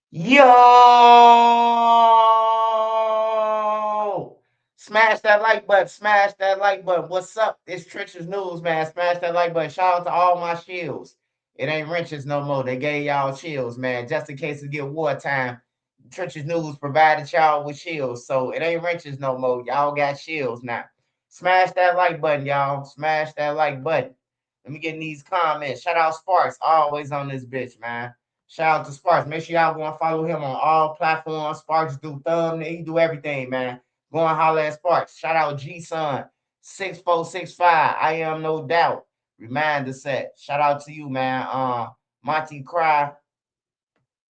Yo! Smash that like button. Smash that like button. What's up? It's Trenches News, man. Smash that like button. Shout out to all my shields. It ain't wrenches no more. They gave y'all shields, man. Just in case it get wartime. Trenches News provided y'all with shields. So it ain't wrenches no more. Y'all got shields now. Smash that like button, y'all. Smash that like button. Let me get in these comments. Shout out Sparks. Always on this bitch, man. Shout out to Sparks. Make sure y'all go and follow him on all platforms. Sparks do thumbnail, he do everything, man. Go and holler at Sparks. Shout out G Son 6465. I am no doubt. Reminder set. Shout out to you, man. Monty Cry.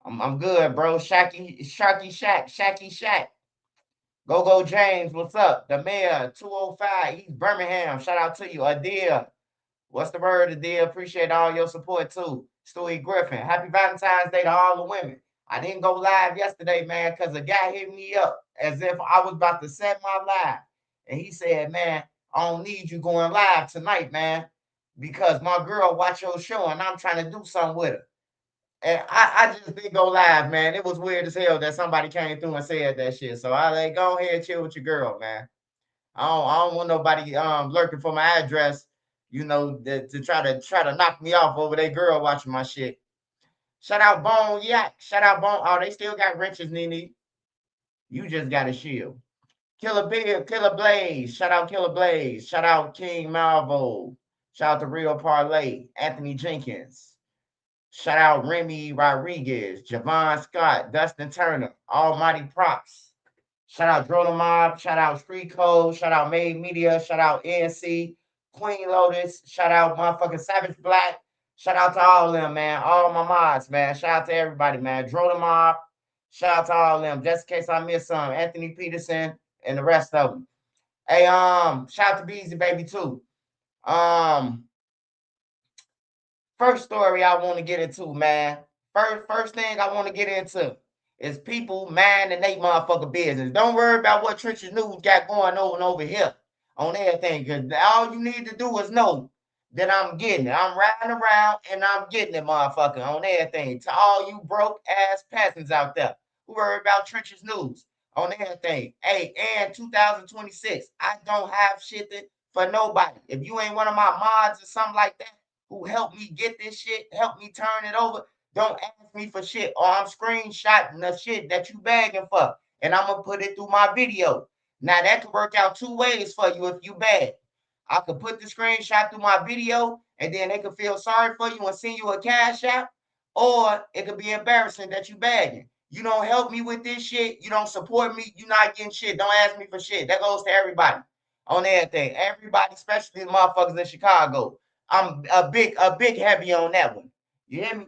I'm good, bro. Shacky Shack. Go James. What's up? The mayor 205 East Birmingham. Shout out to you. Adia. What's the word, Adia? Appreciate all your support too. Stewie Griffin. Happy Valentine's Day to all the women. I didn't go live yesterday, man, because a guy hit me up as if I was about to set my live. And he said, man, I don't need you going live tonight, man, because my girl watch your show and I'm trying to do something with her. And I just didn't go live, man. It was weird as hell that somebody came through and said that shit. So I like go ahead and chill with your girl, man. I don't want nobody lurking for my address, to try to knock me off over that girl watching my shit. Shout out Bone Yak. Shout out Bone. Oh, they still got wrenches, Nene. You just got a shield. Killer Bill, Killer Blaze. Shout out Killer Blaze. Shout out King Malvo. Shout out to Real Parlay. Anthony Jenkins. Shout out Remy Rodriguez. Javon Scott. Dustin Turner. Almighty Props. Shout out Drone Mob. Shout out Street Code. Shout out Made Media. Shout out NC. Queen Lotus. Shout out motherfucking Savage Black. Shout out to all of them, man. All my mods, man. Shout out to everybody, man. Drone Mob. Shout out to all of them. Just in case I missed some. Anthony Peterson and the rest of them. Hey, shout out to Beezy Baby too. Um, First story I want to get into, man. First thing I want to get into is people minding they motherfucker business. Don't worry about what Trenches News got going on over here on everything, because all you need to do is know that I'm getting it. I'm riding around and I'm getting it, motherfucker, on everything. To all you broke ass peasants out there who worry about Trenches News on everything. Hey, and 2026, I don't have shit for nobody. If you ain't one of my mods or something like that, who helped me get this shit, help me turn it over, don't ask me for shit, or I'm screenshotting the shit that you begging for, and I'm gonna put it through my video. Now that could work out two ways for you if you beg. I could put the screenshot through my video, and then they could feel sorry for you and send you a cash app, or it could be embarrassing that you begging. You don't help me with this shit. You don't support me. You not getting shit. Don't ask me for shit. That goes to everybody on everything. Everybody, especially the motherfuckers in Chicago. I'm a big heavy on that one. You hear me?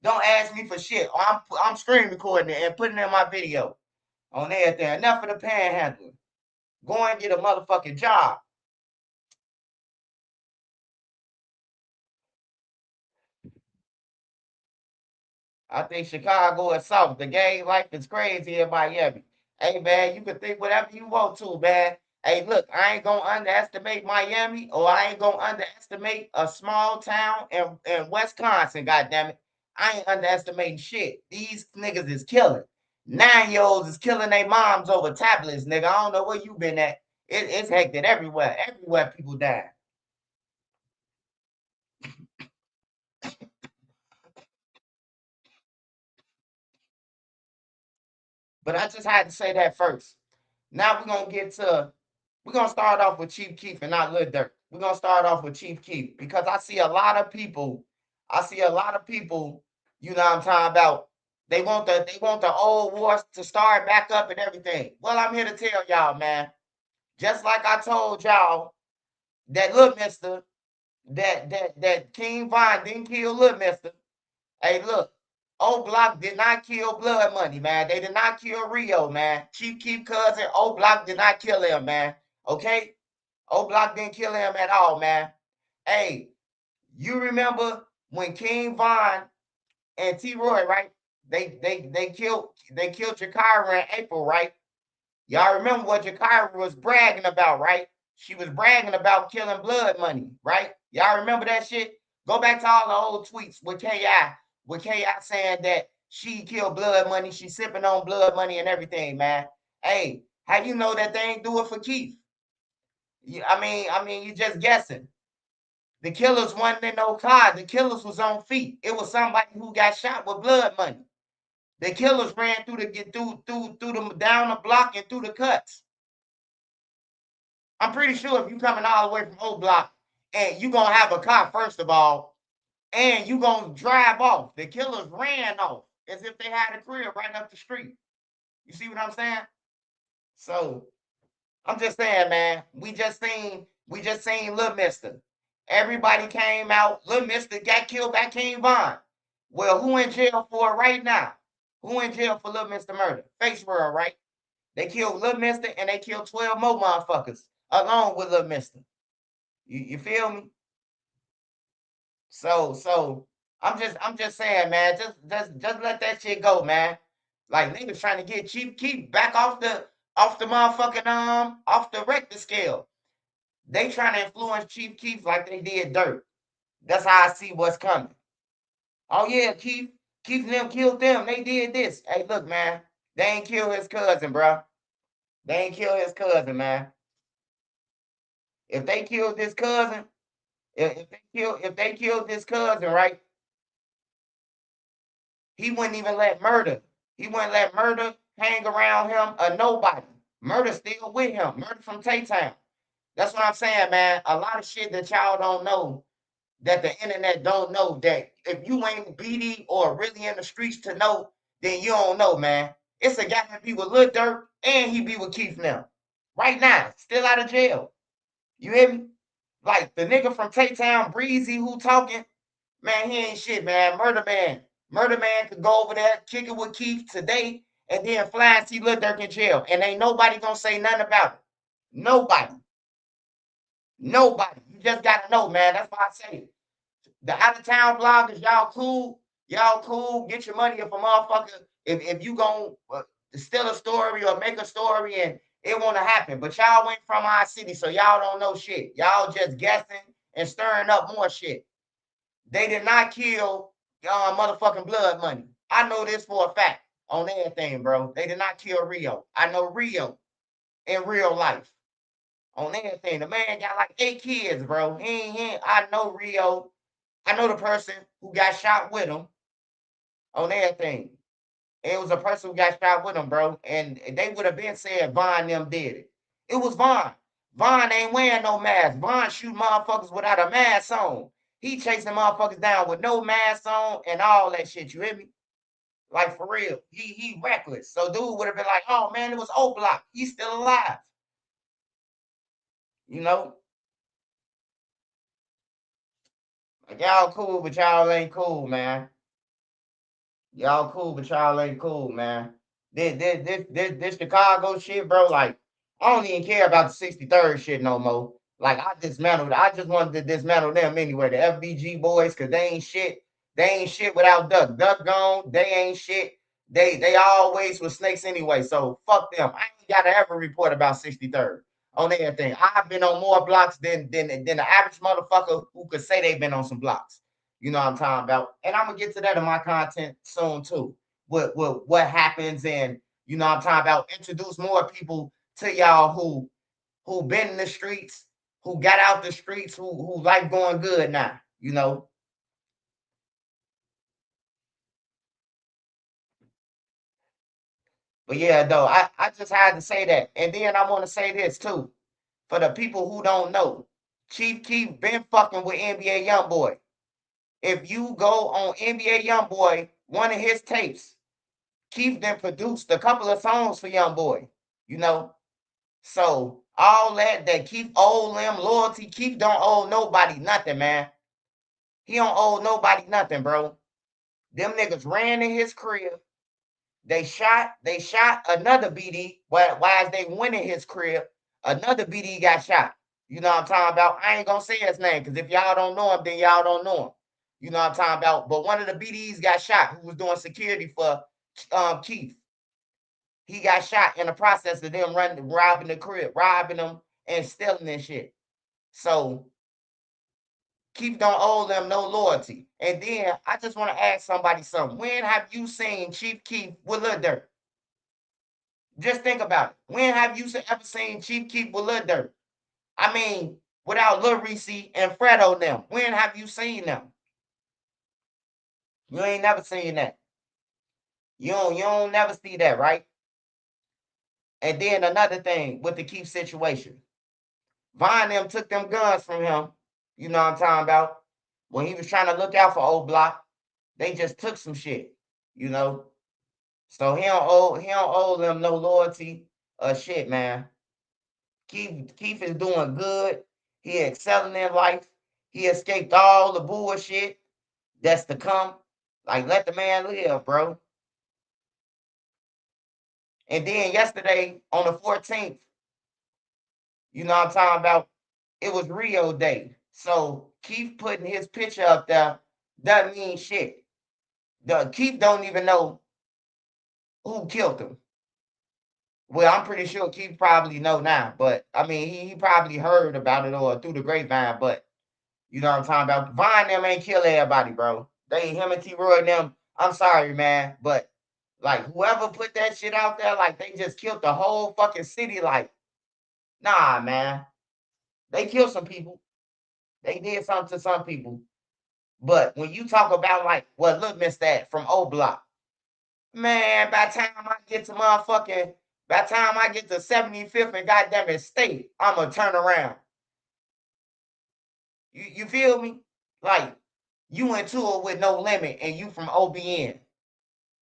Don't ask me for shit. I'm screen recording it and putting it in my video on everything. Enough of the panhandling. Go and get a motherfucking job. I think Chicago is soft. The gang life is crazy in Miami. Hey man, you can think whatever you want to, man. Hey, look, I ain't gonna underestimate Miami, or I ain't gonna underestimate a small town in Wisconsin, goddammit. I ain't underestimating shit. These niggas is killing. 9-year-olds is killing their moms over tablets, nigga. I don't know where you been at. It's hectic everywhere. Everywhere people die. But I just had to say that first. Now we're gonna start off with Chief Keef and not Lil Durk. We're gonna start off with Chief Keef because I see a lot of people, you know what I'm talking about. They want the old wars to start back up and everything. Well, I'm here to tell y'all, man. Just like I told y'all that Little Mister, that King Von didn't kill Little Mister. Hey, look, O Block did not kill Blood Money, man. They did not kill Rio, man. Chief Keef cousin, O Block did not kill him, man. Okay? O Block didn't kill him at all, man. Hey, you remember when King Von and T Roy, right? They killed Jakira in April, right? Y'all remember what Jakira was bragging about, right? She was bragging about killing Blood Money, right? Y'all remember that shit? Go back to all the old tweets with KI saying that she killed blood money. She sipping on blood money and everything, man. Hey, how you know that they ain't do it for Keef? I mean, you just guessing. The killers wasn't in no car. The killers was on feet. It was somebody who got shot with blood money. The killers ran through the down the block and through the cuts. I'm pretty sure if you coming all the way from O Block and you gonna have a car, first of all, and you gonna drive off. The killers ran off as if they had a crib right up the street. You see what I'm saying? So I'm just saying, man. We just seen Lil Mister. Everybody came out. Lil Mister got killed by King Von. Well, who in jail for it right now? Who in jail for Lil Mister murder? Face World, right? They killed Lil Mister and they killed 12 more motherfuckers along with Lil Mister. You feel me? So I'm just saying, man, just let that shit go, man. Like niggas trying to get Chief Keef back off the motherfucking off the Richter scale. They trying to influence Chief Keef like they did Durk. That's how I see what's coming. Oh yeah, Keef and them killed them. They did this. Hey, look, man, they ain't kill his cousin, bro. They ain't kill his cousin, man. If they killed this cousin, if they killed this cousin, right? He wouldn't even let murder. He wouldn't let murder hang around him or nobody. Murder still with him. Murder from Tay-Town. That's what I'm saying, man. A lot of shit that y'all don't know, that the internet don't know, that if you ain't BD or really in the streets to know, then you don't know, man. It's a guy that be with Lil Durk and he be with Keith now. Right now, still out of jail. You hear me? Like the nigga from Tay-Town, Breezy, who talking, man, he ain't shit, man. Murder Man. Murder Man could go over there, kick it with Keith today, and then fly and see Lil Durk in jail. And ain't nobody gonna say nothing about it. Nobody. Nobody. You just gotta know, man. That's why I say the out of town bloggers, y'all cool. Y'all cool. Get your money if a motherfucker, if you gonna steal a story or make a story and it wanna happen. But y'all ain't from our city, so y'all don't know shit. Y'all just guessing and stirring up more shit. They did not kill motherfucking blood money. I know this for a fact on everything, bro. They did not kill Rio. I know Rio in real life on everything. The man got like 8 kids, bro. I know Rio. I know the person who got shot with him on everything. It was a person who got shot with him, bro. And they would have been saying Von them did it. It was Von. Von ain't wearing no mask. Von shoot motherfuckers without a mask on. He chasing motherfuckers down with no mask on and all that shit. You hear me? Like for real. He reckless. So dude would have been like, oh man, it was O Block. He's still alive. You know? Like y'all cool, but y'all ain't cool, man. Y'all cool, but y'all ain't cool, man. This Chicago shit, bro. Like, I don't even care about the 63rd shit no more. Like, I just wanted to dismantle them anyway. The FBG boys, cause they ain't shit. They ain't shit without Duck. Duck gone. They ain't shit. They always was snakes anyway. So fuck them. I ain't gotta ever report about 63rd on anything. I've been on more blocks than the average motherfucker who could say they've been on some blocks. You know what I'm talking about? And I'm gonna get to that in my content soon too. What happens and you know what I'm talking about, introduce more people to y'all who been in the streets, who got out the streets, who life going good now, you know. But yeah, though, I just had to say that. And then I want to say this too. For the people who don't know, Chief Keef been fucking with NBA Youngboy. If you go on NBA Youngboy, one of his tapes, Keith then produced a couple of songs for Young Boy, you know. So all that Keith owe them loyalty, Keith don't owe nobody nothing, man. He don't owe nobody nothing, bro. Them niggas ran in his crib. They shot another BD while they went in his crib. Another BD got shot. You know what I'm talking about? I ain't gonna say his name because if y'all don't know him, then y'all don't know him. You know what I'm talking about? But one of the BDs got shot who was doing security for Keith. He got shot in the process of them robbing the crib, robbing them and stealing and shit. So Keef don't owe them no loyalty. And then I just want to ask somebody something. When have you seen Chief Keef with Lil Durk? Just think about it. When have you ever seen Chief Keef with Lil Durk? I mean, without Lil Reese and Fredo them. When have you seen them? You ain't never seen that. You don't never see that, right? And then another thing with the Keef situation. Vine them took them guns from him. You know what I'm talking about? When he was trying to look out for old Block, they just took some shit, you know. So he don't owe them no loyalty or shit, man. Keith is doing good. He excelling in life. He escaped all the bullshit that's to come. Like let the man live, bro. And then yesterday on the 14th, you know what I'm talking about? It was Rio Day. So Keith putting his picture up there doesn't mean shit. The Keith don't even know who killed him. Well, I'm pretty sure Keith probably know now, but I mean he probably heard about it or through the grapevine, but you know what I'm talking about? Vine them ain't kill everybody, bro. They him and T Roy and them. I'm sorry, man, but like whoever put that shit out there, like they just killed the whole fucking city. Like, nah, man. They killed some people. They did something to some people. But when you talk about like what look Miss that from O Block, man, by the time I get to motherfucking by the time I get to 75th and goddamn it state, I'ma turn around. You feel me? Like you into it with no limit and you from OBN.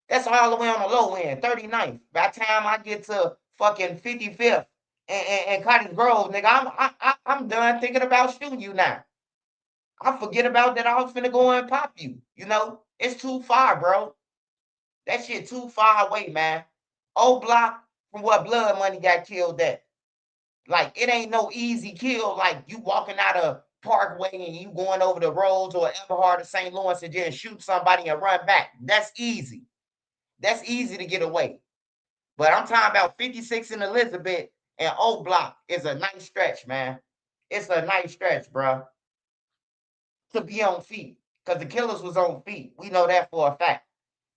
That's all the way on the low end, 39th. By the time I get to fucking 55th and Cottage Grove, nigga, I'm done thinking about shooting you now. I forget about that. I was finna go and pop you. You know, it's too far, bro. That shit too far away, man. O Block from what Blood Money got killed at. Like it ain't no easy kill. Like you walking out of Parkway and you going over the roads or Everhard or St. Lawrence and just shoot somebody and run back. That's easy. That's easy to get away. But I'm talking about 56 in Elizabeth and O Block is a nice stretch, man. It's a nice stretch, bro, to be on feet. Because the killers was on feet. We know that for a fact.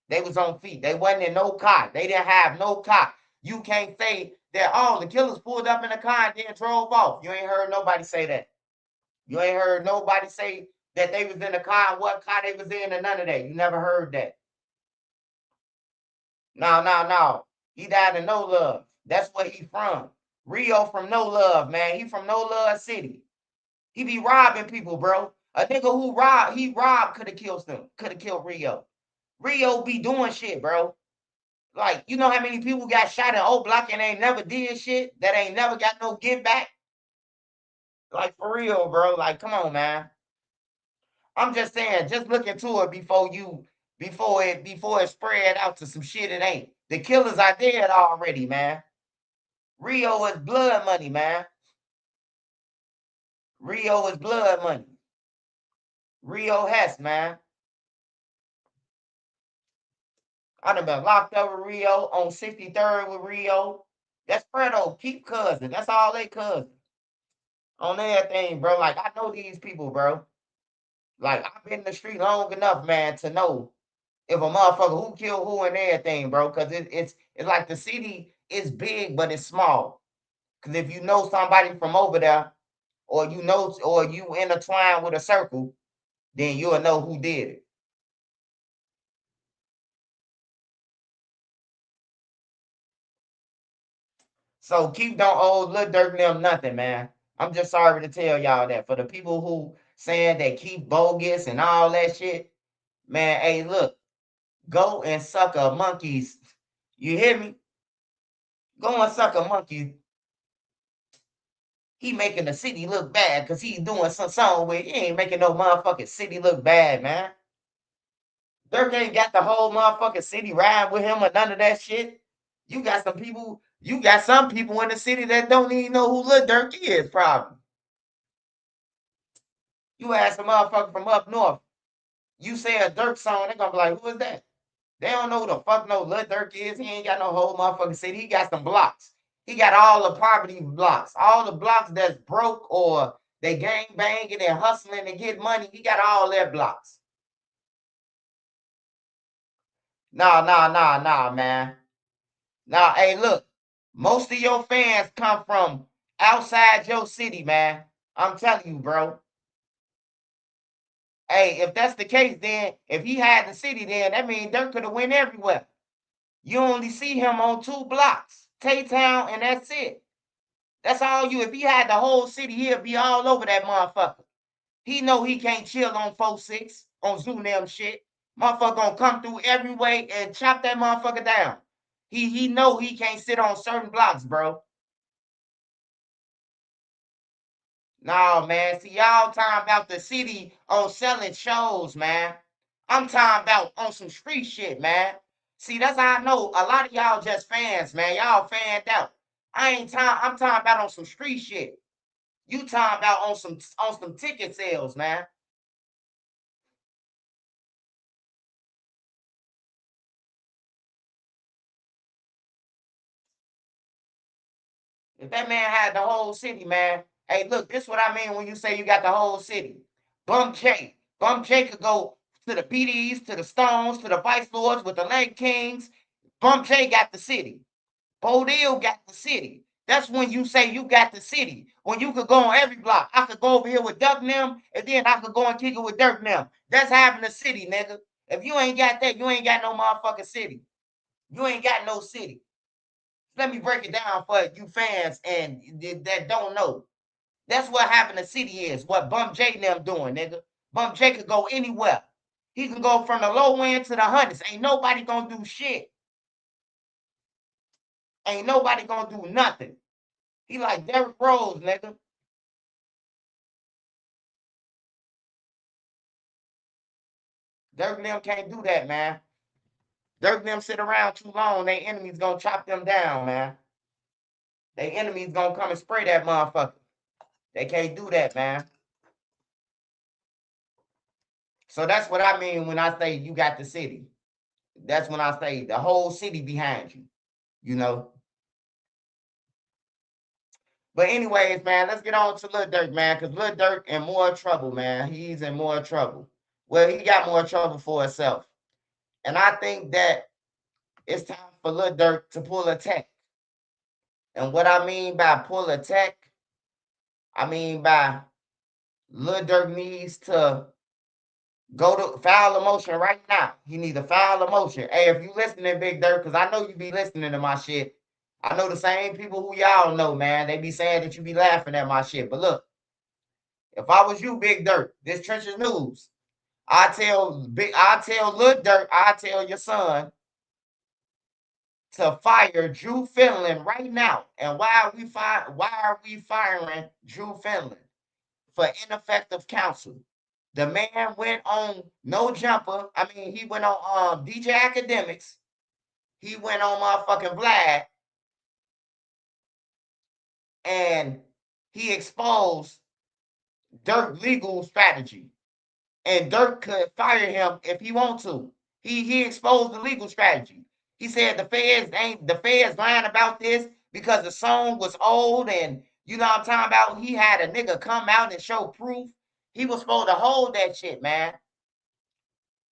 They was on feet. They wasn't in no car. They didn't have no car. You can't say that, oh, the killers pulled up in a car and then drove off. You ain't heard nobody say that. You ain't heard nobody say that they was in a car and what car they was in and none of that. You never heard that. No, no, no. He died in No Love. That's where he from. Rio from No Love, man. He from No Love City. He be robbing people, bro. A nigga who robbed could have killed them. Could have killed Rio. Rio be doing shit, bro. Like, you know how many people got shot in O Block and ain't never did shit? That ain't never got no get back? Like, for real, bro. Like, come on, man. I'm just saying, just look into it before it spread out to some shit it ain't. The killers are dead already, man. Rio is blood money, man. Rio is blood money. Rio Hess, man. I done been locked up with Rio on 63rd with Rio. That's Fredo, keep cousin. That's all they cousin. On everything, bro. Like, I know these people, bro. Like, I've been in the street long enough, man, to know if a motherfucker who killed who and everything, bro. Cause it's like the city is big, but it's small. Cause if you know somebody from over there, or you intertwine with a circle, then you'll know who did it. So Keith don't owe Lil Durk them nothing, man. I'm just sorry to tell y'all that. For the people who saying that Keith bogus and all that shit, man, hey, look, go and suck a monkey's. You hear me? Go and suck a monkey. He making the city look bad because he's doing some song with. He ain't making no motherfucking city look bad, man. Dirk ain't got the whole motherfucking city riding with him or none of that shit. You got some people in the city that don't even know who Lil Durk is, probably. You ask a motherfucker from up north, you say a Dirk song, they're gonna be like, who is that? They don't know who the fuck no Lil Durk is. He ain't got no whole motherfucking city. He got some blocks. He got all the poverty blocks, all the blocks that's broke or They gang banging and hustling and get money. He got all their blocks. Nah, man. Nah, hey, look. Most of your fans come from outside your city, man. I'm telling you, bro. Hey, if that's the case, then if he had the city, then that means Dirk could have went everywhere. You only see him on 2 blocks, Tay-Town, and that's it. That's all you. If he had the whole city, he'd be all over that motherfucker. He know he can't chill on 4-6 on Zoom them shit. Motherfucker gonna come through every way and chop that motherfucker down. He know he can't sit on certain blocks, bro. No, man. See, y'all talking about the city on selling shows, man. I'm talking about on some street shit, man. See, that's how I know a lot of y'all just fans, man. Y'all fanned out. I'm talking about on some street shit. You talking about on some ticket sales, man. If that man had the whole city, man. Hey, look, this is what I mean when you say you got the whole city. Bum J. Bum J could go to the PDs, to the Stones, to the Vice Lords with the Lake Kings. Bum J got the city. Bodil got the city. That's when you say you got the city. When you could go on every block. I could go over here with Duck them, and then I could go and kick it with Dirk them. That's having a city, nigga. If you ain't got that, you ain't got no motherfucking city. You ain't got no city. Let me break it down for you fans and that don't know. That's what having a city is. What Bum J and them doing, nigga. Bum J could go anywhere. He can go from the low end to the hundreds. Ain't nobody gonna do shit. Ain't nobody gonna do nothing. He like Derrick Rose, nigga. Dirk and them can't do that, man. Dirk and them sit around too long, they enemies gonna chop them down, man. They enemies gonna come and spray that motherfucker. They can't do that, man. So that's what I mean when I say you got the city. That's when I say the whole city behind you, you know. But anyways, man, let's get on to Lil Durk, man, because Lil Durk in more trouble, man. He's in more trouble. Well, he got more trouble for himself. And I think that it's time for Lil Durk to pull a tech. And what I mean by pull a tech, I mean by Lil Durk needs to go to file a motion right now. He needs to file a motion. Hey, if you listening, Big Durk, because I know you be listening to my shit. I know the same people who y'all know, man. They be saying that you be laughing at my shit. But look, if I was you, Big Durk, this Trenches News, I tell Lil Durk, I tell your son to fire Drew Finland right now. And why are we firing Drew Finland? For ineffective counsel. The man went on No Jumper. I mean, he went on DJ Academics. He went on motherfucking Vlad, and he exposed Dirk legal strategy. And Dirk could fire him if he want to. He exposed the legal strategy. He said the feds lying about this because the song was old, and you know what I'm talking about. He had a nigga come out and show proof. He was supposed to hold that shit, man.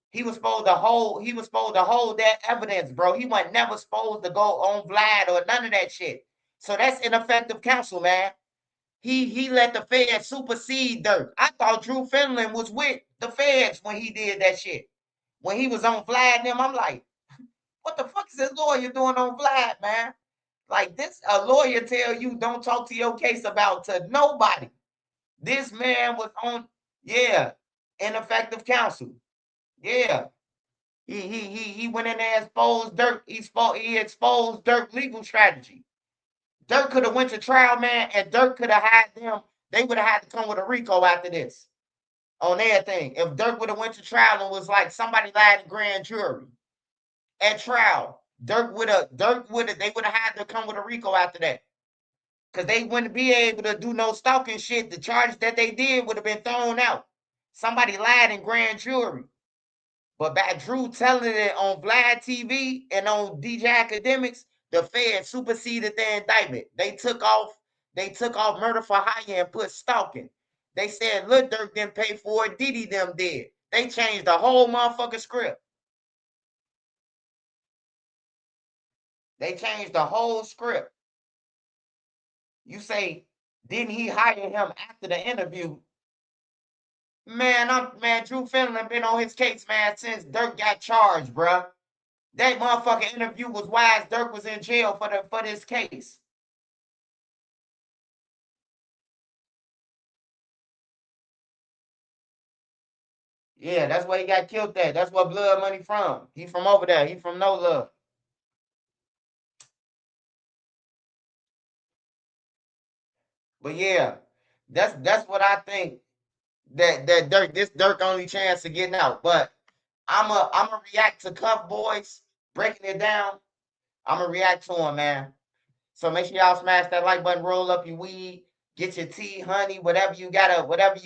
He was supposed to hold that evidence, bro. He wasn't never supposed to go on Vlad or none of that shit. So that's ineffective counsel, man. He let the feds supersede Dirk. I thought Drew Finland was with the feds when he did that shit. When he was on Vlad and them, I'm like, what the fuck is this lawyer doing on Vlad, man? Like this, a lawyer tell you don't talk to your case about to nobody. This man was on, yeah, ineffective counsel. Yeah. He went in there and exposed Dirk. He exposed Dirk legal strategy. Dirk could have went to trial, man, and Dirk could have had them. They would have had to come with a RICO after this on everything. If Dirk would have went to trial and was like somebody lied in grand jury at trial, they would have had to come with a RICO after that. Because they wouldn't be able to do no stalking shit. The charges that they did would have been thrown out. Somebody lied in grand jury. But by Drew telling it on Vlad TV and on DJ Academics, the Fed superseded their indictment. They took off murder for hire and put stalking. They said Lil Durk didn't pay for it, Diddy them did. They changed the whole motherfucking script. They changed the whole script. You say, didn't he hire him after the interview? Man, Drew Finland been on his case, man, since Durk got charged, bruh. That motherfucking interview was why Durk was in jail for this case. Yeah, that's where he got killed at. That's where Blood Money from. He from over there. He from No Love. But yeah, that's what I think that Durk only chance of getting out. But I'm a react to Cuff Boys breaking it down. I'm gonna react to him, man. So make sure y'all smash that like button, roll up your weed, get your tea, honey, whatever you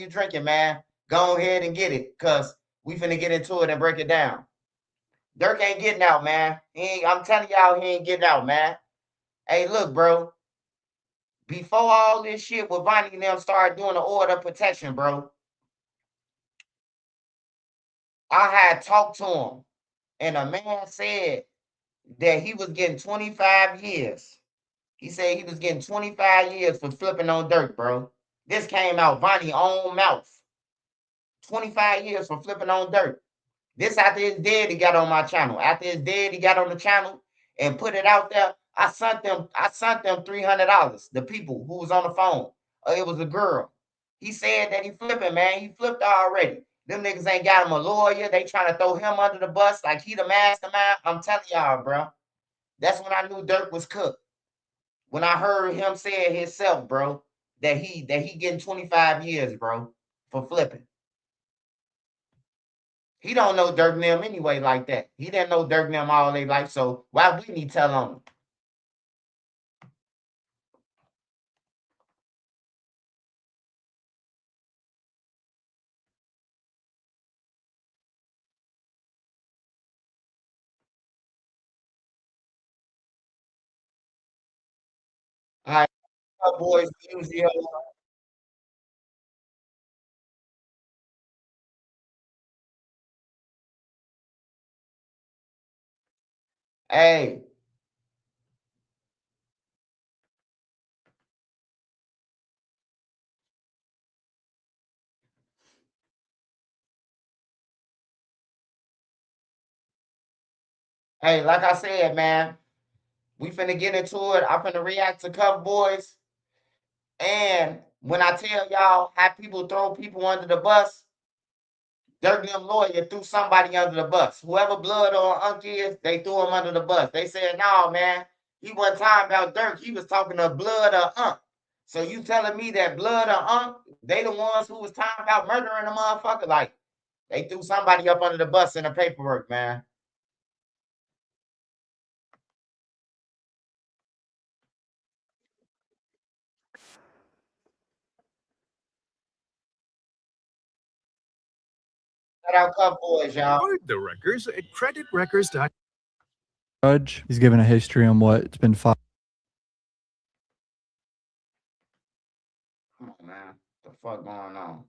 drinking, man. Go ahead and get it, cause we finna get into it and break it down. Dirk ain't getting out, man. I'm telling y'all, he ain't getting out, man. Hey, look, bro. Before all this shit with Vonnie and them started doing the order of protection, bro, I had talked to him, and a man said that he was getting 25 years. He said he was getting 25 years for flipping on Dirk, bro. This came out Vonnie's own mouth. 25 years for flipping on Dirk. This after his dead, he got on my channel. After his dead, he got on the channel and put it out there. I sent them $300. The people who was on the phone. It was a girl. He said that he flipping, man. He flipped already. Them niggas ain't got him a lawyer. They trying to throw him under the bus like he the mastermind. I'm telling y'all, bro. That's when I knew Dirk was cooked. When I heard him say it himself, bro, that he getting 25 years, bro, for flipping. He don't know Dirk and them anyway like that. He didn't know Dirk and them all their life, so why wouldn't he tell on him? All right, boys, music. Hey, hey, like I said, man, we finna get into it. I'm finna react to Cuff Boys. And when I tell y'all how people throw people under the bus, Dirk and them lawyer threw somebody under the bus. Whoever Blood or Unk is, they threw him under the bus. They said, no, man, he wasn't talking about Dirk. He was talking to Blood or Unk. So you telling me that Blood or Unk, they the ones who was talking about murdering a motherfucker? Like, they threw somebody up under the bus in the paperwork, man. Shout out Cup Boys, y'all. The records at creditrecords.com. Judge, he's given a history on what's been filed. Come on, man. What the fuck going on?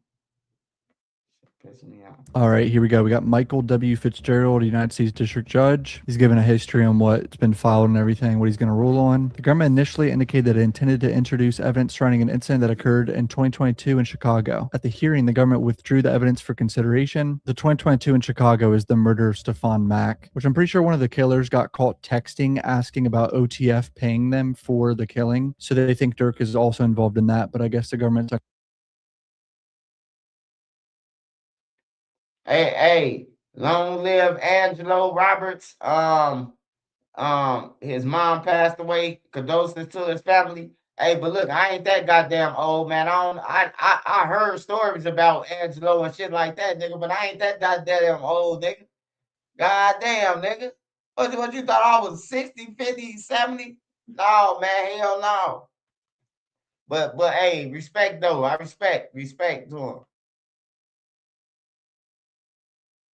Pissing me off. All right, here we go. We got Michael W. Fitzgerald, United States District Judge. He's given a history on what's been filed and everything, what he's going to rule on. The government initially indicated that it intended to introduce evidence surrounding an incident that occurred in 2022 in Chicago. At the hearing, the government withdrew the evidence for consideration. The 2022 in Chicago is the murder of Stephon Mack, which I'm pretty sure one of the killers got caught texting asking about OTF paying them for the killing. So they think Dirk is also involved in that, but I guess the government's Hey, long live Angelo Roberts. His mom passed away. Condolences to his family. Hey, but look, I ain't that goddamn old, man. I heard stories about Angelo and shit like that, nigga, but I ain't that goddamn old, nigga. Goddamn, nigga. What you thought I was 60, 50, 70? No, man, hell no. But hey, respect though. I respect to him.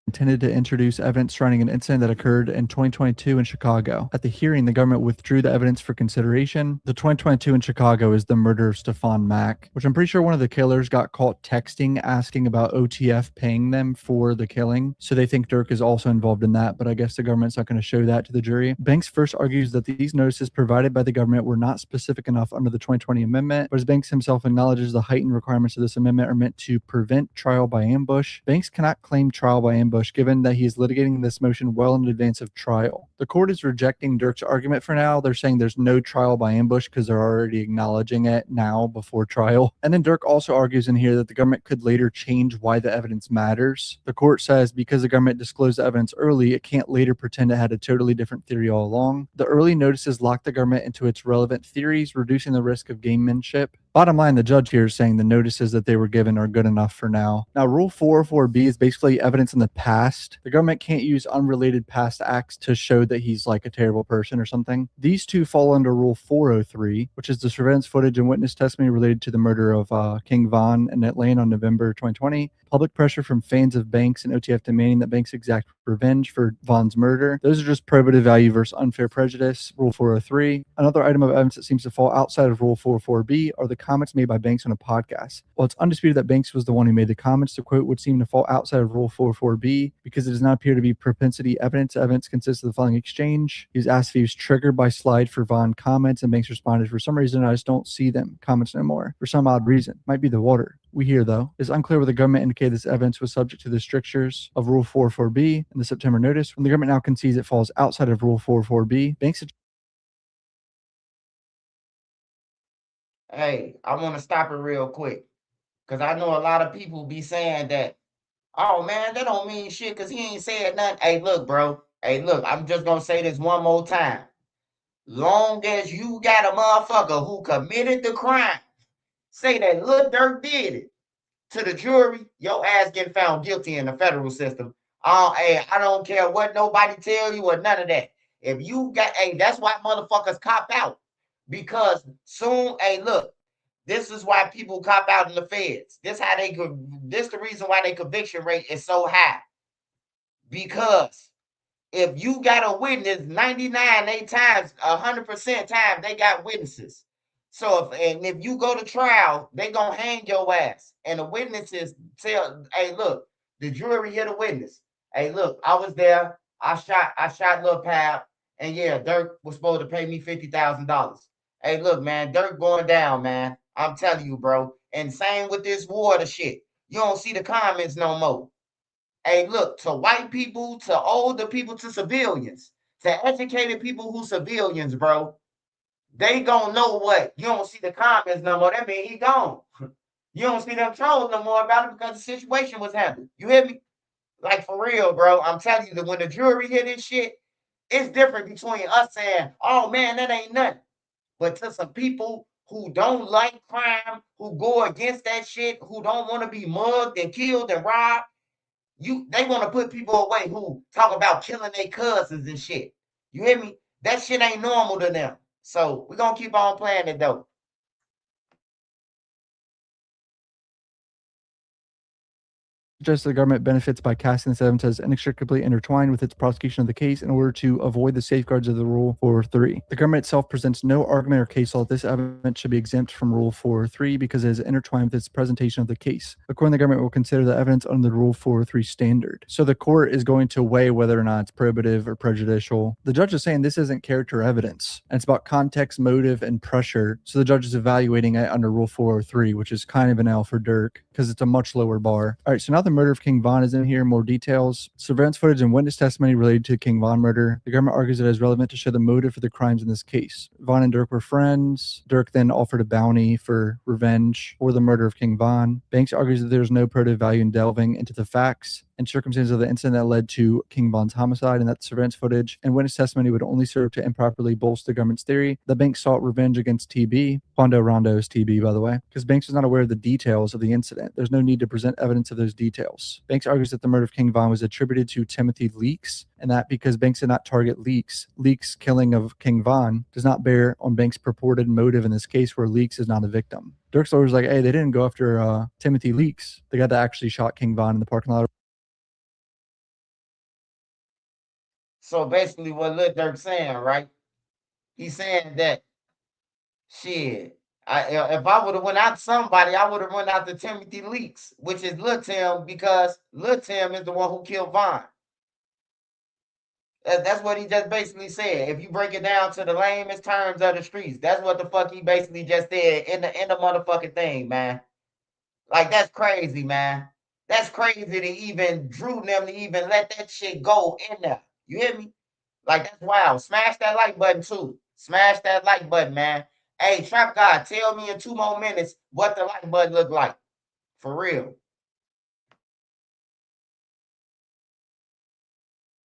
intended to introduce evidence surrounding an incident that occurred in 2022 in Chicago. At the hearing, the government withdrew the evidence for consideration. The 2022 in Chicago is the murder of Stefan Mack, which I'm pretty sure one of the killers got caught texting asking about OTF paying them for the killing. So they think Durk is also involved in that, but I guess the government's not going to show that to the jury. Banks first argues that these notices provided by the government were not specific enough under the 2020 amendment, but as Banks himself acknowledges, the heightened requirements of this amendment are meant to prevent trial by ambush. Banks cannot claim trial by ambush given that he is litigating this motion well in advance of trial. The court is rejecting Durk's argument for now. They're saying there's no trial by ambush because they're already acknowledging it now before trial. And then Durk also argues in here that the government could later change why the evidence matters. The court says because the government disclosed the evidence early, it can't later pretend it had a totally different theory all along. The early notices lock the government into its relevant theories, reducing the risk of gamemanship. Bottom line, the judge here is saying the notices that they were given are good enough for now. Now, Rule 404B is basically evidence in the past. The government can't use unrelated past acts to show that he's like a terrible person or something. These two fall under Rule 403, which is the surveillance footage and witness testimony related to the murder of King Von in Atlanta on November 2020. Public pressure from fans of Banks and OTF demanding that Banks exact revenge for Von's murder. Those are just probative value versus unfair prejudice, Rule 403. Another item of evidence that seems to fall outside of Rule 404B are the comments made by Banks on a podcast. While it's undisputed that Banks was the one who made the comments, the quote would seem to fall outside of Rule 404B because it does not appear to be propensity evidence. Evidence consists of the following exchange. He was asked if he was triggered by slide for Von comments, and Banks responded, "For some reason, I just don't see them. Comments no more. For some odd reason. Might be the water." We hear, though, it's unclear whether the government indicated this evidence was subject to the strictures of Rule 404B in the September notice. When the government now concedes it falls outside of Rule 404B, Banks. Hey, I want to stop it real quick because I know a lot of people be saying that, oh man, that don't mean shit because he ain't said nothing. Hey, look, bro. Hey, look, I'm just going to say this one more time. Long as you got a motherfucker who committed the crime, say that Lil Durk did it to the jury, your ass getting found guilty in the federal system. Hey, I don't care what nobody tell you or none of that. If you got, hey, that's why motherfuckers cop out. Because soon, hey, look, this is why people cop out in the feds. This the reason why their conviction rate is so high. Because if you got a witness, 99 times, 100% time, they got witnesses. So if you go to trial, they gonna hang your ass. And the witnesses tell, hey, look, the jury hit a witness. Hey, look, I was there. I shot Lil Pab, and yeah, Durk was supposed to pay me $50,000. Hey, look, man, Durk going down, man. I'm telling you, bro. And same with this water shit. You don't see the comments no more. Hey, look, to white people, to older people, to civilians, to educated people who civilians, bro, they gonna know what. You don't see the comments no more. That mean he gone. You don't see them trolling no more about it because the situation was handled. You hear me? Like for real, bro. I'm telling you that when the jury hear this shit, it's different between us saying, oh man, that ain't nothing. But to some people who don't like crime, who go against that shit, who don't want to be mugged and killed and robbed, they want to put people away who talk about killing their cousins and shit. You hear me? That shit ain't normal to them. So we're gonna keep on playing it though. Suggests the government benefits by casting this evidence as inextricably intertwined with its prosecution of the case in order to avoid the safeguards of the Rule 403. The government itself presents no argument or case law that this evidence should be exempt from Rule 403 because it is intertwined with its presentation of the case. According, the government will consider the evidence under the Rule 403 standard. So the court is going to weigh whether or not it's probative or prejudicial. The judge is saying this isn't character evidence, and it's about context, motive, and pressure. So the judge is evaluating it under Rule 403, which is kind of an L for Durk because it's a much lower bar. All right, so now the murder of King Von is in here. More details. Surveillance footage and witness testimony related to the King Von murder. The government argues it is relevant to show the motive for the crimes in this case. Von and Durk were friends. Durk then offered a bounty for revenge for the murder of King Von. Banks argues that there's no probative value in delving into the facts and circumstances of the incident that led to King Von's homicide, and that surveillance footage and witness testimony would only serve to improperly bolster the government's theory. The Banks sought revenge against TB. Quando Rondo is TB, by the way, because Banks was not aware of the details of the incident. There's no need to present evidence of those details. Banks argues that the murder of King Von was attributed to Timothy Leaks, and that because Banks did not target Leaks' killing of King Von does not bear on Banks' purported motive in this case where Leaks is not a victim. Durk's lawyer was like, hey, they didn't go after Timothy Leaks, the guy that actually shot King Von in the parking lot. So basically, what Lil Durk saying, right? He's saying that shit. If I would have went out to somebody, I would have went out to Timothy Leaks, which is Lil Tim, because Lil Tim is the one who killed Vine. That's what he just basically said. If you break it down to the lamest terms of the streets, that's what the fuck he basically just said in the motherfucking thing, man. Like that's crazy, man. That's crazy to even drew them to even let that shit go in there. You hear me? Like that's wild. Smash that like button too. Smash that like button, man. Hey, Trap God, tell me in 2 more minutes what the like button look like. For real.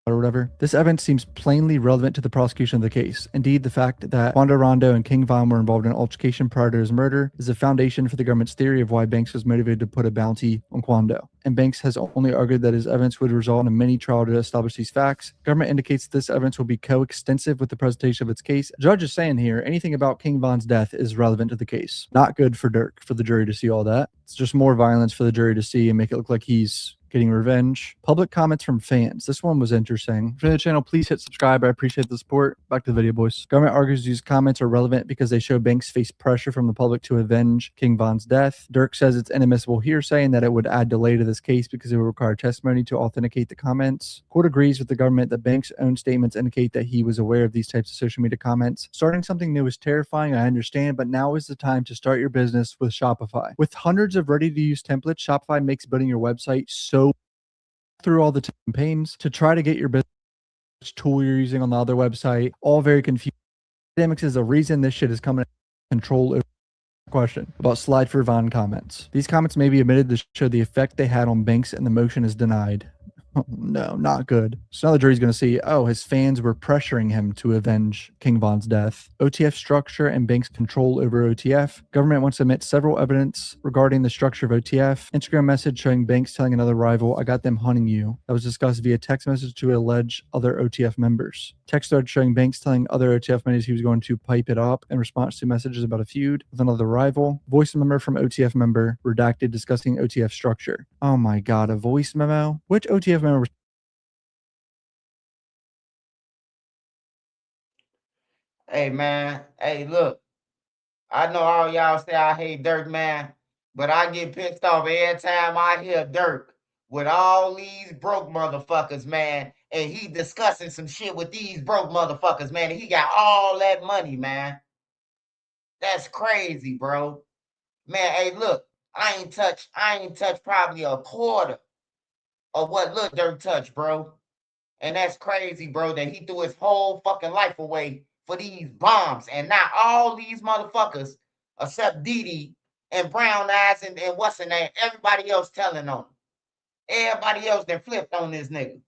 or whatever. This evidence seems plainly relevant to the prosecution of the case. Indeed, the fact that Quando Rondo and King Von were involved in an altercation prior to his murder is a foundation for the government's theory of why Banks was motivated to put a bounty on Quando. And Banks has only argued that his evidence would result in a mini trial to establish these facts. Government indicates this evidence will be coextensive with the presentation of its case. Judge is saying here, anything about King Von's death is relevant to the case. Not good for Durk, for the jury to see all that. It's just more violence for the jury to see and make it look like he's getting revenge. Public comments from fans. This one was interesting. If you're new to the channel, please hit subscribe. I appreciate the support. Back to the video, boys. Government argues these comments are relevant because they show Banks face pressure from the public to avenge King Von's death. Durk says it's inadmissible hearsay and that it would add delay to this case because it would require testimony to authenticate the comments. Court agrees with the government that Banks' own statements indicate that he was aware of these types of social media comments. Starting something new is terrifying, I understand, but now is the time to start your business with Shopify. With hundreds of ready-to-use templates, Shopify makes building your website so through all the campaigns to try to get your business tool you're using on the other website, all very confusing. Academics is a reason this shit is coming control over question about slide for Von comments. These comments may be omitted to show the effect they had on Banks and the motion is denied. Oh, no, not good. So now the jury's going to see, oh, his fans were pressuring him to avenge King Von's death. OTF structure and Banks' control over OTF. Government wants to admit several evidence regarding the structure of OTF. Instagram message showing Banks telling another rival, I got them hunting you. That was discussed via text message to allege other OTF members. Text thread showing Banks telling other OTF members he was going to pipe it up in response to messages about a feud with another rival. Voice memo from OTF member redacted discussing OTF structure. Oh my god, a voice memo? Which OTF member? Hey man. Hey, look. I know all y'all say I hate Dirk, man, but I get pissed off every time I hear Dirk with all these broke motherfuckers, man, and he discussing some shit with these broke motherfuckers, man, and he got all that money, man. That's crazy, bro. Man, hey, look, I ain't touched probably a quarter of what Lil Durk touched, bro. And that's crazy, bro, that he threw his whole fucking life away for these bombs. And now all these motherfuckers, except Didi and Brown Eyes and what's her name, everybody else telling on him. Everybody else that flipped on this nigga.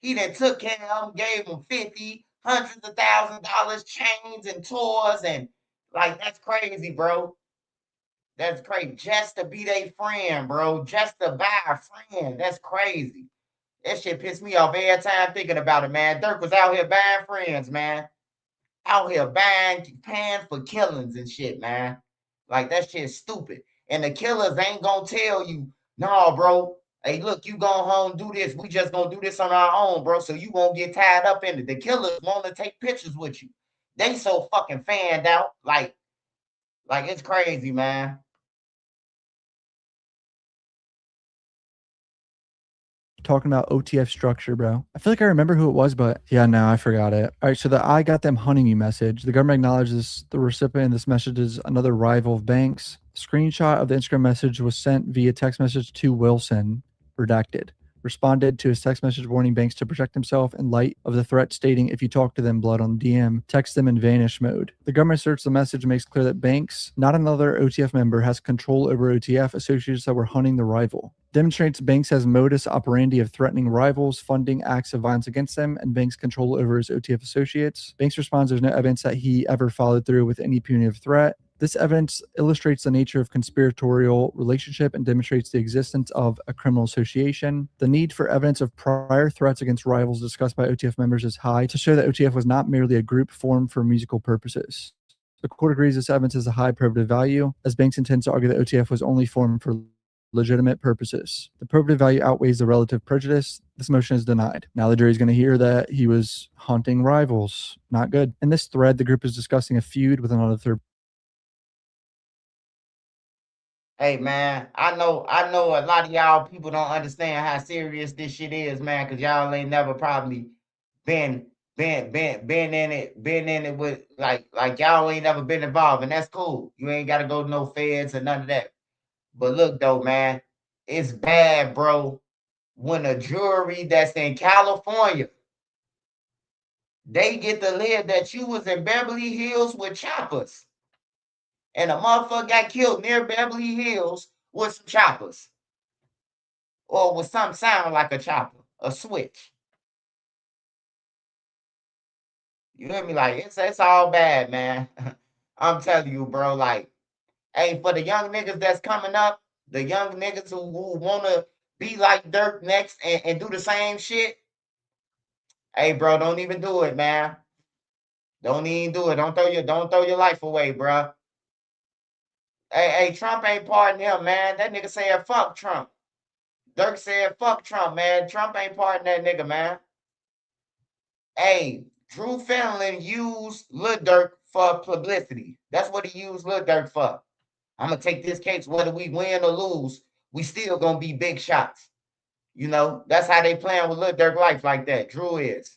He done took care of him, gave him 50, hundreds of $1,000, chains and tours, and like that's crazy, bro. That's crazy. Just to be their friend, bro. Just to buy a friend. That's crazy. That shit pissed me off every time thinking about it, man. Dirk was out here buying friends, man. Out here paying for killings and shit, man. Like that shit's stupid. And the killers ain't gonna tell you, no, bro. Hey, look, you go home, do this. We just gonna do this on our own, bro. So you won't get tied up in it. The killers want to take pictures with you. They so fucking fanned out. Like it's crazy, man. Talking about OTF structure, bro. I feel like I remember who it was, but yeah, no, I forgot it. All right, so the I got them hunting you message. The government acknowledges the recipient of this message is another rival of Banks. Screenshot of the Instagram message was sent via text message to Wilson, redacted. Responded to his text message warning Banks to protect himself in light of the threat stating if you talk to them, blood on DM, text them in vanish mode. The government asserts the message makes clear that Banks, not another OTF member, has control over OTF associates that were hunting the rival. Demonstrates Banks has modus operandi of threatening rivals, funding acts of violence against them, and Banks' control over his OTF associates. Banks responds there's no evidence that he ever followed through with any punitive threat. This evidence illustrates the nature of conspiratorial relationship and demonstrates the existence of a criminal association. The need for evidence of prior threats against rivals discussed by OTF members is high to show that OTF was not merely a group formed for musical purposes. The court agrees this evidence has a high probative value, as Banks intends to argue that OTF was only formed for legitimate purposes. The probative value outweighs the relative prejudice This motion is denied. Now the jury's going to hear that he was haunting rivals. Not good. In this thread, the group is discussing a feud with another third. Hey man, I know a lot of y'all people don't understand how serious this shit is, man, because y'all ain't never probably been been in it with like y'all ain't never been involved, and that's cool. You ain't gotta go to no feds or none of that. But look though, man, it's bad, bro, when a jury that's in California, they get to live that you was in Beverly Hills with choppers. And a motherfucker got killed near Beverly Hills with some choppers. Or with something sound like a chopper, a switch. You hear me? Like it's all bad, man. I'm telling you, bro. Like, hey, for the young niggas that's coming up, the young niggas who wanna be like Durk next and do the same shit. Hey, bro, don't even do it, man. Don't even do it. Don't throw your life away, bro. Hey, Trump ain't pardon him, man. That nigga said fuck Trump. Dirk said fuck Trump, man. Trump ain't pardon that nigga, man. Hey, Drew Finland used Lil Durk for publicity. That's what he used Lil Durk for. I'm gonna take this case whether we win or lose. We still gonna be big shots. You know, that's how they playing with Lil Durk life like that. Drew is.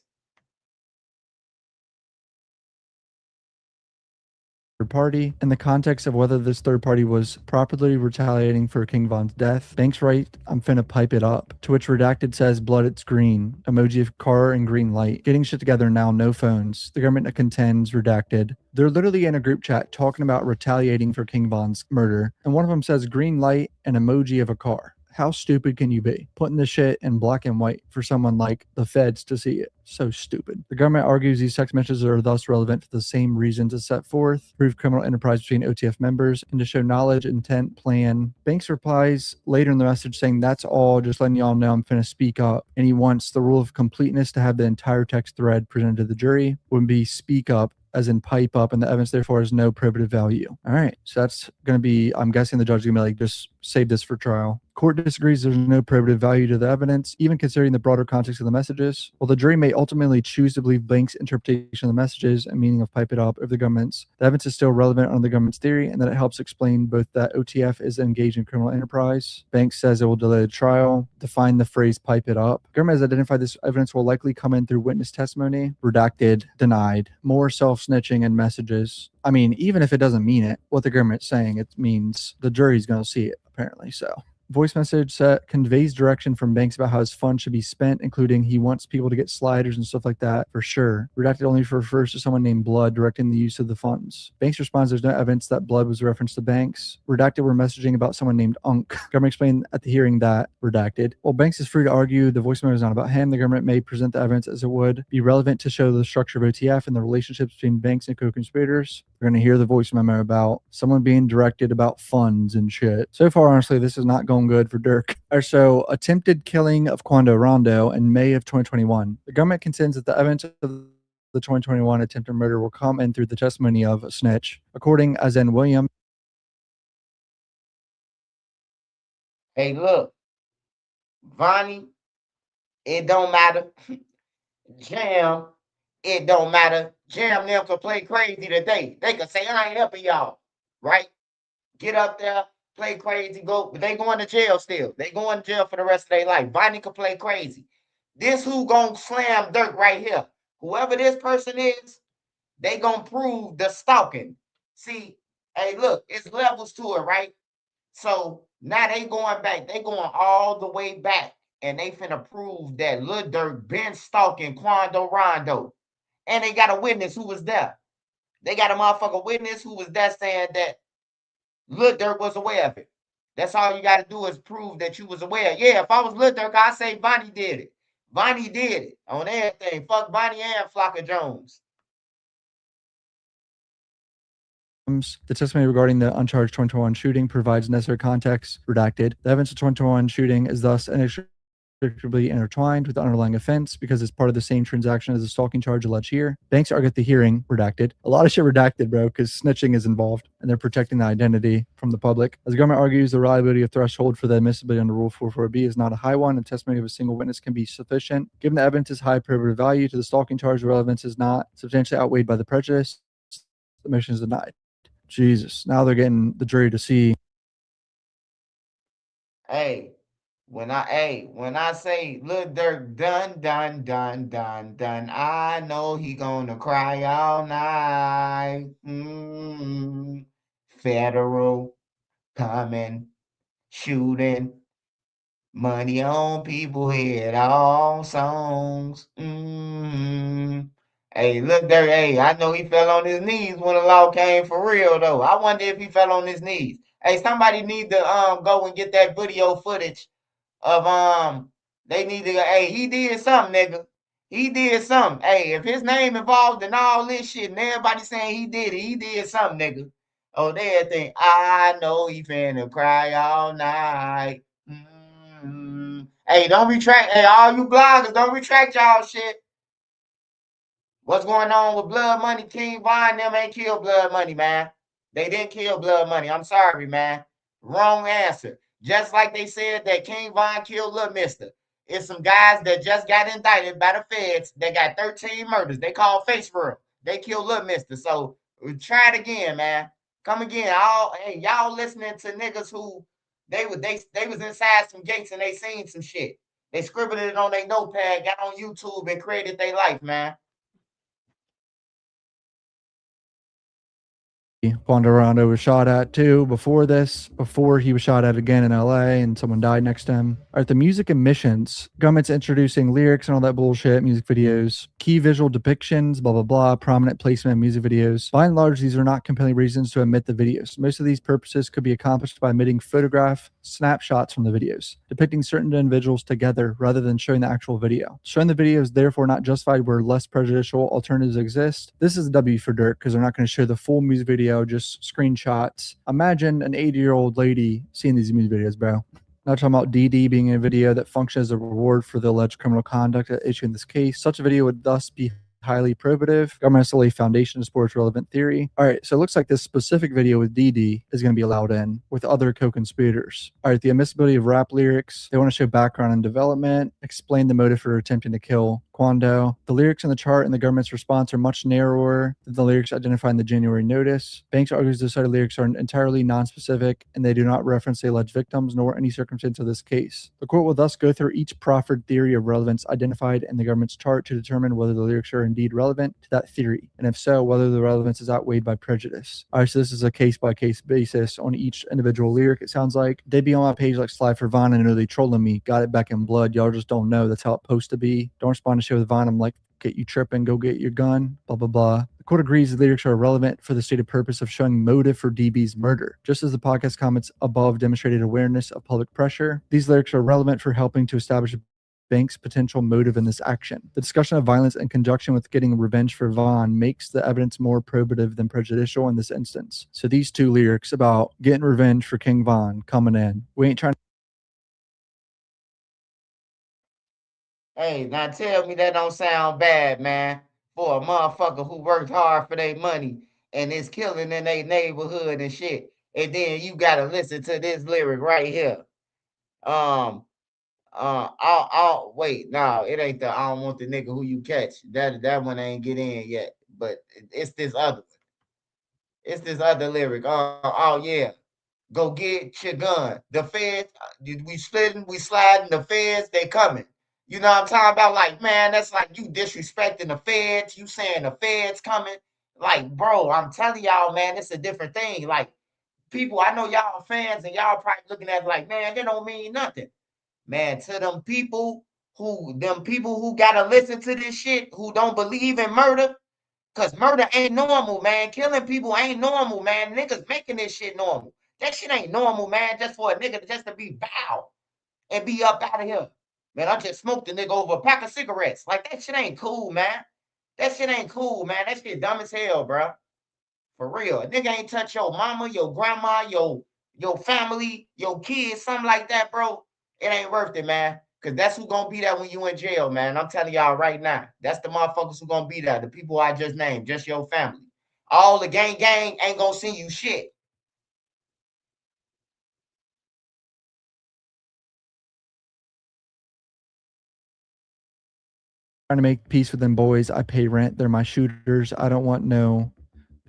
Party. In the context of whether this third party was properly retaliating for King Von's death, Banks write, "I'm finna pipe it up." To which Redacted says, "Blood, it's green." Emoji of car and green light. Getting shit together now, no phones. The government contends, Redacted. They're literally in a group chat talking about retaliating for King Von's murder, and one of them says green light and emoji of a car. How stupid can you be? Putting the shit in black and white for someone like the feds to see it. So stupid. The government argues these text messages are thus relevant for the same reasons as set forth, prove criminal enterprise between OTF members, and to show knowledge, intent, plan. Banks replies later in the message saying, "That's all, just letting y'all know I'm finna speak up." And he wants the rule of completeness to have the entire text thread presented to the jury. Would be speak up, as in pipe up, and the evidence therefore has no probative value. All right, so that's going to be, I'm guessing the judge is going to be like, just save this for trial. Court disagrees there's no probative value to the evidence, even considering the broader context of the messages. While the jury may ultimately choose to believe Banks' interpretation of the messages and meaning of pipe it up of the government's, the evidence is still relevant under the government's theory, and that it helps explain both that OTF is engaged in criminal enterprise. Banks says it will delay the trial, define the phrase pipe it up. Government has identified this evidence will likely come in through witness testimony. Redacted, denied. More self-snitching and messages. I mean, even if it doesn't mean it, what the government's saying, it means the jury's going to see it, apparently. So voice message set conveys direction from Banks about how his funds should be spent, including he wants people to get sliders and stuff like that for sure. Redacted only refers to someone named Blood directing the use of the funds. Banks responds there's no evidence that Blood was a reference to Banks. Redacted were messaging about someone named Unk. Government explained at the hearing that Redacted. While Banks is free to argue the voice memo is not about him, the government may present the evidence as it would be relevant to show the structure of OTF and the relationships between Banks and co-conspirators. We're going to hear the voice memo about someone being directed about funds and shit. So far, honestly, this is not going good for Durk. So, attempted killing of Quando Rondo in May of 2021. The government contends that the evidence of the 2021 attempted murder will come in through the testimony of a snitch, according as in William. Hey, look, Vonnie, it don't matter. Jam, it don't matter. Jam them could play crazy today. They could say, I ain't helping y'all. Right? Get up there, play crazy, go. But they going to jail still. They going to jail for the rest of their life. Vonnie could play crazy. This who gonna slam Dirk right here. Whoever this person is, they gonna prove the stalking. See, hey, look, it's levels to it, right? So now they going back. They going all the way back. And they finna prove that Lil Durk been stalking Quando Rondo. And they got a witness who was there. They got a motherfucker witness who was there saying that Lil Durk was aware of it. That's all you got to do is prove that you was aware. Yeah, if I was Lil Durk, I'd say Vonnie did it. Vonnie did it on everything. Fuck Vonnie and Flocka Jones. The testimony regarding the uncharged 2021 shooting provides necessary context. Redacted. The evidence of 2021 shooting is thus inextricably intertwined with the underlying offense because it's part of the same transaction as the stalking charge alleged here. Banks argue at the hearing, redacted. A lot of shit redacted, bro, because snitching is involved and they're protecting the identity from the public. As the government argues, the reliability of threshold for the admissibility under Rule 44B is not a high one, and testimony of a single witness can be sufficient. Given the evidence's high probative value to the stalking charge, the relevance is not substantially outweighed by the prejudice. The motion is denied. Jesus. Now they're getting the jury to see. Hey, when I say Lil Durk done, I know he gonna cry all night. Federal coming, shooting, money on people head, all songs. Hey, look there. Hey, I know he fell on his knees when the law came for real though. I wonder if he fell on his knees. Hey, somebody need to go and get that video footage of they need to, hey, he did something, nigga. He did something. Hey, if his name involved in all this shit and everybody saying he did it, he did something, nigga. Oh, they think I know he finna cry all night. Hey, don't retract. Hey, all you bloggers, don't retract y'all shit. What's going on with Blood Money? King Von them ain't killed Blood Money, man. They didn't kill Blood Money. I'm sorry, man. Wrong answer. Just like they said that King Von killed Lil Mister. It's some guys that just got indicted by the feds. They got 13 murders. They call face for 'em. They killed Lil Mister. So try it again, man. Come again. All hey, y'all listening to niggas who they was inside some gates and they seen some shit. They scribbled it on their notepad, got on YouTube and created their life, man. Ponderando was shot at too before this, before he was shot at again in LA and someone died next to him. All right, the music emissions. Government's introducing lyrics and all that bullshit, music videos, key visual depictions, blah, blah, blah, prominent placement in music videos. By and large, these are not compelling reasons to omit the videos. Most of these purposes could be accomplished by omitting photograph snapshots from the videos, depicting certain individuals together rather than showing the actual video. Showing the video is therefore not justified where less prejudicial alternatives exist. This is a W for Durk because they're not going to show the full music video, just screenshots. Imagine an 80-year-old lady seeing these music videos, bro. Not talking about DD being in a video that functions as a reward for the alleged criminal conduct at issue in this case. Such a video would thus be highly probative. Government has to lay foundation to support its relevant theory. All right, so it looks like this specific video with DD is going to be allowed in with other co-conspirators. All right, the admissibility of rap lyrics. They want to show background and development, explain the motive for attempting to kill Quando. The lyrics in the chart and the government's response are much narrower than the lyrics identified in the January notice. Banks argues the cited lyrics are entirely non-specific and they do not reference the alleged victims nor any circumstance of this case. The court will thus go through each proffered theory of relevance identified in the government's chart to determine whether the lyrics are indeed relevant to that theory, and if so, whether the relevance is outweighed by prejudice. All right, so this is a case-by-case basis on each individual lyric, it sounds like. They be on my page like Slide for Vine and know they trolling me. Got it back in blood. Y'all just don't know. That's how it's supposed to be. Don't respond to shit with Vine. I'm like, get you tripping, go get your gun, blah, blah, blah. The court agrees the lyrics are relevant for the stated purpose of showing motive for DB's murder. Just as the podcast comments above demonstrated awareness of public pressure, these lyrics are relevant for helping to establish Banks' potential motive in this action. The discussion of violence in conjunction with getting revenge for Vaughn makes the evidence more probative than prejudicial in this instance. So these two lyrics about getting revenge for King Vaughn coming in. We ain't trying. Hey, now tell me that don't sound bad, man, for a motherfucker who worked hard for their money and is killing in their neighborhood and shit. And then you gotta listen to this lyric right here. Um, I'll wait. No, it ain't the I don't want the nigga who you catch. That one ain't get in yet. But it's this other one. It's this other lyric. Oh yeah. Go get your gun. The feds, we splitting, we sliding, the feds, they coming. You know what I'm talking about? Like, man, that's like you disrespecting the feds. You saying the feds coming. Like, bro, I'm telling y'all, man, it's a different thing. Like, people, I know y'all fans and y'all probably looking at it like, man, that don't mean nothing. Man, to them people who gotta listen to this shit, who don't believe in murder, cause murder ain't normal, man. Killing people ain't normal, man. Niggas making this shit normal. That shit ain't normal, man. Just for a nigga just to be bow and be up out of here. Man, I just smoked a nigga over a pack of cigarettes. Like that shit ain't cool, man. That shit ain't cool, man. That shit dumb as hell, bro. For real. A nigga ain't touch your mama, your grandma, your family, your kids, something like that, bro. It ain't worth it, man. Cause that's who gonna be there when you in jail, man. I'm telling y'all right now. That's the motherfuckers who gonna be there. The people I just named, just your family. All the gang ain't gonna see you shit. Trying to make peace with them boys. I pay rent. They're my shooters. I don't want no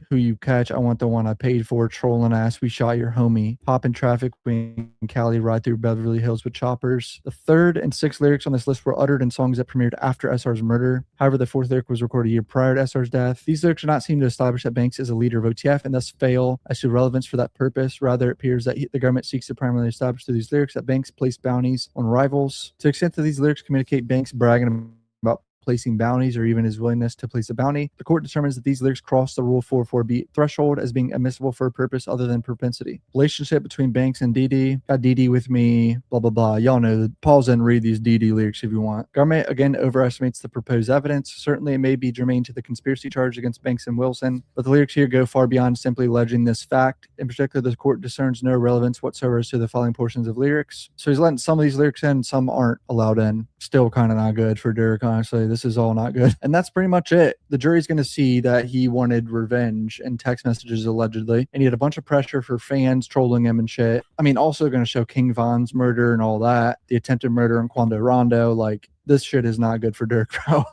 who you catch. I want the one I paid for. Trolling ass. We shot your homie. Hop in traffic. We in Cali ride through Beverly Hills with choppers. The third and sixth lyrics on this list were uttered in songs that premiered after SR's murder. However, the fourth lyric was recorded a year prior to SR's death. These lyrics do not seem to establish that Banks is a leader of OTF and thus fail as to relevance for that purpose. Rather, it appears that the government seeks to primarily establish through these lyrics that Banks placed bounties on rivals. To the extent that these lyrics communicate Banks bragging about placing bounties or even his willingness to place a bounty, the court determines that these lyrics cross the Rule 404B threshold as being admissible for a purpose other than propensity. Relationship between Banks and Didi. Got Didi with me, blah, blah, blah. Y'all know, pause and read these Didi lyrics if you want. Government, again, overestimates the proposed evidence. Certainly, it may be germane to the conspiracy charge against Banks and Wilson, but the lyrics here go far beyond simply alleging this fact. In particular, the court discerns no relevance whatsoever as to the following portions of lyrics. So he's letting some of these lyrics in, some aren't allowed in. Still kind of not good for Durk, honestly. This is all not good. And that's pretty much it. The jury's going to see that he wanted revenge and text messages allegedly, and he had a bunch of pressure for fans trolling him and shit. I mean, also going to show King Von's murder and all that, the attempted murder in Quando Rondo. Like, this shit is not good for Durk, bro.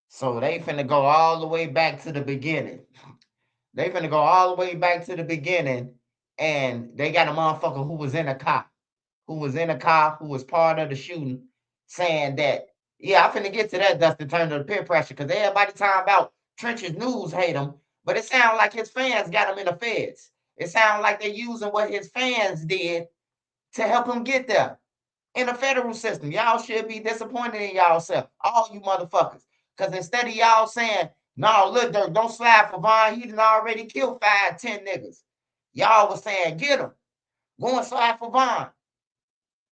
So they finna go all the way back to the beginning. They finna go all the way back to the beginning, and they got a motherfucker who was in a car, who was part of the shooting, saying that, yeah, I finna get to that, Dustin, turn to the peer pressure, because everybody talking about Trench's News hate him, but it sounds like his fans got him in the feds. It sounds like they're using what his fans did to help him get there in the federal system. Y'all should be disappointed in y'allself, all you motherfuckers. Because instead of y'all saying, no, Lil Durk, don't slide for Von, he done already killed 5, 10 niggas. Y'all was saying, get him. Go and slide for Von.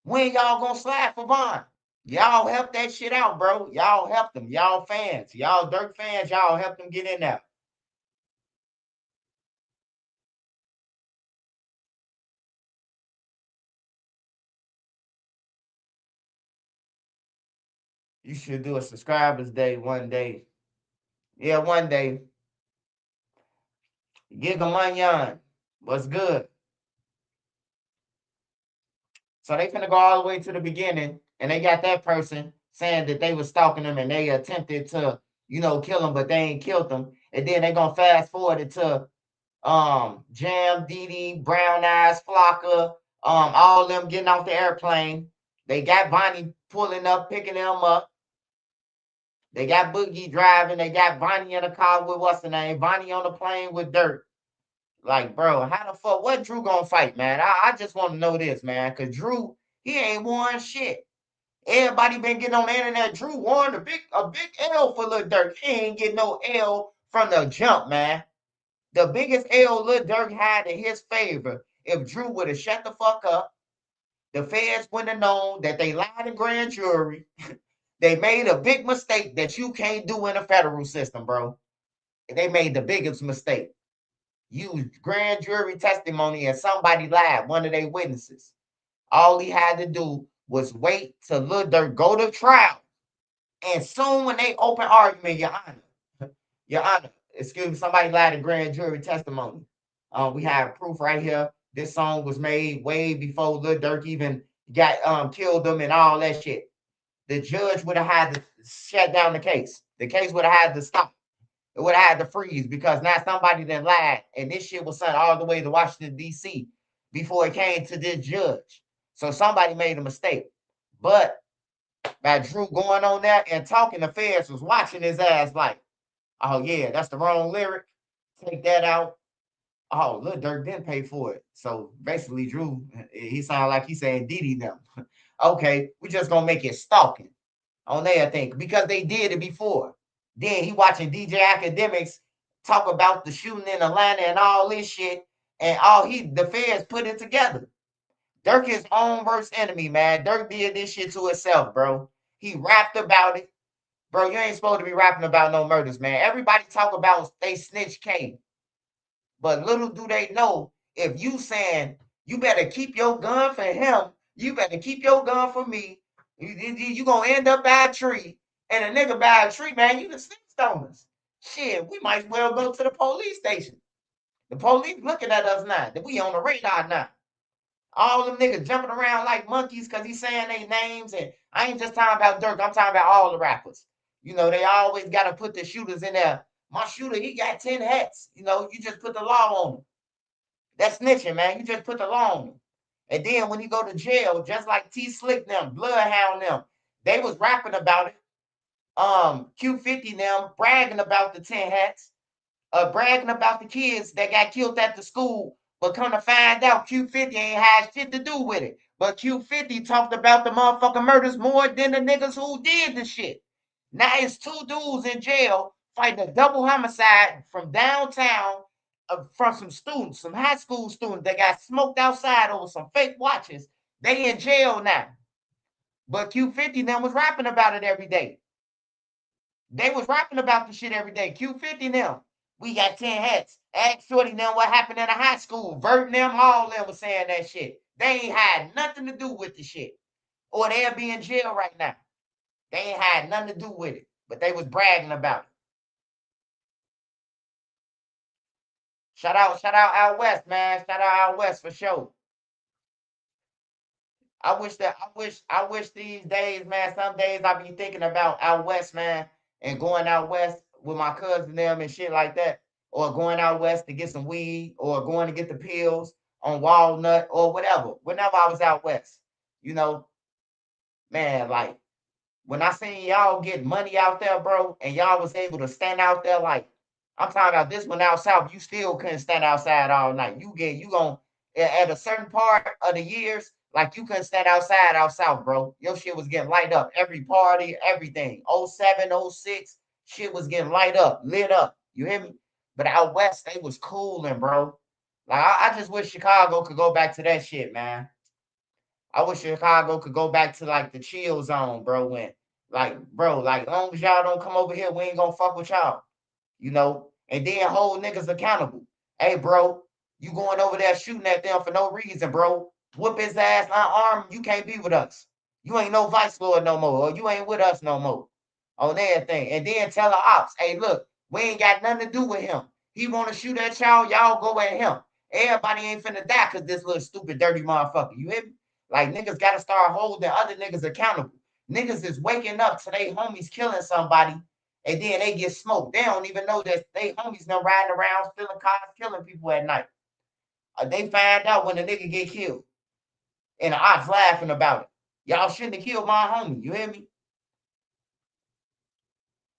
When y'all gonna slide for Von? Y'all help that shit out, bro. Y'all help them. Y'all fans. Y'all Durk fans, y'all help them get in there. You should do a subscribers day one day. Yeah, one day. Giga Manyan. What's good? So they finna go all the way to the beginning, and they got that person saying that they was stalking them and they attempted to, kill them, but they ain't killed them. And then they gonna fast forward it to Jam, Didi, Brown Eyes, Flocka, all of them getting off the airplane. They got Bonnie pulling up, picking them up. They got Boogie driving. They got Bonnie in the car with what's the name? Bonnie on the plane with Durk. Like, bro, how the fuck? What Drew gonna fight, man? I just want to know this, man, because Drew, he ain't won shit. Everybody been getting on the internet. Drew won a big L for Lil Durk. He ain't getting no L from the jump, man. The biggest L Lil Durk had in his favor, if Drew would have shut the fuck up, the feds wouldn't have known that they lied in grand jury. They made a big mistake that you can't do in a federal system, bro. They made the biggest mistake. Used grand jury testimony and somebody lied, one of their witnesses. All he had to do was wait till Lil Durk go to trial. And soon when they open argument, Your Honor, Your Honor, excuse me, somebody lied in grand jury testimony. We have proof right here. This song was made way before Lil Durk even got killed them and all that shit. The judge would have had to shut down the case. The case would have had to stop. It would have had to freeze because now somebody then lied, and this shit was sent all the way to Washington D.C. before it came to this judge. So somebody made a mistake. But by Drew going on there and talking, the feds was watching his ass like, oh yeah, that's the wrong lyric. Take that out. Oh, Lil Durk didn't pay for it. So basically, Drew, he sounded like he's saying Didi them. Okay, we just gonna make it stalking on there, I think, because they did it before. Then he watching DJ Academics talk about the shooting in Atlanta and all this shit, and the feds put it together. Durk his own worst enemy, man. Durk did this shit to himself, bro. He rapped about it. Bro, you ain't supposed to be rapping about no murders, man. Everybody talk about they snitch K. But little do they know, if you saying You better keep your gun for him. You better keep your gun for me. You gonna end up by a tree. And a nigga by a tree, man, you the snitched on us. Shit, we might as well go to the police station. The police looking at us now. That we on the radar now. All them niggas jumping around like monkeys because he's saying their names. And I ain't just talking about Durk. I'm talking about all the rappers. You know, they always got to put the shooters in there. My shooter, he got 10 hats. You know, you just put the law on him. That's snitching, man. You just put the law on him. And then when he go to jail, just like T Slick them, Bloodhound them, they was rapping about it. Q50 them bragging about the 10 hats, bragging about the kids that got killed at the school, but come to find out Q50 ain't had shit to do with it. But Q50 talked about the motherfucking murders more than the niggas who did the shit. Now it's two dudes in jail fighting a double homicide from downtown, from some students, some high school students that got smoked outside over some fake watches. They in jail now. But Q50 them was rapping about it every day. They was rapping about the shit every day. Q50 them. We got 10 hats. Ask Shorty them what happened in the high school. Vert them, all them was saying that shit. They ain't had nothing to do with the shit. Or they'll be in jail right now. They ain't had nothing to do with it. But they was bragging about it. Shout out West, man. Shout out West for sure. I wish these days, man. Some days I be thinking about out west, man, and going out west with my cousin them and shit like that, or going out west to get some weed, or going to get the pills on Walnut or whatever. Whenever I was out west, you know, man, like when I seen y'all get money out there, bro, and y'all was able to stand out there, like I'm talking about this one out south, you still couldn't stand outside all night. You gon' at a certain part of the years, like you couldn't stand outside out south, bro. Your shit was getting light up. Every party, everything. '07, '06, shit was getting light up, lit up. You hear me? But out west, they was cooling, bro. Like I just wish Chicago could go back to that shit, man. I wish Chicago could go back to like the chill zone, bro. When like, bro, like as long as y'all don't come over here, we ain't gonna fuck with y'all, you know. And then hold niggas accountable. Hey, bro, you going over there shooting at them for no reason, bro. Whoop his ass, unarmed. You can't be with us. You ain't no vice lord no more, or you ain't with us no more on everything. And then tell the ops, hey, look, we ain't got nothing to do with him. He want to shoot at y'all go at him. Everybody ain't finna die because this little stupid, dirty motherfucker. You hear me? Like niggas gotta start holding other niggas accountable. Niggas is waking up to they homies killing somebody, and then they get smoked. They don't even know that they homies now riding around stealing cars, killing people at night. They find out when the nigga get killed, and the ops laughing about it. Y'all shouldn't have killed my homie. You hear me?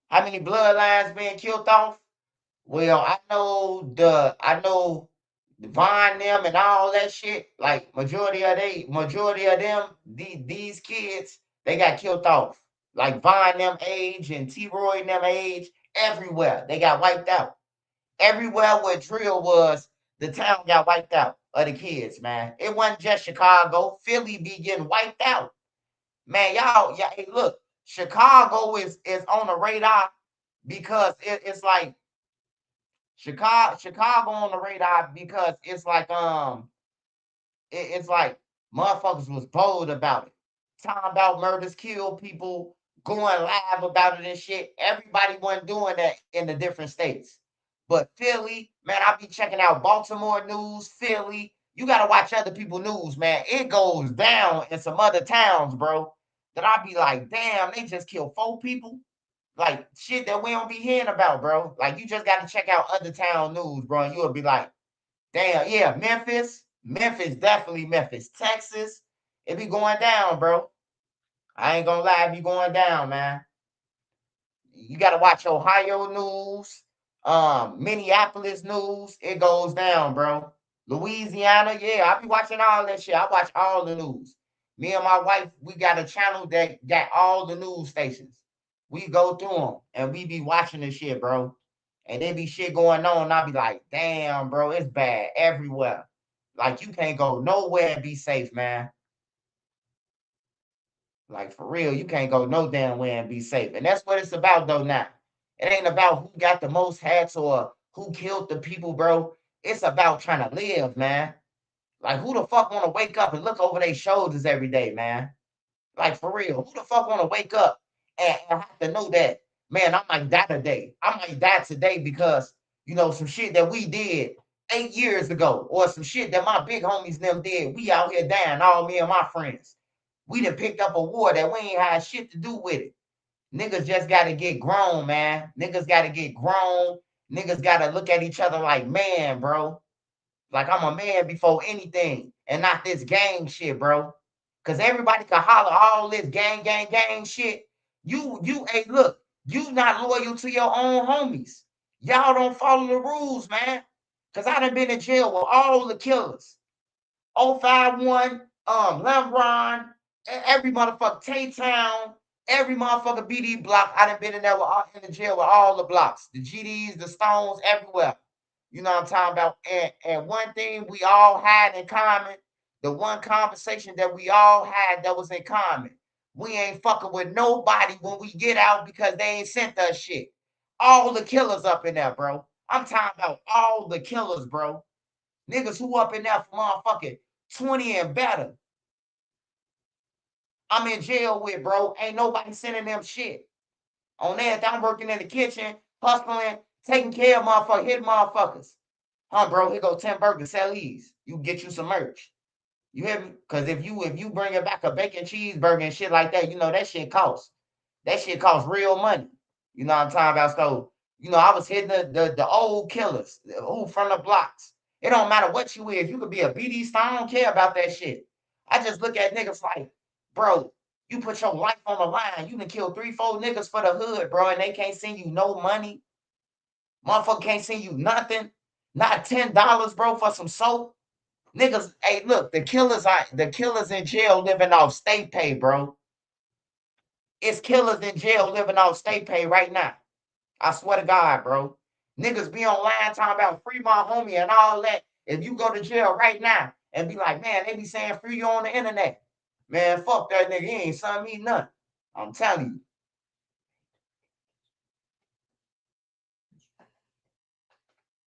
How many bloodlines being killed off? Well, I know Divine them and all that shit. Like majority of them, these kids, they got killed off. Like Vine them age and T Roy them age, everywhere. They got wiped out. Everywhere where drill was, the town got wiped out of the kids, man. It wasn't just Chicago. Philly be getting wiped out. Man, y'all, hey, look, Chicago is on the radar because it's like Chicago on the radar because it's like motherfuckers was bold about it. Talking about murders, kill people, going live about it and shit. Everybody wasn't doing that in the different states. But Philly, man, I be checking out Baltimore news, Philly. You gotta watch other people news, man. It goes down in some other towns, bro. That I be like, damn, they just killed 4 people. Like shit that we don't be hearing about, bro. Like you just got to check out other town news, bro, and you'll be like, damn, yeah, Memphis, definitely Memphis, Texas, it be going down, bro. I ain't gonna lie, it be going down, man. You got to watch Ohio news, Minneapolis news. It goes down, bro. Louisiana, yeah, I be watching all that shit. I watch all the news. Me and my wife, we got a channel that got all the news stations. We go through them and we be watching this shit, bro. And there be shit going on. And I be like, damn, bro, it's bad everywhere. Like you can't go nowhere and be safe, man. Like for real, you can't go no damn way and be safe. And that's what it's about though now. It ain't about who got the most hats or who killed the people, bro. It's about trying to live, man. Like, who the fuck want to wake up and look over their shoulders every day, man? Like, for real, who the fuck want to wake up and have to know that, man, I might die today. I might die today because, some shit that we did 8 years ago, or some shit that my big homies them did. We out here dying, all me and my friends. We done picked up a war that we ain't had shit to do with it. Niggas just gotta get grown, man. Niggas gotta get grown. Niggas gotta look at each other like, man, bro. Like I'm a man before anything, and not this gang shit, bro. Cause everybody can holler all this gang shit. Hey, look, you not loyal to your own homies. Y'all don't follow the rules, man. Cause I done been in jail with all the killers. 051, Lembron, every motherfucker, Tay-Town, every motherfucker BD block. I done been in there in the jail with all the blocks, the GDs, the Stones, everywhere. You know what I'm talking about? And one thing we all had in common, the one conversation that we all had that was in common. We ain't fucking with nobody when we get out because they ain't sent us shit. All the killers up in there, bro. I'm talking about all the killers, bro. Niggas who up in there for motherfucking 20 and better. I'm in jail with, bro. Ain't nobody sending them shit. On that, I'm working in the kitchen, hustling, taking care of motherfuckers, hitting motherfuckers. Huh, bro, here go 10 burgers, sell these. You get you some merch. You hear me? Because if you bring it back a bacon cheeseburger and shit like that, that shit costs. That shit costs real money. You know what I'm talking about? So, I was hitting the old killers, who from the blocks. It don't matter what you is. You could be a BD star. I don't care about that shit. I just look at niggas like, bro, you put your life on the line. You done kill 3, 4 niggas for the hood, bro, and they can't send you no money. Motherfucker can't send you nothing. Not $10, bro, for some soap. Niggas, hey, look, the killers in jail living off state pay, bro. It's killers in jail living off state pay right now. I swear to God, bro. Niggas be online talking about free my homie and all that. If you go to jail right now and be like, man, they be saying free you on the internet. Man, fuck that nigga. He ain't son me nothing. I'm telling you.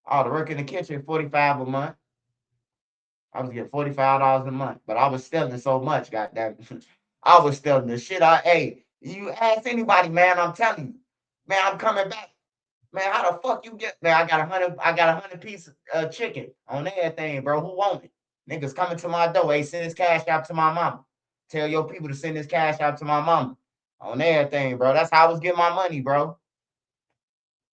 All the work in the kitchen, 45 a month. I was getting $45 a month, but I was stealing so much, goddamn. I was stealing the shit. Hey, you ask anybody, man, I'm telling you, man, I'm coming back. Man, how the fuck you get? Man, I got a hundred piece of chicken on everything, bro. Who want it? Niggas coming to my door. Hey, send this cash out to my mama. Tell your people to send this cash out to my mama. On everything, bro. That's how I was getting my money, bro.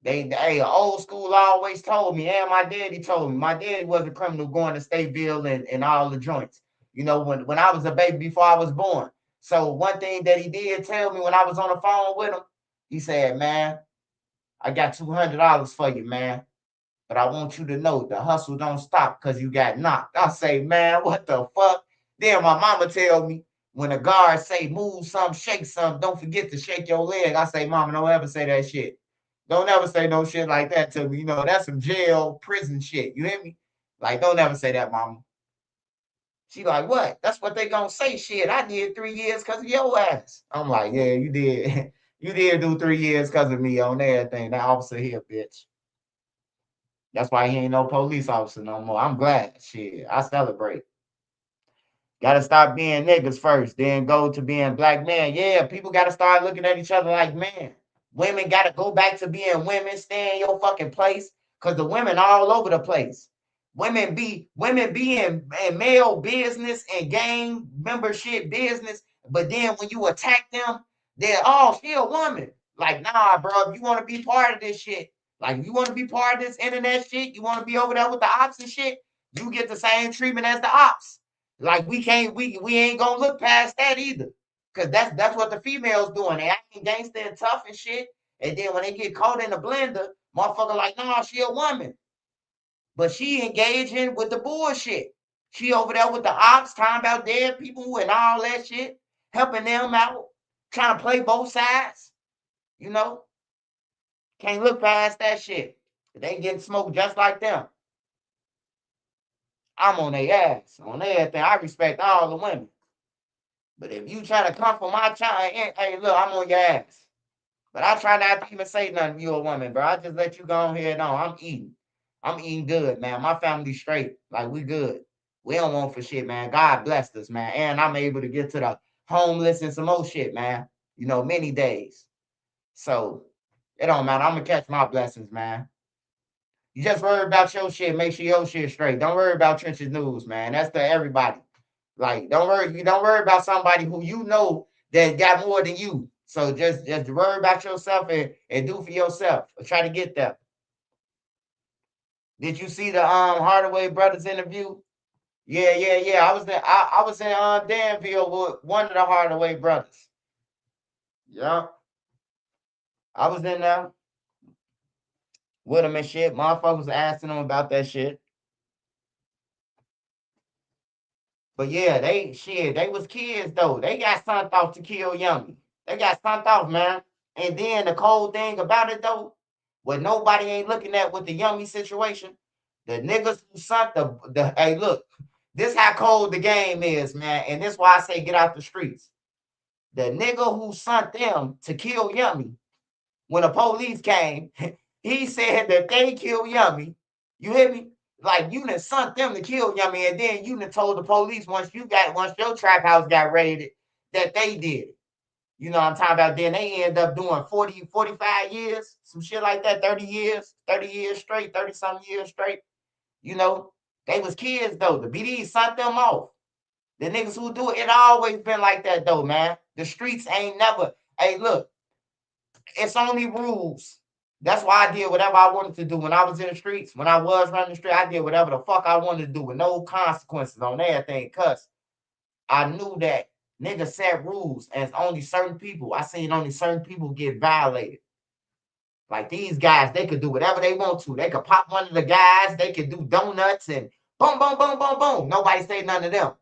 Hey, old school always told me, and my daddy told me. My daddy was a criminal going to Stateville and all the joints. When I was a baby before I was born. So one thing that he did tell me when I was on the phone with him, he said, man, I got $200 for you, man. But I want you to know the hustle don't stop because you got knocked. I say, man, what the fuck? Then my mama tell me when a guard say move some, shake some, don't forget to shake your leg. I say, mama, don't ever say that shit. Don't ever say no shit like that to me. That's some jail, prison shit. You hear me? Like, don't ever say that, mama. She like, what? That's what they gonna say. Shit, I did 3 years because of your ass. I'm like, yeah, you did. You did do 3 years because of me on everything. That officer here, bitch. That's why he ain't no police officer no more. I'm glad. Shit, I celebrate. Gotta stop being niggas first, then go to being black men. Yeah, people gotta start looking at each other like men. Women gotta go back to being women, stay in your fucking place, cause the women all over the place. Women be in male business and gang membership business, but then when you attack them, they're she a woman. Like, nah, bro, if you want to be part of this shit, like if you want to be part of this internet shit, you want to be over there with the ops and shit, you get the same treatment as the ops. Like we ain't gonna look past that either. Cause that's what the females doing. They acting gangster and tough and shit. And then when they get caught in the blender, motherfucker like, nah, she a woman. But she engaging with the bullshit. She over there with the ops, talking about dead people and all that shit, helping them out, trying to play both sides. You know, can't look past that shit. They getting smoked just like them. I'm on their ass, on everything. I respect all the women. But if you try to come for my child, hey, look, I'm on your ass. But I try not to even say nothing to you a woman, bro. I just let you go on here and on. I'm eating. I'm eating good, man. My family's straight. Like, we good. We don't want for shit, man. God blessed us, man. And I'm able to get to the homeless and some more shit, man. Many days. So it don't matter. I'm gonna catch my blessings, man. You just worry about your shit. Make sure your shit straight. Don't worry about Trenches News, man. That's to everybody. Like, don't worry. You don't worry about somebody who that got more than you. So just worry about yourself and do for yourself. Or try to get there. Did you see the Hardaway brothers interview? Yeah, yeah, yeah. I was in Danville with one of the Hardaway brothers. Yeah, I was in there with him and shit. Motherfuckers was asking him about that shit. But yeah, they was kids though. They got sent off to kill Yummy. They got sent off, man. And then the cold thing about it though, what nobody ain't looking at with the Yummy situation, the niggas who sent the hey look, this how cold the game is, man. And this why I say get out the streets. The nigga who sent them to kill Yummy, when the police came, he said that they killed Yummy. You hear me? Like you done sent them to kill Yummy, and then you done told the police once your trap house got raided that they did it. You know what I'm talking about? Then they end up doing 40, 45 years, some shit like that, 30 years straight, 30 some years straight. You know, they was kids though. The BD sent them off. The niggas who do it, it always been like that though, man. The streets ain't never, hey, look, it's only rules. That's why I did whatever I wanted to do when I was in the streets. When I was running the street, I did whatever the fuck I wanted to do with no consequences on everything. Cause I knew that niggas set rules and it's only certain people. I seen only certain people get violated. Like these guys, they could do whatever they want to. They could pop one of the guys. They could do donuts and boom, boom, boom, boom, boom. Nobody say none of them.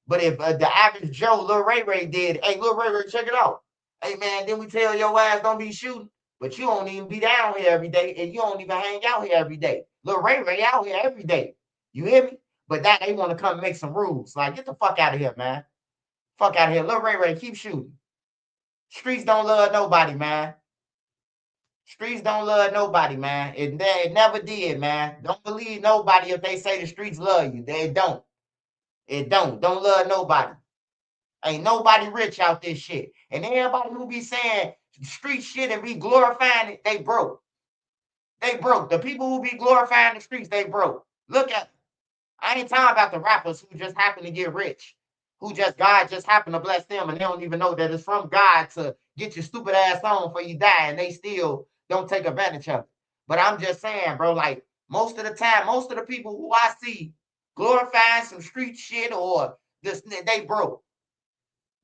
But if the average Joe, Lil Ray Ray did, hey, Lil Ray Ray, check it out. Hey, man, then we tell your ass don't be shooting, but you don't even be down here every day, and you don't even hang out here every day. Lil Ray Ray out here every day. You hear me? But that they want to come make some rules. Like, get the fuck out of here, man. Fuck out of here. Lil Ray Ray, keep shooting. Streets don't love nobody, man. Streets don't love nobody, man. It never did, man. Don't believe nobody if they say the streets love you. They don't. It don't. Don't love nobody. Ain't nobody rich out this shit. And everybody who be saying street shit and be glorifying it, they broke. They broke. The people who be glorifying the streets, they broke. Look at, I ain't talking about the rappers who just happen to get rich, who just God just happened to bless them and they don't even know that it's from God to get your stupid ass on before you die and they still don't take advantage of it. But I'm just saying, bro, like most of the time, most of the people who I see glorifying some street shit or this, they broke.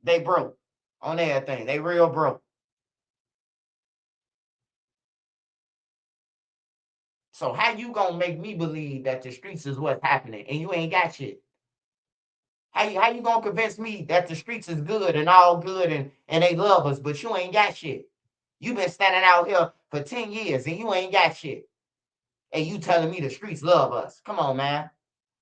They broke on everything. They real broke. So how you gonna make me believe that the streets is what's happening and you ain't got shit? How you gonna convince me that the streets is good and all good and they love us, but you ain't got shit? You been standing out here for 10 years and you ain't got shit. And you telling me the streets love us. Come on, man.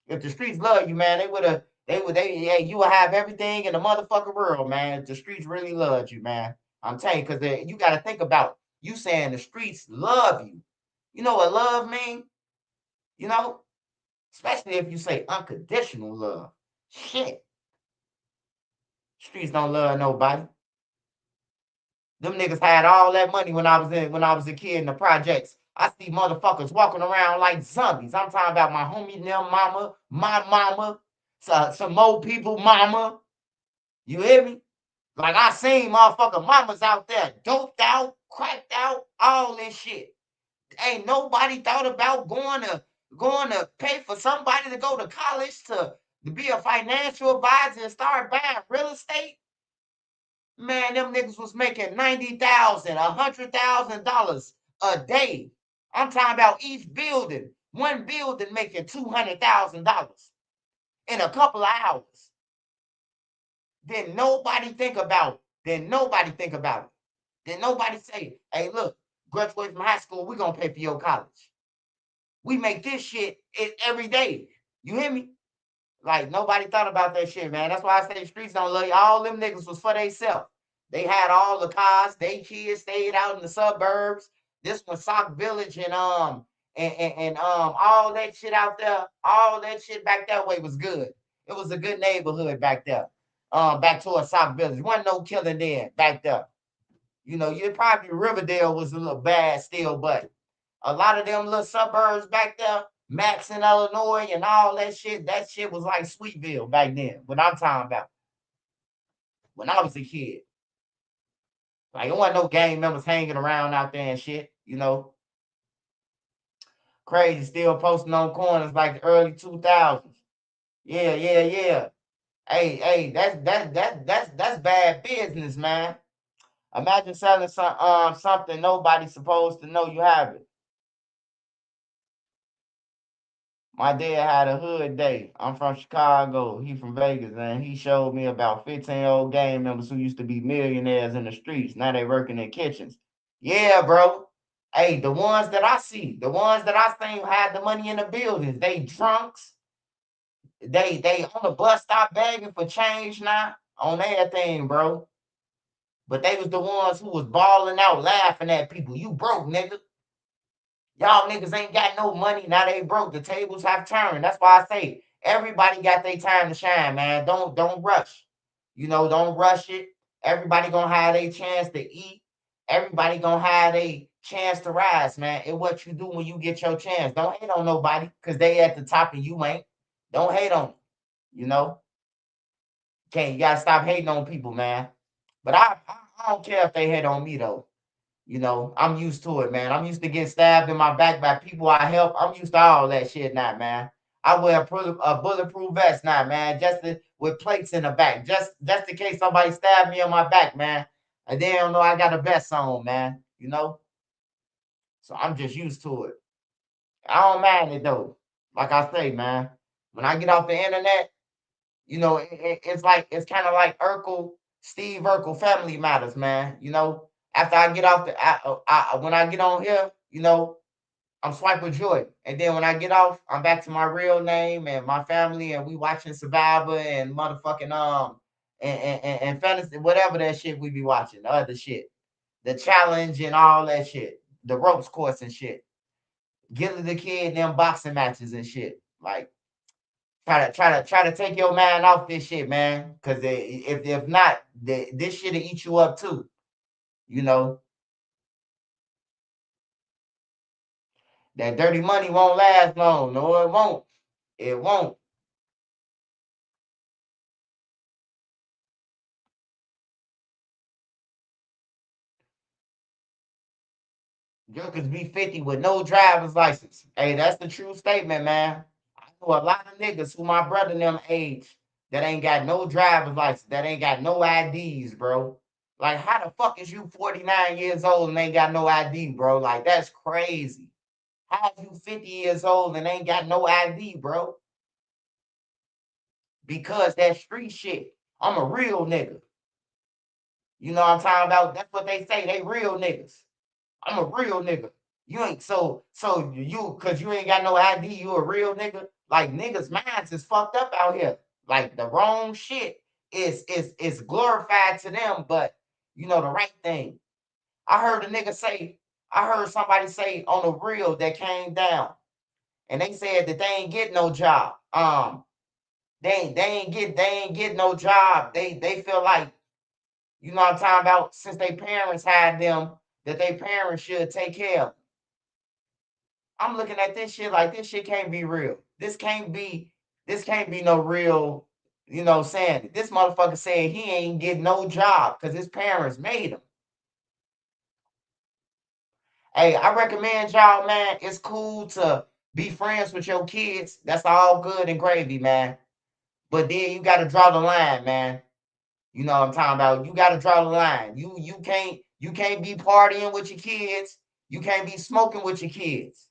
If the streets love you, man, yeah, you would have everything in the motherfucking world, man. If the streets really loved you, man. I'm telling you, because you got to think about you saying the streets love you. You know what love mean? You know, especially if you say unconditional love. Shit, streets don't love nobody. Them niggas had all that money when I was a kid in the projects. I see motherfuckers walking around like zombies. I'm talking about my homie and them mama, my mama, some more people mama. You hear me? Like I seen motherfucker mamas out there doped out, cracked out, all this shit. Ain't nobody thought about going to pay for somebody to go to college to be a financial advisor and start buying real estate. Man, them niggas was making $90,000, $100,000 a day. I'm talking about each building. One building making $200,000 in a couple of hours. Then nobody think about it. Then nobody think about it. Then nobody say, hey, look, graduate from high school, we're going to pay for your college. We make this shit every day. You hear me? Like, nobody thought about that shit, man. That's why I say the streets don't love you. All them niggas was for theyself. They had all the cars. They kids stayed out in the suburbs. This was Sock Village and all that shit out there. All that shit back that way was good. It was a good neighborhood back there. Back towards South Village. Wasn't no killing there back there. You know, you probably Riverdale was a little bad still, but a lot of them little suburbs back there, Max in Illinois and all that shit was like Sweetville back then. What I'm talking about. When I was a kid. Like, there wasn't no gang members hanging around out there and shit, you know. Crazy, still posting on corners like the early 2000s. Yeah, yeah, yeah. Hey, that's bad business, man. Imagine selling something nobody's supposed to know you have it. My dad had a hood day. I'm from Chicago. He from Vegas, and he showed me about 15-year-old gang members who used to be millionaires in the streets. Now they work in their kitchens. Yeah, bro. Hey, the ones that I see, the ones that I seen had the money in the buildings. They drunks. They on the bus stop begging for change now on everything, bro. But they was the ones who was balling out, laughing at people. You broke, nigga. Y'all niggas ain't got no money. Now they broke. The tables have turned. That's why I say everybody got their time to shine, man. Don't rush. You know, don't rush it. Everybody gonna have a chance to eat. Everybody gonna have a chance to rise, man. And what you do when you get your chance. Don't hate on nobody because they at the top and you ain't. Don't hate on them. You know? Okay, you gotta stop hating on people, man. But I don't care if they hate on me though. You know, I'm used to it, man. I'm used to getting stabbed in my back by people I help. I'm used to all that shit now, man. I wear a bulletproof vest now, man, with plates in the back, just in case somebody stab me on my back, man. And they don't know I got a vest on, man. You know, so I'm just used to it. I don't mind it though. Like I say, man, when I get off the internet, you know, it's like it's kind of like Steve Urkel, Family Matters, man. You know, after I get off when I get on here, you know, I'm swiping joy, and then when I get off, I'm back to my real name and my family, and we watching Survivor and motherfucking and fantasy, whatever that shit we be watching, the other shit, the challenge and all that shit, the ropes course and shit, giving the kid them boxing matches and shit, like. Try to take your mind off this shit, man. Cause if not, this shit'll eat you up too. You know that dirty money won't last long. No, it won't. It won't. Jokers be 50 with no driver's license. Hey, that's the true statement, man. I know a lot of niggas who my brother and them age that ain't got no driver's license, that ain't got no IDs, bro. Like, how the fuck is you 49 years old and ain't got no ID, bro? Like, that's crazy. How you 50 years old and ain't got no ID, bro? Because that street shit. I'm a real nigga. You know what I'm talking about? That's what they say. They real niggas. I'm a real nigga. You ain't so you cause you ain't got no ID, you a real nigga. Like niggas' minds is fucked up out here. Like the wrong shit is glorified to them, but you know the right thing. I heard a nigga say, I heard somebody say on the real that came down, and they said that they ain't get no job. They ain't get no job. They feel like, you know what I'm talking about, since their parents had them, that their parents should take care of them. I'm looking at this shit like this shit can't be real. This can't be no real, you know, saying this motherfucker said he ain't getting no job because his parents made him. Hey, I recommend y'all, man. It's cool to be friends with your kids. That's all good and gravy, man. But then you gotta draw the line, man. You know what I'm talking about? You got to draw the line. You can't be partying with your kids. You can't be smoking with your kids.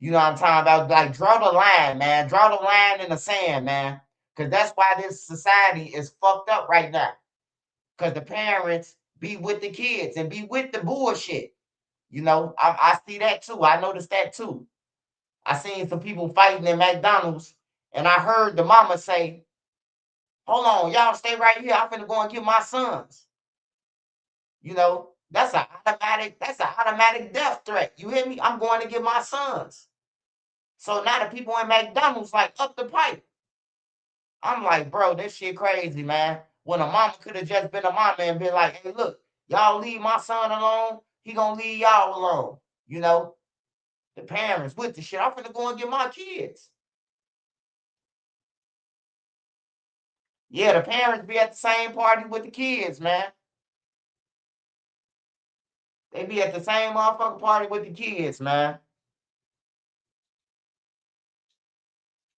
You know what I'm talking about? Like draw the line, man. Draw the line in the sand, man. Cause that's why this society is fucked up right now. Cause the parents be with the kids and be with the bullshit. You know, I see that too. I noticed that too. I seen some people fighting in McDonald's, and I heard the mama say, "Hold on, y'all stay right here. I'm finna go and get my sons." You know, that's an automatic death threat. You hear me? I'm going to get my sons. So now the people in McDonald's like up the pipe. I'm like, bro, this shit crazy, man. When a mama could have just been a mama and been like, hey, look, y'all leave my son alone, he gonna leave y'all alone. You know, the parents with the shit. I'm finna go and get my kids. Yeah, the parents be at the same party with the kids, man. They be at the same motherfucking party with the kids, man.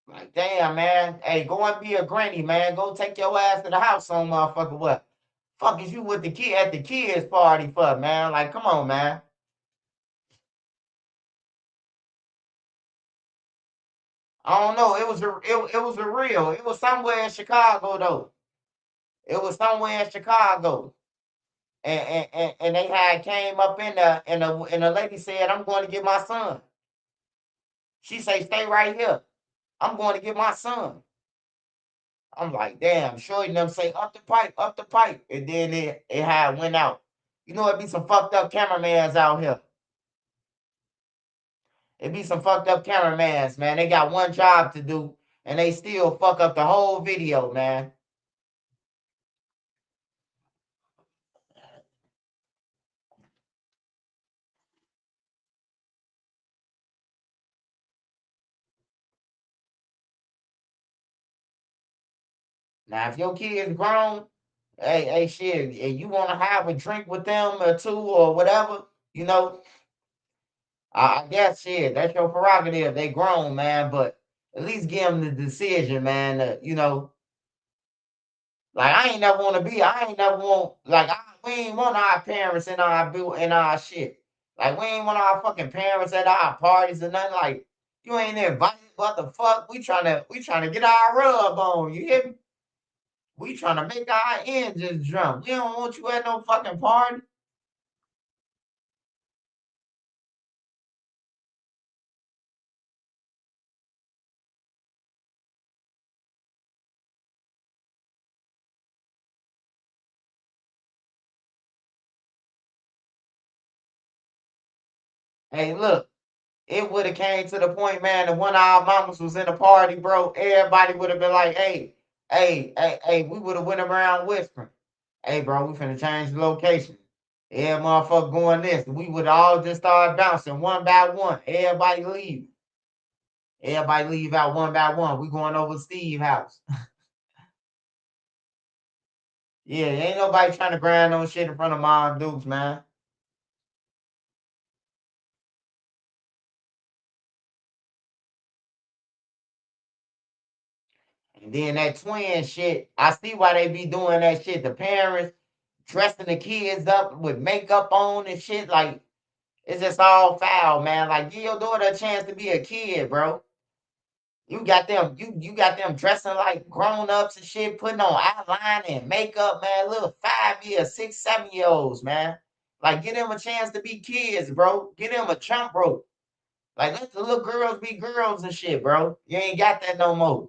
Like, damn, man. Hey, go and be a granny, man. Go take your ass to the house on motherfucker what? Fuck is you with the kid at the kids party for, man? Like, come on, man. I don't know. It was a real. It was somewhere in Chicago though. It was somewhere in Chicago. And they had came up in there and the lady said, I'm going to get my son. She say, stay right here. I'm going to get my son. I'm like, damn, shorty them say up the pipe. And then it had went out. You know, it be some fucked up cameramans out here. It be some fucked up cameramans, man. They got one job to do and they still fuck up the whole video, man. Now, if your kid's grown, hey, shit, and you want to have a drink with them or two or whatever, you know, I guess shit, that's your prerogative. They grown, man, but at least give them the decision, man. You know, like I ain't never want, like we ain't want our parents in our shit. Like we ain't want our fucking parents at our parties or nothing. Like you ain't invited. What the fuck? We trying to get our rub on. You hear me? We trying to make our engines jump. We don't want you at no fucking party. Hey, look, it would have came to the point, man, that one of our mamas was in a party, bro. Everybody would have been like, hey, we would have went around whispering. Hey, bro, we finna change the location. Yeah, motherfucker going this. We would all just start bouncing one by one. Everybody leave. Everybody leave out one by one. We going over to Steve's house. Yeah, ain't nobody trying to grind on shit in front of Mom Dukes, man. And then that twin shit, I see why they be doing that shit. The parents dressing the kids up with makeup on and shit. Like, it's just all foul, man. Like, give your daughter a chance to be a kid, bro. You got them dressing like grown ups and shit, putting on outline and makeup, man. Little 5 year, 6, 7 year olds, man. Like, give them a chance to be kids, bro. Give them a jump rope. Like, let the little girls be girls and shit, bro. You ain't got that no more.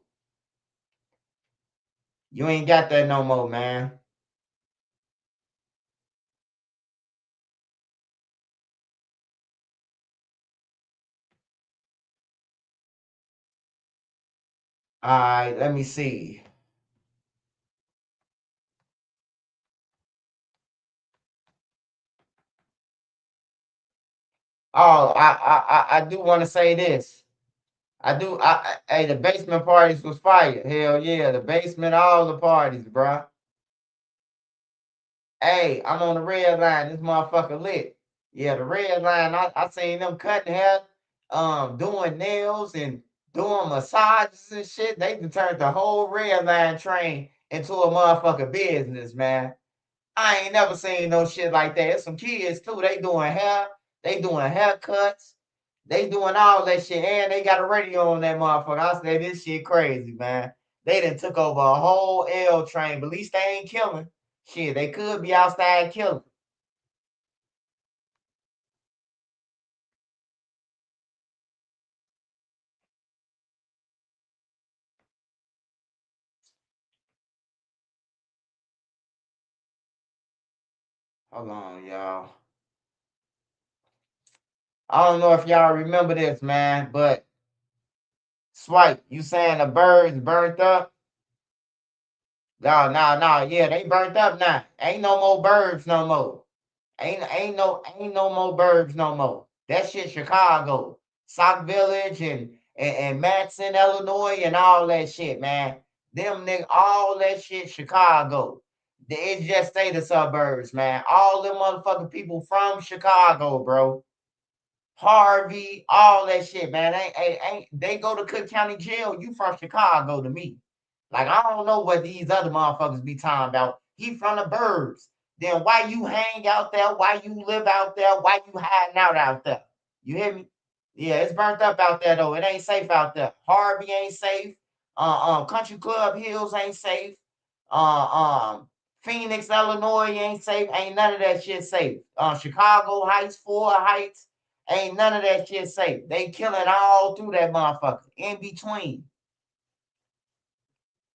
You ain't got that no more, man. All right, let me see. Oh, I do want to say this. Hey, the basement parties was fire. Hell yeah, the basement, all the parties, bruh. Hey, I'm on the red line. This motherfucker lit. Yeah, the red line. I seen them cutting hair, doing nails and doing massages and shit. They done turned the whole red line train into a motherfucker business, man. I ain't never seen no shit like that. It's some kids too. They doing hair, they doing haircuts, they doing all that shit, and they got a radio on that motherfucker. I say this shit crazy, man. They done took over a whole L train, but at least they ain't killing. Shit, they could be outside killing. Hold on, y'all. I don't know if y'all remember this, man, but Swipe, you saying the birds burnt up? No. Yeah, they burnt up now. Ain't no more birds no more. Ain't no more burbs no more. That shit Chicago, Sock Village and Matson, Illinois, and all that shit, man. Them nigga, all that shit Chicago. It just stay the suburbs, man. All them motherfucking people from Chicago, bro. Harvey, all that shit, man. Ain't they go to Cook County Jail? You from Chicago to me. Like, I don't know what these other motherfuckers be talking about. He from the burbs. Then why you hang out there? Why you live out there? Why you hiding out there? You hear me? Yeah, it's burnt up out there though. It ain't safe out there. Harvey ain't safe. Country Club Hills ain't safe. Phoenix, Illinois ain't safe. Ain't none of that shit safe. Chicago Heights, Ford Heights, ain't none of that shit safe. They killing all through that motherfucker. In between.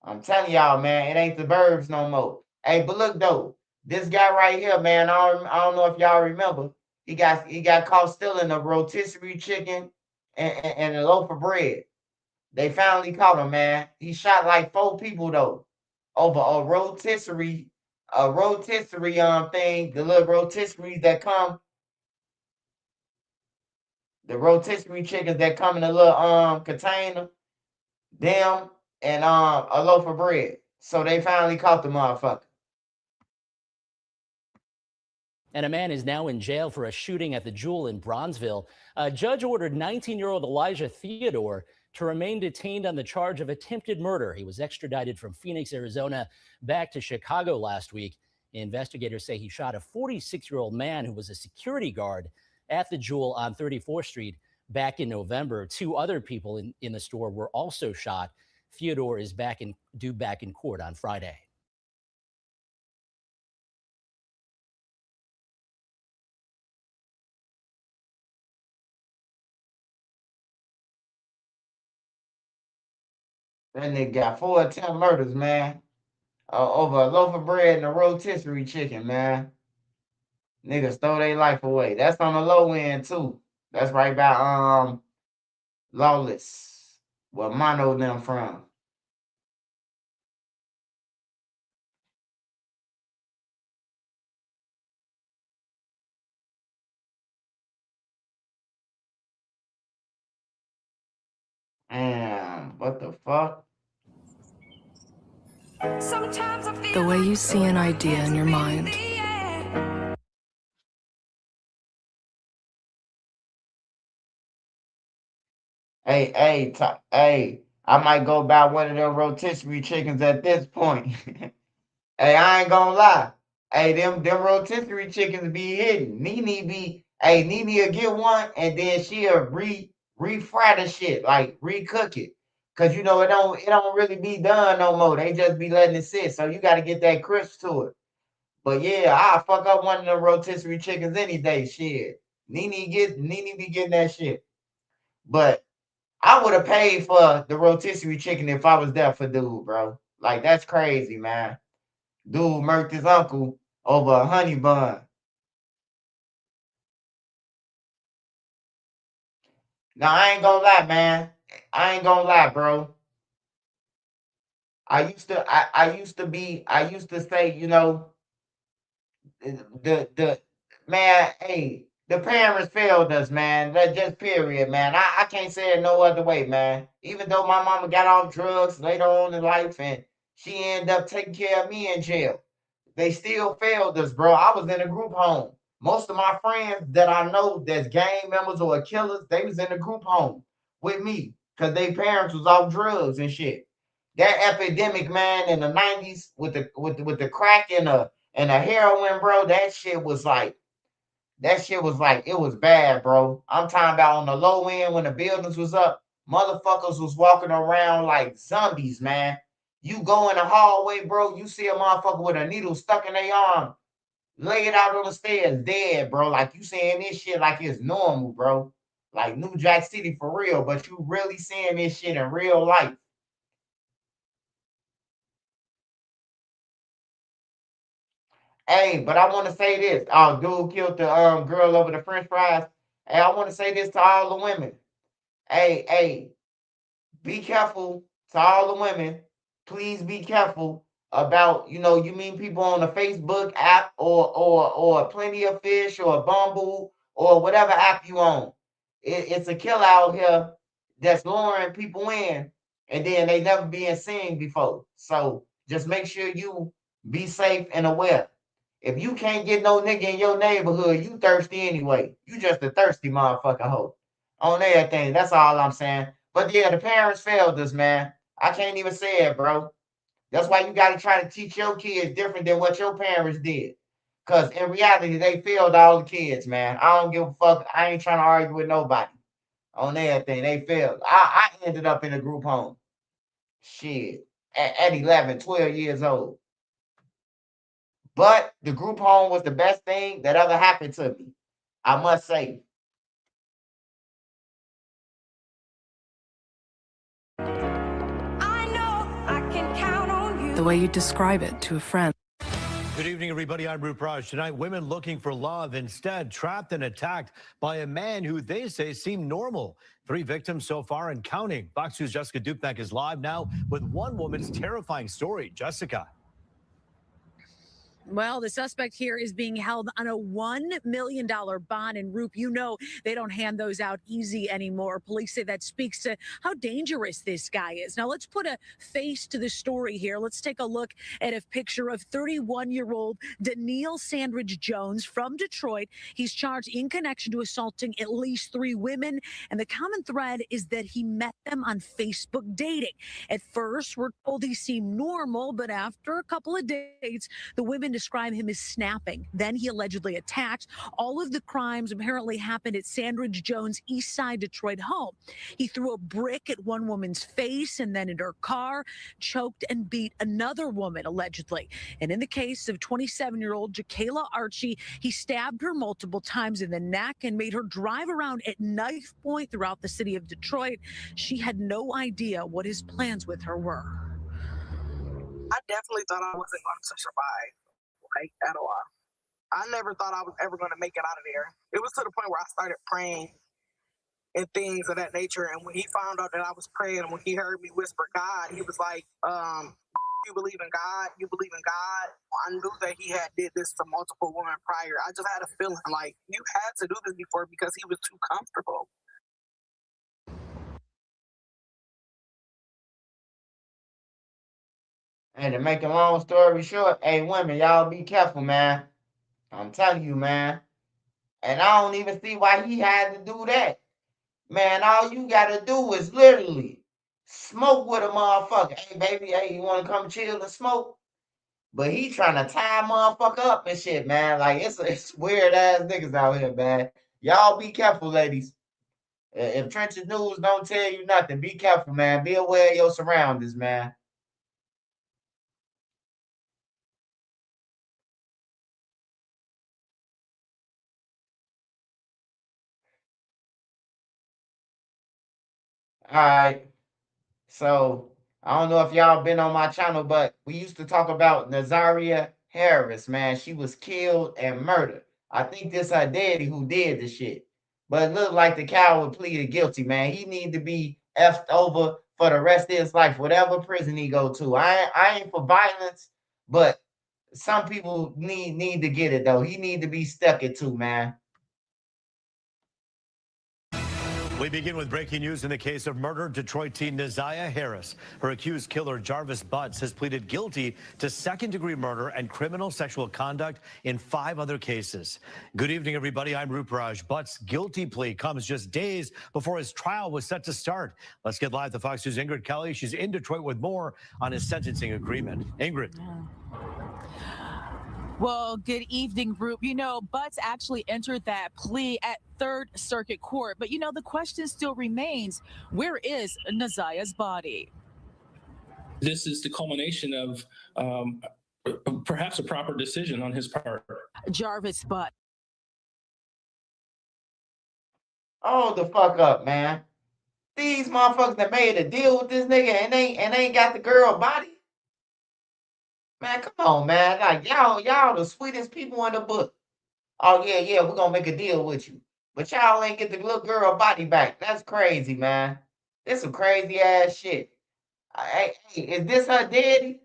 I'm telling y'all, man, it ain't the burbs no more. Hey, but look though, this guy right here, man, I don't know if y'all remember. He got caught stealing a rotisserie chicken and a loaf of bread. They finally caught him, man. He shot like 4 people though over a rotisserie thing, the little rotisseries that come, the rotisserie chickens that come in a little container, them and a loaf of bread. So they finally caught the motherfucker. And a man is now in jail for a shooting at the Jewel in Bronzeville. A judge ordered 19-year-old Elijah Theodore to remain detained on the charge of attempted murder. He was extradited from Phoenix, Arizona, back to Chicago last week. Investigators say he shot a 46-year-old man who was a security guard at the Jewel on 34th Street back in November. 2 other people in the store were also shot. Theodore is due back in court on Friday. That nigga got 4 attempt murders, man. Over a loaf of bread and a rotisserie chicken, man. Niggas throw their life away. That's on the low end too. That's right by Lawless. Where Mono them from. Damn, what the fuck? The way you see an idea in your mind. Hey, I might go buy one of them rotisserie chickens at this point. Hey, I ain't gonna lie. Hey, them rotisserie chickens be hidden. Nene will get one and then she'll refry the shit, like recook it. Cause it don't really be done no more. They just be letting it sit. So you gotta get that crisp to it. But yeah, I'll fuck up one of them rotisserie chickens any day. Shit. Nene be getting that shit. But I would have paid for the rotisserie chicken if I was there for dude, bro. Like that's crazy, man. Dude murked his uncle over a honey bun. Now I ain't gonna lie, man. I ain't gonna lie, bro. I used to say, the man, hey, the parents failed us, man. That just period, man. I can't say it no other way, man. Even though my mama got off drugs later on in life and she ended up taking care of me in jail. They still failed us, bro. I was in a group home. Most of my friends that I know that's gang members or killers, they was in a group home with me because their parents was off drugs and shit. That epidemic, man, in the 90s with the crack and the heroin, bro, that shit was like it was bad, bro. I'm talking about on the low end when the buildings was up, motherfuckers was walking around like zombies, man. You go in the hallway, bro, you see a motherfucker with a needle stuck in their arm, lay it out on the stairs, dead, bro. Like you saying this shit like it's normal, bro. Like New Jack City for real, but you really seeing this shit in real life. Hey, but I want to say this. Oh, dude killed the girl over the French fries. Hey, I want to say this to all the women. Hey, be careful to all the women. Please be careful about, you meet people on the Facebook app or Plenty of Fish or Bumble or whatever app you on. It's a killer out here that's luring people in, and then they never been seen before. So just make sure you be safe and aware. If you can't get no nigga in your neighborhood, you thirsty anyway. You just a thirsty motherfucker hoe. On everything. That's all I'm saying. But yeah, the parents failed us, man. I can't even say it, bro. That's why you got to try to teach your kids different than what your parents did. Because in reality, they failed all the kids, man. I don't give a fuck. I ain't trying to argue with nobody on everything. They failed. I ended up in a group home. Shit. At 11, 12 years old. But the group home was the best thing that ever happened to me. I must say. I know I can count on you. The way you describe it to a friend. Good evening, everybody. I'm Roop Raj. Tonight, women looking for love, instead trapped and attacked by a man who they say seemed normal. 3 victims so far and counting. Fox News' Jessica Dupnack is live now with one woman's terrifying story. Jessica. Well, the suspect here is being held on a $1 million bond. And Roop, you know they don't hand those out easy anymore. Police say that speaks to how dangerous this guy is. Now, let's put a face to the story here. Let's take a look at a picture of 31-year-old Daniil Sandridge Jones from Detroit. He's charged in connection to assaulting at least 3 women. And the common thread is that he met them on Facebook dating. At first, we're told he seemed normal, but after a couple of dates, the women describe him as snapping. Then he allegedly attacked. All of the crimes apparently happened at Sandridge Jones' East Side Detroit home. He threw a brick at one woman's face and then at her car, choked and beat another woman, allegedly. And in the case of 27-year-old Jakayla Archie, he stabbed her multiple times in the neck and made her drive around at knife point throughout the city of Detroit. She had no idea what his plans with her were. I definitely thought I wasn't going to survive. Like, at all. I never thought I was ever going to make it out of there. It was to the point where I started praying and things of that nature. And when he found out that I was praying, and when he heard me whisper God, he was like, you believe in God? You believe in God? I knew that he had did this to multiple women prior. I just had a feeling like you had to do this before because he was too comfortable. And to make a long story short, hey, women, y'all be careful, man. I'm telling you, man. And I don't even see why he had to do that. Man, all you gotta do is literally smoke with a motherfucker. Hey, baby, hey, you wanna come chill and smoke? But he trying to tie a motherfucker up and shit, man. Like, it's weird ass niggas out here, man. Y'all be careful, ladies. If Trenches News don't tell you nothing, be careful, man. Be aware of your surroundings, man. All right. So I don't know if y'all been on my channel, but we used to talk about Nazaria Harris, man. She was killed and murdered. I think this her daddy who did the shit. But it looked like the coward pleaded guilty, man. He need to be effed over for the rest of his life, whatever prison he go to. I ain't for violence, but some people need to get it though. He need to be stuck it too, man. We begin with breaking news in the case of murdered Detroit teen Naziah Harris. Her accused killer, Jarvis Butts, has pleaded guilty to second-degree murder and criminal sexual conduct in 5 other cases. Good evening, everybody. I'm Roop Raj. Butts' guilty plea comes just days before his trial was set to start. Let's get live to Fox News' Ingrid Kelly. She's in Detroit with more on his sentencing agreement. Ingrid. Well, good evening, Roop. You know, Butts actually entered that plea at Third Circuit Court. But, you know, the question still remains, where is Naziah's body? This is the culmination of perhaps a proper decision on his part. Jarvis Butts. Oh, the fuck up, man. These motherfuckers that made a deal with this nigga and ain't got the girl body. Man, come on, man. Like y'all the sweetest people in the book. Oh yeah, we're gonna make a deal with you. But y'all ain't get the little girl body back. That's crazy, man. This some crazy ass shit. Hey, is this her daddy?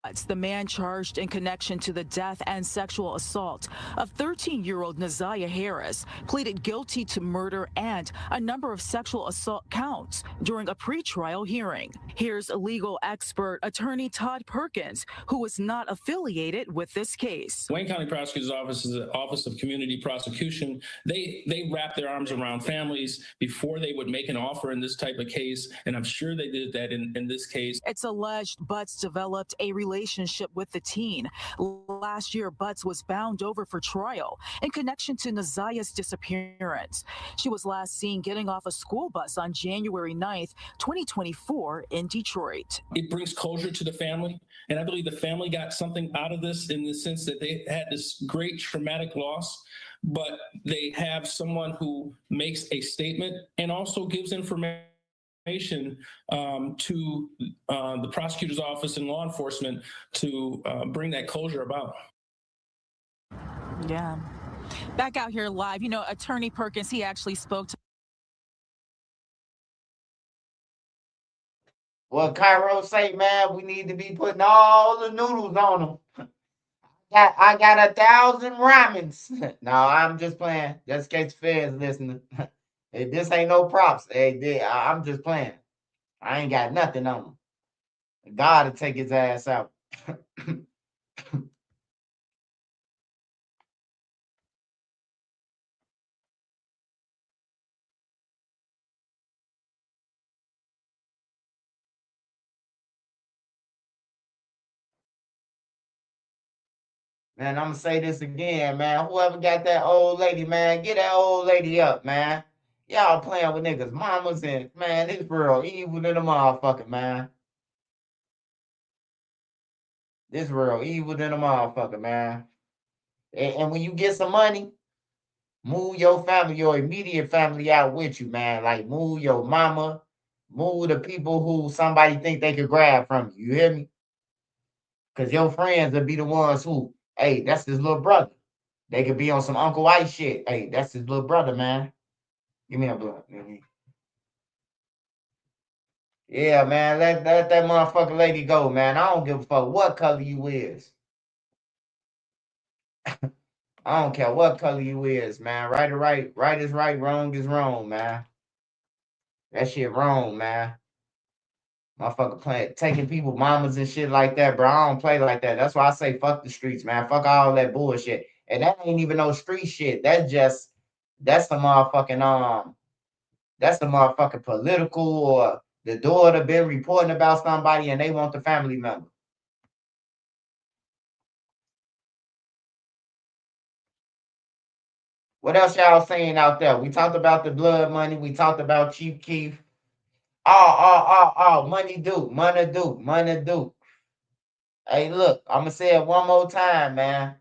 The man charged in connection to the death and sexual assault of 13-year-old Neziah Harris pleaded guilty to murder and a number of sexual assault counts during a pretrial hearing. Here's legal expert attorney Todd Perkins, who was not affiliated with this case. Wayne County Prosecutor's Office is the Office of Community Prosecution. They wrap their arms around families before they would make an offer in this type of case, and I'm sure they did that in this case. It's alleged Butts developed a relationship with the teen. Last year, Butts was bound over for trial in connection to Neziah's disappearance. She was last seen getting off a school bus on January 9th, 2024 in Detroit. It brings closure to the family, and I believe the family got something out of this in the sense that they had this great traumatic loss, but they have someone who makes a statement and also gives information to the prosecutor's office and law enforcement to bring that closure about. Yeah. Back out here live, Attorney Perkins, he actually spoke to. Well, Cairo say, man, we need to be putting all the noodles on them. I got 1,000 ramens. No, I'm just playing. Just in case fans listening. Hey, this ain't no props. Hey, I'm just playing. I ain't got nothing on him. God will take his ass out. Man, I'm gonna say this again, man. Whoever got that old lady, man, get that old lady up, man. Y'all playing with niggas' mamas and man, this real evil than a motherfucker, man. This real evil than a motherfucker, man. And when you get some money, move your family, your immediate family out with you, man. Like move your mama, move the people who somebody think they could grab from you. You hear me? Because your friends will be the ones who, hey, that's his little brother. They could be on some Uncle Ice shit. Hey, that's his little brother, man. Give me a blunt. Yeah, man. Let that motherfucking lady go, man. I don't give a fuck what color you is. I don't care what color you is, man. Right or right. Right is right. Wrong is wrong, man. That shit wrong, man. Motherfucker playing, taking people mamas and shit like that, bro. I don't play like that. That's why I say fuck the streets, man. Fuck all that bullshit. And that ain't even no street shit. That's the motherfucking that's the motherfucking political or the daughter been reporting about somebody and they want the family member. What else y'all saying out there? We talked about the blood money. We talked about Chief Keef. Money Duke, Money Duke, Money Duke. Hey, look, I'm gonna say it one more time, man.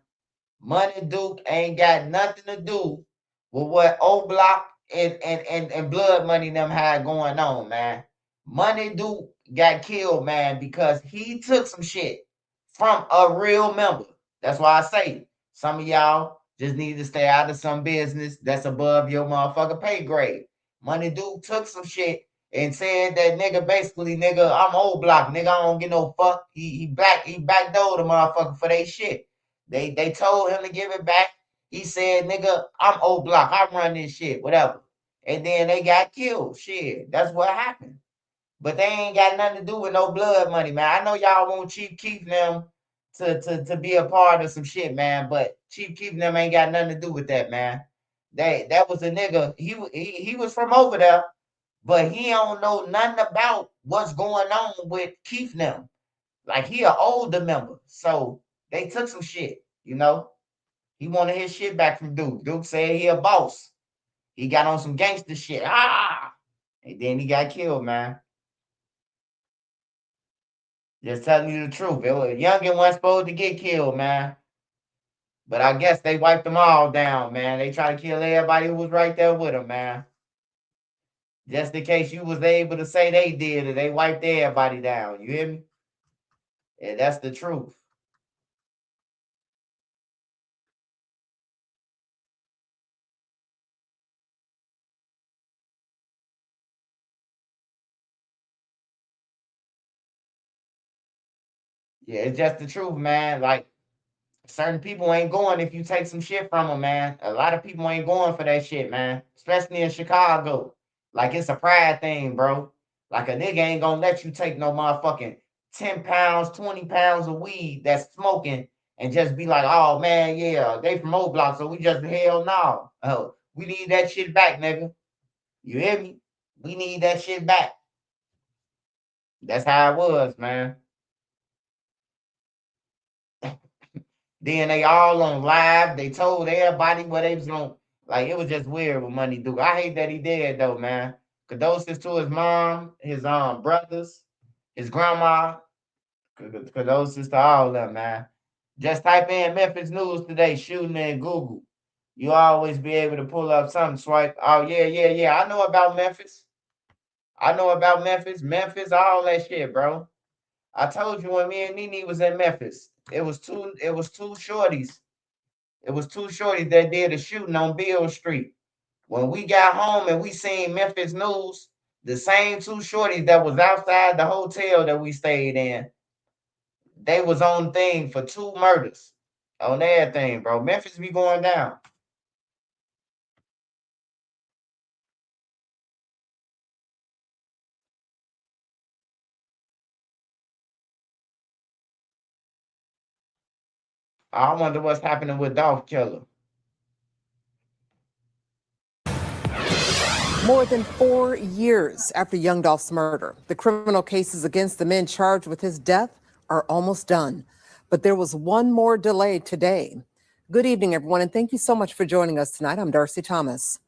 Money Duke ain't got nothing to do with what O Block and Blood Money them had going on, man. Money Duke got killed, man, because he took some shit from a real member. That's why I say some of y'all just need to stay out of some business that's above your motherfucker pay grade. Money Duke took some shit and said that nigga basically, nigga, I'm O Block, nigga, I don't get no fuck. He backdoored the motherfucker for they shit. They told him to give it back. He said, nigga, I'm O Block. I run this shit, whatever. And then they got killed. Shit. That's what happened. But they ain't got nothing to do with no blood money, man. I know y'all want Chief Keef them to be a part of some shit, man. But Chief Keef them ain't got nothing to do with that, man. That was a nigga. He was from over there, but he don't know nothing about what's going on with Keef them. Like he an older member. So they took some shit, you know. He wanted his shit back from Duke. Duke said he a boss. He got on some gangster shit. And then he got killed, man. Just telling you the truth. It was youngin wasn't supposed to get killed, man. But I guess they wiped them all down, man. They tried to kill everybody who was right there with them, man. Just in case you was able to say they did it, they wiped everybody down. You hear me? Yeah, that's the truth. Yeah, it's just the truth, man. Like certain people ain't going if you take some shit from them, man. A lot of people ain't going for that shit, man. Especially in Chicago. Like it's a pride thing, bro. Like a nigga ain't gonna let you take no motherfucking 10 pounds, 20 pounds of weed that's smoking and just be like, oh man, yeah, they from O Block, so we just hell no. Oh, we need that shit back, nigga. You hear me? We need that shit back. That's how it was, man. Then they all on live. They told everybody what they was going. Like it was just weird with Money Duke. I hate that he did though, man. Condolences to his mom, his brothers, his grandma. Condolences to all of them, man. Just type in Memphis news today, shooting in Google. You always be able to pull up something. Swipe. Oh yeah, yeah, yeah. I know about Memphis. I know about Memphis. Memphis, all that shit, bro. I told you when me and Nene was in Memphis. It was two shorties. It was two shorties that did a shooting on Beale Street. When we got home and we seen Memphis News, the same two shorties that was outside the hotel that we stayed in, they was on thing for two murders. On everything, bro. Memphis be going down. I wonder what's happening with Dolph Killer. More than 4 years after Young Dolph's murder, the criminal cases against the men charged with his death are almost done. But there was one more delay today. Good evening, everyone, and thank you so much for joining us tonight. I'm Darcy Thomas.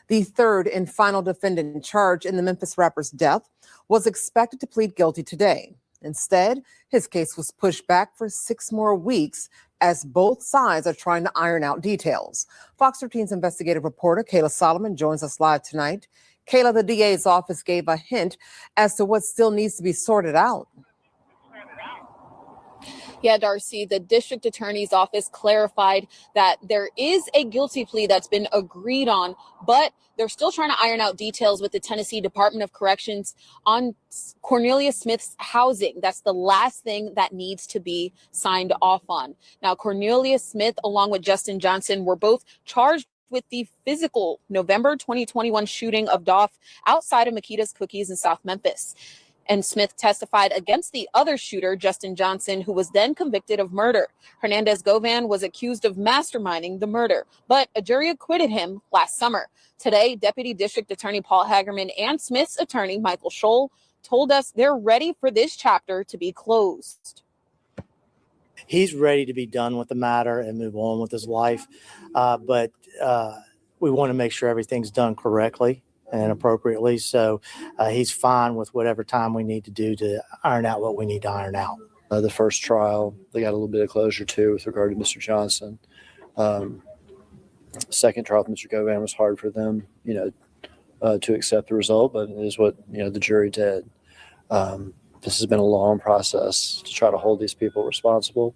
The third and final defendant charged in the Memphis rapper's death was expected to plead guilty today. Instead, his case was pushed back for 6 more weeks as both sides are trying to iron out details. Fox 13's investigative reporter Kayla Solomon joins us live tonight. Kayla, the DA's office gave a hint as to what still needs to be sorted out. Yeah, Darcy, the district attorney's office clarified that there is a guilty plea that's been agreed on, but they're still trying to iron out details with the Tennessee Department of Corrections on Cornelius Smith's housing. That's the last thing that needs to be signed off on. Now, Cornelius Smith, along with Justin Johnson, were both charged with the physical November 2021 shooting of Dolph outside of Makita's Cookies in South Memphis. And Smith testified against the other shooter, Justin Johnson, who was then convicted of murder. Hernandez Govan was accused of masterminding the murder, but a jury acquitted him last summer. Today, Deputy District Attorney Paul Hagerman and Smith's attorney, Michael Scholl, told us they're ready for this chapter to be closed. He's ready to be done with the matter and move on with his life, but we want to make sure everything's done correctly and appropriately. So he's fine with whatever time we need to do to iron out what we need to iron out. The first trial, they got a little bit of closure too with regard to Mr. Johnson. Second trial with Mr. Govan was hard for them, to accept the result, but it is what, the jury did. This has been a long process to try to hold these people responsible.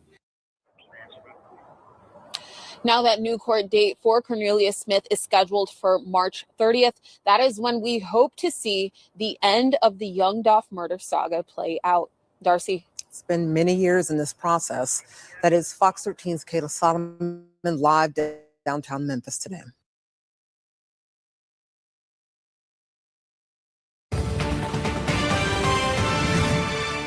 Now that new court date for Cornelius Smith is scheduled for March 30th. That is when we hope to see the end of the Young Dolph murder saga play out. Darcy. It's been many years in this process. That is Fox 13's Kayla Solomon live downtown Memphis today.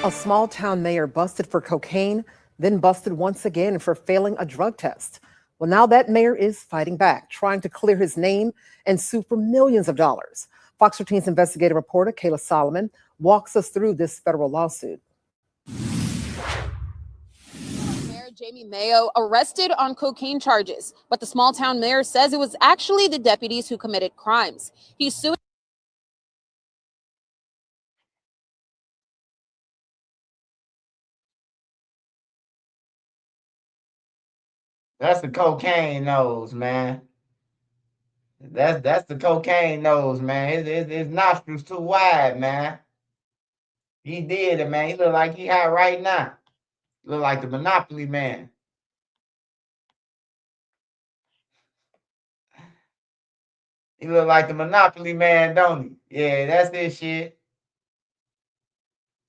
A small town mayor busted for cocaine, then busted once again for failing a drug test. Well, now that mayor is fighting back, trying to clear his name and sue for millions of dollars. Fox 13's investigative reporter Kayla Solomon walks us through this federal lawsuit. Mayor Jamie Mayo arrested on cocaine charges, but the small town mayor says it was actually the deputies who committed crimes. He's suing. That's the cocaine nose, man. That's the cocaine nose, man. His nostrils too wide, man. He did it, man. He look like he high right now. Look like the Monopoly man. He look like the Monopoly man, don't he? Yeah, that's his shit.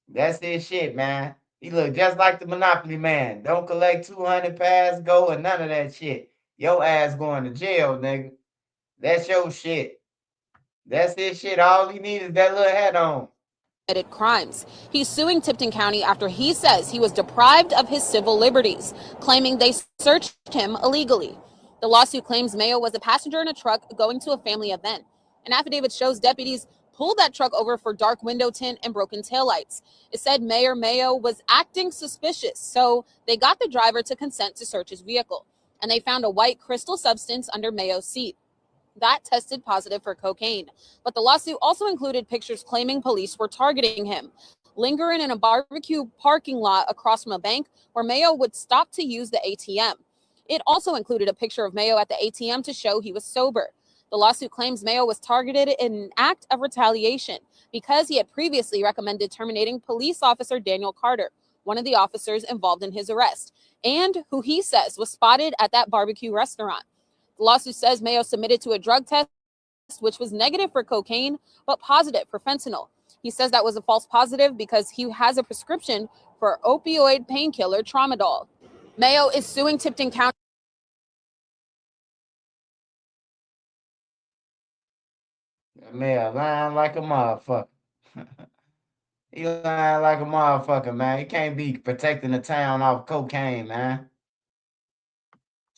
That's his shit, man. He look just like the Monopoly man. Don't collect 200 pass go and none of that shit. Your ass going to jail, nigga. That's your shit. That's his shit. All he needs is that little hat on. Committed crimes. He's suing Tipton County after he says he was deprived of his civil liberties, claiming they searched him illegally. The lawsuit claims Mayo was a passenger in a truck going to a family event. An affidavit shows deputies pulled that truck over for dark window tint and broken taillights. It said Mayor Mayo was acting suspicious, so they got the driver to consent to search his vehicle, and they found a white crystal substance under Mayo's seat. That tested positive for cocaine. But the lawsuit also included pictures claiming police were targeting him, lingering in a barbecue parking lot across from a bank where Mayo would stop to use the ATM. It also included a picture of Mayo at the ATM to show he was sober. The lawsuit claims Mayo was targeted in an act of retaliation because he had previously recommended terminating police officer Daniel Carter, one of the officers involved in his arrest, and who he says was spotted at that barbecue restaurant. The lawsuit says Mayo submitted to a drug test, which was negative for cocaine, but positive for fentanyl. He says that was a false positive because he has a prescription for opioid painkiller tramadol. Mayo is suing Tipton County. Man, lying like a motherfucker. He lying like a motherfucker, man. He can't be protecting the town off cocaine, man.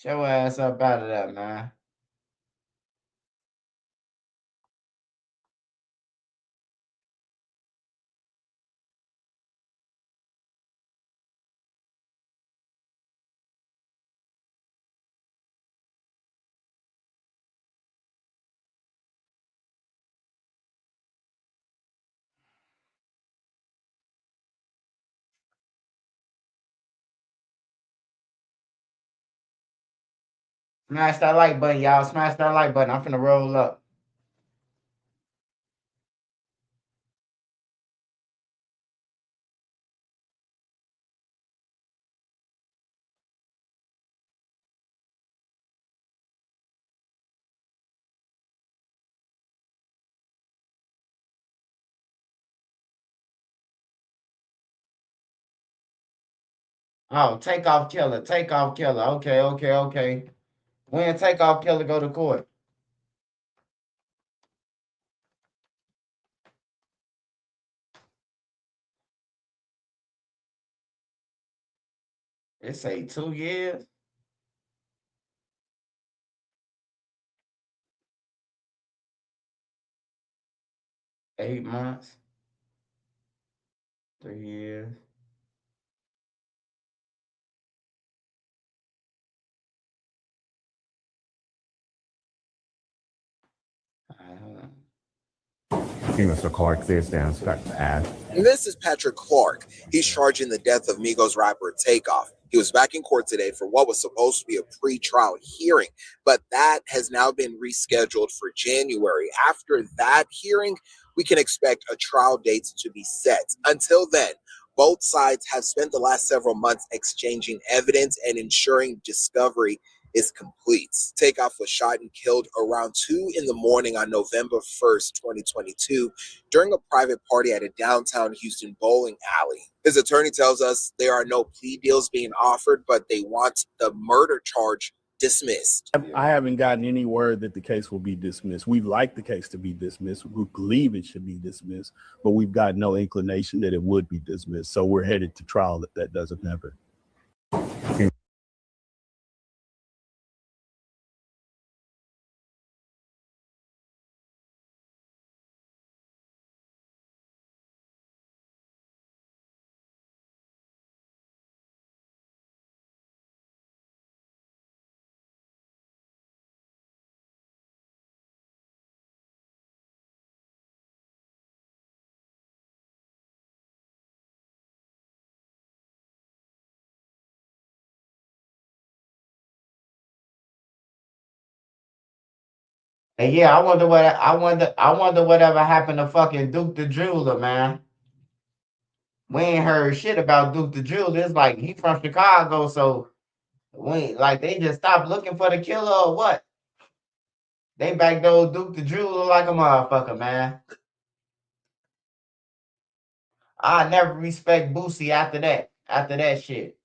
Get your ass up out of there, man. Smash that like button, y'all. Smash that like button. I'm finna roll up. Oh, takeoff killer, takeoff killer. Okay, okay, okay. When takeoff killer go to court? It say 2 years, 8 months, 3 years. Hold on. Mr. Clark, this down, add. This is Patrick Clark. He's charged in the death of Migos rapper Takeoff. He was back in court today for what was supposed to be a pre-trial hearing, but that has now been rescheduled for January. After that hearing, we can expect a trial date to be set. Until then, both sides have spent the last several months exchanging evidence and ensuring discovery is complete. Takeoff was shot and killed around 2 in the morning on November 1st, 2022, during a private party at a downtown Houston bowling alley. His attorney tells us there are no plea deals being offered, but they want the murder charge dismissed. I haven't gotten any word that the case will be dismissed. We'd like the case to be dismissed. We believe it should be dismissed, but we've got no inclination that it would be dismissed. So we're headed to trial if that doesn't happen. And yeah, I wonder whatever happened to fucking Duke the Jeweler, man. We ain't heard shit about Duke the Jeweler. It's like he from Chicago, so we like they just stopped looking for the killer or what? They backdoored Duke the Jeweler like a motherfucker, man. I never respect Boosie after that. after that shit.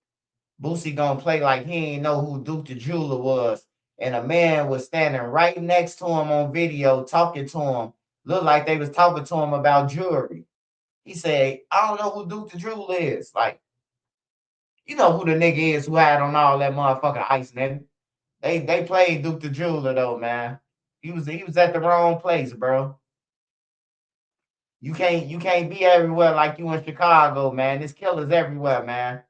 Boosie gonna play like he ain't know who Duke the Jeweler was. And a man was standing right next to him on video talking to him. Looked like they was talking to him about jewelry. He said, I don't know who Duke the Jeweler is. Like, you know who the nigga is who had on all that motherfucking ice, nigga. They played Duke the Jeweler though, man. He was at the wrong place, bro. You can't be everywhere like you in Chicago, man. There's killers everywhere, man.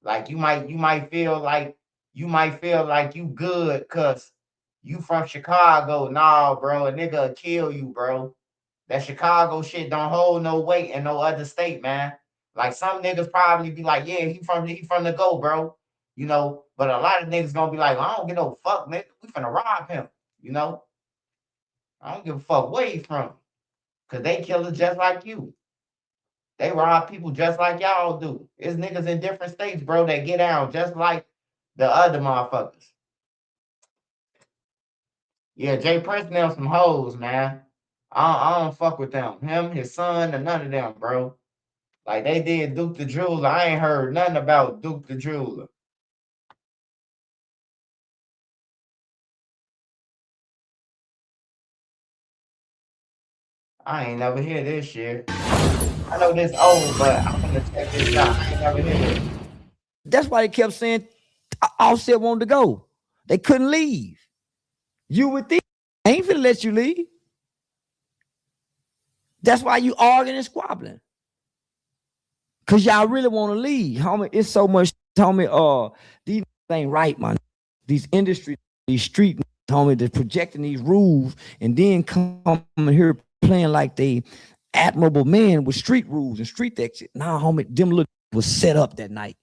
Like you might feel like you good cause you from Chicago. Nah, bro, a nigga will kill you, bro. That Chicago shit don't hold no weight in no other state, man. Like some niggas probably be like, yeah, he from the go, bro. But a lot of niggas gonna be like, I don't give no fuck, nigga. We finna rob him. You know, I don't give a fuck where he from, cause they killers just like you. They rob people just like y'all do. It's niggas in different states, bro, that get out just like the other motherfuckers. Yeah, Jay Prince them some hoes, man. I don't fuck with them. Him, his son, and none of them, bro. Like they did Duke the Jeweler. I ain't heard nothing about Duke the Jeweler. I ain't never hear this shit. I know this old, but I'm gonna check this out. I ain't never hear this. That's why they kept saying Offset wanted to go. They couldn't leave. You would think I ain't finna let you leave. That's why you arguing and squabbling. Cause y'all really want to leave. Homie, it's so much, homie. These ain't right, man. These industry, these street, homie, they're projecting these rules and then come here playing like they admirable men with street rules and street exit. Nah, homie, them little was set up that night.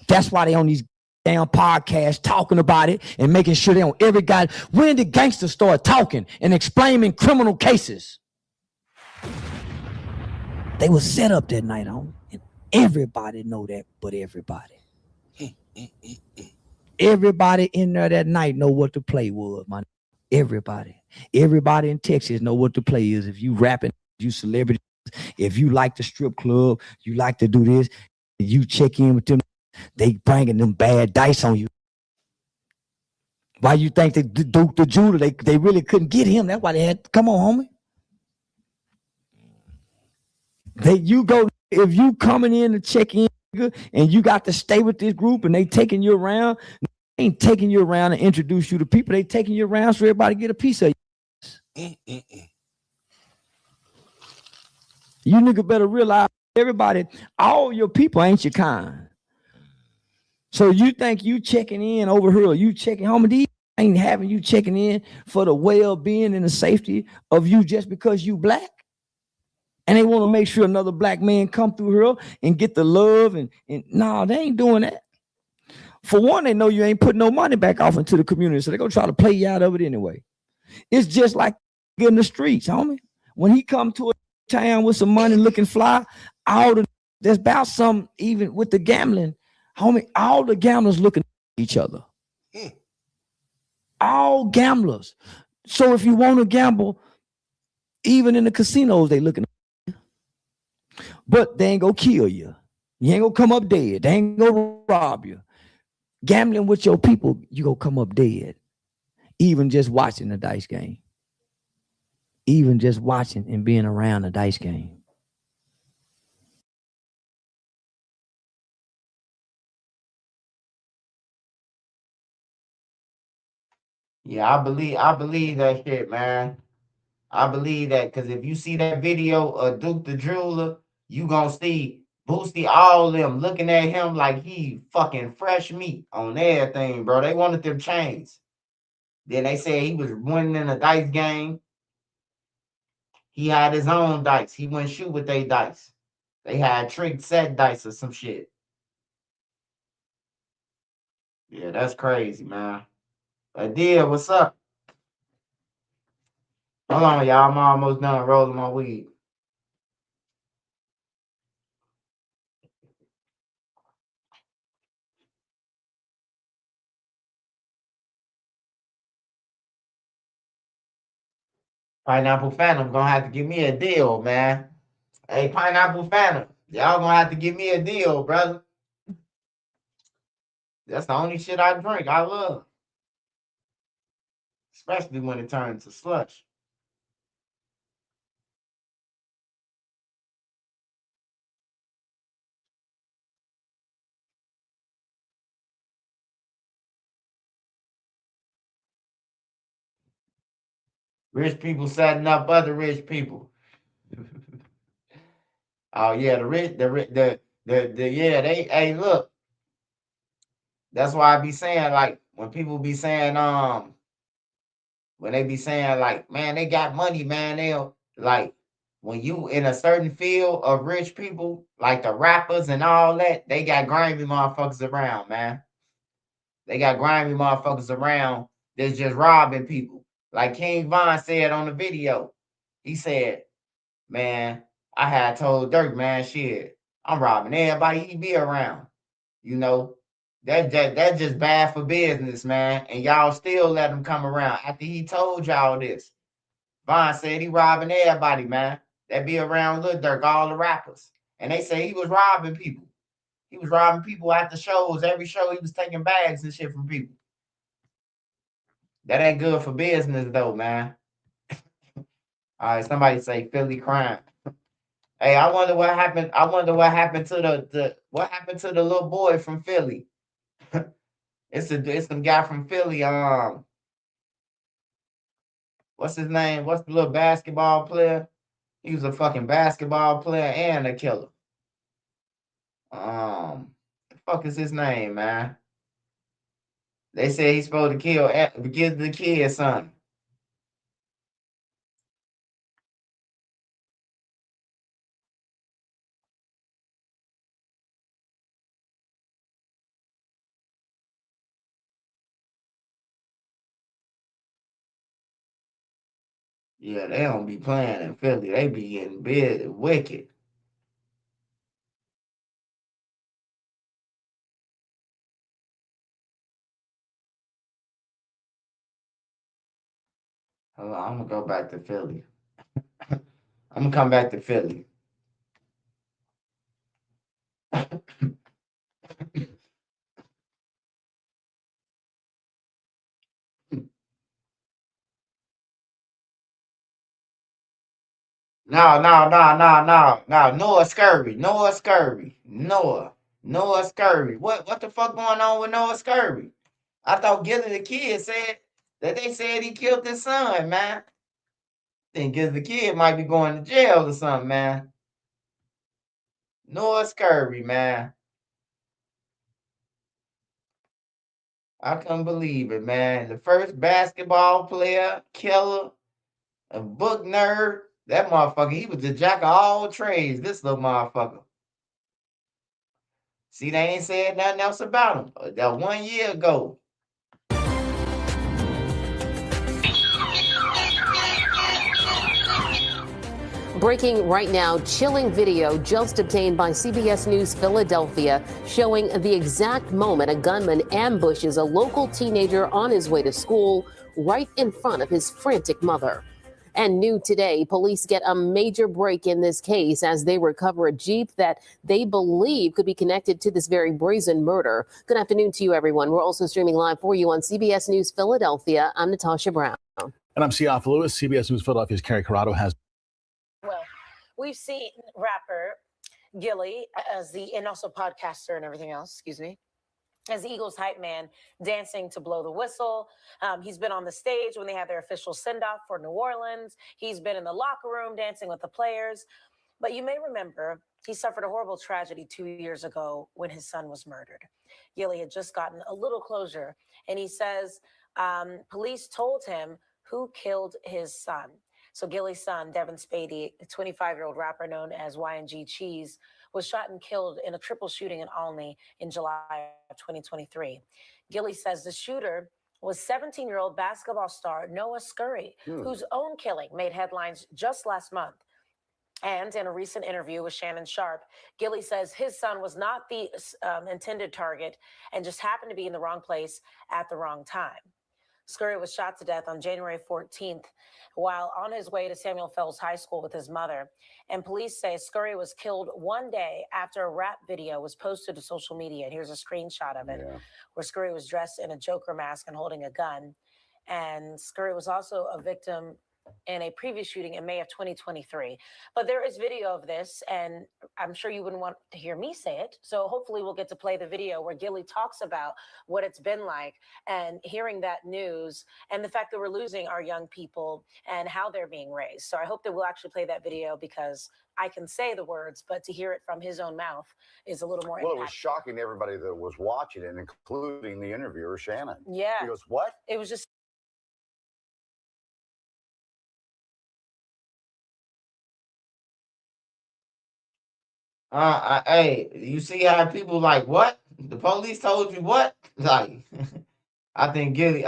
That's why they on these damn podcasts talking about it and making sure they on every guy. When did gangsters start talking and explaining criminal cases? They was set up that night, homie. And everybody know that, but everybody. Everybody in there that night know what the play was, man. Everybody in Texas know what the play is. If you rapping, you celebrity, if you like the strip club, you like to do this, you check in with them, they bringing them bad dice on you. Why you think they Duke the Jeweler, they really couldn't get him? That's why they had, come on, homie. If you coming in to check in and you got to stay with this group and they taking you around, they ain't taking you around and introduce you to people. They taking you around so everybody get a piece of you. You nigga better realize everybody, all your people ain't your kind. So you think you checking in over here, you checking home, these ain't having you checking in for the well-being and the safety of you just because you black? And they want to make sure another black man come through here and get the love and no, they ain't doing that. For one, they know you ain't putting no money back off into the community, so they're gonna try to play you out of it anyway. It's just like in the streets, homie. When he come to a town with some money looking fly, there's about some, even with the gambling, homie, all the gamblers looking at each other. All gamblers. So if you want to gamble, even in the casinos, they looking at you. But they ain't gonna kill you. You ain't gonna come up dead. They ain't gonna rob you. Gambling with your people, you gonna come up dead. Even just watching the dice game. Even just watching and being around the dice game. Yeah, I believe that shit, man. I believe that because if you see that video of Duke the Jeweler, you gonna see Boosty, all of them looking at him like he fucking fresh meat on everything, bro. They wanted them chains. Then they said he was winning in a dice game. He had his own dice. He wouldn't shoot with their dice. They had trick set dice or some shit. Yeah, that's crazy, man. Adia, what's up? Hold on, y'all. I'm almost done rolling my weed. Pineapple Phantom gonna have to give me a deal, man. Hey, Pineapple Phantom, Y'all gonna have to give me a deal, brother. That's the only shit I drink. I love. Especially when it turns to slush. Rich people setting up other rich people. Oh yeah, yeah, hey look. That's why I be saying, like, when people be saying, when they be saying, like, man, they got money, man, they'll, like, when you in a certain field of rich people, like the rappers and all that, they got grimy motherfuckers around, man. They got grimy motherfuckers around that's just robbing people. Like King Von said on the video. He said, man, I had told Durk, man, shit, I'm robbing everybody he be around. You know, that's just bad for business, man. And y'all still let him come around after he told y'all this. Von said he robbing everybody, man. That be around Lil Durk, all the rappers. And they say he was robbing people. He was robbing people at the shows. Every show he was taking bags and shit from people. That ain't good for business though, man. All right, somebody say Philly crime. Hey, I wonder what happened. I wonder what happened to what happened to the little boy from Philly. It's some guy from Philly. What's his name? What's the little basketball player? He was a fucking basketball player and a killer. The fuck is his name, man? They said he's supposed to give the kid something. Yeah, they don't be playing in Philly. They be getting big, wicked. Hold on, I'm gonna go back to Philly. I'm gonna come back to Philly. No. Noah Scurry. Noah Scurry. What the fuck going on with Noah Scurry? I thought Gilly the Kid said that they said he killed his son, man. Think Gilly the Kid might be going to jail or something, man. Noah Scurry, man. I couldn't believe it, man. The first basketball player, killer, a book nerd. That motherfucker, he was the jack of all trades. This little motherfucker. See, they ain't said nothing else about him. That 1 year ago. Breaking right now, chilling video just obtained by CBS News Philadelphia showing the exact moment a gunman ambushes a local teenager on his way to school right in front of his frantic mother. And new today, police get a major break in this case as they recover a Jeep that they believe could be connected to this very brazen murder. Good afternoon to you, everyone. We're also streaming live for you on CBS News Philadelphia. I'm Natasha Brown. And I'm Siaf Lewis. CBS News Philadelphia's Carrie Corrado has. Well, we've seen rapper Gilly and also podcaster and everything else, excuse me, as the Eagles hype man dancing to blow the whistle. He's been on the stage when they had their official send-off for New Orleans. He's been in the locker room dancing with the players. But you may remember he suffered a horrible tragedy 2 years ago when his son was murdered. Gilly had just gotten a little closure, and he says police told him who killed his son. So Gilly's son, Devin Spady, a 25-year-old rapper known as YNG Cheese, was shot and killed in a triple shooting in Olney in July of 2023. Gilly says the shooter was 17-year-old basketball star Noah Scurry, whose own killing made headlines just last month. And in a recent interview with Shannon Sharp, Gilly says his son was not the intended target and just happened to be in the wrong place at the wrong time. Scurry was shot to death on January 14th while on his way to Samuel Fells High School with his mother. And police say Scurry was killed one day after a rap video was posted to social media. And here's a screenshot of it where Scurry was dressed in a Joker mask and holding a gun. And Scurry was also a victim in a previous shooting in May of 2023. But there is video of this, and I'm sure you wouldn't want to hear me say it. So hopefully we'll get to play the video where Gilly talks about what it's been like and hearing that news and the fact that we're losing our young people and how they're being raised. So I hope that we'll actually play that video because I can say the words, but to hear it from his own mouth is a little more Well, it was impactful. shocking to everybody that was watching it, including the interviewer, Channe. Yeah. He goes, what? It was just Hey, you see how people like what? The police told you what? Like, I think Gilly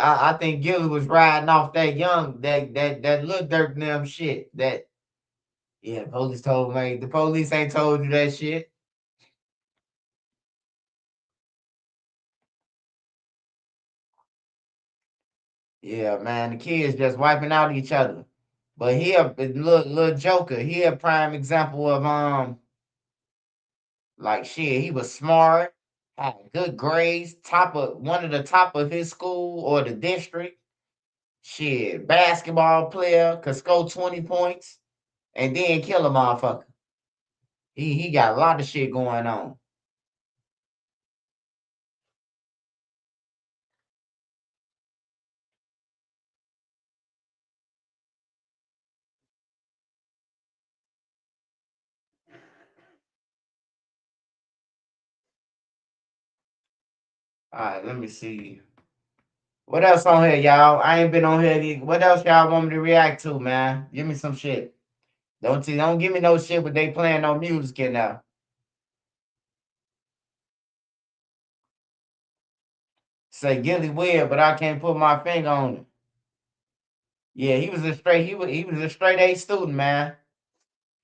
was riding off that Lil Durk and them shit. That yeah, police told me. The police ain't told you that shit. Yeah, man, the kids just wiping out each other. But he a little Joker. He a prime example of like shit. He was smart, had good grades, top of one of the top of his school or the district. Shit, basketball player could score 20 points and then kill a motherfucker. He got a lot of shit going on. All right, let me see. What else on here, y'all? I ain't been on here. What else y'all want me to react to, man? Give me some shit. Don't give me no shit when they playing no music in there. Say Gilly weird, but I can't put my finger on it. Yeah, he was a straight A student, man.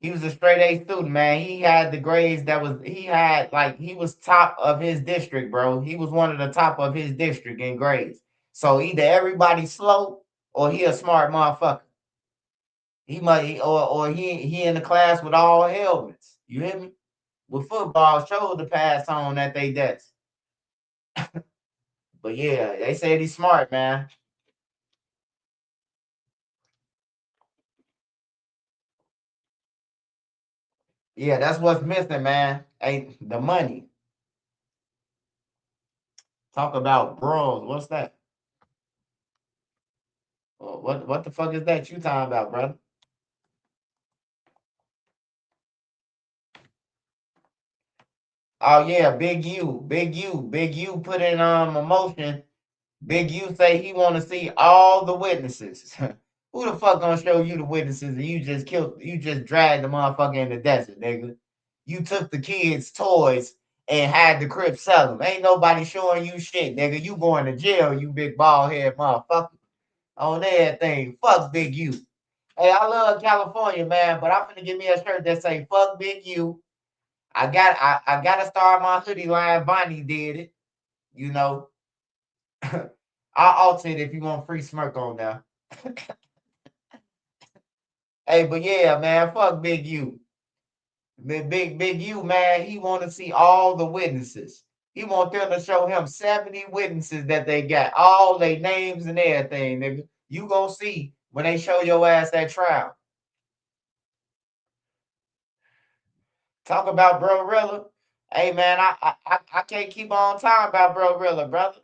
He was a straight A student, man. He had the grades he was top of his district, bro. He was one of the top of his district in grades. So either everybody slow or he a smart motherfucker. Or he in the class with all helmets. You hear me? With football shoulder pads on at they desk. But yeah, they said he's smart, man. Yeah, that's what's missing, man. Ain't the money. Talk about bros. What's that? What the fuck is that you talking about, brother? Oh yeah, Big U put in a motion. Big U say he want to see all the witnesses. Who the fuck gonna show you the witnesses and you just dragged the motherfucker in the desert, nigga. You took the kids' toys and had the crib sell them. Ain't nobody showing you shit, nigga. You going to jail, you big bald head motherfucker. On everything. Fuck Big U. Hey, I love California, man, but I'm finna give me a shirt that say fuck Big U. I gotta start my hoodie line. Bonnie did it. You know. I'll alter it if you want free smirk on now. Hey, but yeah, man, fuck Big U. Big U, man, he want to see all the witnesses. He want them to show him 70 witnesses that they got, all their names and everything, nigga. You gonna see when they show your ass that trial. Talk about Bro Rilla. Hey man, I can't keep on talking about Bro Rilla, brother.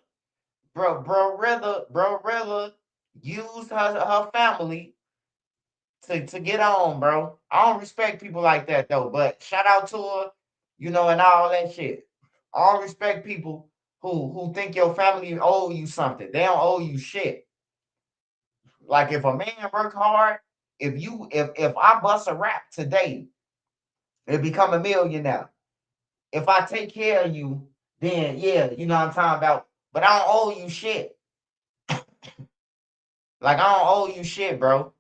Bro Rilla used her family to get on, bro. I don't respect people like that though, but shout out to her, and all that shit. I don't respect people who think your family owe you something. They don't owe you shit. Like if a man work hard, if I bust a rap today and become a millionaire, if I take care of you, then yeah, you know what I'm talking about. But I don't owe you shit. Like I don't owe you shit, bro.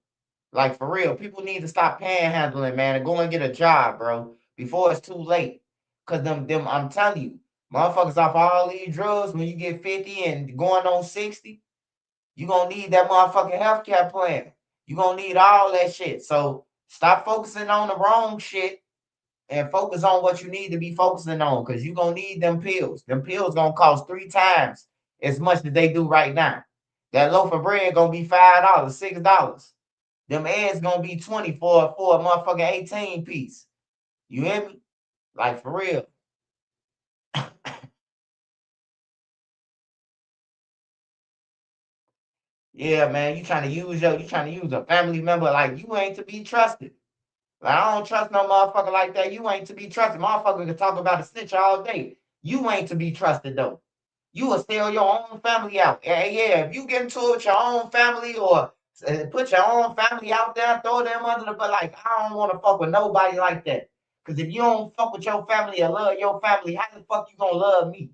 Like for real, people need to stop panhandling, man, and go and get a job, bro, before it's too late. Cause them, I'm telling you, motherfuckers off all these drugs when you get 50 and going on 60. You gonna need that motherfucking healthcare plan. You gonna need all that shit. So stop focusing on the wrong shit and focus on what you need to be focusing on, because you're gonna need them pills. Them pills gonna cost 3 times as much as they do right now. That loaf of bread gonna be $5, $6. Them eggs gonna be 20 for a motherfucking 18 piece. You hear me? Like for real. Yeah, man. You trying to use a family member like you ain't to be trusted. Like, I don't trust no motherfucker like that. You ain't to be trusted. Motherfucker can talk about a snitch all day. You ain't to be trusted though. You will sell your own family out. Yeah, if you get into it with your own family or put your own family out there, throw them under the but like I don't want to fuck with nobody like that. Cause if you don't fuck with your family or love your family, how the fuck you gonna love me?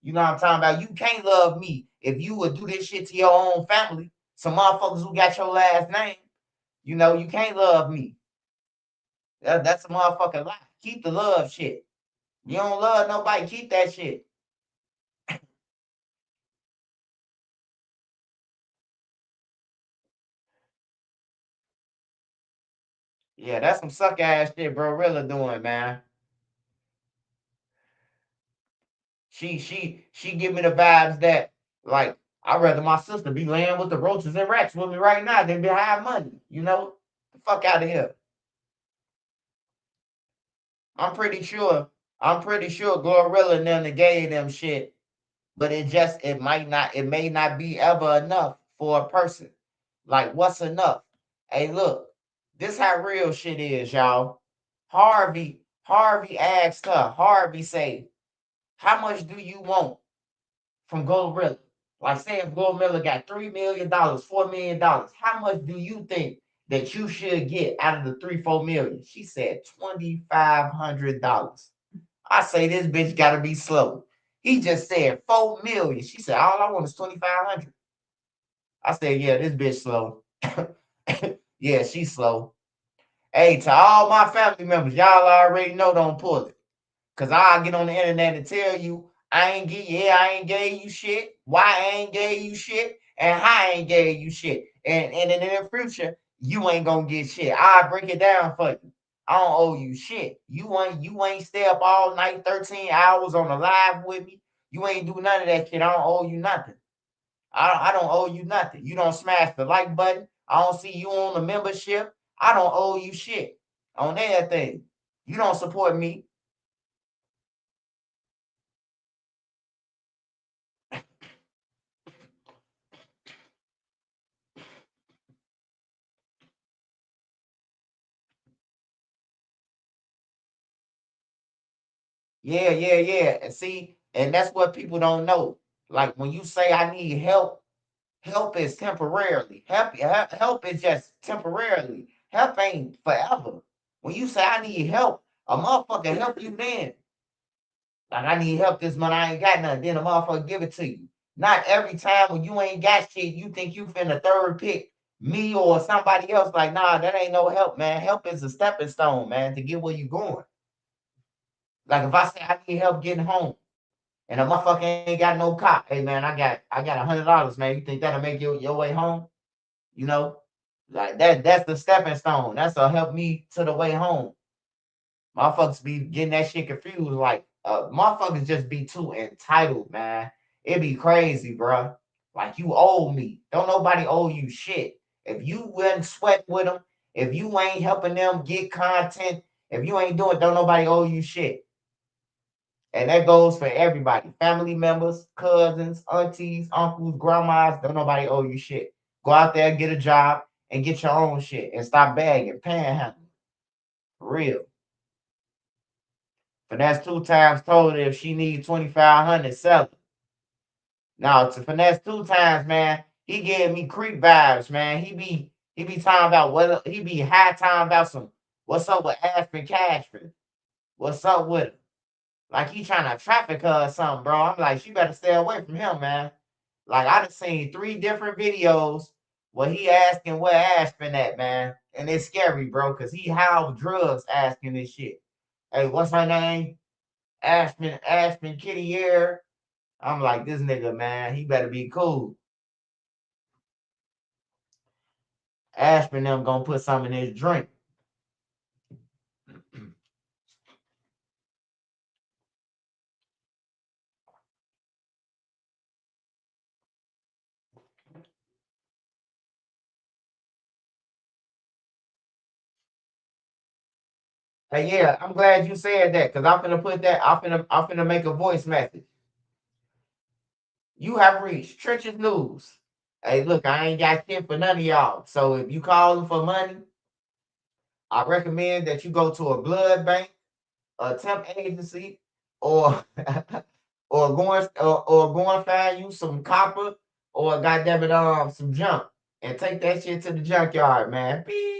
You know what I'm talking about? You can't love me if you would do this shit to your own family. Some motherfuckers who got your last name, you can't love me. That's a motherfucking lie. Keep the love shit. You don't love nobody, keep that shit. Yeah, that's some suck ass shit, bro. Really doing, man. She give me the vibes that like I'd rather my sister be laying with the roaches and rats with me right now than behind money. The fuck out of here. I'm pretty sure. I'm pretty sure Glorilla and them gave them shit, but it may not be ever enough for a person. Like, what's enough? Hey, look, this how real shit is, y'all. Harvey asked her. Harvey say, "How much do you want from Glorilla?" Like, say if Glorilla got $3 million, $4 million, how much do you think that you should get out of the 3, 4 million? She said $2,500. I say this bitch gotta be slow. He just said 4 million. She said, all I want is 2,500. I said, yeah, this bitch slow. Yeah, she's slow. Hey, to all my family members, y'all already know don't pull it. Cause I'll get on the internet and tell you I ain't gave you shit, why I ain't gave you shit, and how I ain't gave you shit. And in the future, you ain't gonna get shit. I'll break it down for you. I don't owe you shit. You ain't stay up all night, 13 hours on the live with me. You ain't do none of that shit. I don't owe you nothing. I don't owe you nothing. You don't smash the like button. I don't see you on the membership. I don't owe you shit on everything. You don't support me. Yeah, yeah, yeah. And see, and that's what people don't know. Like when you say I need help, help is temporarily. Help is just temporarily. Help ain't forever. When you say I need help, a motherfucker help you then. Like I need help this month, I ain't got nothing. Then a motherfucker give it to you. Not every time when you ain't got shit, you think you finna third pick me or somebody else. Like, nah, that ain't no help, man. Help is a stepping stone, man, to get where you going. Like if I say I need help getting home, and a motherfucker ain't got no car. Hey man, I got $100, man. You think that'll make your way home? You know, like that's the stepping stone. That's to help me to the way home. Motherfuckers be getting that shit confused. Like motherfuckers just be too entitled, man. It be crazy, bro. Like you owe me. Don't nobody owe you shit. If you wouldn't sweat with them, if you ain't helping them get content, if you ain't doing, don't nobody owe you shit. And that goes for everybody. Family members, cousins, aunties, uncles, grandmas. Don't nobody owe you shit. Go out there, get a job, and get your own shit. And stop begging, panhandling. For real. Finesse 2 times told her if she needs 2,500, sell it. Now to Finesse 2 times, man, he gave me creep vibes, man. He be talking about what he be high talking about some what's up with Aspen Cashman. What's up with him? Like he trying to traffic her or something, bro. I'm like, she better stay away from him, man. Like I done seen 3 different videos where he asking where Aspen at, man. And it's scary, bro, because he high drugs asking this shit. Hey, what's her name? Aspen Kitty Air. I'm like, this nigga, man, he better be cool. Ashman them gonna put some in his drink. Hey, yeah, I'm glad you said that because I'm finna put that. I'm finna make a voice message. You have reached Trenches News. Hey, look, I ain't got shit for none of y'all. So if you calling for money, I recommend that you go to a blood bank, a temp agency, or or go and find you some copper or goddamn it some junk and take that shit to the junkyard, man. Beep.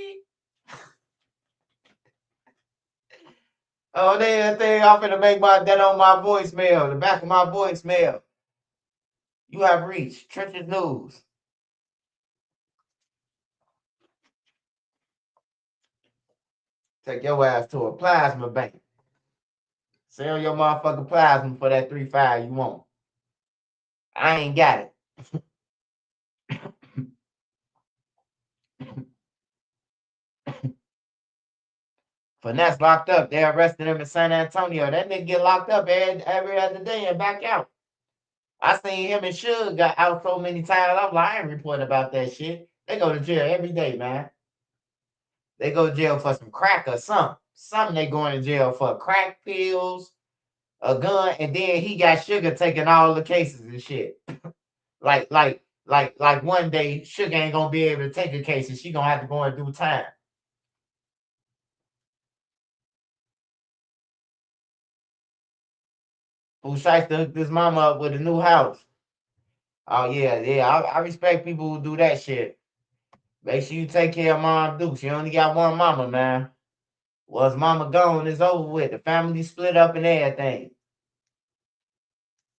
Oh, that thing I'm finna make that on my voicemail, the back of my voicemail. You have reached Trenches News. Take your ass to a plasma bank. Sell your motherfucking plasma for that 3.5 you want. I ain't got it. Finesse locked up. They arrested him in San Antonio. That nigga get locked up every other day and back out. I seen him and Suge got out so many times. I'm like, I ain't reporting about that shit. They go to jail every day, man. They go to jail for some crack or something. Something they going to jail for crack pills, a gun, and then he got Sugar taking all the cases and shit. like one day Sugar ain't gonna be able to take a case and she gonna have to go and do time. Who Shiesty hooked his mama up with a new house. Oh yeah. I respect people who do that shit. Make sure you take care of Mom Dukes. You only got one mama, man. Once mama gone, it's over with. The family split up and everything.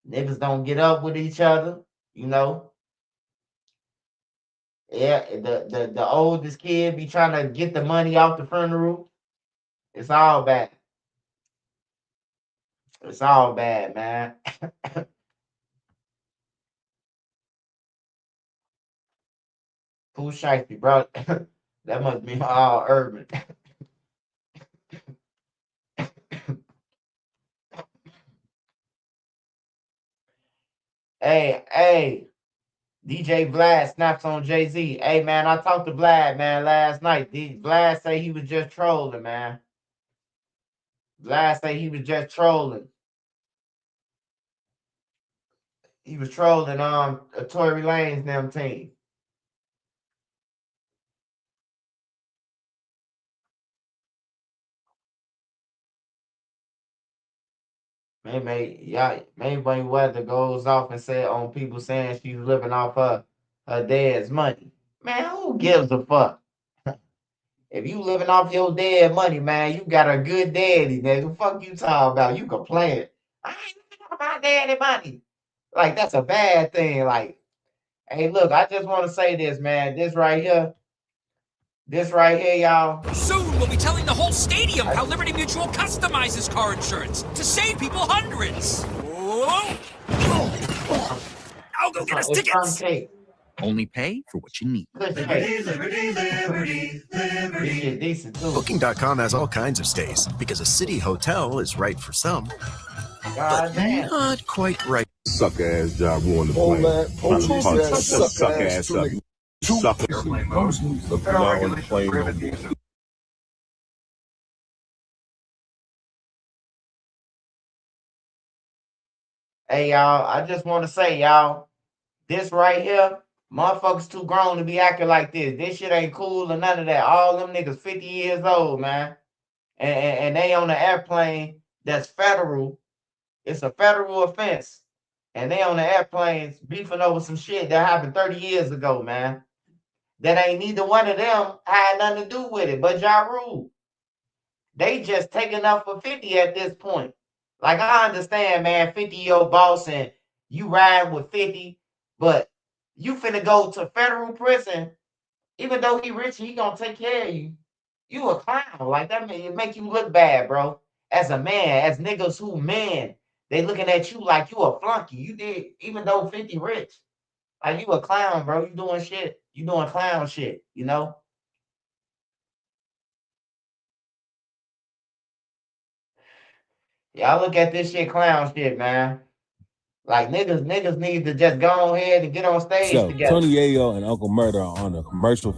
Niggas don't get up with each other, you know. Yeah, the oldest kid be trying to get the money off the funeral. It's all bad. It's all bad, man. Who Shiesty, bro? That must be all urban. Hey, DJ Vlad snaps on Jay-Z. Hey, man, I talked to Vlad, man, last night. Vlad say he was just trolling, man. Vlad say he was just trolling. He was trolling Tory Lanez them team. Maybe Weather goes off and said on people saying she's living off her dad's money. Man, who gives a fuck? If you living off your dead money, man, you got a good daddy, nigga. Fuck you talking about? You complain. I ain't living off my daddy money. Like, that's a bad thing. Like, hey, look, I just want to say this, man. This right here, y'all. Soon we'll be telling the whole stadium how Liberty Mutual customizes car insurance to save people hundreds. Whoa. I'll go get us tickets. Only pay for what you need. Booking.com has all kinds of stays because a city hotel is right for some, but not quite right. Suck ass job ruined the plane. Suck ass up. Suck on the plane no more. Hey, y'all, I just want to say, y'all, this right here, motherfuckers too grown to be acting like this. This shit ain't cool or none of that. All them niggas 50 years old, man. And they on an airplane that's federal. It's a federal offense. And they on the airplanes beefing over some shit that happened 30 years ago, man. That ain't neither one of them had nothing to do with it but Ja Rule. They just taking up for 50 at this point. Like, I understand, man, 50-year-old boss and you ride with 50, but you finna go to federal prison. Even though he rich, he gonna take care of you. You a clown. Like, that it make you look bad, bro. As a man, as niggas who men, they looking at you like you a flunky. You did, even though 50 rich. Like, you a clown, bro. You doing shit. You doing clown shit, you know? Y'all look at this shit clown shit, man. Like niggas need to just go ahead and get on stage So together. Tony Yayo and Uncle Murder are on a commercial.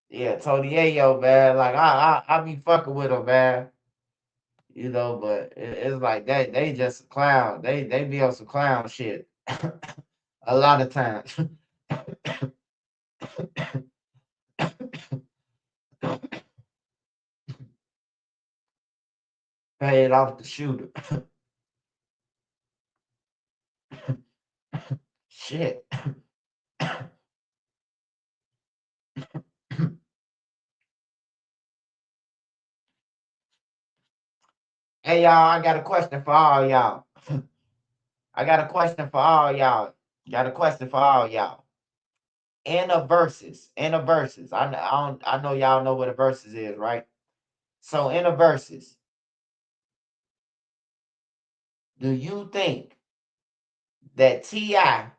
Yeah, Tony Yayo, man. Like I be fucking with him, man. You know, but it's like they just a clown. They be on some clown shit a lot of times. Paid off the shooter. Shit. Hey y'all, I got a question for all y'all. I got a question for all y'all. Got a question for all y'all. In a verses. I know y'all know what a verses is, right? So in a verses, do you think that T.I.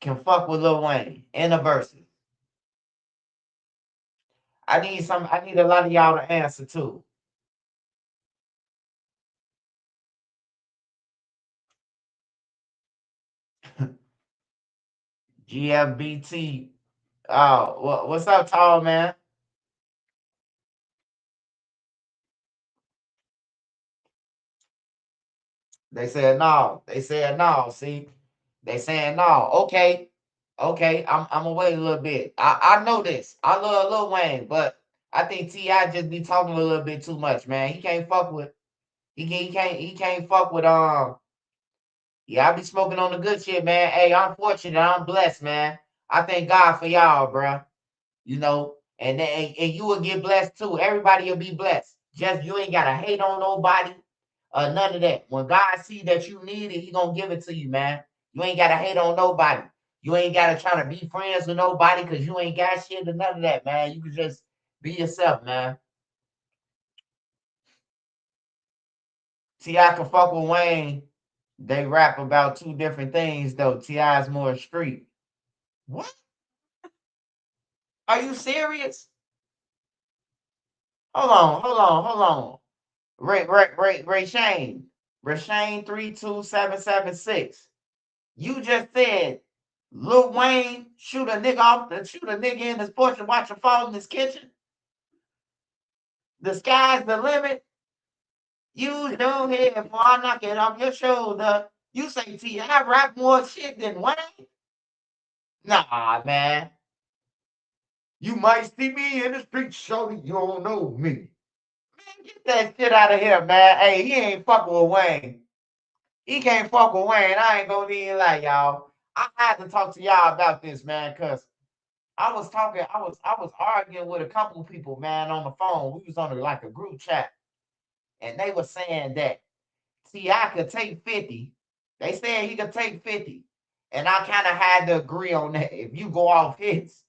can fuck with Lil Wayne in a verses? I need a lot of y'all to answer too. GFBT. Oh, what's up, tall man? They said no. They said no. See, they saying no. Okay, okay. I'm gonna wait a little bit. I know this. I love Lil Wayne, but I think T.I. just be talking a little bit too much, man. He can't fuck with. He can't fuck with. Yeah, I be smoking on the good shit, man. Hey, I'm fortunate. I'm blessed, man. I thank God for y'all, bro. You know, and you will get blessed too. Everybody will be blessed. Just you ain't gotta hate on nobody, none of that. When God see that you need it, He gonna give it to you, man. You ain't gotta hate on nobody. You ain't gotta try to be friends with nobody because you ain't got shit or none of that, man. You can just be yourself, man. T.I. can fuck with Wayne. They rap about two different things though. T.I.'s more street. What? Are you serious? Hold on. Ray Shane. Shane 32776. You just said Lil Wayne shoot a nigga in his porch and watch him fall in his kitchen. The sky's the limit. You know here before I knock it off your shoulder. You say T.I. rap more shit than Wayne? Nah, man. You might see me in the street, shorty, you don't know me. Man, get that shit out of here, man. Hey, he ain't fucking with Wayne. He can't fuck with Wayne. I ain't gonna even lie, y'all. I had to talk to y'all about this, man, because I was arguing with a couple of people, man, on the phone. We was on like a group chat, and they were saying that T.I. could take 50. They said he could take 50. And I kind of had to agree on that. If you go off hits,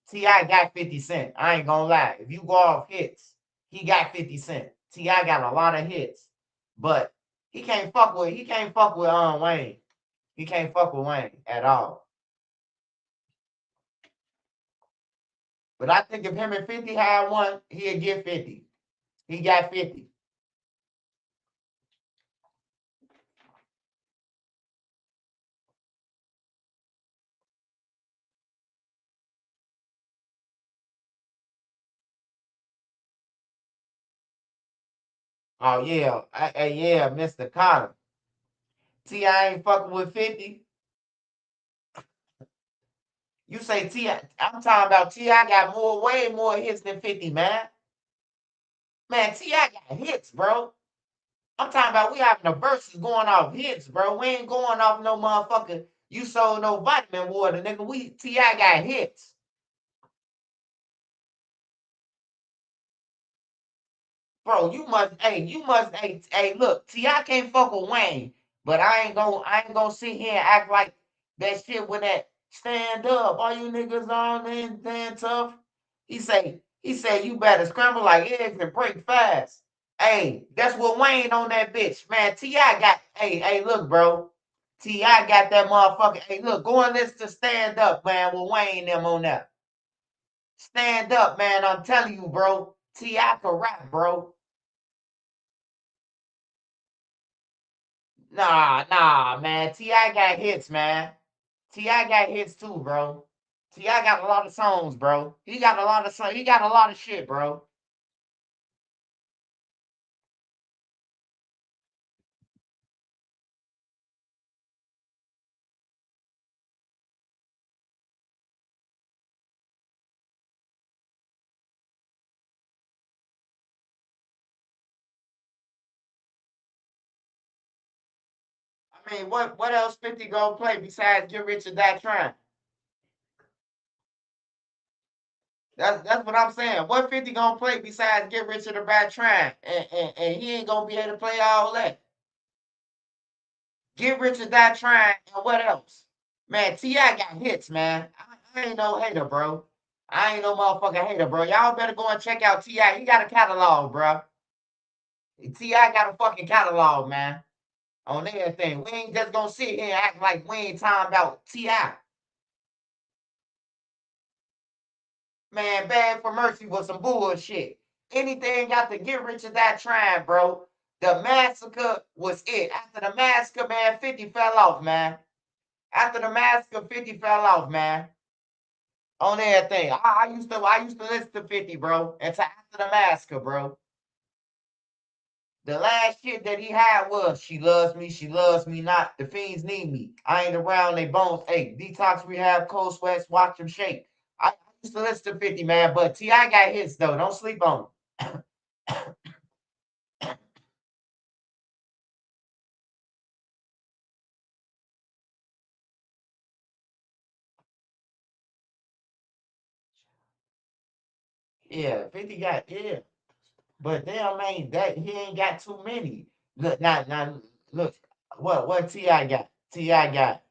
T.I. got 50 Cent. I ain't gonna lie. If you go off hits, he got 50 Cent. T.I. got a lot of hits. But he can't fuck with Wayne. He can't fuck with Wayne at all. But I think if him and 50 had one, he'd get 50. He got 50. Oh yeah. Yeah, Mr. Carter. T.I. ain't fucking with 50. You say T.I. I'm talking about T.I. got way more hits than 50, man. Man, T.I. got hits, bro. I'm talking about we having a versus going off hits, bro. We ain't going off no motherfucker. You sold no vitamin water, nigga. T.I. got hits. Bro, hey, look, T.I. can't fuck with Wayne, but I ain't gonna sit here and act like that shit with that stand up. All you niggas on there stand tough. He say you better scramble like eggs and break fast. Hey, that's what Wayne on that bitch, man. T.I. got, hey, look, bro. T.I. got that motherfucker. Hey, look, go and listen to Stand Up, man, with Wayne them on that. Stand Up, man, I'm telling you, bro. T.I. can rap, bro. Nah, man. T.I. got hits, man. T.I. got hits too, bro. T.I. got a lot of songs, bro. He got a lot of songs. He got a lot of shit, bro. I mean, what else 50 gonna play besides Get Rich or Die Trying? That's what I'm saying. What 50 gonna play besides Get Rich or Die Trying? And he ain't gonna be able to play all that. Get Rich or Die Trying, and what else? Man, T.I. got hits, man. I ain't no hater, bro. I ain't no motherfucking hater, bro. Y'all better go and check out T.I. He got a catalog, bro. T.I. got a fucking catalog, man. On everything. We ain't just gonna sit here and act like we ain't talking about T.I. Man, Bad for Mercy was some bullshit. Anything got to Get Rich or Die Trying, bro. The Massacre was it. After the Massacre, man, 50 fell off, man. After the Massacre, 50 fell off, man. On everything. I used to listen to 50, bro. Until after the Massacre, bro. The last shit that he had was She Loves Me Not. The Fiends Need Me. I Ain't Around, They Bones Ache. Detox Rehab, Cold Sweats, Watch Them Shake. I used to listen to 50, man, but T.I. got hits, though. Don't sleep on him. Yeah, 50 got, yeah. But damn, ain't that, he ain't got too many. Look, now, look, what T.I. got? T.I. got,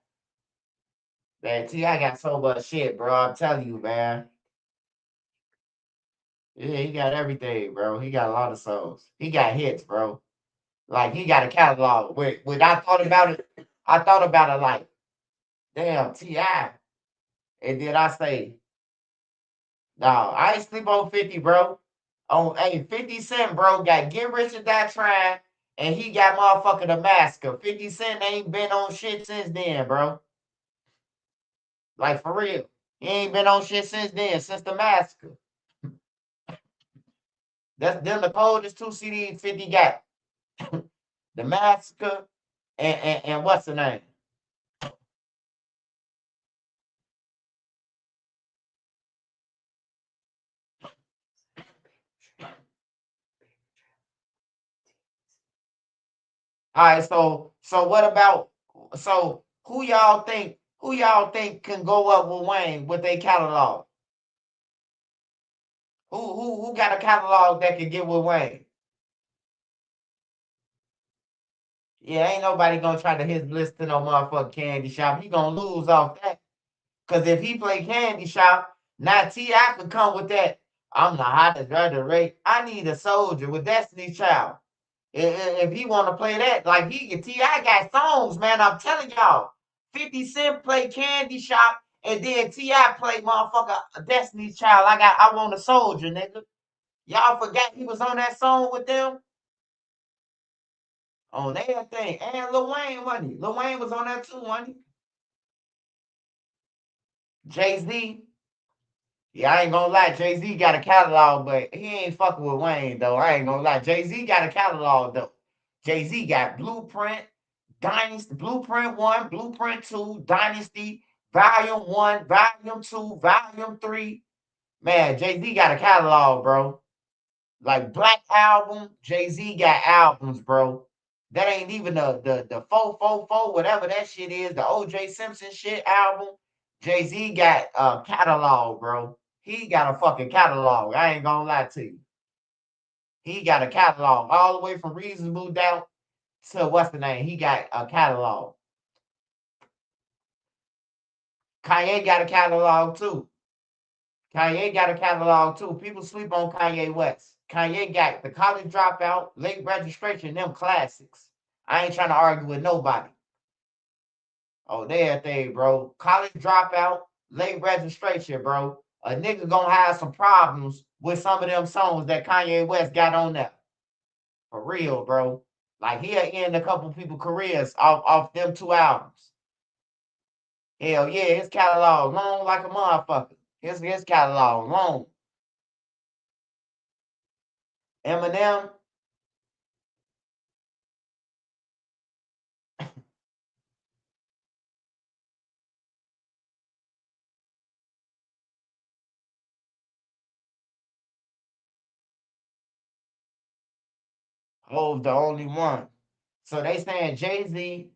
man, T.I. got so much shit, bro. I'm telling you, man. Yeah, he got everything, bro. He got a lot of songs. He got hits, bro. Like he got a catalog. When I thought about it like, damn, T.I. And then I say, no, I ain't sleep on 50, bro. On 50 Cent, bro, got Get Rich or Die Trying, and he got motherfucking the Massacre. 50 Cent ain't been on shit since then, bro. Like for real. He ain't been on shit since then, since the Massacre. That's them the coldest 2 CDs 50 got. The Massacre and what's the name? All right, so what about who y'all think can go up with Wayne with their catalog? Who got a catalog that can get with Wayne? Yeah, ain't nobody gonna try to hit list to no motherfucking Candy Shop. He gonna lose off that. Cause if he play Candy Shop, now T.I. could come with that. I'm the hottest brother rate. I need a soldier with Destiny's Child. If he want to play that, like T.I. got songs, man. I'm telling y'all. 50 Cent play Candy Shop, and then T.I. play motherfucker Destiny's Child. I want a soldier, nigga. Y'all forgot he was on that song with them? On everything. And Lil Wayne, wasn't he? Lil Wayne was on that too, wasn't he? Jay-Z. Yeah, I ain't gonna lie. Jay-Z got a catalog, but he ain't fucking with Wayne, though. I ain't gonna lie. Jay-Z got a catalog, though. Jay-Z got Blueprint, Dynasty, Blueprint 1, Blueprint 2, Dynasty, Volume 1, Volume 2, Volume 3. Man, Jay-Z got a catalog, bro. Like Black Album, Jay-Z got albums, bro. That ain't even the 444, whatever that shit is, the OJ Simpson shit album. Jay-Z got a catalog, bro. He got a fucking catalog. I ain't gonna lie to you. He got a catalog all the way from Reasonable Doubt to what's the name? He got a catalog. Kanye got a catalog too. Kanye got a catalog too. People sleep on Kanye West. Kanye got The College Dropout, Late Registration, them classics. I ain't trying to argue with nobody. Oh, there thing, bro. College Dropout, Late Registration, bro. A nigga gonna have some problems with some of them songs that Kanye West got on there. For real, bro. Like he'll end a couple people careers off them 2 albums. Hell yeah, his catalog long like a motherfucker. His catalog long. Eminem. Hov the only one. So they saying Jay-Z.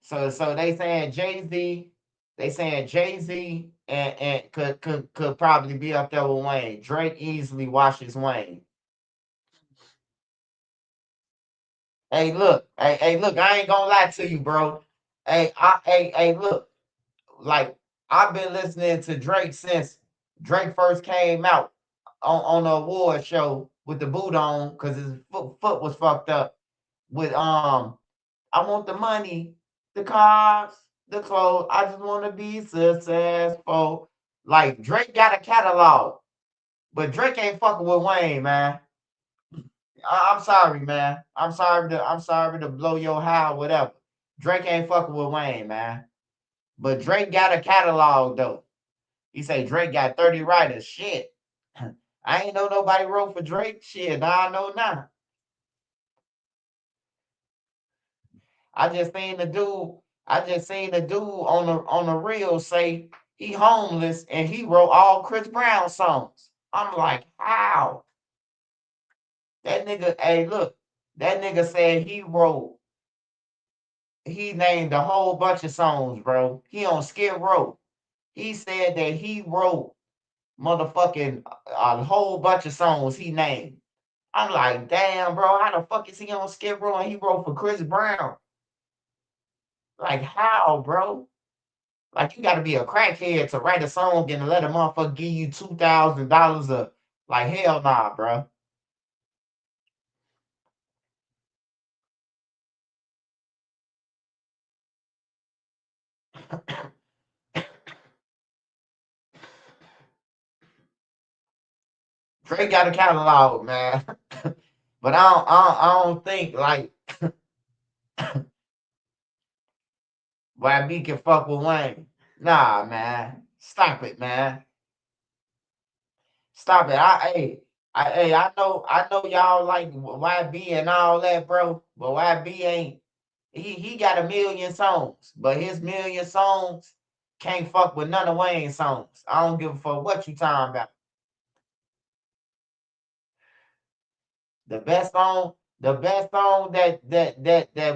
So they saying Jay-Z. They saying Jay-Z and could probably be up there with Wayne. Drake easily washes Wayne. Hey, look. Hey, look. I ain't gonna lie to you, bro. Hey, look. Like I've been listening to Drake since Drake first came out on the award show with the boot on because his foot was fucked up with I want the money, the cars, the clothes. I just want to be successful. Like Drake got a catalog, but Drake ain't fucking with Wayne, man. I'm sorry, man. I'm sorry to blow your high, whatever. Drake ain't fucking with Wayne, man. But Drake got a catalog though. He say Drake got 30 writers. Shit. I ain't know nobody wrote for Drake. Shit, now I know now. I just seen the dude on the reel say he homeless and he wrote all Chris Brown songs. I'm like, how? That nigga, hey, look, that nigga said he named a whole bunch of songs, bro. He on Skid Row. He said that he wrote motherfucking a whole bunch of songs he named. I'm like, damn, bro, how the fuck is he on Skid Row and he wrote for Chris Brown? Like, how, bro? Like, you got to be a crackhead to write a song and let a motherfucker give you $2,000 a like, hell nah, bro. Drake got a catalog, man. But I don't think like YB can fuck with Wayne. Nah, man. Stop it, man. Stop it. I know y'all like YB and all that, bro. But YB ain't he got a million songs, but his million songs can't fuck with none of Wayne's songs. I don't give a fuck what you talking about. The best song that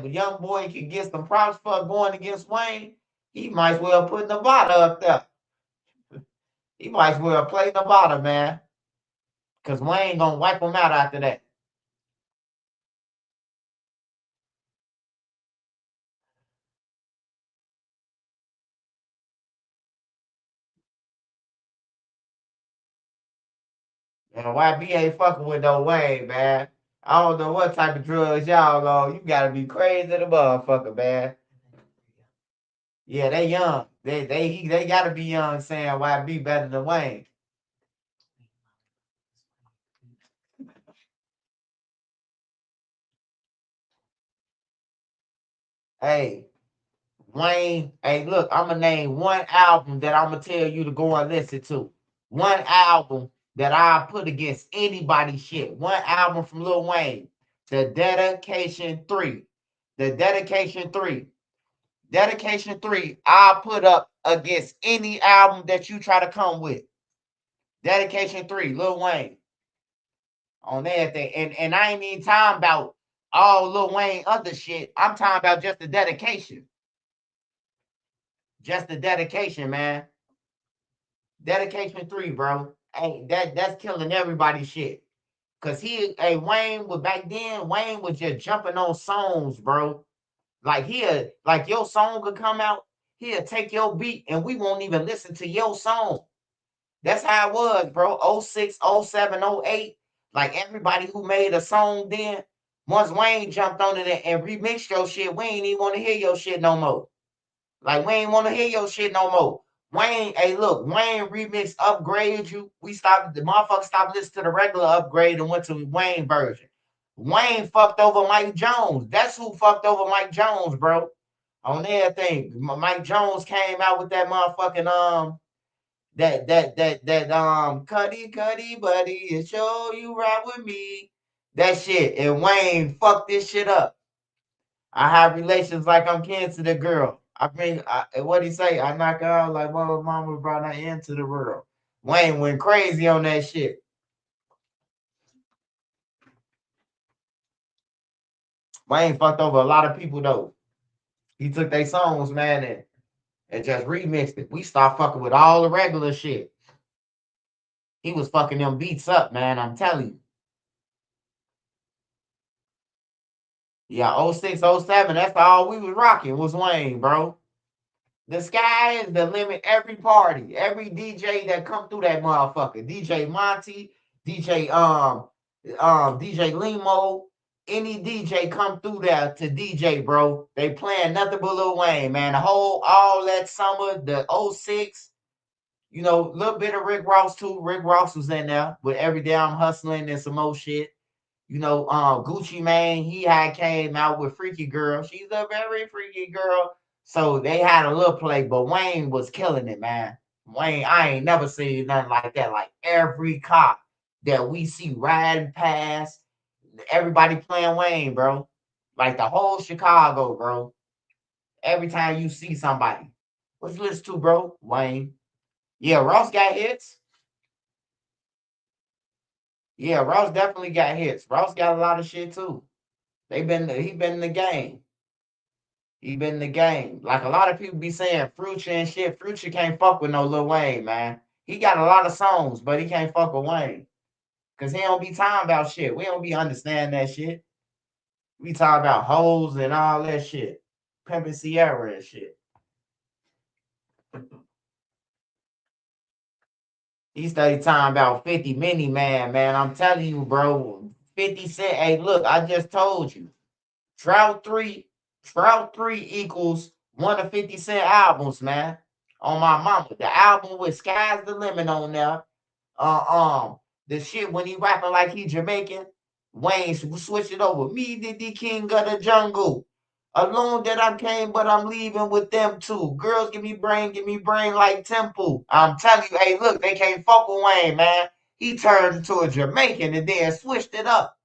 young boy can get some props for going against Wayne, he might as well put Nevada up there. He might as well play Nevada, man. Cause Wayne gonna wipe him out after that. And YB ain't fucking with no Wayne, man. I don't know what type of drugs y'all on. You gotta be crazy the motherfucker, man. Yeah, they young. They gotta be young saying YB better than Wayne. Hey, Wayne, hey, look, I'm gonna name one album that I'm gonna tell you to go and listen to. One album that I put against anybody's shit. One album from Lil Wayne, The Dedication 3. The Dedication 3. Dedication 3, I put up against any album that you try to come with. Dedication 3, Lil Wayne. On everything. And I ain't even talking about all Lil Wayne other shit. I'm talking about just the dedication. Just the dedication, man. Dedication 3, bro. Hey, that's killing everybody's shit. Cause Wayne was back then, Wayne was just jumping on songs, bro. Like like your song could come out, he'll take your beat and we won't even listen to your song. That's how it was, bro. 06, 07, 08. Like everybody who made a song then, once Wayne jumped on it and remixed your shit, we ain't even want to hear your shit no more. Like we ain't want to hear your shit no more. Wayne, hey, look, Wayne remixed Upgrade You. We stopped, the motherfucker stopped listening to the regular Upgrade and went to Wayne version. Wayne fucked over Mike Jones. That's who fucked over Mike Jones, bro. On everything. Mike Jones came out with that motherfucking Cuddy buddy, it's show you ride with me. That shit. And Wayne fucked this shit up. I have relations like I'm kin to the girl. What he say? I knock her out like mama brought her into the world. Wayne went crazy on that shit. Wayne fucked over a lot of people though. He took their songs, man, and just remixed it. We stopped fucking with all the regular shit. He was fucking them beats up, man. I'm telling you. Yeah, 06, 07, that's all we was rocking was Wayne, bro. The sky is the limit. Every party, every DJ that come through that motherfucker, DJ Monty, DJ Limo, any DJ come through there to DJ, bro. They playing nothing but Lil Wayne, man. All that summer, the 06, a little bit of Rick Ross too. Rick Ross was in there with Every Day I'm Hustling and some more shit. Gucci Mane, he had came out with Freaky Girl. She's a very freaky girl. So they had a little play, but Wayne was killing it, man. Wayne, I ain't never seen nothing like that. Like every cop that we see riding past, everybody playing Wayne, bro. Like the whole Chicago, bro. Every time you see somebody, what you listen to, bro? Wayne. Yeah, Ross got hits. Yeah, Ross definitely got hits. Ross got a lot of shit too. He been in the game. He been in the game. Like a lot of people be saying Future and shit. Future can't fuck with no Lil Wayne, man. He got a lot of songs, but he can't fuck with Wayne. Cause he don't be talking about shit. We don't be understanding that shit. We talk about hoes and all that shit. Pimpin' Sierra and shit. He started talking about 50 Mini Man. I'm telling you, bro. 50 Cent. Hey, look, I just told you. Drought 3 equals one of 50 Cent albums, man. On my mama. The album with Sky's the Limit on there. The shit when he rapping like he Jamaican, Wayne switch it over. Me the king of the jungle. Alone that I came, but I'm leaving with them too. Girls give me brain like Temple. I'm telling you, hey, look, they can't fuck with Wayne, man. He turned into a Jamaican and then switched it up.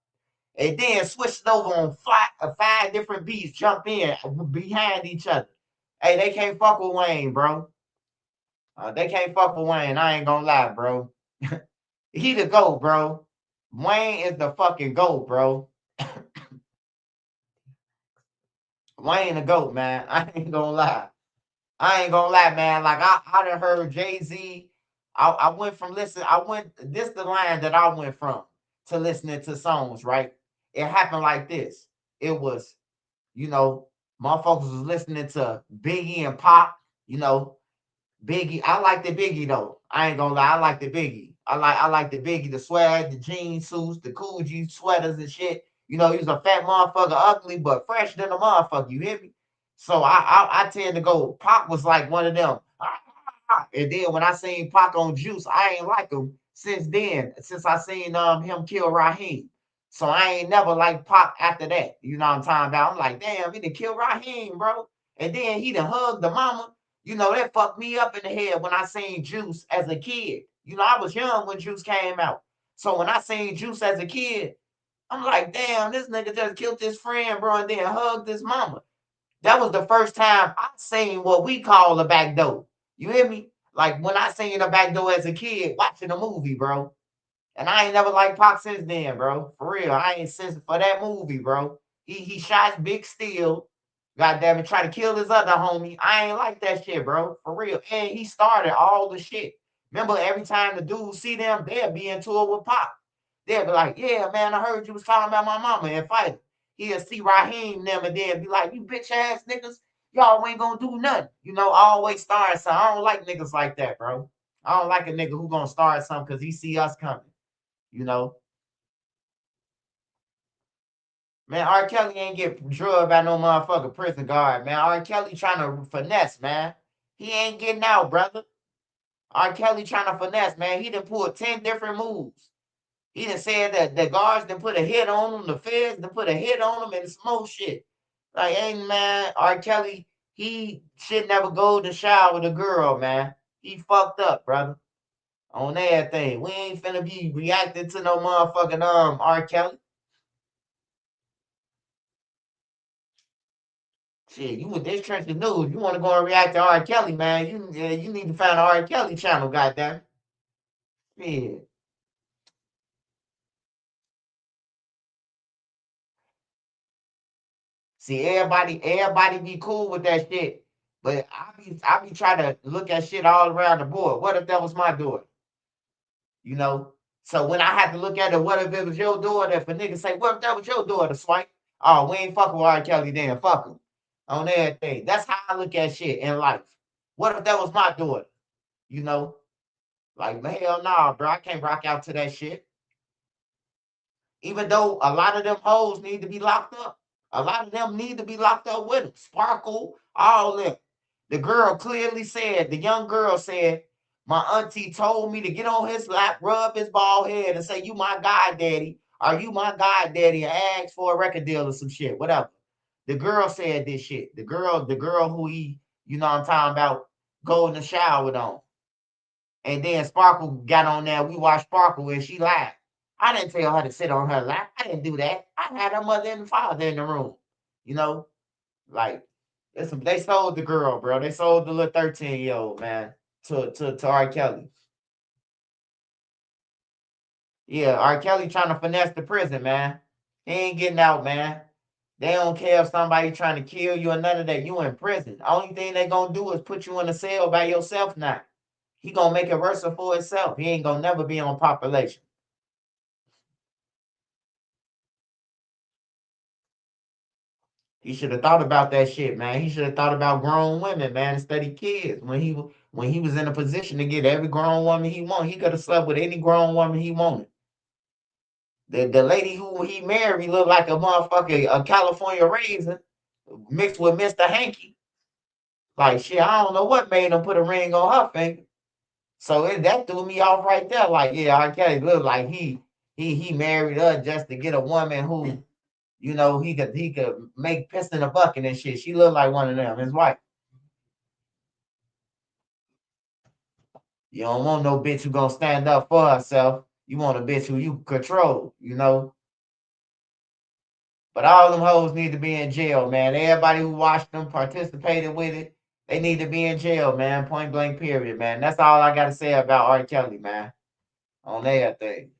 And then switched it over on 5 different beats, jump in behind each other. Hey, they can't fuck with Wayne, bro. They can't fuck with Wayne. I ain't gonna lie, bro. He the GOAT, bro. Wayne is the fucking GOAT, bro. Wayne the GOAT, man. I ain't gonna lie. Man. Like I done heard Jay-Z. I went from this the line that I went from to listening to songs, right? It happened like this. It was, motherfuckers was listening to Biggie and Pop, Biggie. I like the Biggie though. I ain't gonna lie. I like the Biggie. I like the Biggie, the swag, the jean suits, the cool G sweaters and shit. He was a fat motherfucker, ugly but fresh than a motherfucker. You hear me? So I tend to go. Pac was like one of them. And then when I seen Pac on Juice, I ain't like him since then. Since I seen him kill Raheem. So I ain't never liked Pac after that. You know what I'm talking about? I'm like, damn, he done killed Raheem, bro. And then he done hugged the mama. That fucked me up in the head when I seen Juice as a kid. I was young when Juice came out. So when I seen Juice as a kid, I'm like, damn, this nigga just killed his friend, bro, and then hugged his mama. That was the first time I seen what we call a back door. You hear me? Like when I seen a back door as a kid watching a movie, bro. And I ain't never liked Pac since then, bro. For real. I ain't since for that movie, bro. He shot Big Steel. God damn it, try to kill his other homie. I ain't like that shit, bro. For real. And he started all the shit. Remember, every time the dudes see them, they'll be into it with Pac. They'll be like, yeah, man, I heard you was talking about my mama and fight. He'll see Raheem them and then be like, you bitch ass niggas, y'all ain't gonna do nothing. Always start something. I don't like niggas like that, bro. I don't like a nigga who gonna start something because he see us coming. Man, R. Kelly ain't get drugged by no motherfucking prison guard, man. R. Kelly trying to finesse, man. He ain't getting out, brother. R. Kelly trying to finesse, man. He done pulled 10 different moves. He done said that the guards done put a hit on him, the feds done put a hit on him, and some more shit. Like, ain't man, R. Kelly, he should never go to shower with a girl, man. He fucked up, brother. On everything. We ain't finna be reacting to no motherfucking R. Kelly. Shit, you with this trench of news. You want to go and react to R. Kelly, man. You need to find an R. Kelly channel, goddamn. Yeah. See, everybody be cool with that shit. But I be trying to look at shit all around the board. What if that was my daughter? You know? So when I had to look at it, what if it was your daughter? If a nigga say, what if that was your daughter, Swipe? Oh, we ain't fucking with R. Kelly then. Fuck him. On everything. That's how I look at shit in life. What if that was my daughter? You know? Like, hell nah, bro. I can't rock out to that shit. Even though a lot of them hoes need to be locked up. A lot of them need to be locked up with him. Sparkle, all them. The girl clearly said, the young girl said, my auntie told me to get on his lap, rub his bald head, and say, you my god daddy, or you my god daddy, and ask for a record deal or some shit, whatever. The girl said this shit. The girl who he, you know what I'm talking about, go in the shower with on. And then Sparkle got on there. We watched Sparkle and she lied. I didn't tell her to sit on her lap. I didn't do that. I had her mother and father in the room. You know, like they sold the girl, bro. They sold the little 13-year-old man to R. Kelly. Yeah, R. Kelly trying to finesse the prison, man. He ain't getting out, man. They don't care if somebody trying to kill you or none of that. You in prison. Only thing they gonna do is put you in a cell by yourself now. He gonna make it worse for himself. He ain't gonna never be on population. He should have thought about that shit, man. He should have thought about grown women, man, instead of kids. When he was in a position to get every grown woman he wanted, he could have slept with any grown woman he wanted. The lady who he married looked like a motherfucker, a California raisin mixed with Mr. Hanky. Like shit, I don't know what made him put a ring on her finger. So that threw me off right there. Like, yeah, R. Kelly looked like he married her just to get a woman who, you know, he could make piss in a bucket and shit. She looked like one of them, his wife. You don't want no bitch who gonna stand up for herself. You want a bitch who you control, you know. But all them hoes need to be in jail, man. Everybody who watched them, participated with it, they need to be in jail, man. Point blank, period, man. That's all I gotta say about R. Kelly, man. On everything.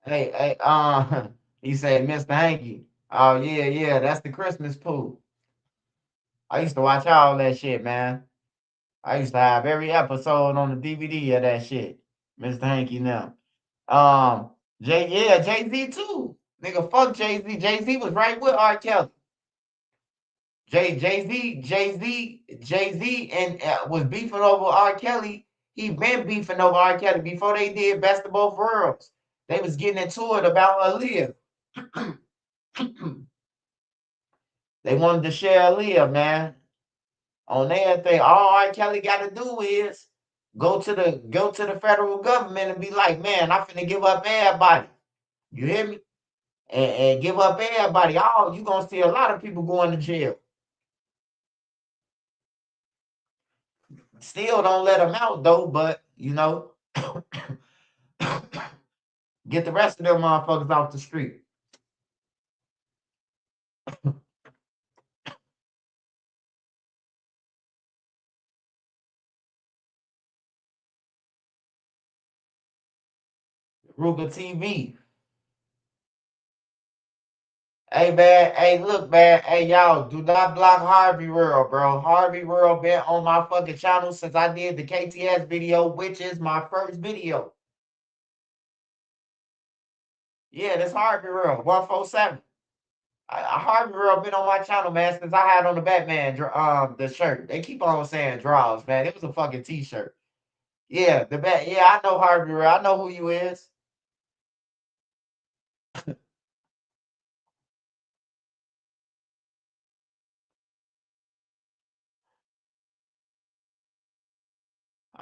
Hey, he said, Mr. Hanky. Oh yeah, yeah, that's the Christmas pool. I used to watch all that shit, man. I used to have every episode on the DVD of that shit. Mr. Hanky now. Jay-Z too. Nigga, fuck Jay-Z. Jay-Z was right with R. Kelly. Jay-Z and was beefing over R. Kelly. He been beefing over R. Kelly before they did Best of Both Worlds. They was getting into it about Aaliyah. They wanted to share Aaliyah, man. On everything, all R. Kelly got to do is go to the federal government and be like, man, I'm finna give up everybody. You hear me? And give up everybody. Oh, you gonna see a lot of people going to jail. Still don't let them out though, but you know, get the rest of them motherfuckers off the street. Ruger TV. Hey man, hey look man, hey y'all, do not block Harvey World, bro. Harvey World been on my fucking channel since I did the KTS video, which is my first video. Yeah, that's Harvey World, 147. Harvey World been on my channel, man, since I had on the Batman the shirt. They keep on saying draws, man. It was a fucking t-shirt. Yeah, I know Harvey World. I know who you is.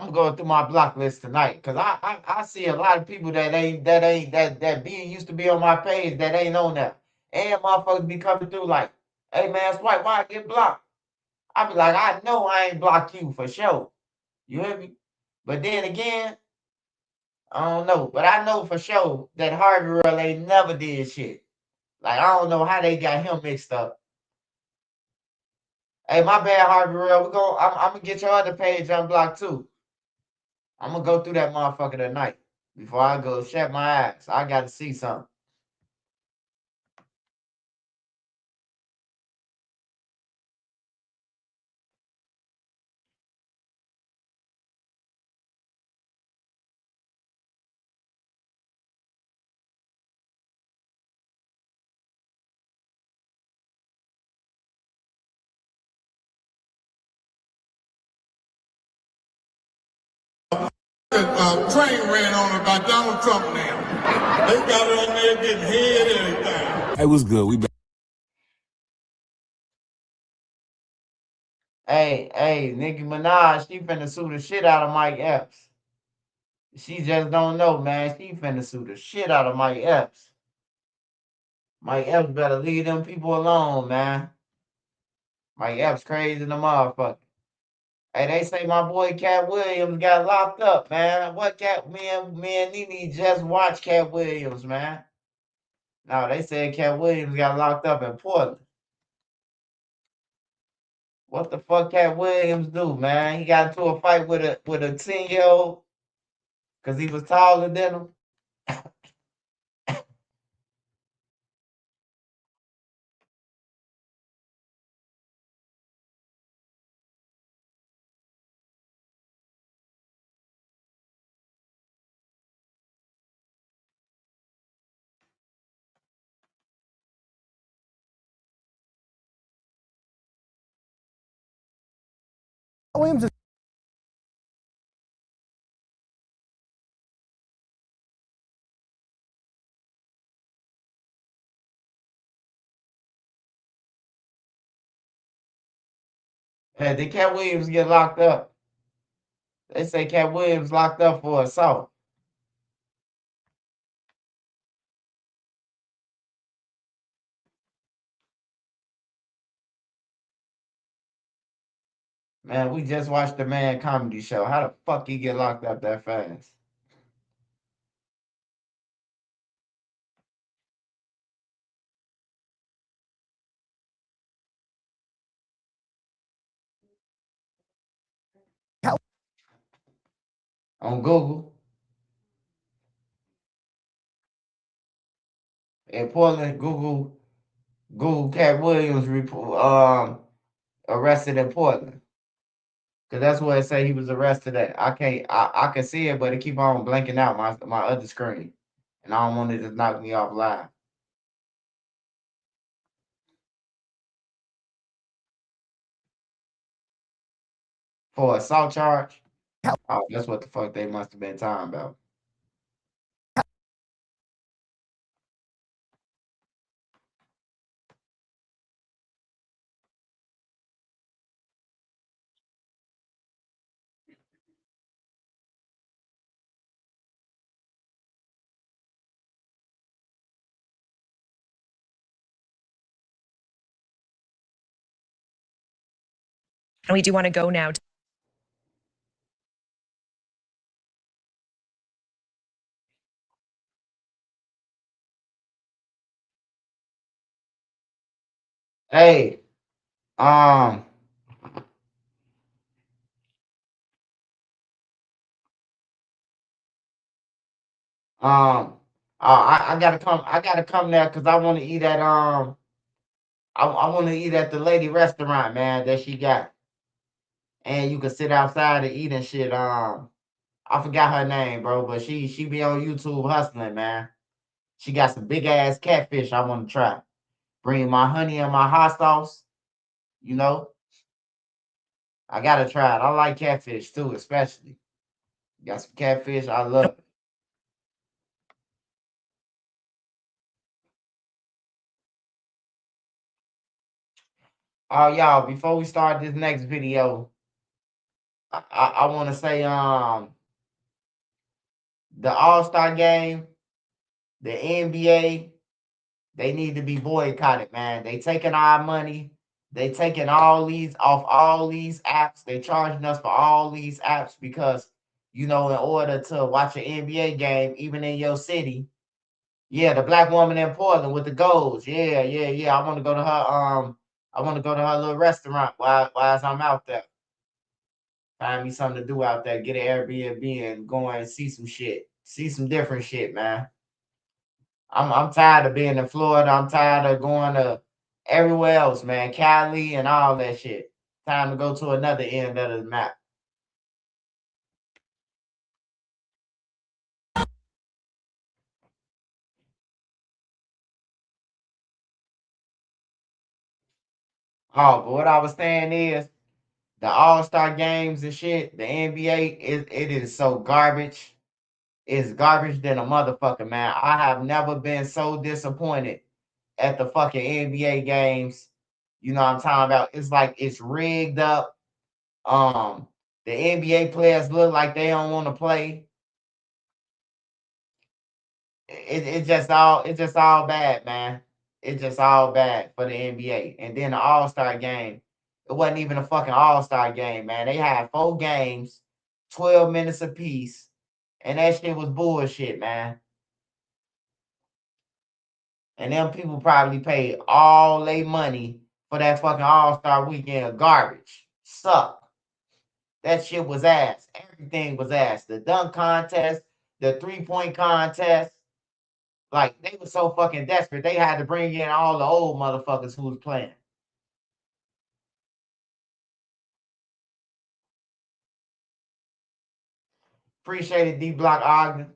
I'm going through my block list tonight because I see a lot of people that used to be on my page that ain't on there. And motherfuckers be coming through like, hey man, Swipe, why I get blocked? I be like, I know I ain't blocked you for sure. You hear me? But then again, I don't know. But I know for sure that Harvey World ain't never did shit. Like I don't know how they got him mixed up. Hey, my bad, Harvey World. I'm gonna get your other page unblocked too. I'm gonna go through that motherfucker tonight before I go shut my ass. I gotta see something. Train ran on it by Donald Trump now. They got it on there getting head and everything. Hey, what's good? We back. Hey, Nicki Minaj, she finna sue the shit out of Mike Epps. She just don't know, man. She finna sue the shit out of Mike Epps. Mike Epps better leave them people alone, man. Mike Epps crazy in the motherfucker. Hey, they say my boy Cat Williams got locked up, man. What Cat? Me and Nene just watched Cat Williams, man. No, they said Cat Williams got locked up in Portland. What the fuck Cat Williams do, man? He got into a fight with a 10-year-old because he was taller than him. Williams is Hey, did Cat Williams get locked up? They say Cat Williams locked up for assault. Man, we just watched the Man comedy show. How the fuck he get locked up that fast? On Google. In Portland, Google Cat Williams arrested in Portland. Cause that's where it say he was arrested at. I can see it, but it keep on blanking out my other screen. And I don't want it to knock me off live. For assault charge? Oh, that's what the fuck they must have been talking about. And we do want to go now to Hey, um, I gotta come. I gotta come there because I want to eat at I want to eat at the lady restaurant, man, that she got, and you can sit outside and eat and shit. I forgot her name, bro, but she be on YouTube hustling, man. She got some big ass catfish I want to try. Bring my honey and my hot sauce. You know, I gotta try it. I like catfish too, especially. Got some catfish. I love it. Oh, y'all, before we start this next video, I want to say the All-Star game, the NBA, they need to be boycotted, man. They taking our money. They taking all these off all these apps. They charging us for all these apps because, in order to watch an NBA game, even in your city. Yeah, the black woman in Portland with the goals. Yeah, yeah, yeah. I want to go to her. I want to go to her little restaurant while I'm out there. Find me something to do out there. Get an Airbnb and go and see some shit. See some different shit, man. I'm tired of being in Florida. I'm tired of going to everywhere else, man. Cali and all that shit. Time to go to another end of the map. Oh, but what I was saying is the All-Star games and shit, the NBA, it is so garbage. It's garbage than a motherfucker, man. I have never been so disappointed at the fucking NBA games. You know what I'm talking about? It's like it's rigged up. The NBA players look like they don't want to play. It's just all bad, man. It's just all bad for the NBA. And then the All-Star game, it wasn't even a fucking All-Star game, man. They had 4 games, 12 minutes apiece, and that shit was bullshit, man. And them people probably paid all their money for that fucking All-Star weekend of garbage. Suck. That shit was ass. Everything was ass. The dunk contest, the 3-point contest. Like, they were so fucking desperate, they had to bring in all the old motherfuckers who was playing. Appreciate it, D Block Ogden.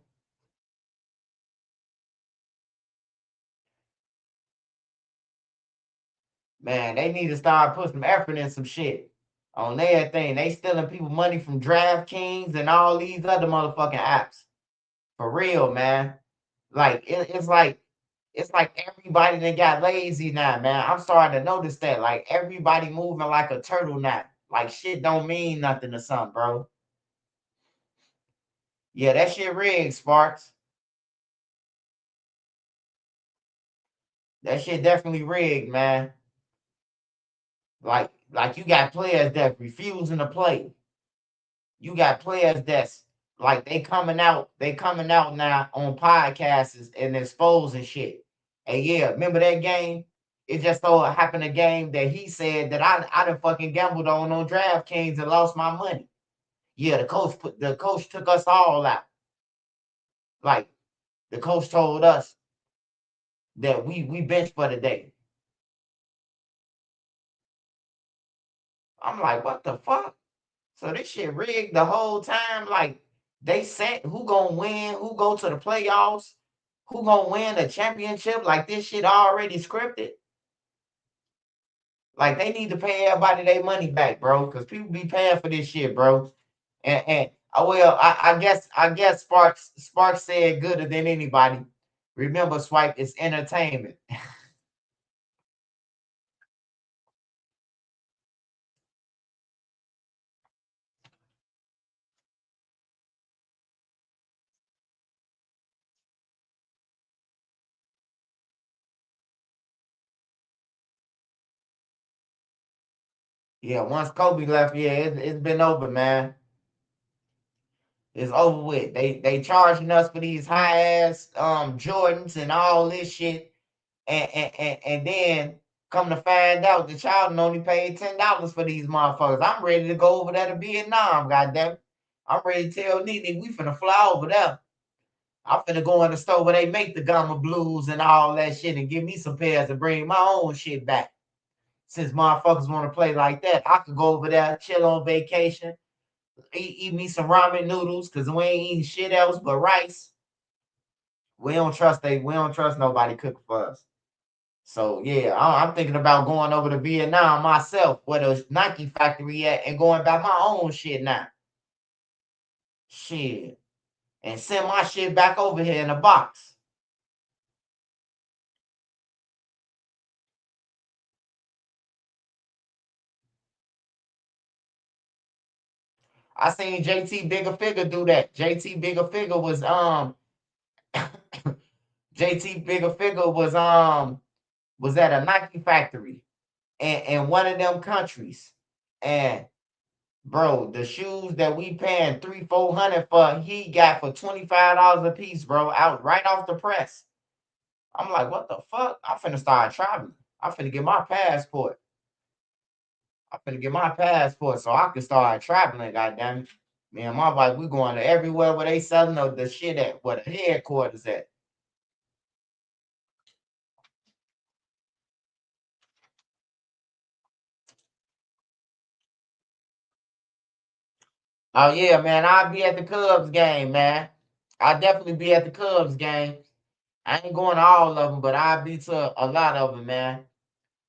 Man, they need to start putting some effort in some shit on their thing. They stealing people money from DraftKings and all these other motherfucking apps. For real, man. Like, it's like everybody that got lazy now, man. I'm starting to notice that. Like, everybody moving like a turtle now. Like, shit don't mean nothing to some, bro. Yeah, that shit rigged, Sparks. That shit definitely rigged, man. Like you got players that refusing to play. You got players that's like they coming out now on podcasts and exposing shit. And yeah, remember that game? It just so happened a game that he said that I done fucking gambled on DraftKings and lost my money. Yeah, the coach took us all out. Like the coach told us that we benched for the day. I'm like, what the fuck? So this shit rigged the whole time. Like they said who gonna win, who go to the playoffs, who gonna win the championship. Like this shit already scripted. Like they need to pay everybody their money back, bro. Cause people be paying for this shit, bro. And I guess Sparks said gooder than anybody. Remember, Swipe is entertainment. Yeah, once Kobe left, yeah, it's been over, man. It's over with. They charging us for these high ass Jordans and all this shit, and then Come to find out, the child only paid $10 for these motherfuckers. I'm ready to go over there to Vietnam, goddamn. I'm ready to tell Nene we finna fly over there. I'm finna go in the store where they make the Gamma Blues and all that shit and give me some pairs to bring my own shit back. Since motherfuckers want to play like that, I could go over there, chill on vacation, eat me some ramen noodles, because we ain't eating shit else but rice. We don't trust nobody cooking for us. So yeah, I'm thinking about going over to Vietnam myself, where the Nike factory at, and going back my own shit now. Shit. And send my shit back over here in a box. I seen JT Bigger Figure do that. JT Bigger Figure was JT Bigger Figure was at a Nike factory in one of them countries. And bro, the shoes that we paying $300-400 for, he got for $25 a piece, bro, out right off the press. I'm like, what the fuck? I'm finna start traveling. I'm finna get my passport. So I can start traveling, goddamn. Me and my wife, we going to everywhere where they selling the shit at, where the headquarters at. Oh yeah, man, I'll be at the Cubs game, man. I'll definitely be at the Cubs game. I ain't going to all of them, but I'll be to a lot of them, man.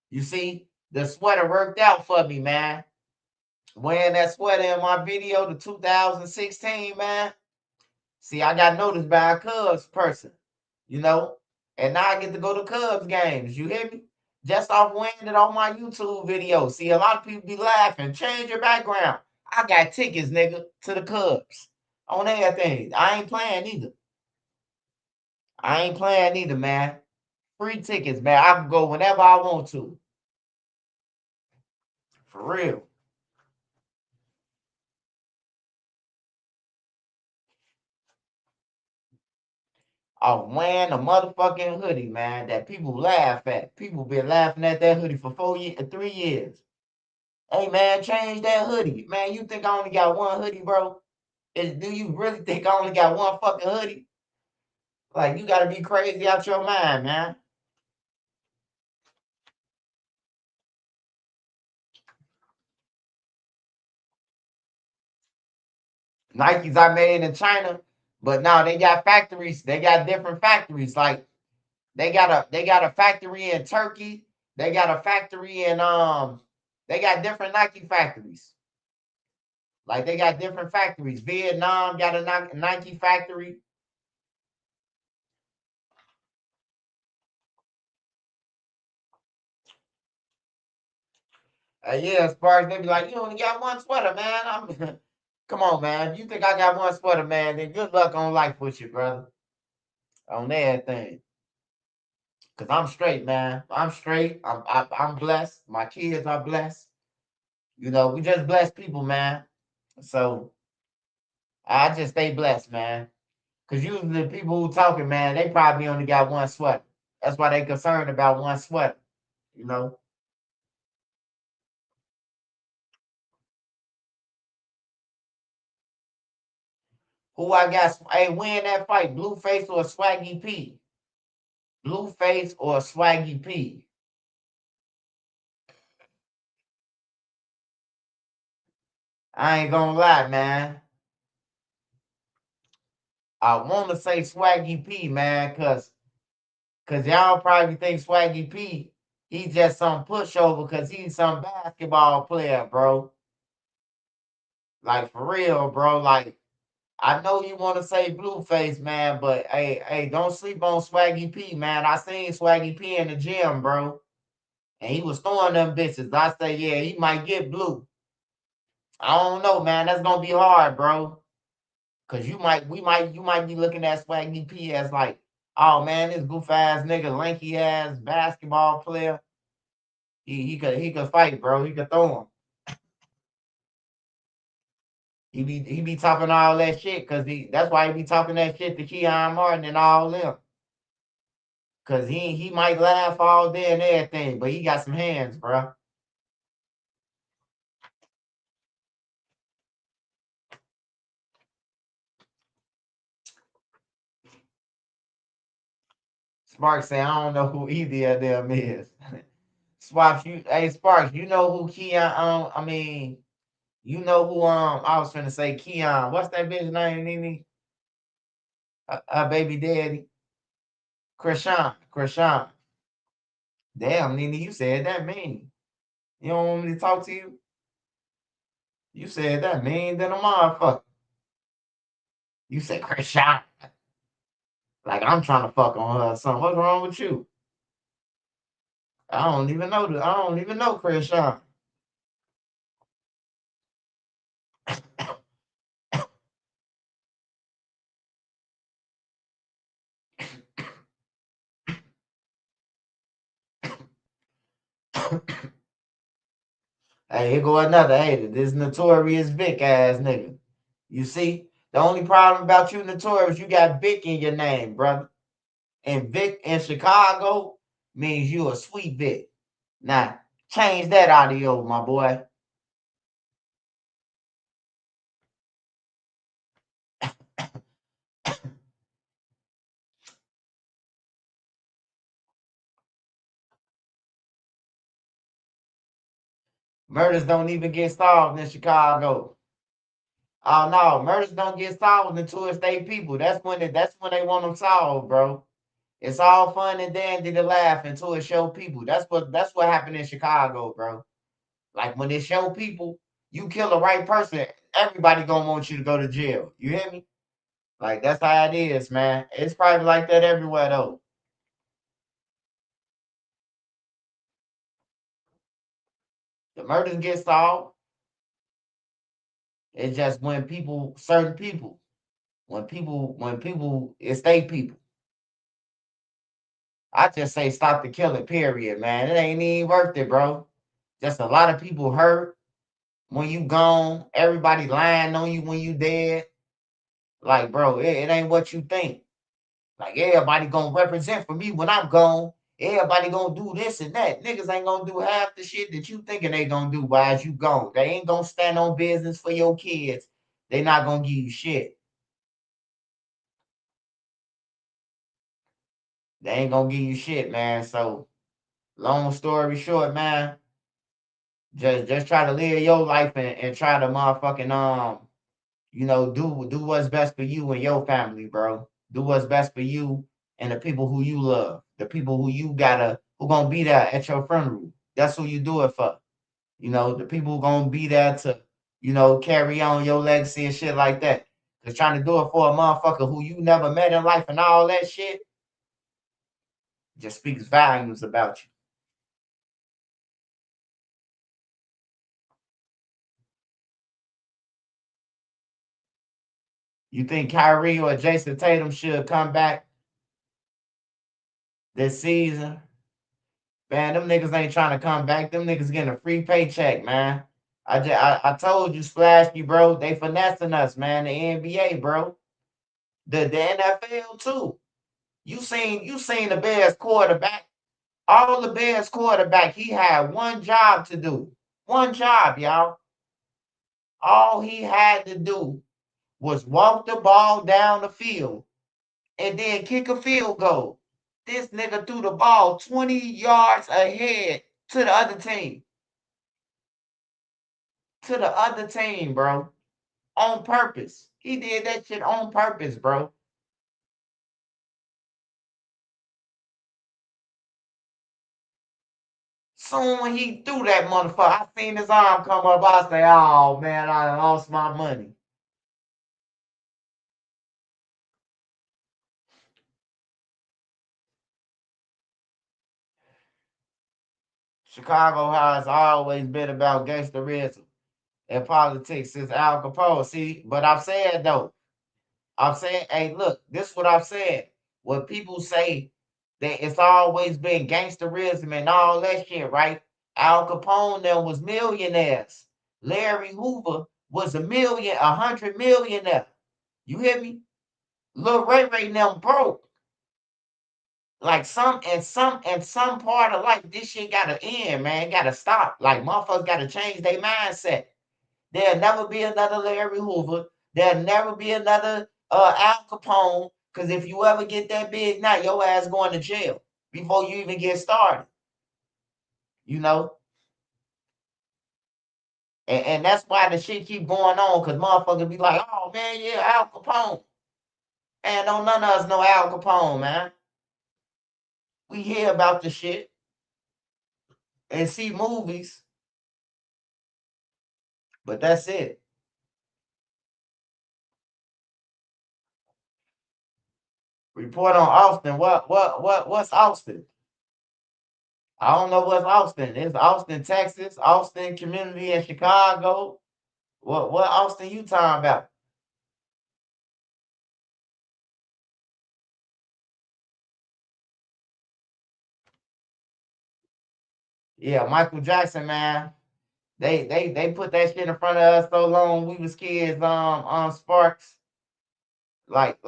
You see, the sweater worked out for me, man. Wearing that sweater in my video, the 2016, man. See, I got noticed by a Cubs person, you know, and now I get to go to Cubs games. You hear me? Just off wearing it on my YouTube video. See, a lot of people be laughing. Change your background. I got tickets, nigga, to the Cubs on everything. I ain't playing either, man. Free tickets, man. I can go whenever I want to. For real. I'm wearing a motherfucking hoodie, man, that people laugh at. People been laughing at that hoodie for 3 years. Hey, man, change that hoodie. Man, you think I only got one hoodie, bro? Do you really think I only got one fucking hoodie? Like, you gotta be crazy out your mind, man. Nikes are made in China, but now they got factories. They got different factories. Like, they got a factory in Turkey. They got a factory in they got different Nike factories. Like, they got different factories. Vietnam got a Nike factory. Yeah, as far as they be like, you only got one sweater, man. Come on, man. If you think I got one sweater, man, then good luck on life with you, brother. On everything. Cause I'm straight, man. I'm straight. I'm blessed. My kids are blessed. You know, we just blessed people, man. So I just stay blessed, man. Cause usually the people who talking, man, they probably only got one sweater. That's why they concerned about one sweater. You know. Who I got? Hey, win that fight, Blueface or Swaggy P? Blueface or Swaggy P? I ain't gonna lie, man. I want to say Swaggy P, man, cause y'all probably think Swaggy P, he just some pushover because he's some basketball player, bro. Like for real, bro. Like I know you want to say Blueface, man, but hey, don't sleep on Swaggy P, man. I seen Swaggy P in the gym, bro, and he was throwing them bitches. I say, yeah, he might get blue. I don't know, man. That's gonna be hard, bro. Cause you might be looking at Swaggy P as like, oh man, this goof ass nigga, lanky ass basketball player. He could fight, bro. He could throw him. He be talking all that shit because that's why he be talking that shit to Keon Martin and all them. Cause he might laugh all day and everything, but he got some hands, bro. Sparks say, I don't know who either of them is. Sparks, you know who Keon, you know who, I was finna say Keon. What's that bitch name, Nene? Baby daddy. Krishan. Damn, Nene, you said that mean. You don't want me to talk to you? You said that mean than a motherfucker. You said Krishan. Like I'm trying to fuck on her or something. What's wrong with you? I don't even know Krishan. Hey, here go another hater. This notorious Vic ass nigga. You see, the only problem about you, notorious, you got Vic in your name, brother. And Vic in Chicago means you a sweet Vic. Now, change that audio, my boy. Murders don't even get solved in Chicago. Oh no, murders don't get solved until it's they people. That's when they want them solved, bro. It's all fun and dandy to laugh until it show people. That's what happened in Chicago, bro. Like when it show people, you kill the right person, everybody gonna want you to go to jail. You hear me? Like that's how it is, man. It's probably like that everywhere though. The murders get solved. It's just when people, certain people, when people, it's they people. I just say stop the killing, period, man. It ain't even worth it, bro. Just a lot of people hurt when you gone. Everybody lying on you when you dead. Like, bro, it ain't what you think. Like, everybody gonna represent for me when I'm gone. Everybody gonna do this and that. Niggas ain't gonna do half the shit that you thinking they gonna do while you gone. They ain't gonna stand on business for your kids. They not gonna give you shit. They ain't gonna give you shit, man. So, long story short, man, just try to live your life and try to motherfucking do what's best for you and your family, bro. Do what's best for you and the people who you love, the people who gonna be there at your funeral. That's who you do it for. The people who gonna be there to, carry on your legacy and shit like that. Cause trying to do it for a motherfucker who you never met in life and all that shit just speaks volumes about you. You think Kyrie or Jason Tatum should come back this season? Man, them niggas ain't trying to come back. Them niggas getting a free paycheck, man. I told you, Splashy, bro. They finessing us, man. The NBA, bro. The NFL too. You seen the Bears quarterback. All the Bears quarterback, he had one job to do. One job, y'all. All he had to do was walk the ball down the field and then kick a field goal. This nigga threw the ball 20 yards ahead to the other team. To the other team, bro. On purpose. He did that shit on purpose, bro. Soon when he threw that motherfucker, I seen his arm come up. I say, oh man, I lost my money. Chicago has always been about gangsterism and politics since Al Capone. See, but I've said though, hey, look, this is what I've said. When people say that it's always been gangsterism and all that shit, right? Al Capone them was millionaires. Larry Hoover was 100 millionaire. You hear me? Lil Ray Ray them broke. Like some part of life, this shit gotta end, man. Gotta stop. Like motherfuckers gotta change their mindset. There'll never be another Larry Hoover. There'll never be another Al Capone. Cause if you ever get that big now, your ass going to jail before you even get started. You know? And that's why the shit keep going on, cause motherfuckers be like, oh man, yeah, Al Capone. Man, don't none of us know Al Capone, man. We hear about the shit and see movies, but that's it. Report on Austin. What's Austin? I don't know what's Austin. It's Austin, Texas, Austin community in Chicago. What Austin you talking about? Yeah, Michael Jackson, man. They put that shit in front of us so long we was kids on Sparks. Like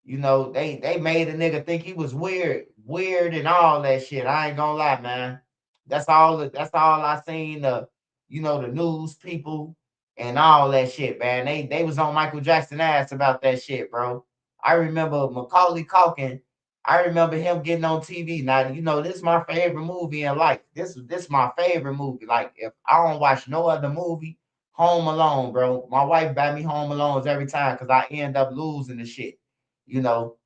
you know, they made a nigga think he was weird and all that shit. I ain't gonna lie, man. That's all I seen the news people and all that shit, man. They was on Michael Jackson ass about that shit, bro. I remember Macaulay Culkin. I remember him getting on TV. Now, this is my favorite movie in life. This my favorite movie. Like, if I don't watch no other movie, Home Alone, bro. My wife buy me Home Alones every time because I end up losing the shit, you know,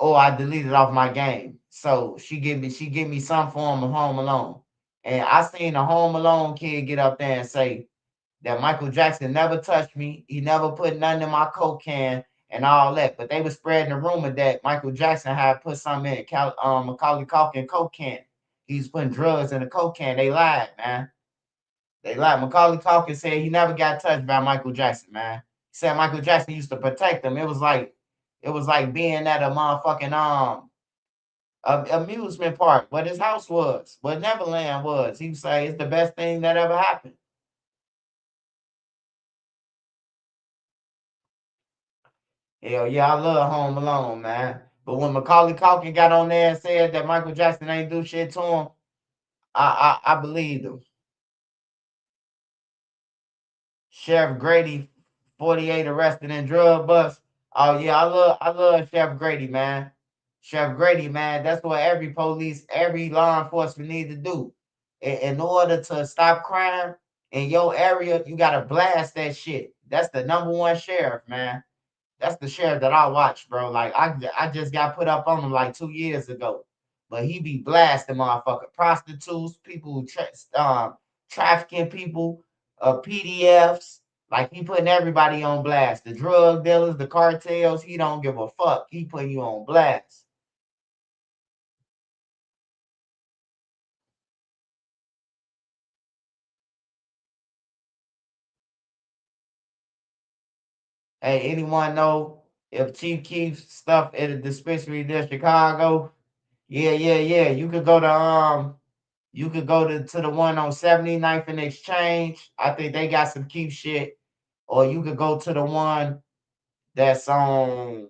or I delete it off my game. So she give me some form of Home Alone. And I seen a Home Alone kid get up there and say that Michael Jackson never touched me. He never put nothing in my Coke can and all that. But they were spreading the rumor that Michael Jackson had put something in Macaulay Culkin Coke can. He's putting drugs in the Coke can. They lied, man. They lied. Macaulay Culkin said he never got touched by Michael Jackson, man. He said Michael Jackson used to protect him. It was like being at a motherfucking amusement park, what his house was, what Neverland was. He would say it's the best thing that ever happened. Hell yeah, I love Home Alone, man. But when Macaulay Culkin got on there and said that Michael Jackson ain't do shit to him, I believed him. Sheriff Grady, 48 arrested in drug bust. Oh yeah, I love Sheriff Grady, man. Sheriff Grady, man, that's what every law enforcement need to do. In order to stop crime in your area, you gotta blast that shit. That's the number one sheriff, man. That's the sheriff that I watch, bro. Like I just got put up on him like 2 years ago, but he be blasting motherfucker prostitutes, people who trafficking people, PDFs. Like he putting everybody on blast. The drug dealers, the cartels. He don't give a fuck. He putting you on blast. Hey, anyone know if Chief Keef's stuff at a dispensary near Chicago? Yeah. You could go to the one on 79th and Exchange. I think they got some Keef shit. Or you could go to the one that's on,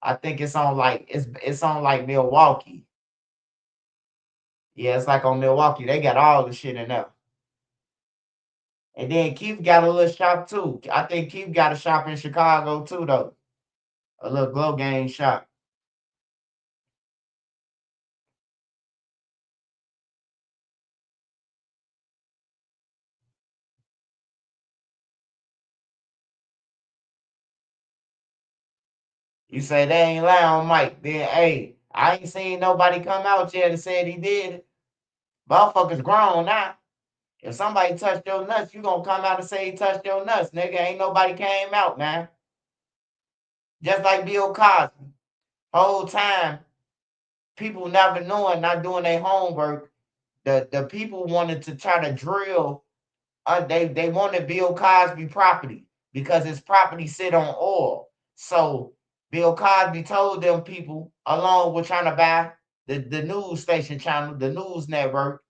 I think it's on like Milwaukee. Yeah, it's like on Milwaukee. They got all the shit in there. And then Keith got a little shop too. I think Keith got a shop in Chicago too, though. A little glow game shop. You say they ain't lying on Mike. Then hey, I ain't seen nobody come out yet and said he did it. Motherfuckers grown now. If somebody touched your nuts, you gonna come out and say he touched your nuts, nigga. Ain't nobody came out, man. Just like Bill Cosby. Whole time, people never knowing, not doing their homework. The people wanted to try to drill. They wanted Bill Cosby property because his property sit on oil. So Bill Cosby told them people, along with trying to buy the news station channel, the news network,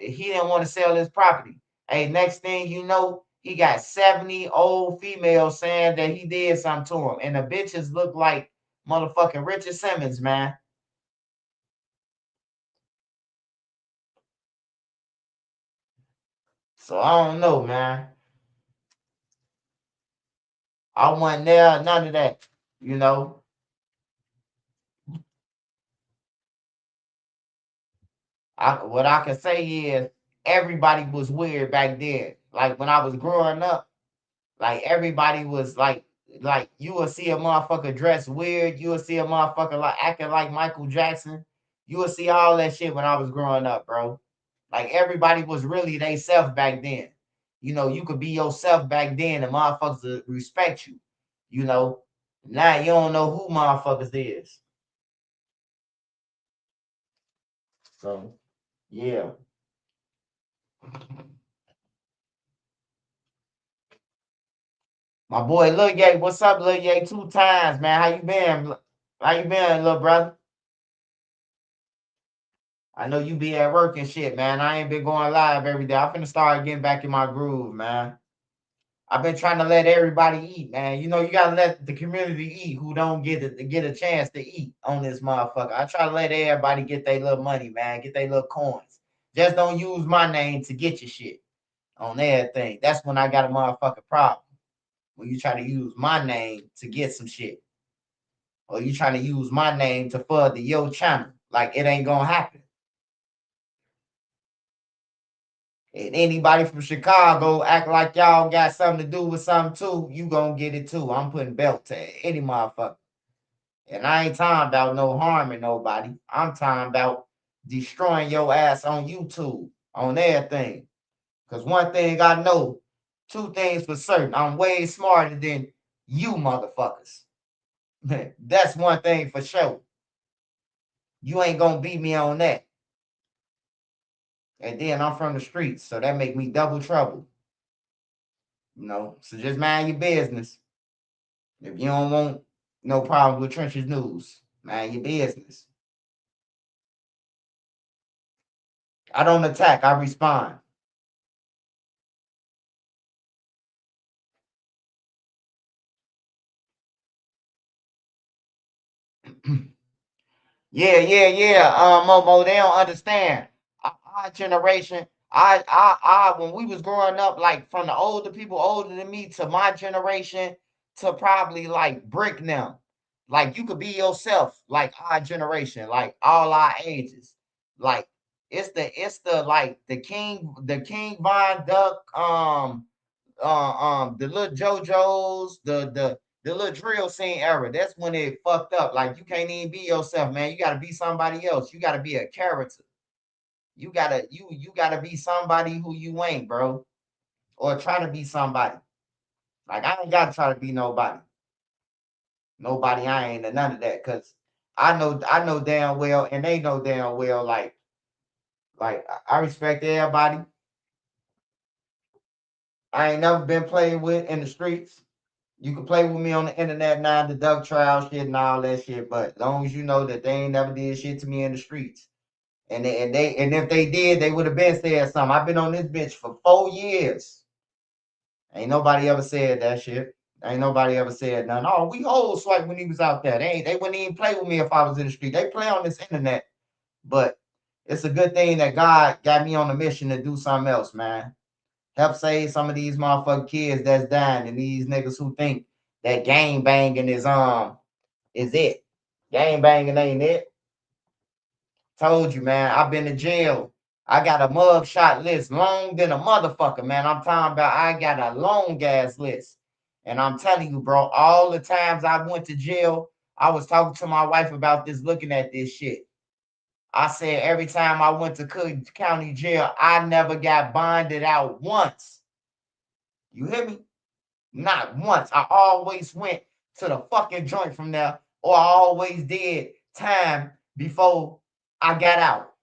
he didn't want to sell his property. Hey, next thing you know, he got 70 old females saying that he did something to him. And the bitches look like Motherfucking Richard Simmons, man. So I don't know, man. I wasn't there, none of that, you know. What I can say is everybody was weird back then. Like when I was growing up, like everybody was like you will see a motherfucker dressed weird, you will see a motherfucker like acting like Michael Jackson. You will see all that shit when I was growing up, bro. Like everybody was really they self back then. You know, you could be yourself back then and motherfuckers would respect you. You know, now you don't know who motherfuckers is. So, yeah. My boy Lil Ye, what's up, Lil Ye? 2 times, man. How you been? How you been, little brother? I know you be at work and shit, man. I ain't been going live every day. I'm finna start getting back in my groove, man. I've been trying to let everybody eat, man. You know, you gotta let the community eat who don't get a chance to eat on this motherfucker. I try to let everybody get their little money, man. Get their little coins. Just don't use my name to get your shit on everything. That's when I got a motherfucking problem. When you try to use my name to get some shit. Or you trying to use my name to further your channel. Like it ain't gonna happen. And anybody from Chicago act like y'all got something to do with something too, you gonna get it too. I'm putting belt to any motherfucker. And I ain't talking about no harming nobody. I'm talking about destroying your ass on YouTube, on everything. Because one thing I know, 2 things for certain. I'm way smarter than you motherfuckers. That's one thing for sure. You ain't gonna beat me on that. And then I'm from the streets, so that make me double trouble. You know, so just mind your business. If you don't want no problem with Trenches News, mind your business. I don't attack, I respond. Yeah. Momo, they don't understand. Our generation, when we was growing up, like from the older people older than me to my generation to probably like brick now. Like you could be yourself, like our generation, like all our ages. Like it's the like the King Von Duck, the little JoJo's, the little drill scene era. That's when it fucked up. Like you can't even be yourself, man. You gotta be somebody else. You gotta be a character. You gotta be somebody who you ain't, bro. Or try to be somebody. Like I ain't gotta try to be nobody. Nobody I ain't and none of that. Cause I know damn well and they know damn well like I respect everybody. I ain't never been played with in the streets. You can play with me on the internet now, the duck trial shit and all that shit, but as long as you know that they ain't never did shit to me in the streets. And if they did, they would have been said something. I've been on this bitch for 4 years. Ain't nobody ever said that shit. Ain't nobody ever said nothing. Oh, we old swipe when he was out there. They wouldn't even play with me if I was in the street. They play on this internet. But it's a good thing that God got me on a mission to do something else, man. Help save some of these motherfucking kids that's dying and these niggas who think that gang banging is it. Gang banging ain't it. Told you, man. I've been to jail. I got a mug shot list long than a motherfucker, man. I'm talking about I got a long ass list. And I'm telling you, bro, all the times I went to jail, I was talking to my wife about this, looking at this shit. I said every time I went to Cook County Jail, I never got bonded out once. You hear me? Not once. I always went to the fucking joint from there, or I always did time before I got out.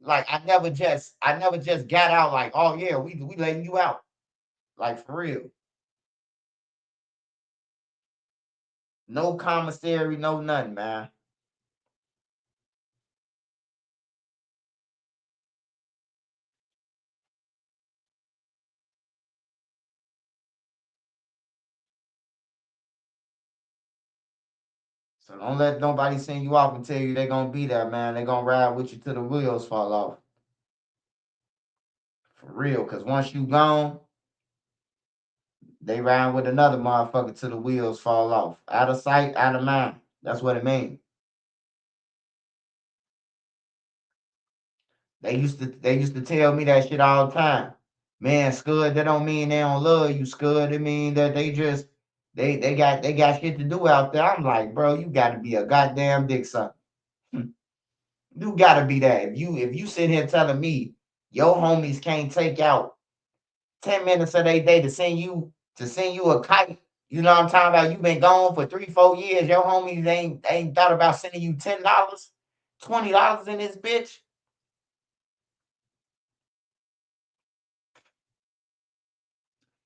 Like I never just got out like, oh yeah, we letting you out. Like for real. No commissary, no nothing, man. So don't let nobody send you off and tell you they're gonna be there, man. They're gonna ride with you till the wheels fall off. For real, cause once you gone, they ride with another motherfucker till the wheels fall off. Out of sight, out of mind. That's what it means. They used to tell me that shit all the time. Man, Scud, that don't mean they don't love you, Scud. It mean that they just they got shit to do out there. I'm like, bro, you gotta be a goddamn dick sucker. You gotta be that. If you sit here telling me your homies can't take out 10 minutes of their day to send you a kite, you know what I'm talking about? You been gone for 3-4 years. Your homies ain't thought about sending you $10, $20 in this bitch.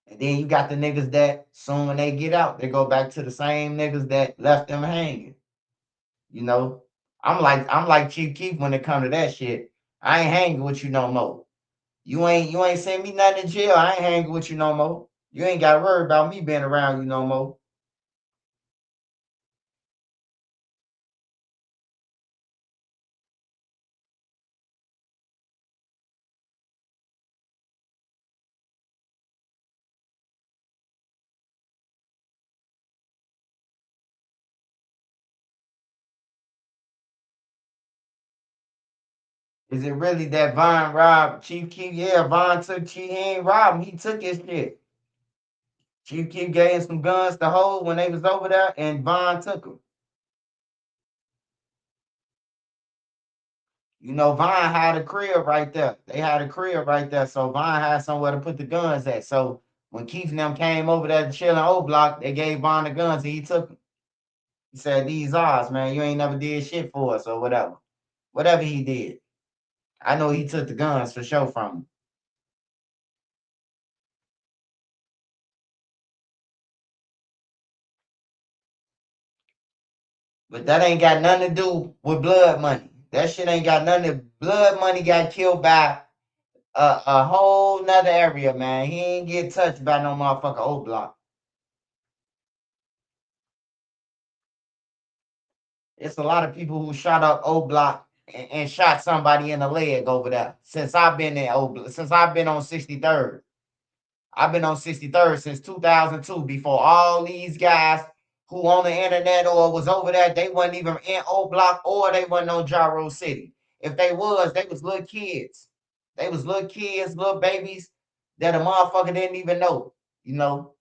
And then you got the niggas that soon when they get out, they go back to the same niggas that left them hanging. You know, I'm like Chief Keef when it come to that shit. I ain't hanging with you no more. You ain't send me nothing in jail. I ain't hanging with you no more. You ain't got to worry about me being around you no more. Is it really that Von robbed Chief Keef? Yeah, Von took Chief. He ain't robbed him. He took his shit. Chief Keef gave him some guns to hold when they was over there, and Von took them. You know, Von had a crib right there. They had a crib right there, so Von had somewhere to put the guns at. So when Keith and them came over there to chill in O Block, they gave Von the guns and he took them. He said, "These ours, man. You ain't never did shit for us or whatever. Whatever he did." I know he took the guns for sure from him. But that ain't got nothing to do with blood money. That shit ain't got nothing to blood money got killed by a whole nother area, man. He ain't get touched by no motherfucker O Block. It's a lot of people who shot up O Block and shot somebody in the leg over there. Since I've been in since I've been on 63rd. I've been on 63rd since 2002. Before all these guys who on the internet or was over there, they wasn't even in O Block or they wasn't on Gyro City. If they was little kids. They was little kids, little babies that a motherfucker didn't even know. You know,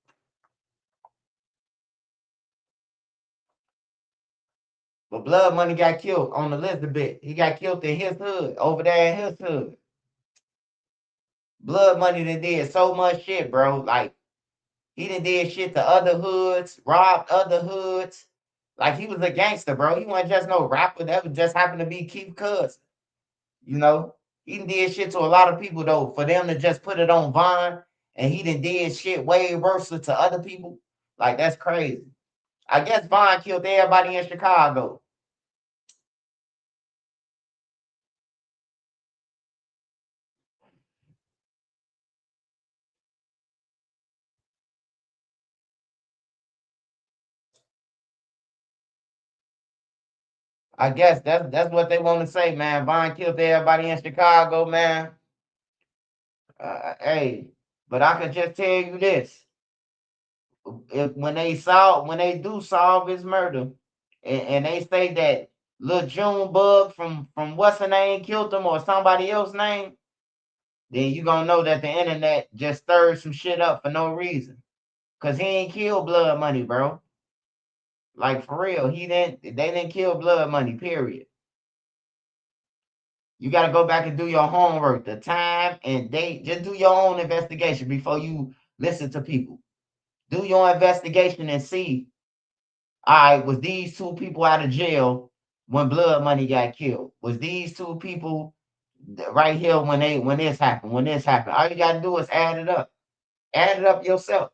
but Blood Money got killed on Elizabeth. He got killed in his hood, over there in his hood. Blood Money done did so much shit, bro. Like, he done did shit to other hoods, robbed other hoods. Like, he was a gangster, bro. He wasn't just no rapper. That was just happened to be Keith cousin. You know? He done did shit to a lot of people, though. For them to just put it on Vine, and he done did shit way worse to other people. Like, that's crazy. I guess Vine killed everybody in Chicago. I guess that's what they want to say, man. Vine killed everybody in Chicago, man. Hey, but I can just tell you this: when they do solve his murder, and they say that Lil Junebug from what's her name killed him or somebody else's name, then you gonna know that the internet just stirred some shit up for no reason. Cause he ain't killed Blood Money, bro. Like for real, they didn't kill Blood Money. Period. You got to go back and do your homework, the time and date. Just do your own investigation before you listen to people. Do your investigation and see, all right, was these two people out of jail when Blood Money got killed? Was these two people right here when this happened? When this happened, all you got to do is add it up. Add it up yourself.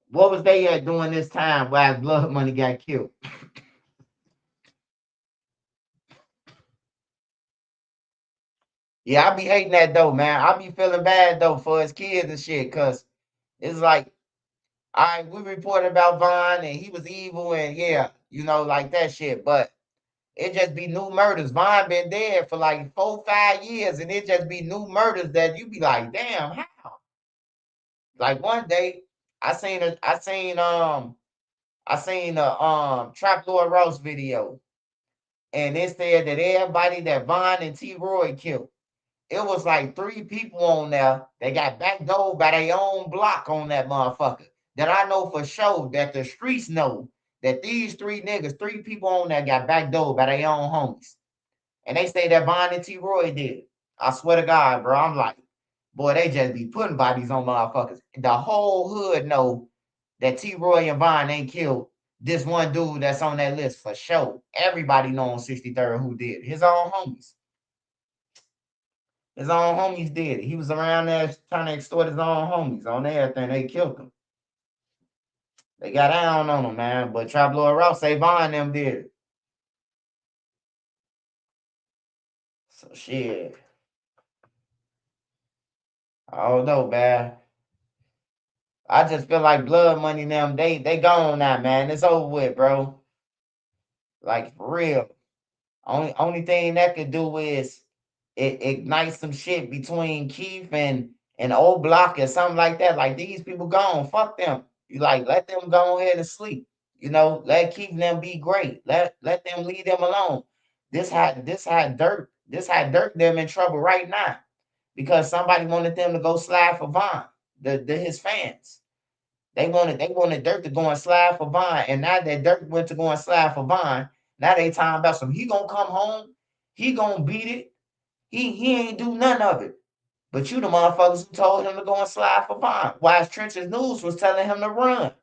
What was they at doing this time while Blood Money got killed? Yeah, I be hating that though, man. I be feeling bad though for his kids and shit, cause it's like All right, we reported about Vaughn and he was evil and yeah, you know, like that shit. But it just be new murders. Vaughn been dead for like 4-5 years, and it just be new murders that you be like, damn, how? Like one day, I seen a Trap Lord Ross video, and it said that everybody that Vaughn and T Roy killed. It was like 3 people on there. They got backdoored by their own block on that motherfucker. That I know for sure that the streets know that these 3 niggas, 3 people on there got backdoored by their own homies. And they say that Vaughn and T Roy did it. I swear to God, bro. I'm like, boy, they just be putting bodies on motherfuckers. The whole hood know that T Roy and Vaughn ain't killed this one dude that's on that list for sure. Everybody know on 63rd who did it. His own homies. His own homies did it. He was around there trying to extort his own homies on everything. They killed him. They got down on him, man. But Trap Lord Ross say Vaughn them did it. So shit. I don't know, man. I just feel like Blood Money them, they gone now, man. It's over with, bro. Like for real. Only thing that could do is it ignite some shit between Keef and Old Block or something like that. Like these people gone. Fuck them. You like let them go ahead and sleep. You know, let Keef them be great. Let them leave them alone. This had Dirk them in trouble right now because somebody wanted them to go slide for Vaughn, his fans. They wanted Dirk to go and slide for Vaughn, and now that Dirk went to go and slide for Vaughn, now they talking about some. He gonna come home, he gonna beat it. He ain't do none of it. But you the motherfuckers who told him to go and slide for Vaughn. While Trenches News was telling him to run.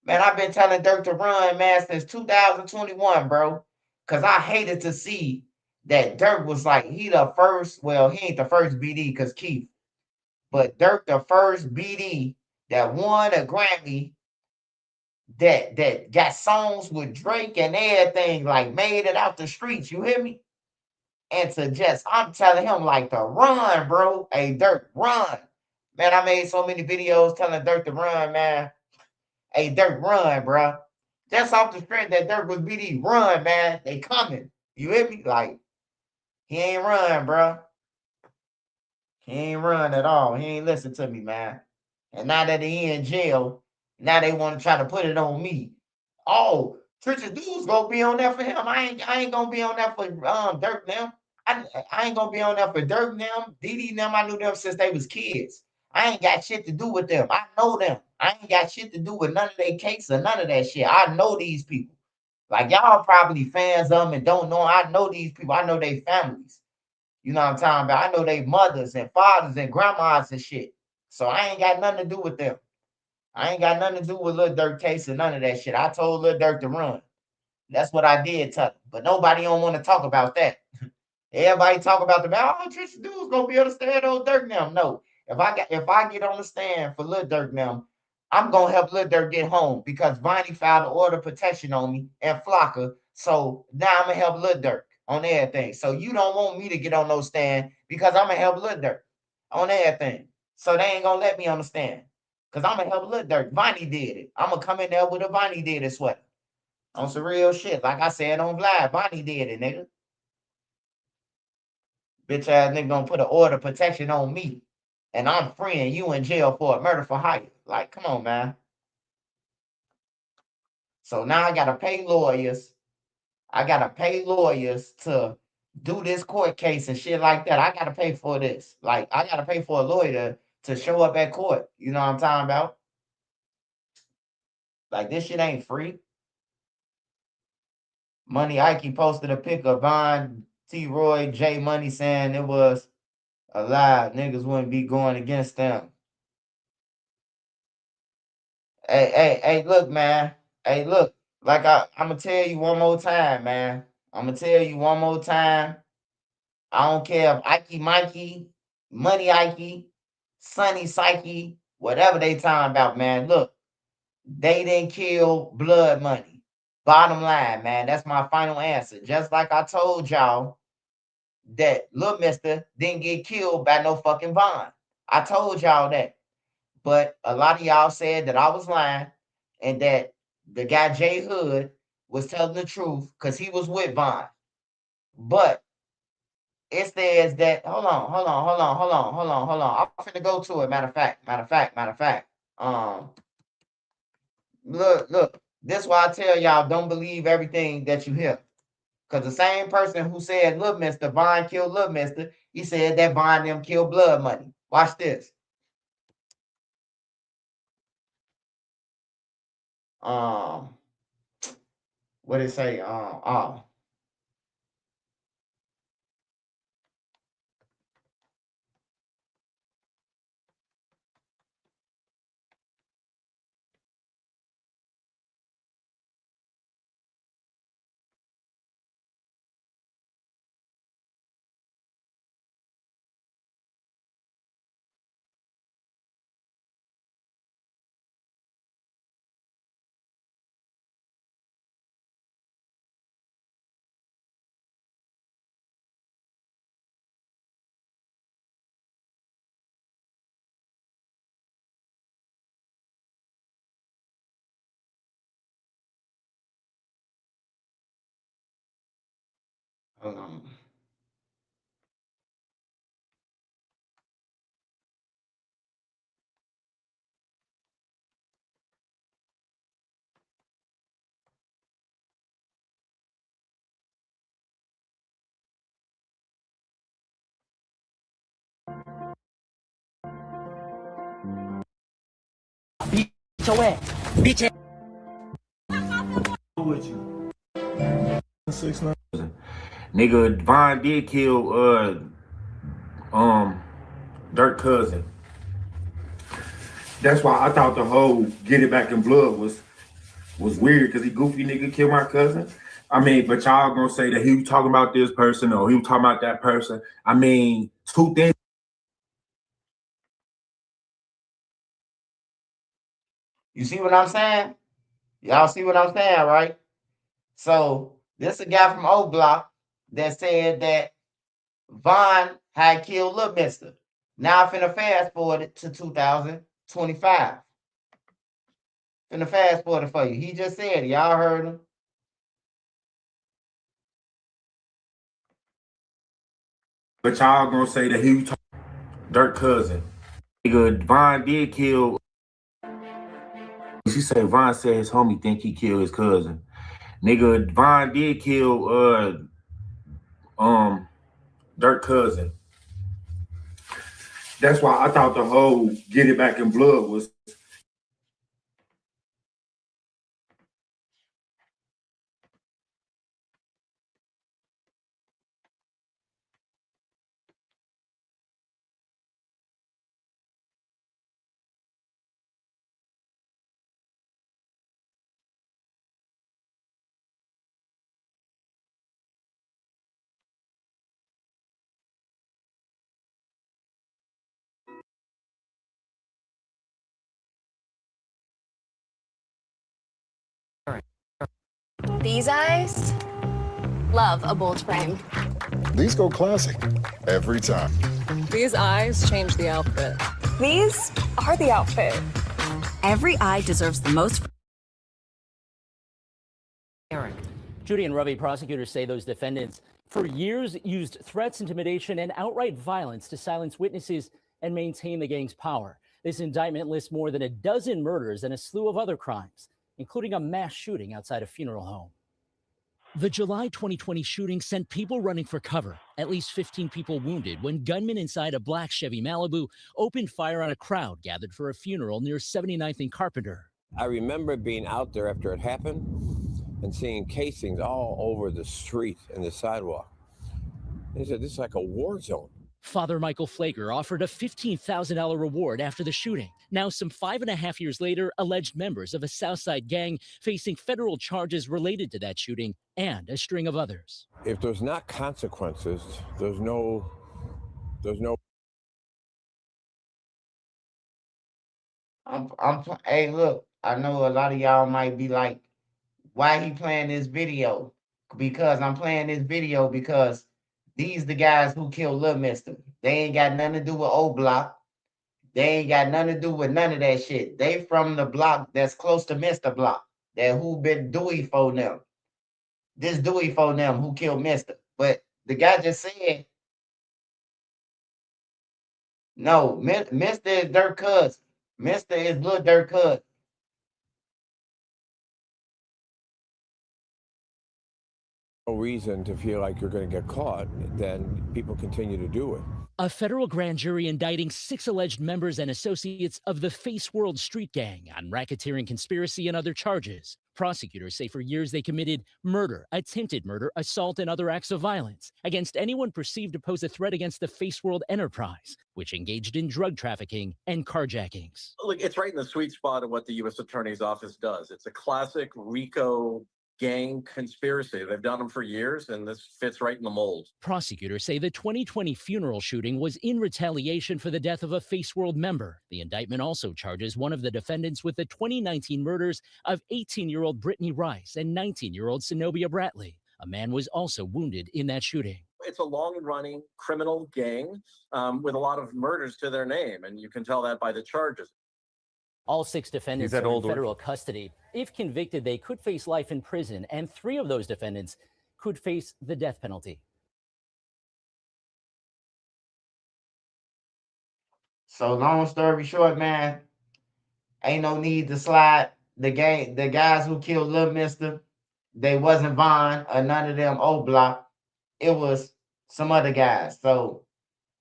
Man, I've been telling Dirk to run, man, since 2021, bro. Cause I hated to see that Dirk was like he the first. Well, he ain't the first BD because Keith, but Dirk the first BD that won a Grammy that got songs with Drake and everything, like made it out the streets. You hear me? And to just, I'm telling him like to run, bro. Hey, Dirk, run. Man, I made so many videos telling Dirk to run, man. Hey, Dirk, run, bro. Just off the strength that Dirk was BD, run, man. They coming. You hear me? Like, he ain't run, bro. He ain't run at all. He ain't listen to me, man. And now that he in jail, now they want to try to put it on me. Oh, Trisha Dude's gonna be on there for him. I ain't gonna be on there for Dirk them. I ain't gonna be on there for Dirk them, Didi them. I knew them since they was kids. I ain't got shit to do with them. I know them. I ain't got shit to do with none of their cakes or none of that shit. I know these people. Like y'all probably fans of them and don't know. I know these people. I know their families. You know what I'm talking about? I know they mothers and fathers and grandmas and shit. So I ain't got nothing to do with them. I ain't got nothing to do with Lil Durk case and none of that shit. I told Lil Durk to run. That's what I did tell him. But nobody don't want to talk about that. Everybody talk about the Trisha Dude's gonna be able to stand on Durk now. No. If I get on the stand for Lil Durk now, I'm gonna help Lil Durk get home because Vonnie filed an order of protection on me and Flocka. So now I'm gonna help Lil Durk on everything. So you don't want me to get on no stand because I'm gonna help Lil Durk on everything. So they ain't gonna let me on the stand. Cause I'm gonna help Lil Durk. Vonnie did it. I'm gonna come in there with a Vonnie did it sweater. On some real shit. Like I said on Vlad, Vonnie did it, nigga. Bitch ass nigga gonna put an order of protection on me. And I'm freeing you in jail for a murder for hire. Like, come on, man. So now I gotta pay lawyers. I gotta pay lawyers to do this court case and shit like that. I gotta pay for this. Like, I gotta pay for a lawyer to show up at court. You know what I'm talking about? Like, this shit ain't free. Money Ike posted a pic of Von T. Roy, J Money saying it was a lie. Niggas wouldn't be going against them. Hey, look, man. Hey, look. Like I'm gonna tell you one more time, man. I'm gonna tell you one more time. I don't care if Ike Mikey, Money Ike, Sunny Psyche, whatever they talking about, man. Look, they didn't kill Blood Money. Bottom line, man. That's my final answer. Just like I told y'all that Lil Mister didn't get killed by no fucking Vaughn. I told y'all that. but a lot of y'all said that I was lying and that the guy Jay Hood was telling the truth because he was with Vaughn. But it says that hold on. I'm finna go to it. Matter of fact. Look. This why I tell y'all don't believe everything that you hear. Because the same person who said Lil Mister, Vaughn killed Lil Mister, he said that Vaughn them killed Blood Money. Watch this. What did it say? Hold on. Beat your ass. Bitch ass. With you. 6'9". Nigga, Vaughn did kill Durk cousin. That's why I thought the whole get it back in blood was weird because he goofy nigga killed my cousin. I mean, but y'all gonna say that he was talking about this person or he was talking about that person. I mean, two things. You see what I'm saying? Y'all see what I'm saying, right? So this a guy from O Block that said that Vaughn had killed Lil Mister. Now I'm finna fast forward it to 2025. Finna fast forward it for you. He just said it. Y'all heard him. But y'all gonna say that he was Durk cousin. Nigga, Vaughn did kill. She said Vaughn said his homie think he killed his cousin. Nigga, Vaughn did kill Durk cousin. That's why I thought the whole get it back in blood was. These eyes love a bold frame. These go classic every time. These eyes change the outfit. These are the outfit. Every eye deserves the most. Eric. Judy and Ravi, prosecutors say those defendants for years used threats, intimidation, and outright violence to silence witnesses and maintain the gang's power. This indictment lists more than a dozen murders and a slew of other crimes, including a mass shooting outside a funeral home. The July 2020 shooting sent people running for cover. At least 15 people wounded when gunmen inside a black Chevy Malibu opened fire on a crowd gathered for a funeral near 79th and Carpenter. I remember being out there after it happened and seeing casings all over the street and the sidewalk. They said, this is like a war zone. Father Michael Flaker offered a $15,000 reward after the shooting. Now, some 5.5 years later, alleged members of a Southside gang facing federal charges related to that shooting and a string of others. If there's not consequences, there's no. Hey, look, I know a lot of y'all might be like, why he playing this video? Because I'm playing this video because these the guys who killed Lil Mister. They ain't got nothing to do with O Block. They ain't got nothing to do with none of that shit. They from the block that's close to Mr. Block. That who been Dewey for them. This Dewey for them who killed Mr. But the guy just said, no, Mr. is Durk cousin. Mr. is Lil Durk cousin. No reason to feel like you're going to get caught, then people continue to do it. A federal grand jury indicting 6 alleged members and associates of the Face World Street Gang on racketeering, conspiracy, and other charges. Prosecutors say for years they committed murder, attempted murder, assault, and other acts of violence against anyone perceived to pose a threat against the Face World enterprise, which engaged in drug trafficking and carjackings. Look, it's right in the sweet spot of what the U.S. Attorney's Office does. It's a classic RICO gang conspiracy. They've done them for years, and this fits right in the mold. Prosecutors say the 2020 funeral shooting was in retaliation for the death of a Face World member. The indictment also charges one of the defendants with the 2019 murders of 18-year-old Brittany Rice and 19-year-old Zenobia Bratley. A man was also wounded in that shooting. It's a long-running criminal gang with a lot of murders to their name, and you can tell that by the charges. All 6 defendants are in federal custody. If convicted, they could face life in prison, and 3 of those defendants could face the death penalty. So long story short, man, ain't no need to slide the guys who killed Lil Mister. They wasn't Vaughn or none of them old block. It was some other guys. So,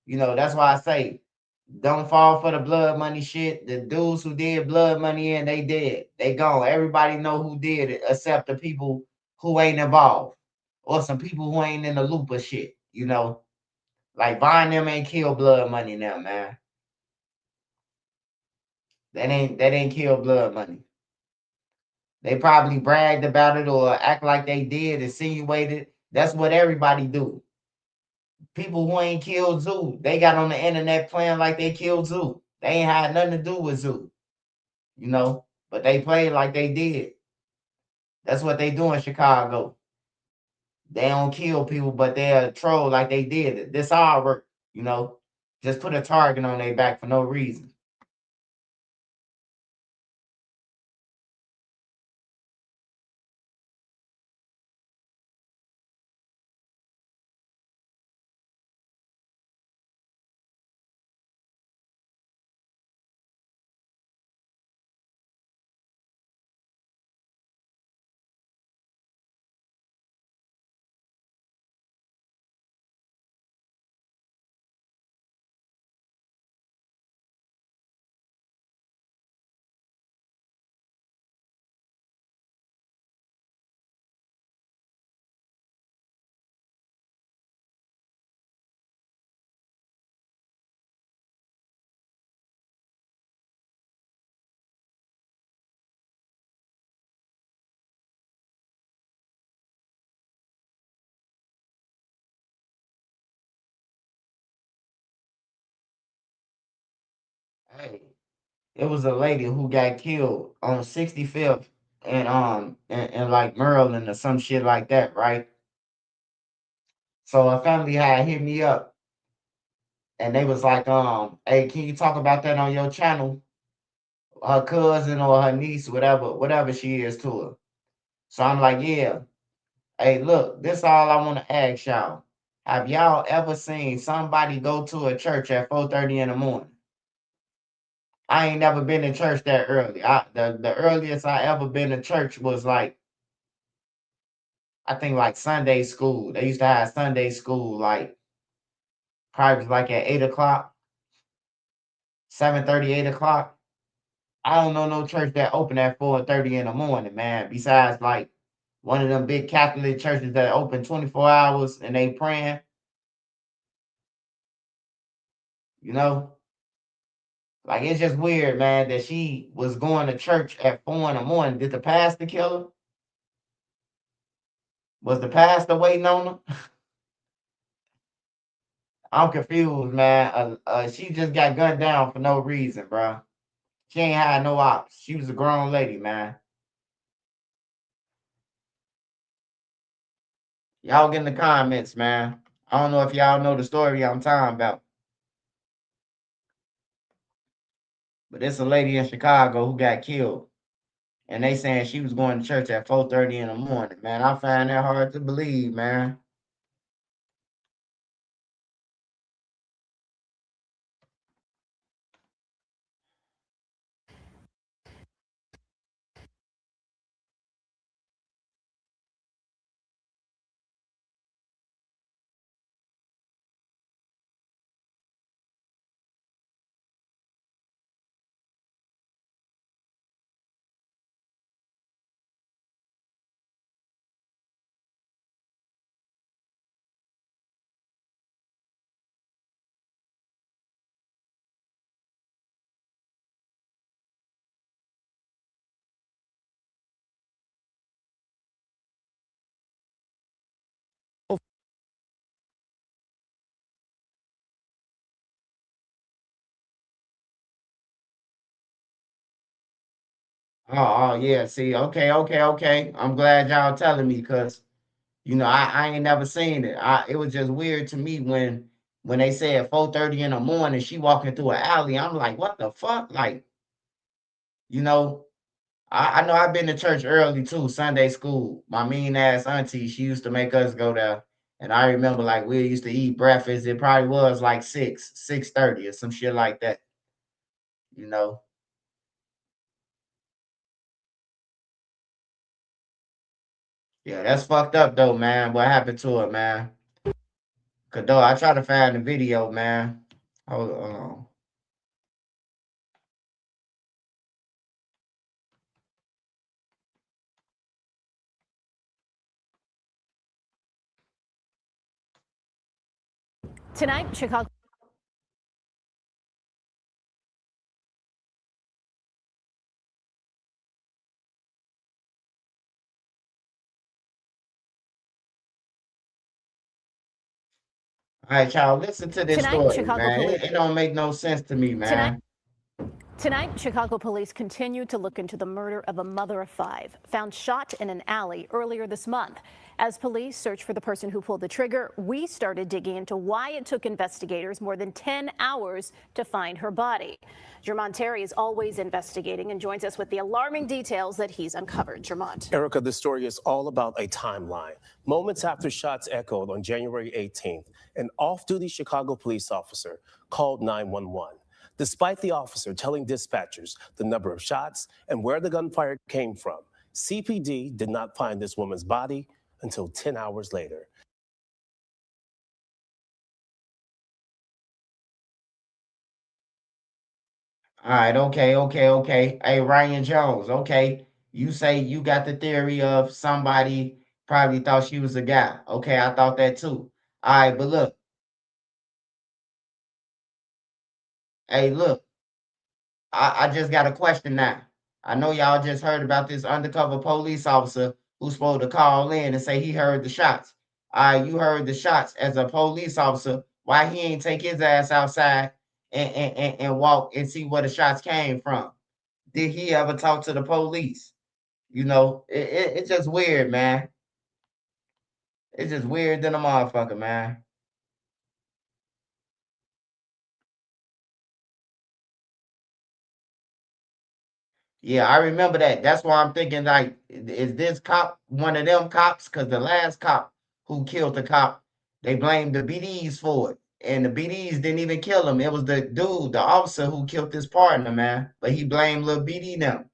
that's why I say, don't fall for the blood money shit. The dudes who did blood money and they dead. They gone. Everybody know who did it except the people who ain't involved. Or some people who ain't in the loop of shit, Like Vaughn them ain't kill blood money now, man. That ain't kill blood money. They probably bragged about it or act like they did, insinuated. That's what everybody do. People who ain't killed Zoo, they got on the internet playing like they killed Zoo. They ain't had nothing to do with Zoo, but they played like they did. That's what they do in Chicago. They don't kill people, but they'll troll like they did it. This all work, just put a target on their back for no reason. Hey, it was a lady who got killed on 65th and like Maryland or some shit like that, right? So her family had hit me up and they was like, hey, can you talk about that on your channel? Her cousin or her niece, whatever she is to her. So I'm like, yeah. Hey, look, this all I want to ask y'all. Have y'all ever seen somebody go to a church at 4:30 in the morning? I ain't never been to church that early. The earliest I ever been to church was like, I think like Sunday school. They used to have Sunday school like probably like at 8 o'clock, 7:30, 8 o'clock. I don't know no church that open at 4:30 in the morning, man. Besides like one of them big Catholic churches that open 24 hours and they praying, you know. Like it's just weird, man, that she was going to church at 4 in the morning. Did the pastor kill her? Was the pastor waiting on her? I'm confused, man. She just got gunned down for no reason, bro. She ain't had no ops. She was a grown lady, man. Y'all get in the comments, man. I don't know if y'all know the story I'm talking about. But it's a lady in Chicago who got killed. And they saying she was going to church at 4:30 in the morning. Man, I find that hard to believe, man. Oh, yeah. See, okay. I'm glad y'all telling me because I ain't never seen it. It was just weird to me when they said 4:30 in the morning, she walking through an alley. I'm like, what the fuck? Like, you know, I know I've been to church early too, Sunday school. My mean ass auntie, she used to make us go there. And I remember like we used to eat breakfast. It probably was like 6:30 or some shit like that, you know. Yeah, that's fucked up though, man. What happened to her, man? Cause though I try to find the video, man. Hold on. Tonight, Chicago. All right, y'all, listen to this Tonight, story, Chicago man. police. It don't make no sense to me, man. Tonight, Chicago police continue to look into the murder of a mother of 5, found shot in an alley earlier this month. As police search for the person who pulled the trigger, we started digging into why it took investigators more than 10 hours to find her body. Jermont Terry is always investigating and joins us with the alarming details that he's uncovered. Jermont. Erica, this story is all about a timeline. Moments after shots echoed on January 18th, an off-duty Chicago police officer called 911. Despite the officer telling dispatchers the number of shots and where the gunfire came from, CPD did not find this woman's body until 10 hours later. All right, okay. Hey, Ryan Jones, okay. You say you got the theory of somebody probably thought she was a guy. Okay, I thought that too. All right, but look, hey, look, I just got a question now. I know y'all just heard about this undercover police officer who's supposed to call in and say he heard the shots. All right, you heard the shots as a police officer. Why he ain't take his ass outside and walk and see where the shots came from? Did he ever talk to the police? It's just weird, man. It's just weird than a motherfucker, man. Yeah, I remember that. That's why I'm thinking, like, is this cop one of them cops? Because the last cop who killed the cop, they blamed the BDs for it. And the BDs didn't even kill him. It was the dude, the officer who killed his partner, man. But he blamed little BD now.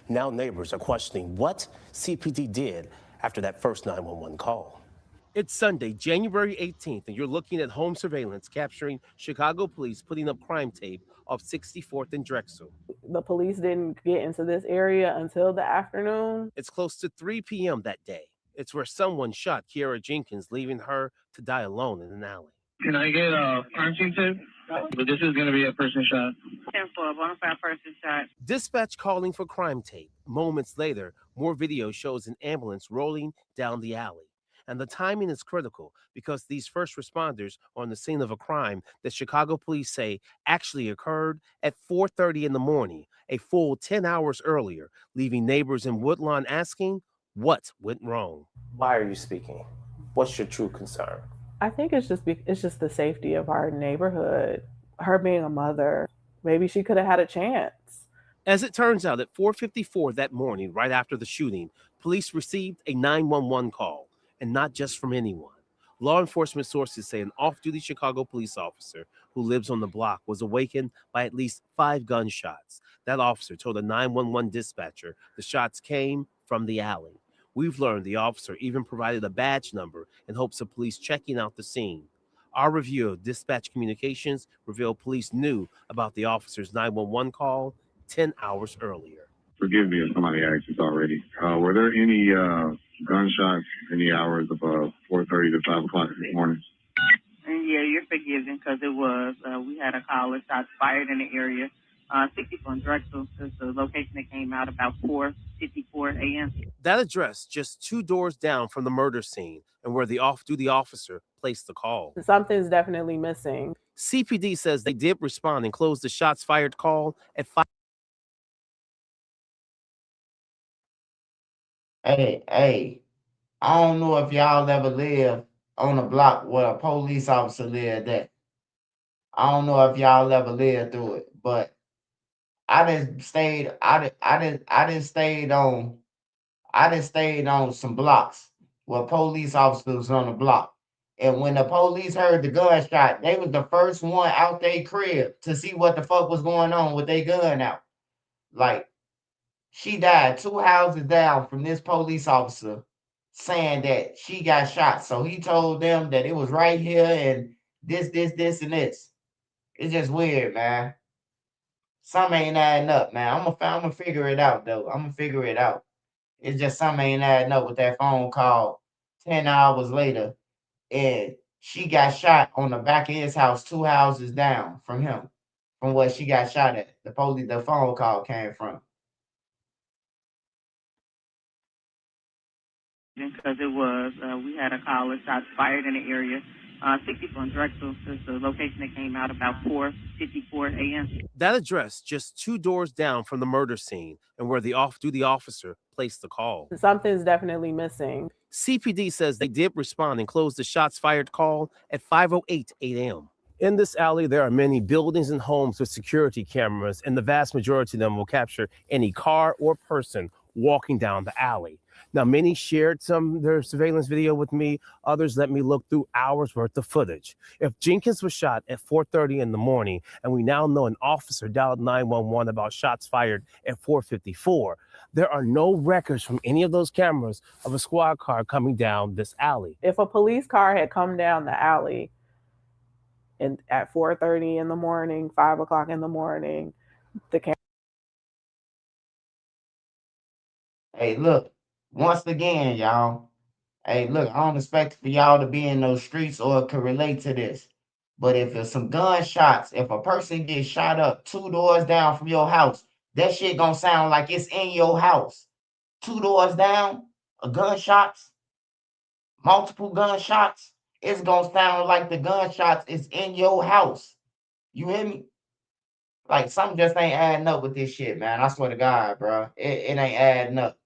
Now neighbors are questioning what CPD did after that first 911 call. It's Sunday, January 18th, and you're looking at home surveillance capturing Chicago police putting up crime tape off 64th and Drexel. The police didn't get into this area until the afternoon. It's close to 3 p.m. that day. It's where someone shot Kiara Jenkins, leaving her to die alone in an alley. Can I get a crime scene tip? But this is going to be a person shot. 10-4, bonafide person shot. Dispatch calling for crime tape. Moments later, more video shows an ambulance rolling down the alley. And the timing is critical because these first responders are on the scene of a crime that Chicago police say actually occurred at 4:30 in the morning, a full 10 hours earlier, leaving neighbors in Woodlawn asking what went wrong. Why are you speaking? What's your true concern? I think it's just the safety of our neighborhood. Her being a mother, maybe she could have had a chance. As it turns out, at 4:54 that morning, right after the shooting, police received a 911 call, and not just from anyone. Law enforcement sources say an off-duty Chicago police officer who lives on the block was awakened by at least 5 gunshots. That officer told a 911 dispatcher the shots came from the alley. We've learned the officer even provided a badge number in hopes of police checking out the scene. Our review of dispatch communications revealed police knew about the officer's 911 call 10 hours earlier. Forgive me if somebody asked this already. Were there any gunshots any hours of 4:30 to 5 o'clock this morning? And yeah, you're forgiven because it was. We had a call of shots fired in the area. 64 and Drexel is the location that came out about 4:54 a.m. That address just 2 doors down from the murder scene and where the off-duty officer placed the call. Something's definitely missing. CPD says they did respond and closed the shots fired call at 5. Hey, I don't know if y'all ever lived on a block where a police officer lived at. I don't know if y'all ever lived through it, but I done stayed. I done stayed on some blocks where police officers was on the block. And when the police heard the gunshot, they was the first one out their crib to see what the fuck was going on with their gun out. Like, she died 2 houses down from this police officer saying that she got shot. So he told them that it was right here and this, and this. It's just weird, man. Something ain't adding up, man. I'm gonna figure it out, though. I'm gonna figure it out. It's just something ain't adding up with that phone call 10 hours later. And she got shot on the back of his house, 2 houses down from him, from where she got shot at. The phone call came from. Because it was. We had a call of shots fired in the area. 64 and Drexel is the location that came out about 4:54 a.m. That address just 2 doors down from the murder scene and where the off-duty officer placed the call. Something's definitely missing. CPD says they did respond and closed the shots fired call at 5:08 a.m. In this alley, there are many buildings and homes with security cameras, and the vast majority of them will capture any car or person walking down the alley. Now, many shared their surveillance video with me. Others let me look through hours worth of footage. If Jenkins was shot at 4:30 in the morning, and we now know an officer dialed 911 about shots fired at 4:54, there are no records from any of those cameras of a squad car coming down this alley. If a police car had come down the alley and at 4:30 in the morning, 5 o'clock in the morning, the camera. Hey, look, once again, y'all. Hey, look, I don't expect for y'all to be in those streets or could relate to this. But if there's some gunshots, if a person gets shot up 2 doors down from your house, that shit gonna sound like it's in your house. 2 doors down, gunshots, multiple gunshots, it's gonna sound like the gunshots is in your house. You hear me? Like, something just ain't adding up with this shit, man. I swear to God, bro. It ain't adding up.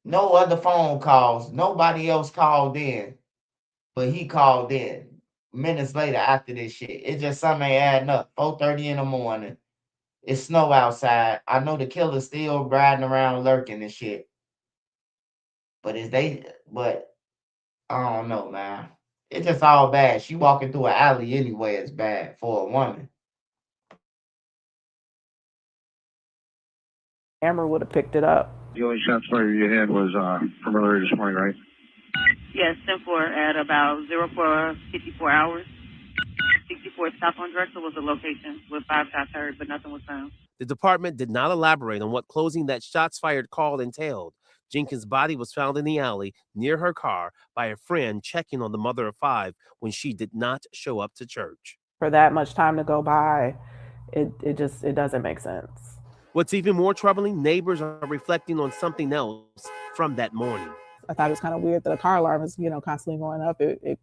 No other phone calls. Nobody else called in, but he called in minutes later after this shit. It's just something ain't adding up. 4:30 in the morning. It's snow outside. I know the killer's still riding around lurking and shit. But I don't know, man. It's just all bad. She walking through an alley anyway is bad for a woman. Camera would have picked it up. The only shots fired you had was from earlier this morning, right? Yes, 10-4 at about 04:54 hours. 64 South on Drexel was the location with 5 shots heard, but nothing was found. The department did not elaborate on what closing that shots fired call entailed. Jenkins' body was found in the alley near her car by a friend checking on the mother of 5 when she did not show up to church. For that much time to go by, it doesn't make sense. What's even more troubling, neighbors are reflecting on something else from that morning. I thought it was kind of weird that a car alarm was, constantly going up. It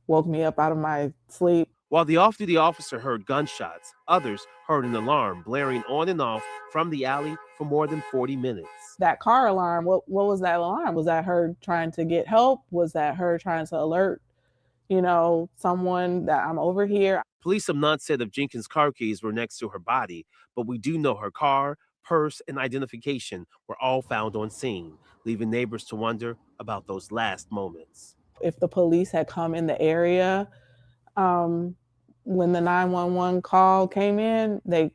woke me up out of my sleep. While the off-duty officer heard gunshots, others heard an alarm blaring on and off from the alley for more than 40 minutes. That car alarm, what was that alarm? Was that her trying to get help? Was that her trying to alert, someone that I'm over here? Police have not said if Jenkins' car keys were next to her body, but we do know her car, purse, and identification were all found on scene, leaving neighbors to wonder about those last moments. If the police had come in the area, when the 911 call came in, they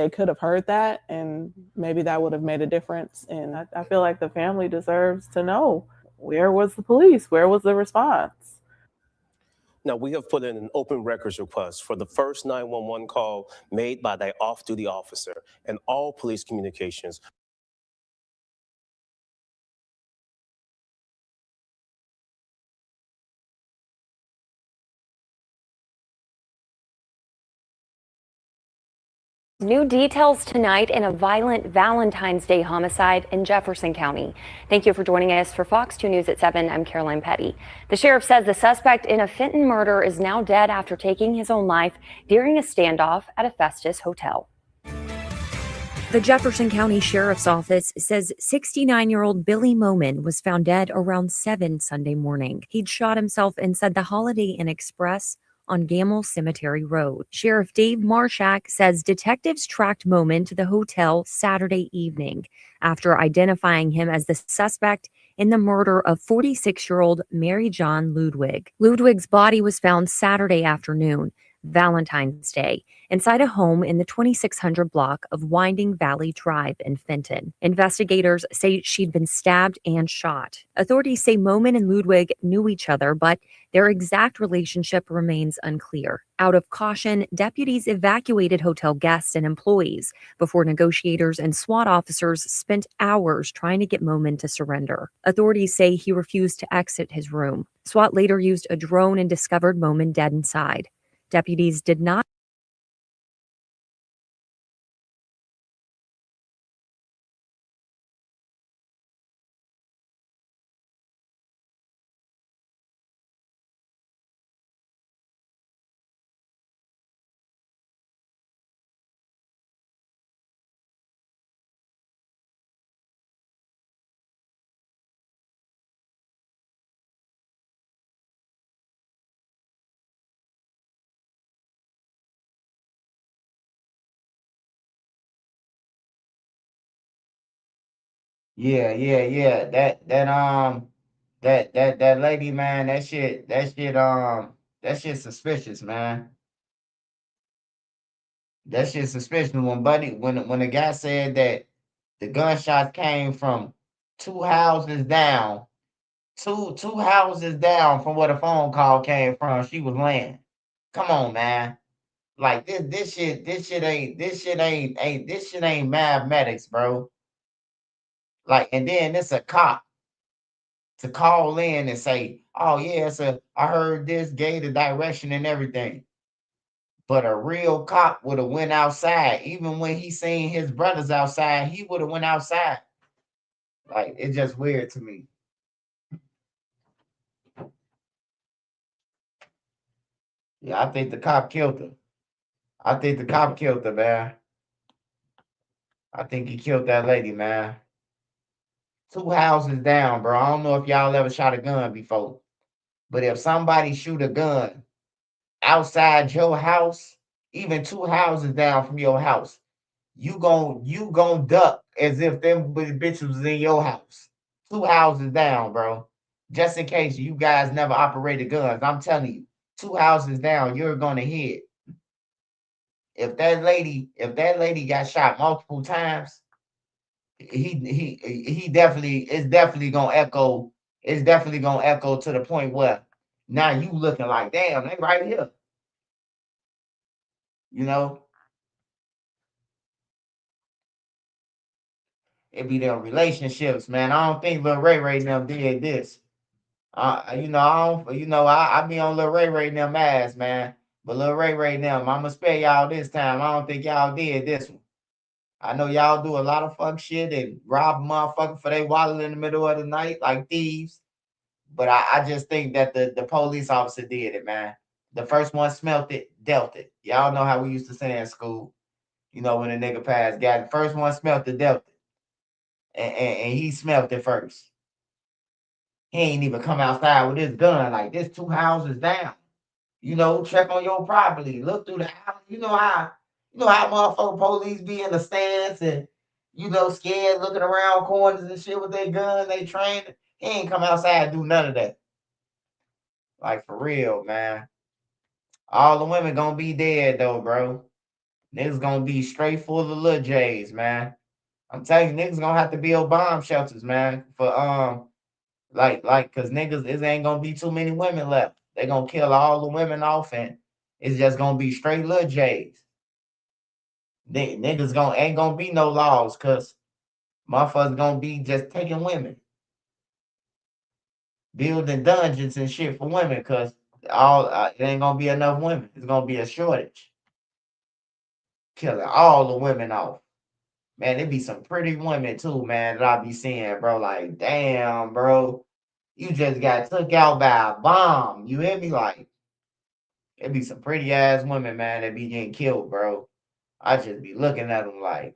could have heard that, and maybe that would have made a difference. And I feel like the family deserves to know, where was the police? Where was the response? Now, we have put in an open records request for the first 911 call made by the off-duty officer and all police communications. New details tonight in a violent Valentine's Day homicide in Jefferson County. Thank you for joining us for Fox 2 News at 7. I'm Caroline Petty. The sheriff says the suspect in a Fenton murder is now dead after taking his own life during a standoff at a Festus hotel. The Jefferson County Sheriff's Office says 69-year-old Billy Moman was found dead around 7 Sunday morning. He'd shot himself inside the Holiday Inn Express on Gamble Cemetery Road. Sheriff Dave Marshak says detectives tracked Moman to the hotel Saturday evening after identifying him as the suspect in the murder of 46-year-old Mary John Ludwig. Ludwig's body was found Saturday afternoon, Valentine's Day, inside a home in the 2600 block of Winding Valley Drive in Fenton. Investigators say she'd been stabbed and shot. Authorities say Moman and Ludwig knew each other, but their exact relationship remains unclear. Out of caution, deputies evacuated hotel guests and employees before negotiators and SWAT officers spent hours trying to get Moman to surrender. Authorities say he refused to exit his room. SWAT later used a drone and discovered Moman dead inside. Deputies did not Yeah. That lady, man, that shit suspicious, man. That shit suspicious. When the guy said that the gunshots came from two houses down, two houses down from where the phone call came from, she was laying. Come on, man. Like this shit ain't mathematics, bro. Like, and then it's a cop to call in and say, "Oh yeah, I heard this, gave the direction and everything." But a real cop would have went outside, even when he seen his brothers outside. He would have went outside. Like, it's just weird to me. Yeah, I think the cop killed her. I think the cop killed her, man. I think he killed that lady, man. Two houses down, bro. I don't know if y'all ever shot a gun before, but if somebody shoot a gun outside your house, even two houses down from your house, you gon' duck as if them bitches was in your house. Two houses down, bro. Just in case you guys never operated guns, I'm telling you, two houses down, you're gonna hit. If that lady got shot multiple times, he definitely it's definitely gonna echo. It's definitely gonna echo to the point where now you looking like, damn, they right here. You know, it be their relationships, man. I don't think Lil Ray now did this. I don't, I be on Lil Ray now ass, man. But Lil Ray now, I'ma spare y'all this time. I don't think y'all did this one. I know y'all do a lot of fuck shit and rob a motherfucker for they wallet in the middle of the night like thieves. But I just think that the police officer did it, man. The first one smelt it, dealt it. Y'all know how we used to say in school. You know, when a nigga passed, got the first one smelt it, dealt it. And he smelt it first. He ain't even come outside with his gun. Like, this 2 houses down. You know, check on your property. Look through the house. You know how motherfucker police be in the stands and scared looking around corners and shit with their guns, they trained. He ain't come outside and do none of that. Like, for real, man. All the women gonna be dead though, bro. Niggas gonna be straight full of little J's, man. I'm telling you, niggas gonna have to build bomb shelters, man. For cause niggas, it ain't gonna be too many women left. They gonna kill all the women off, and it's just gonna be straight little J's. Niggas ain't gonna be no laws, cause motherfuckers gonna be just taking women, building dungeons and shit for women, cause it ain't gonna be enough women. It's gonna be a shortage. Killing all the women off. Man, it be some pretty women too, man, that I be seeing, bro. Like, damn, bro, you just got took out by a bomb. You hear me? Like, it be some pretty ass women, man, that be getting killed, bro. I just be looking at them like,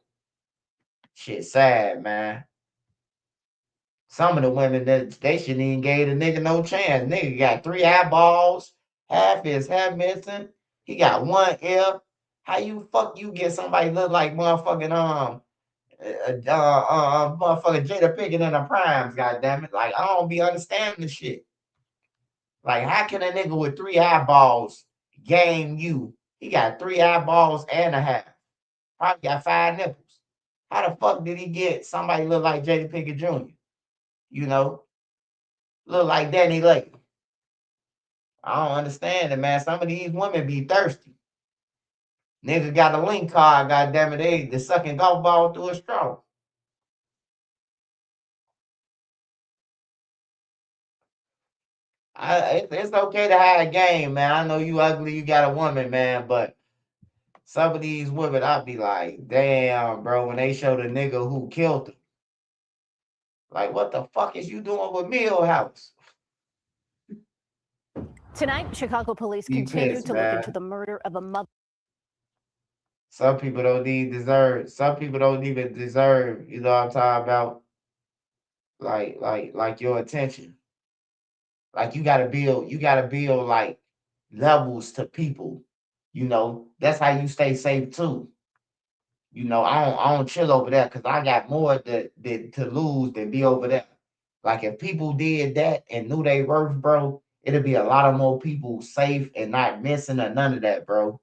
shit, sad, man. Some of the women that they shouldn't even gave the nigga no chance. Nigga got 3 eyeballs, half his head missing. He got 1 ear. How you get somebody look like motherfucking motherfucker Jada Pinkett in the primes, goddamn it. Like, I don't be understanding this shit. Like, how can a nigga with 3 eyeballs game you? He got 3 eyeballs and a half. Probably got 5 nipples. How the fuck did he get somebody look like Jada Pinkett Jr.? You know? Look like Danny Lake. I don't understand it, man. Some of these women be thirsty. Nigga got a link card, goddamn it. They sucking golf ball through a straw. It's okay to have a game, man. I know you ugly, you got a woman, man, but some of these women, I be like, damn, bro, when they show the nigga who killed him. Like, what the fuck is you doing with Millhouse? Tonight, Chicago police Be continue pissed, to look man. into the murder of a mother. Some people don't even deserve, you know what I'm talking about? Like your attention. Like you gotta build like levels to people. You know, that's how you stay safe too. You know, I don't chill over there because I got more to lose than be over there. Like if people did that and knew they worth, bro, it'd be a lot of more people safe and not missing or none of that, bro.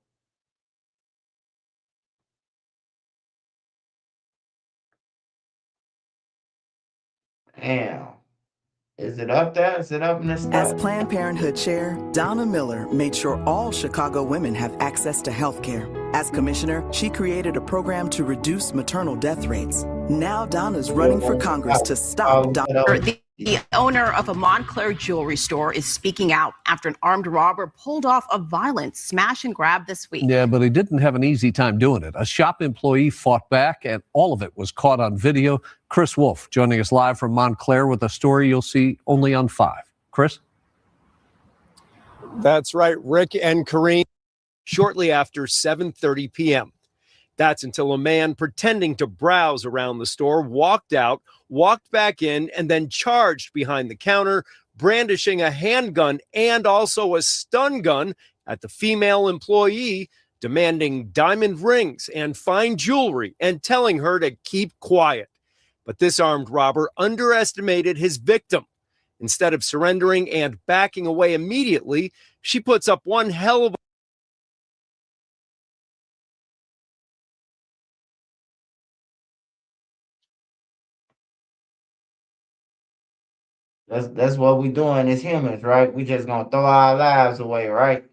Damn. Is it up there? Is it up in the As stuff? Planned Parenthood Chair, Donna Miller made sure all Chicago women have access to health care. As commissioner, she created a program to reduce maternal death rates. Now Donna's running for Congress to stop The owner of a Montclair jewelry store is speaking out after an armed robber pulled off a violent smash and grab this week. Yeah, but he didn't have an easy time doing it. A shop employee fought back, and all of it was caught on video. Chris Wolf joining us live from Montclair with a story you'll see only on 5. Chris? That's right, Rick and Kareem. Shortly after 7:30 p.m. That's until a man pretending to browse around the store walked out, walked back in, and then charged behind the counter, brandishing a handgun and also a stun gun at the female employee, demanding diamond rings and fine jewelry and telling her to keep quiet. But this armed robber underestimated his victim. Instead of surrendering and backing away immediately, she puts up one hell of a That's what we doing as humans, right? We just gonna throw our lives away, right?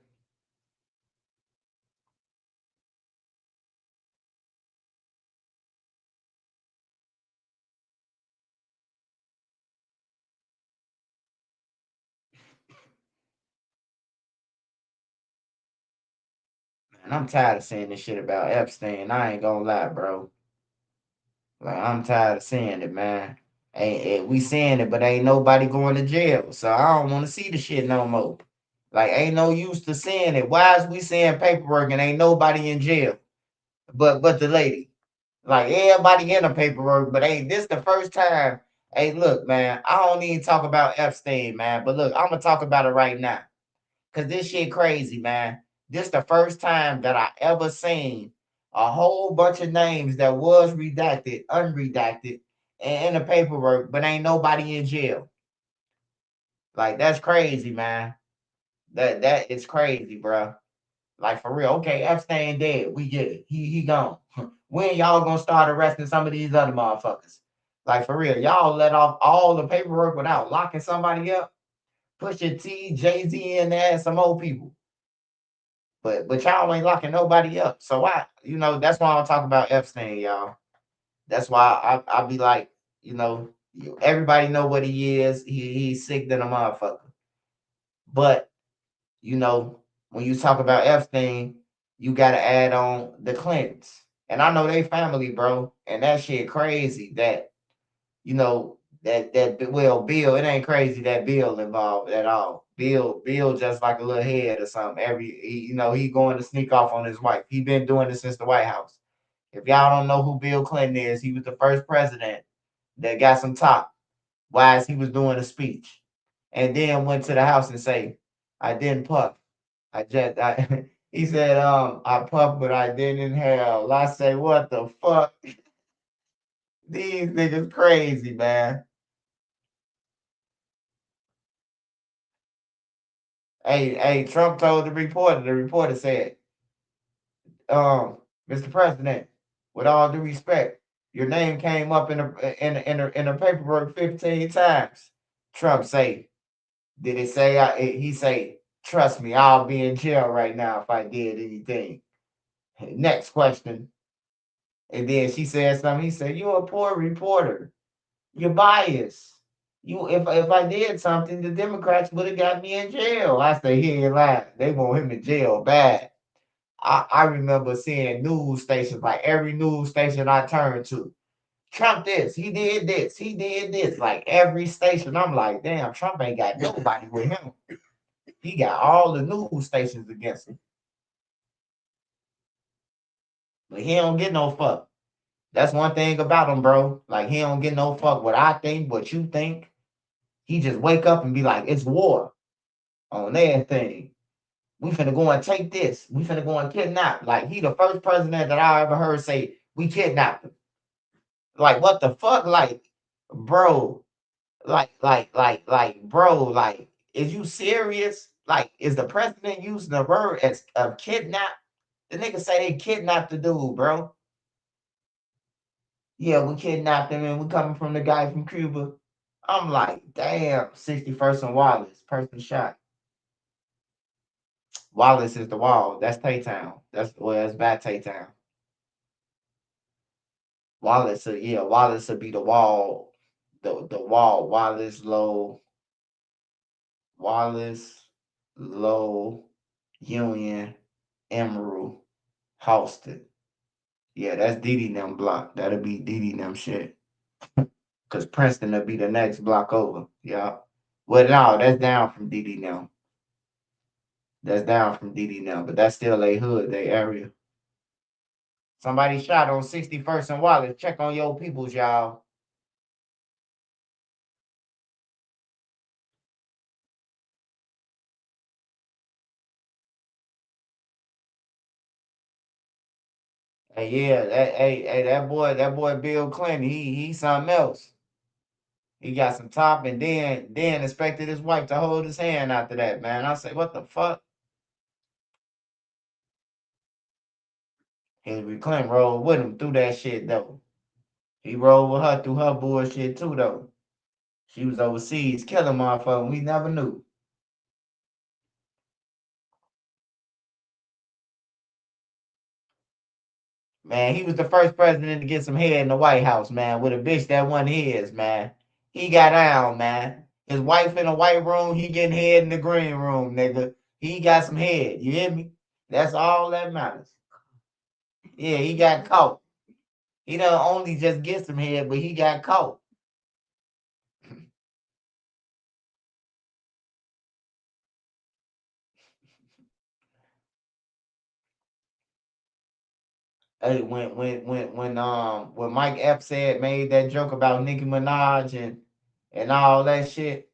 Man, I'm tired of seeing this shit about Epstein. I ain't gonna lie, bro. Like I'm tired of seeing it, man. We seeing it, but ain't nobody going to jail. So I don't want to see the shit no more. Like, ain't no use to seeing it. Why is we seeing paperwork and ain't nobody in jail but the lady? Like, everybody in the paperwork, but ain't this the first time? Hey, look, man, I don't even talk about Epstein, man, but look, I'm gonna talk about it right now. Cause this shit crazy, man. This the first time that I ever seen a whole bunch of names that was redacted, unredacted, and in the paperwork, but ain't nobody in jail. Like, that's crazy, man. That is crazy, bro. Like, for real. Okay, Epstein dead. We get it. He gone. When y'all gonna start arresting some of these other motherfuckers? Like, for real. Y'all let off all the paperwork without locking somebody up. Pusha T, Jay-Z in there, and some old people. But y'all ain't locking nobody up. So why? That's why I'm talking about Epstein, y'all. That's why I be like, everybody know what he is. He's sick than a motherfucker. But when you talk about Epstein, you gotta add on the Clintons. And I know they family, bro. And that shit crazy that, Bill, it ain't crazy that Bill involved at all. Bill just like a little head or something. He going to sneak off on his wife. He been doing it since the White House. If y'all don't know who Bill Clinton is, he was the first president that got some top while he was doing a speech. And then went to the house and say, I didn't puff. He said, I puffed, but I didn't inhale. I say, what the fuck? These niggas crazy, man. Hey, Trump told the reporter said, Mr. President, with all due respect, your name came up in the paperwork 15 times. Trump say, did it say, he say, trust me, I'll be in jail right now if I did anything. Next question. And then she said something. He said, you're a poor reporter. You're biased. If I did something, the Democrats would have got me in jail. I say he ain't lying. They want him in jail bad. I remember seeing news stations, like every news station I turned to. Trump this, he did this, he did this. Like every station, I'm like, damn, Trump ain't got nobody with him. He got all the news stations against him. But he don't get no fuck. That's one thing about him, bro. Like he don't get no fuck what I think, what you think. He just wake up and be like, it's war on everything. We finna go and take this. We finna go and kidnap. Like he the first president that I ever heard say we kidnapped him. Like what the fuck? Like, bro, bro, like, is you serious? Like, is the president using the word as kidnap? The nigga say they kidnapped the dude, bro. Yeah, we kidnapped him and we coming from the guy from Cuba. I'm like, damn, 61st and Wallace, person shot. Wallace is the wall. That's Taytown. That's bad Taytown. Wallace would be the wall. The wall. Wallace, Low, Union, Emerald, Halston. Yeah, that's Didi them block. That'll be Didi them shit. Cause Princeton will be the next block over. Yeah. Well, no, that's down from Didi now. That's down from Didi now, but that's still a hood, they area. Somebody shot on 61st and Wallace. Check on your peoples, y'all. Hey, yeah, that boy Bill Clinton, he something else. He got some top and then expected his wife to hold his hand after that, man. I say, what the fuck? Hillary Clinton rolled with him through that shit though. He rolled with her through her bullshit too though. She was overseas killing motherfuckers. We never knew. Man, he was the first president to get some head in the White House, man, with a bitch that wasn't his, man. He got down, man. His wife in the white room, he getting head in the green room, nigga. He got some head. You hear me? That's all that matters. Yeah, he got caught. He don't only just get some head, but he got caught. Hey, when Mike Epps made that joke about Nicki Minaj and all that shit,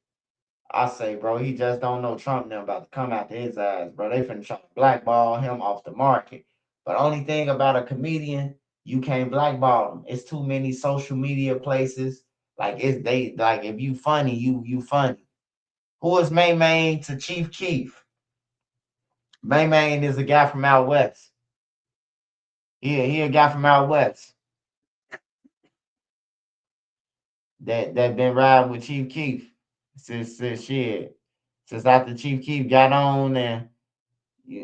I say, bro, he just don't know Trump now about to come after his ass, bro. They finna try to blackball him off the market. But only thing about a comedian, you can't blackball him. It's too many social media places. Like if you funny, you funny. Who is Main to Chief Keef? Main is a guy from out west. Yeah, he a guy from out west that been riding with Chief Keef since shit. Since after Chief Keef got on and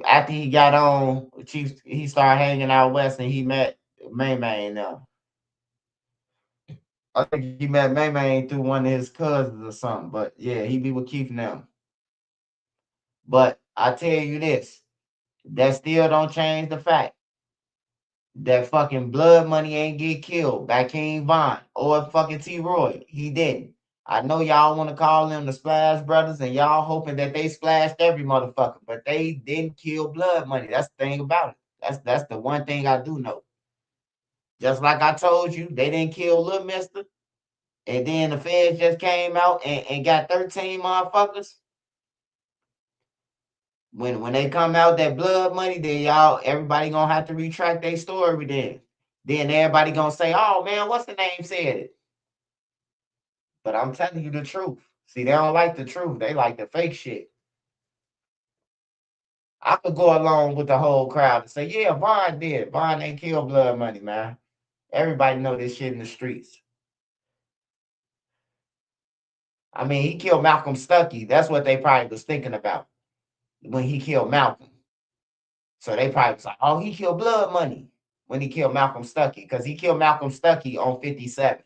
after he got on, Chief he started hanging out west and he met Main now. I think he met Main through one of his cousins or something. But yeah, he be with Keith now. But I tell you this, that still don't change the fact that fucking Blood Money ain't get killed by King Von or fucking T Roy. He didn't. I know y'all want to call them the Splash Brothers and y'all hoping that they splashed every motherfucker, but they didn't kill Blood Money. That's the thing about it. That's the one thing I do know. Just like I told you, they didn't kill Lil Mister, and then the feds just came out and got 13 motherfuckers. When they come out that Blood Money, then everybody gonna have to retract their story then. Then everybody gonna say, oh man, what's the name said it? But I'm telling you the truth. See, they don't like the truth. They like the fake shit. I could go along with the whole crowd and say, yeah, Von did. Von ain't killed Blood Money, man. Everybody know this shit in the streets. I mean, he killed Malcolm Stuckey. That's what they probably was thinking about when he killed Malcolm. So they probably was like, oh, he killed Blood Money when he killed Malcolm Stuckey, because he killed Malcolm Stuckey on 57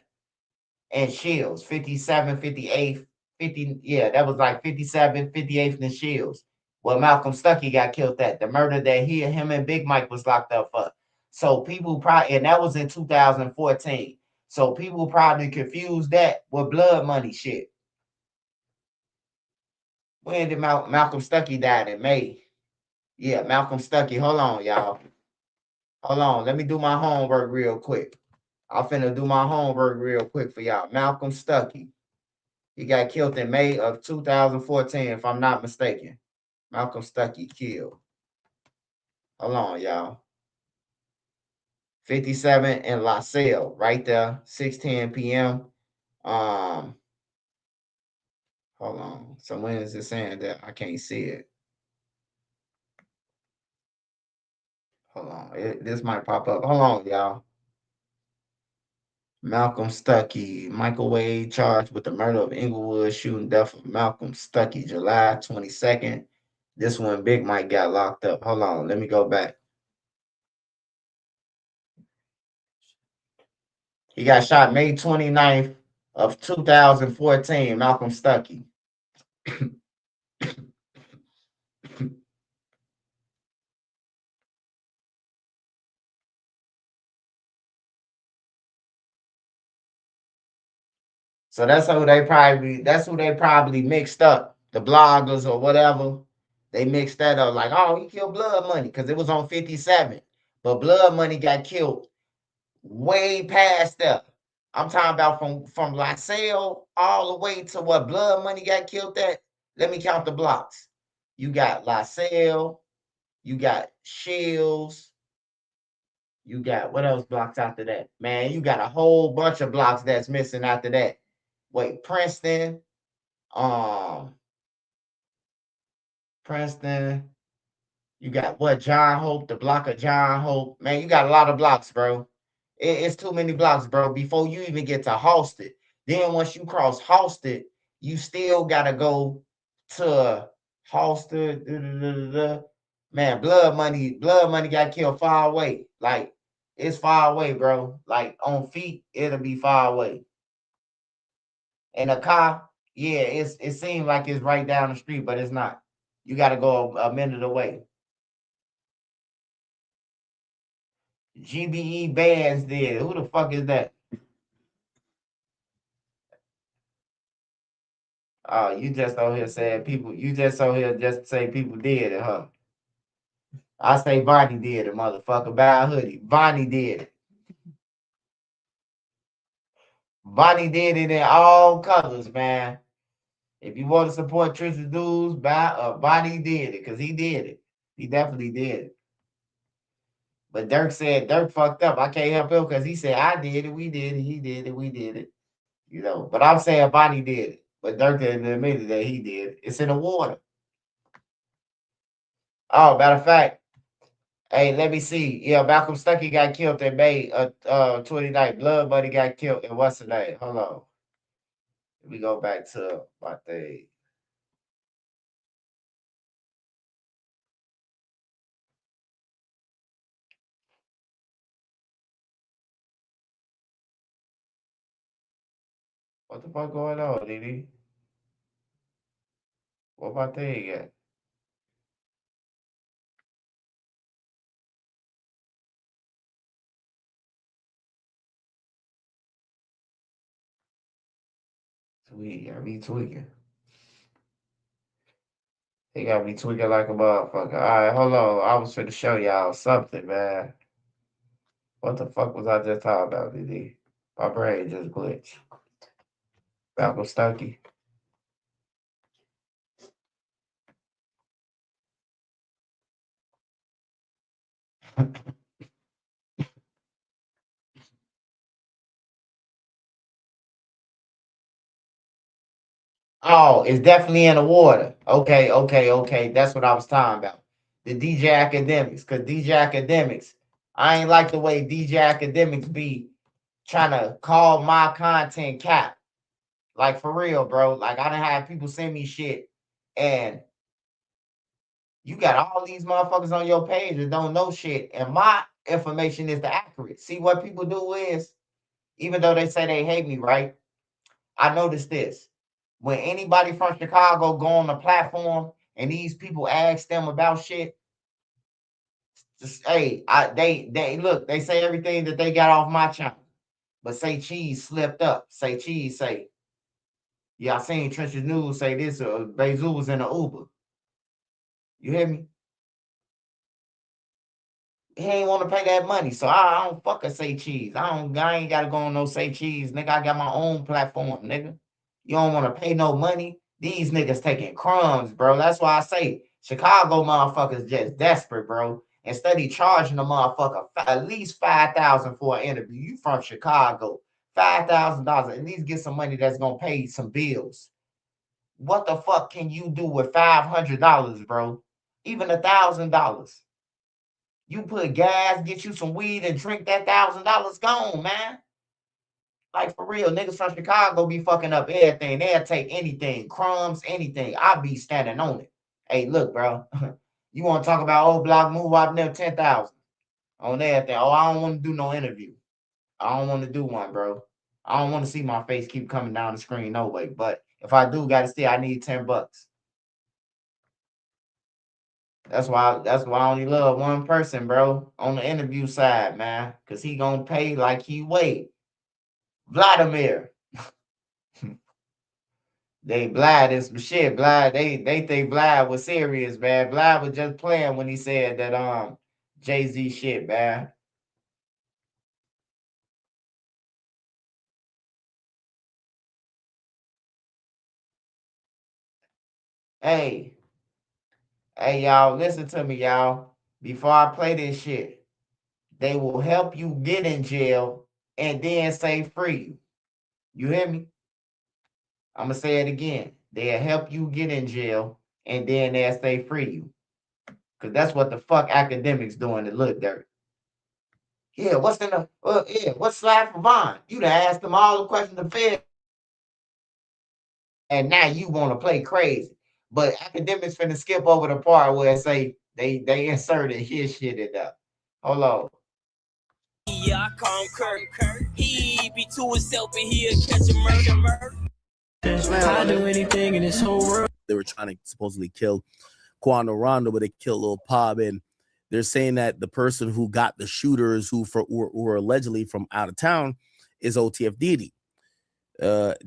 and Shields, 57, 58, 50. Yeah, that was like 57, 58th and Shields. Well, Malcolm Stuckey got killed at the murder that him and Big Mike was locked up for. So people probably, and that was in 2014. So people probably confused that with Blood Money shit. When did Malcolm Stuckey died in May? Yeah, Malcolm Stuckey. Hold on, y'all. Hold on. Let me do my homework real quick. I'm finna do my homework real quick for y'all. Malcolm Stuckey. He got killed in May of 2014, if I'm not mistaken. Malcolm Stuckey killed. Hold on, y'all. 57 in La Salle, right there, 6:10 p.m. Hold on. So when is it saying that? I can't see it. Hold on. This might pop up. Hold on, y'all. Malcolm Stuckey, Michael Wade charged with the murder of Inglewood, shooting death of Malcolm Stuckey, July 22nd. This one, Big Mike got locked up. Hold on, let me go back. He got shot May 29th of 2014, Malcolm Stuckey. So that's who they probably mixed up. The bloggers or whatever. They mixed that up like, oh, he killed Blood Money because it was on 57. But Blood Money got killed way past that. I'm talking about from La Salle all the way to what Blood Money got killed at. Let me count the blocks. You got La Salle, you got Shields, you got what else blocks after that? Man, you got a whole bunch of blocks that's missing after that. Wait, Princeton, um, Princeton. You got what? John Hope, the block of John Hope. Man, you got a lot of blocks, bro. It's too many blocks, bro. Before you even get to Halsted, then once you cross Halsted, you still gotta go to Halsted. Man, Blood Money got killed far away. Like it's far away, bro. Like on feet, it'll be far away. And a car, yeah, it seems like it's right down the street, but it's not. You got to go a minute away. GBE Bands did. Who the fuck is that? Oh, you just out here saying people. You just out here just say people did it, huh? I say Bonnie did it, motherfucker. Bad hoodie. Bonnie did it. Bonnie did it in all colors, man. If you want to support Tristan News, Bonnie did it, because he did it. He definitely did it. But Durk said Durk fucked up. I can't help him because he said I did it, we did it, he did it, we did it. You know, but I'm saying Bonnie did it. But Durk didn't admit that he did. It's in the water. Oh, matter of fact, hey, let me see. Yeah, Malcolm Stuckey got killed in May 29th. Blood Buddy got killed in what's the name? Hold on. Let me go back to my thing. What the fuck going on, DD? What my thing at? Tweet, I be tweaking. They got me tweaking like a motherfucker. All right, hold on. I was finna show y'all something, man. What the fuck was I just talking about, DD? My brain just glitched. Malcolm Stuckey. Oh, it's definitely in the water. Okay. That's what I was talking about. The DJ Academics, because DJ Academics, I ain't like the way DJ Academics be trying to call my content cap. Like, for real, bro. Like, I done had people send me shit, and you got all these motherfuckers on your page that don't know shit, and my information is the accurate. See, what people do is, even though they say they hate me, right? I noticed this. When anybody from Chicago go on the platform and these people ask them about shit, just, hey, they look, they say everything that they got off my channel. But say Cheese slipped up. Say Cheese say, yeah, I seen Trench's News say this, Bezu was in an Uber. You hear me? He ain't want to pay that money, so I don't fucking say Cheese. I ain't gotta go on no say Cheese, nigga. I got my own platform, nigga. You don't want to pay no money. These niggas taking crumbs, bro. That's why I say Chicago motherfuckers just desperate, bro. And study charging a motherfucker at least $5,000 for an interview. You from Chicago, $5,000. At least get some money that's gonna pay some bills. What the fuck can you do with $500, bro? Even $1,000. You put gas, get you some weed, and drink that $1,000 gone, man. Like, for real, niggas from Chicago be fucking up everything. They'll take anything, crumbs, anything. I be standing on it. Hey, look, bro. You want to talk about old block move out there 10,000 on everything? Oh, I don't want to do no interview. I don't want to do one, bro. I don't want to see my face keep coming down the screen no way. But if I do got to see, I need $10. That's why I only love one person, bro, on the interview side, man. Cause he gonna pay like he weigh. Vladimir. They Vlad is some shit. Vlad, they think Vlad was serious, man. Vlad was just playing when he said that Jay-Z shit, man. Hey, y'all, listen to me, y'all. Before I play this shit, they will help you get in jail and then say free you. You hear me? I'm gonna say it again. They'll help you get in jail and then they'll say free you. Cause that's what the fuck academics doing to Lil Durk. Yeah, what's in the what's slide for Vaughn? You done asked them all the questions to Fed, and now you want to play crazy. But academics finna skip over the part where it say they inserted his shit in there. Hold on. Yeah, I call him Kirk. He be to himself and he'll catch a murder. I'll do anything in this whole world. They were trying to supposedly kill Quando Rondo, but they killed Lil Pub, and they're saying that the person who got the shooters who were allegedly from out of town is OTF Didi.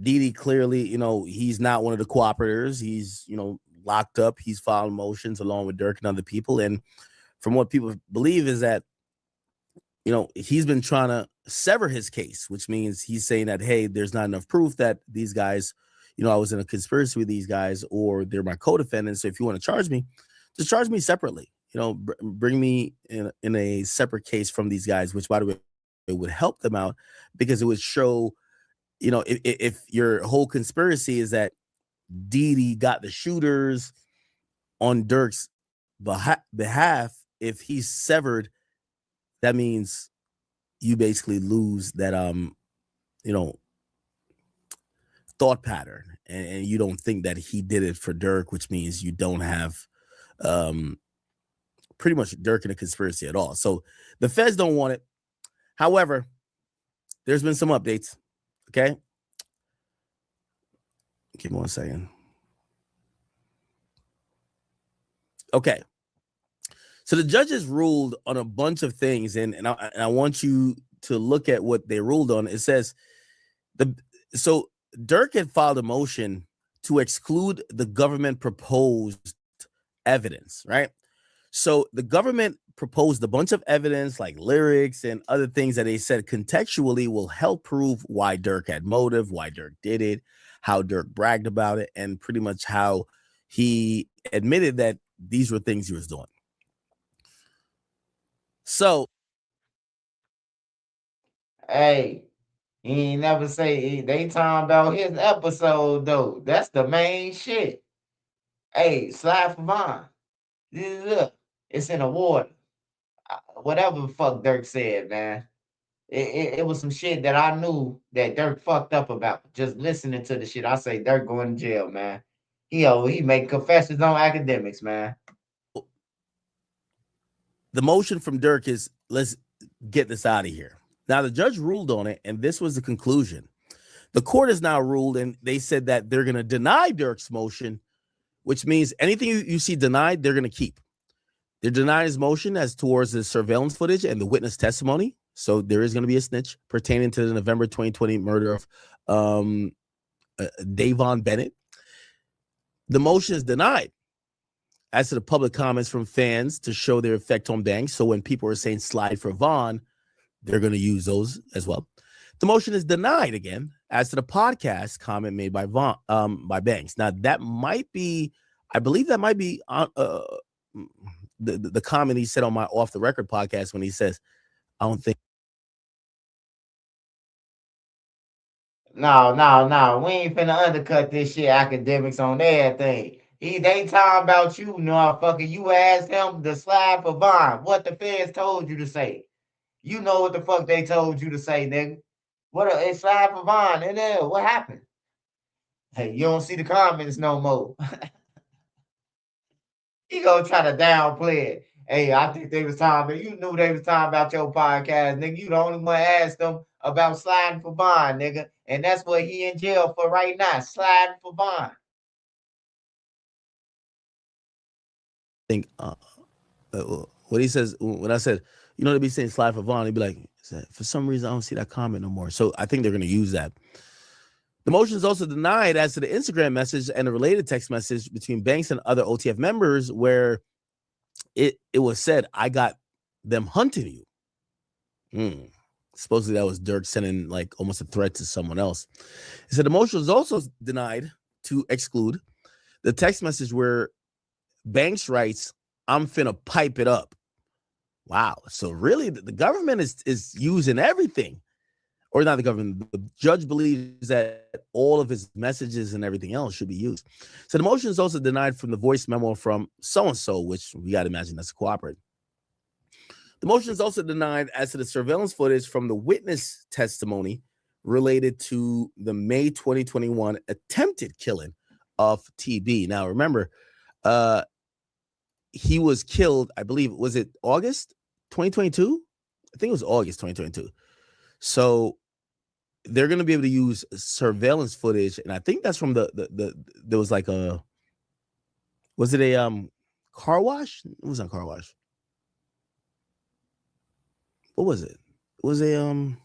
Didi clearly, he's not one of the cooperators. He's, locked up. He's filing motions along with Durk and other people. And from what people believe is that, he's been trying to sever his case, which means he's saying that, hey, there's not enough proof that these guys, I was in a conspiracy with these guys, or they're my co-defendants. So if you want to charge me, just charge me separately. Bring me in a separate case from these guys, which, by the way, it would help them out, because it would show, if your whole conspiracy is that Diddy got the shooters on Durk's behalf, if he's severed, that means you basically lose that thought pattern, and you don't think that he did it for Durk, which means you don't have pretty much Durk in a conspiracy at all. So the feds don't want it. However, there's been some updates. Okay, give me 1 second. Okay, so the judges ruled on a bunch of things, and I want you to look at what they ruled on. It says so Durk had filed a motion to exclude the government proposed evidence, right? So the government proposed a bunch of evidence, like lyrics and other things that they said contextually will help prove why Durk had motive, why Durk did it, how Durk bragged about it, and pretty much how he admitted that these were things he was doing. So, Hey, he ain't never say they talking about his episode though. That's the main shit. Hey, slide for Vaughn. Look, it's in the water. Whatever the fuck Dirk said, man. It was some shit that I knew that Dirk fucked up about. Just listening to the shit, I say Dirk going to jail, man. He make confessions on academics, man. the motion from Durk is, let's get this out of here. Now, the judge ruled on it, and this was the conclusion. The court has now ruled, and they said that they're going to deny Durk's motion, which means anything you see denied, they're going to keep. They're denying his motion as towards the surveillance footage and the witness testimony. So there is going to be a snitch pertaining to the November 2020 murder of Davon Bennett. The motion is denied as to the public comments from fans to show their effect on Banks. So when people are saying slide for Vaughn, they're going to use those as well. The motion is denied again as to the podcast comment made by by Banks. Now that might be, I believe that might be the comment he said on my Off the Record podcast when he says, I don't think. No. We ain't finna undercut this shit academics on everything. They talking about you, motherfucker. You asked him to slide for Vaughn. What the feds told you to say. You know what the fuck they told you to say, nigga. It's slide for Vaughn. And then what happened? Hey, you don't see the comments no more. He gonna try to downplay it. Hey, I think they was talking, you knew they was talking about your podcast, nigga. You the only one asked them about sliding for bond, nigga. And that's what he in jail for right now, sliding for bond. I think what he says, when I said, they be saying slide for Vaughn, he'd be like, for some reason, I don't see that comment no more. So I think they're going to use that. The motion is also denied as to the Instagram message and the related text message between Banks and other OTF members where it was said, I got them hunting you. Supposedly that was Durk sending like almost a threat to someone else. He said the motion was also denied to exclude the text message where Banks writes, I'm finna pipe it up. Wow. So really the government is using everything. Or not the government, the judge believes that all of his messages and everything else should be used. So the motion is also denied from the voice memo from so-and-so, which we got to imagine that's a cooperative. The motion is also denied as to the surveillance footage from the witness testimony related to the May 2021 attempted killing of TB. Now, remember, he was killed, I believe, was it August 2022? I think it was August 2022. So they're going to be able to use surveillance footage, and I think that's from there was like was it a car wash? It wasn't a car wash. What was it? It was a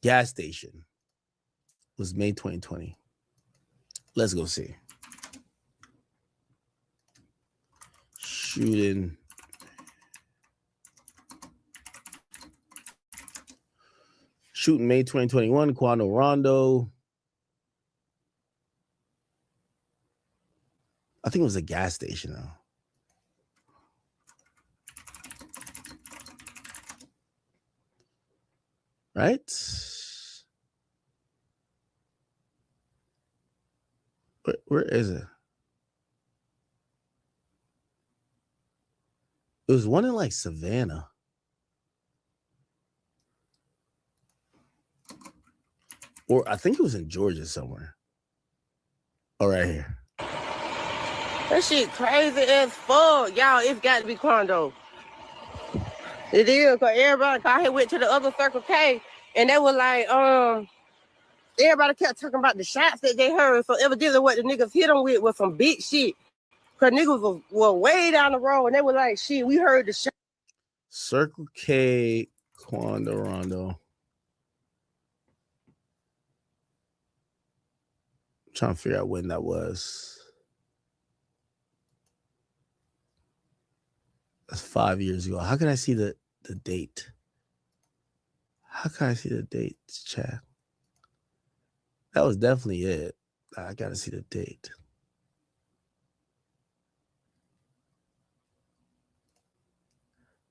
gas station. It was May 2020. Let's go see. shooting. Shooting May 2021, Quando Rondo. I think it was a gas station though. Right? Where is it? It was one in like Savannah. Or I think it was in Georgia somewhere. Oh, right here. That shit crazy as fuck. Y'all, it's got to be Quando. It is, because everybody, cause I went to the other Circle K, and they were like, everybody kept talking about the shots that they heard. So evidently what the niggas hit them with was some big shit. Because niggas were way down the road, and they were like, shit, we heard the shot. Circle K, Quando Rondo. I'm trying to figure out when that was. That's 5 years ago. How can I see the date? How can I see the date, chat? That was definitely it. I gotta see the date.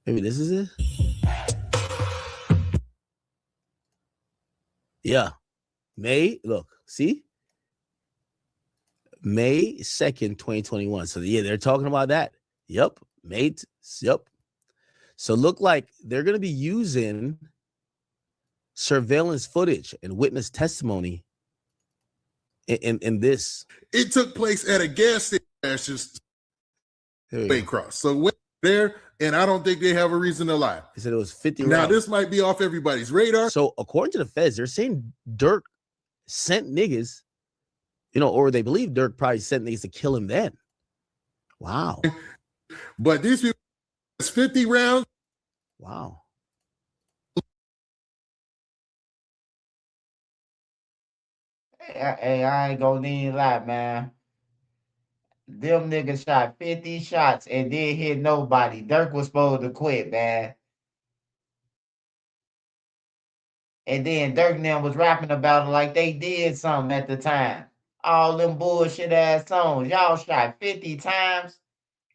Maybe this is it? Yeah. May, look, see? May 2nd, 2021. So yeah, they're talking about that. Yep. Yep. So look like they're going to be using surveillance footage and witness testimony in this. It took place at a gas station. That's just cross. So when there, and I don't think they have a reason to lie. They said it was 50 Now rounds. this might be off everybody's radar. So according to the feds, they're saying Durk sent niggas, or they believe Durk probably sent niggas to kill him then. Wow. But these people, it's 50 rounds. Wow. Hey, I ain't gonna need a lie, man. Them niggas shot 50 shots and didn't hit nobody. Durk was supposed to quit, man. And then Durk and them was rapping about it like they did something at the time. All them bullshit ass songs. Y'all shot 50 times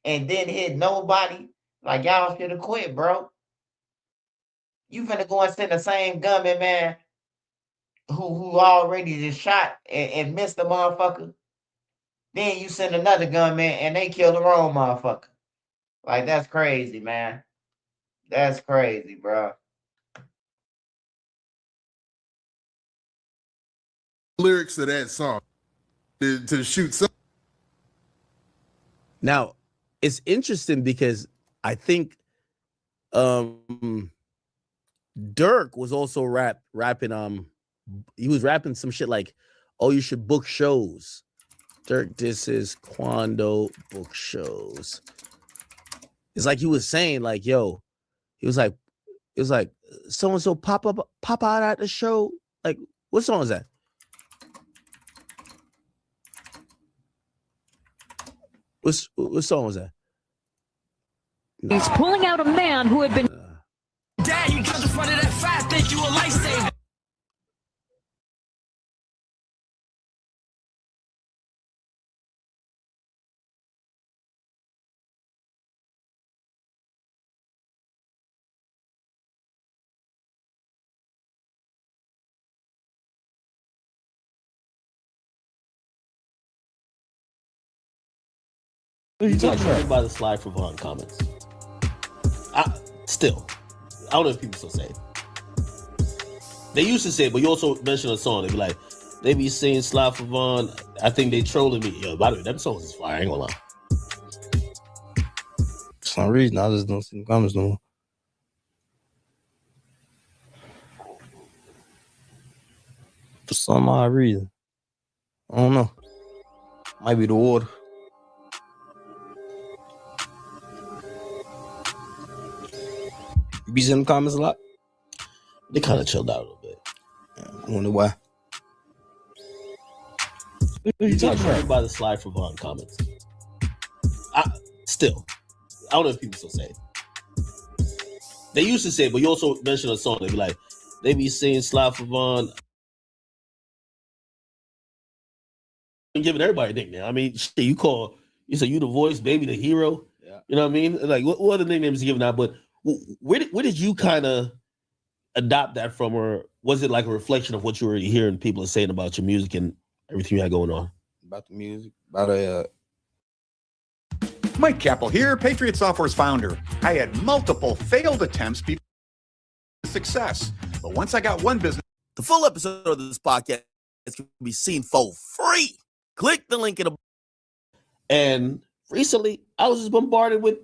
and didn't hit nobody. Like y'all should have quit, bro. You finna go and send the same gunman, man, who already just shot and missed the motherfucker. Then you send another gunman and they kill the wrong motherfucker. Like, that's crazy, man. That's crazy, bro. Lyrics of that song to shoot some. Now, it's interesting because I think Durk was also rapping. He was rapping some shit like, "Oh, you should book shows." Durk, this is Quando book shows. It's like he was saying, like, yo, it was like so and so pop out at the show. Like, what song is that? What song was that? He's pulling out a man who had been. Dad, you got the front of that fat, think you a lifesaver. You talking about the slide for Vaughn comments? I don't know if people still say it. They used to say it, but you also mention a song. They be like, they be saying slide for Vaughn. I think they trolling me. Yo, by the way, them songs is fire. I ain't gonna lie. For some reason, I just don't see the comments no more. For some odd reason. I don't know. Might be the water. You be in the comments a lot? They kind of chilled out a little bit. I wonder why. You talking about the slide for Vaughn comments? I I don't know if people still say it. They used to say it, but you also mentioned a song. They be like, they be saying Slide for Vaughn. I'm giving everybody a nickname. I mean, shit, you say you the voice, baby, the hero. Yeah. You know what I mean? Like, what other nicknames you giving out? But where did you kind of adopt that from, or was it like a reflection of what you were hearing people are saying about your music and everything you had going on? About the music, about Mike Capel here, Patriot Software's founder. I had multiple failed attempts before success, but once I got one business. The full episode of this podcast can be seen for free. Click the link in the. And recently, I was just bombarded with,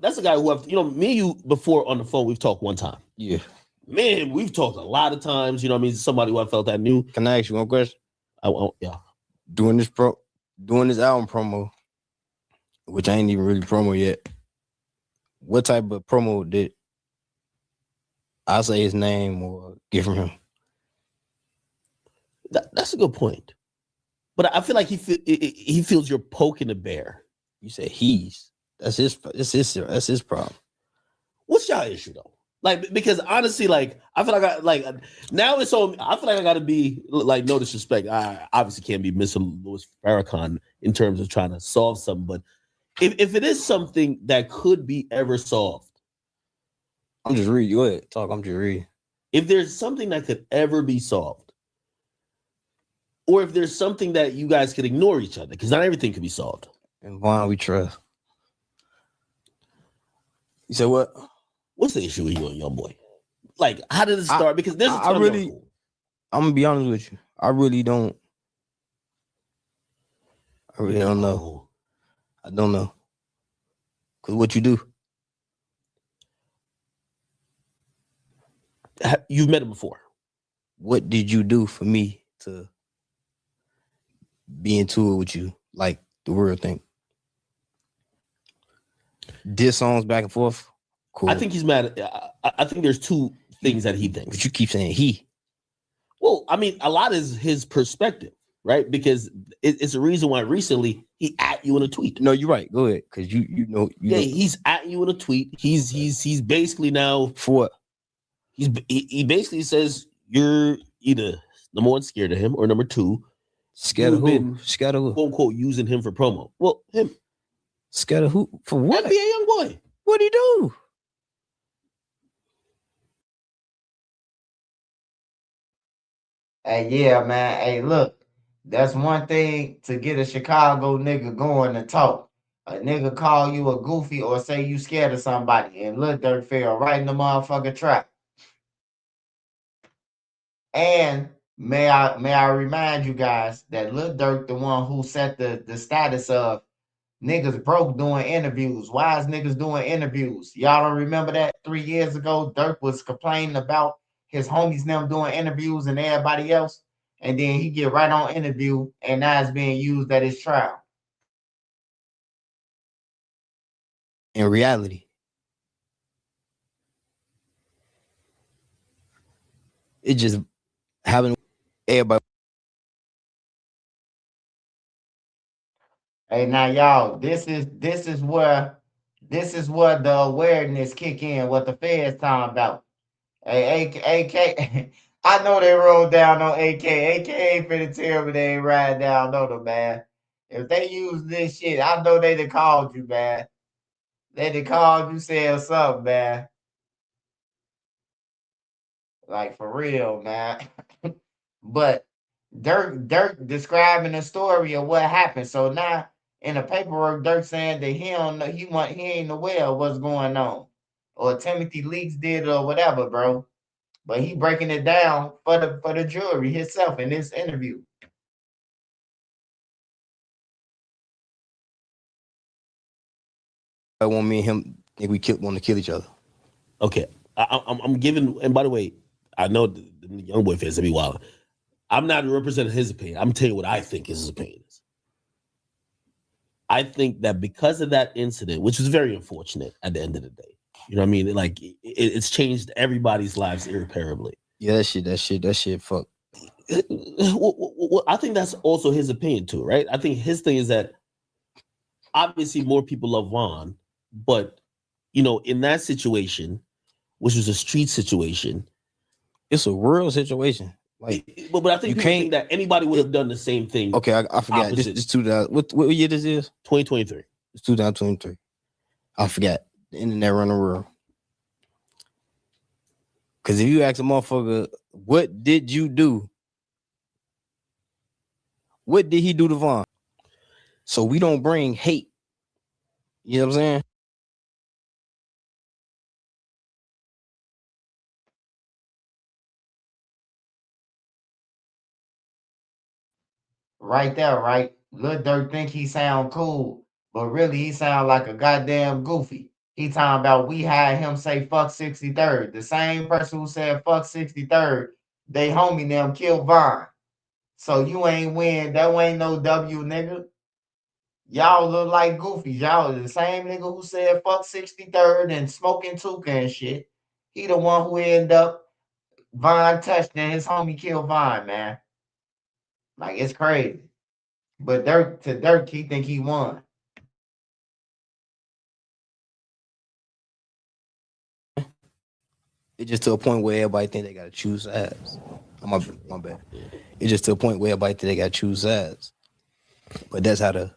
that's a guy who me and you before on the phone, we've talked one time. Yeah. Man, we've talked a lot of times, you know what I mean? Somebody who I felt I knew. Can I ask you one question? Yeah. Doing this album promo, which I ain't even really promo yet. What type of promo did I say his name or get from him? That's a good point. But I feel like he feels you're poking the bear. You said that's his problem. What's y'all issue though? Like, because honestly, like, I feel like now it's on. I feel like I got to be like, no disrespect. I obviously can't be Mr. Louis Farrakhan in terms of trying to solve something. But if it is something that could be ever solved, I'm just reading. Go ahead, talk. I'm just reading. If there's something that could ever be solved, or if there's something that you guys could ignore each other, because not everything can be solved. And Vaughn, we trust. You said what? What's the issue with you and Young Boy? Like, how did it start? Because there's I'm gonna be honest with you. I really don't know. I don't know. Cause what you do? You've met him before. What did you do for me to be into it with you? Like the real thing. Diss songs back and forth. Cool. I think he's mad. I think there's two things that he thinks. But you keep saying he. Well, I mean, a lot is his perspective, right? Because it's a reason why recently he at you in a tweet. No, you're right. Go ahead, because you know. He's at you in a tweet. He's basically now for what? He basically says you're either number one scared of him or number two scared of who? Scared of who? Quote unquote using him for promo. Well, him scared of who? For what? NBA Young Boy. What'd he do? Hey, yeah, man. Hey, look, that's one thing to get a Chicago nigga going to talk. A nigga call you a goofy or say you scared of somebody, and Lil Durk fell right in the motherfucking trap. And may I remind you guys that Lil Durk, the one who set the status of niggas broke doing interviews. Why is niggas doing interviews? Y'all don't remember that 3 years ago? Durk was complaining about his homies them doing interviews and everybody else. And then he get right on interview and now it's being used at his trial. In reality, it just having everybody. Hey, now y'all, this is where the awareness kick in, what the feds talking about. Hey, AK, I know they rolled down on AK. AK ain't finna tell me they ain't riding down on them, man. If they use this shit, I know they done called you, man. They done called you saying something, man. Like, for real, man. But Durk describing the story of what happened. So now in the paperwork, Durk saying that he don't know, he ain't aware of what's going on. Or Timothy Leaks did it or whatever, bro. But he breaking it down for the jury himself in this interview. I want me and him think we want to kill each other. Okay, I'm giving. And by the way, I know the Young Boy fans be wild. I'm not representing his opinion. I'm telling you what I think his opinion is. I think that because of that incident, which was very unfortunate at the end of the day, you know what I mean? Like it's changed everybody's lives irreparably. Yeah, that shit. Fuck. Well, I think that's also his opinion too, right? I think his thing is that obviously more people love Vaughn But you know, in that situation, which was a street situation, it's a real situation. Like, but I think people think that anybody would have done the same thing. Okay, I forgot. This 2000. What year this is? 2023. It's 2023. I forgot. The internet running real. Because if you ask a motherfucker, what did you do? What did he do to Vaughn? So we don't bring hate. You know what I'm saying? Right there, right? Lil Durk think he sound cool, but really he sound like a goddamn goofy. He talking about we had him say fuck 63rd. The same person who said fuck 63rd, they homie them killed Vaughn. So you ain't win. That ain't no W, nigga. Y'all look like goofies. Y'all the same nigga who said fuck 63rd and smoking Tuka and shit. He the one who end up Vaughn touched and his homie killed Vaughn, man. Like it's crazy. But Dirk, he think he won. It's just to a point where everybody think they gotta choose sides. My bad. It's just to a point where everybody think they gotta choose sides. But that's how the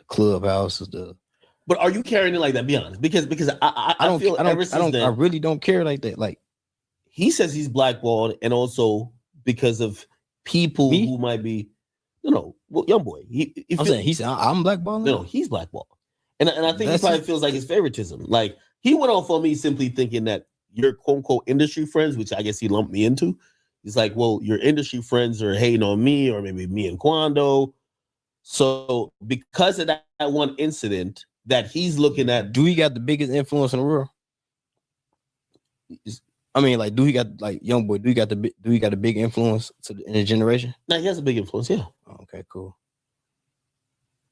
clubhouse is the. But are you carrying it like that? Be honest, because I feel ever since then, I really don't care like that. Like he says he's blackballed, and also because of people who might be, well, young boy. I'm saying he said I'm blackballing. No, he's blackballed, and I think he probably feels like it's favoritism. Like he went off on me simply thinking that your quote unquote industry friends, which I guess he lumped me into. He's like, well, your industry friends are hating on me, or maybe me and Quando. So because of that one incident that he's looking at, do he got the biggest influence in the world? I mean, like, do he got like young boy? Do he got a big influence in his generation? No, he has a big influence. Yeah. Oh, okay, cool.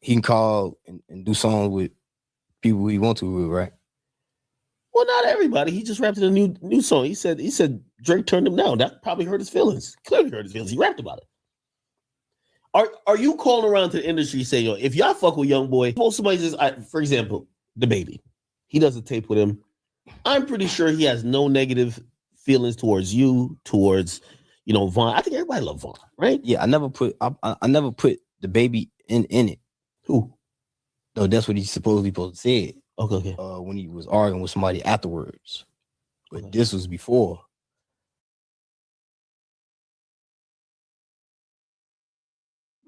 He can call and do songs with people he want to, right? Well, not everybody. He just rapped in a new song. He said Drake turned him down. That probably hurt his feelings. Clearly hurt his feelings. He rapped about it. Are you calling around to the industry saying, yo, if y'all fuck with young boy, somebody just, for example, the baby, he does a tape with him. I'm pretty sure he has no negative feelings towards you, towards Vaughn. I think everybody love Vaughn, right? Yeah, I never put the baby in it. Who? No, that's what he supposedly supposed to say. Okay. When he was arguing with somebody afterwards, but this was before.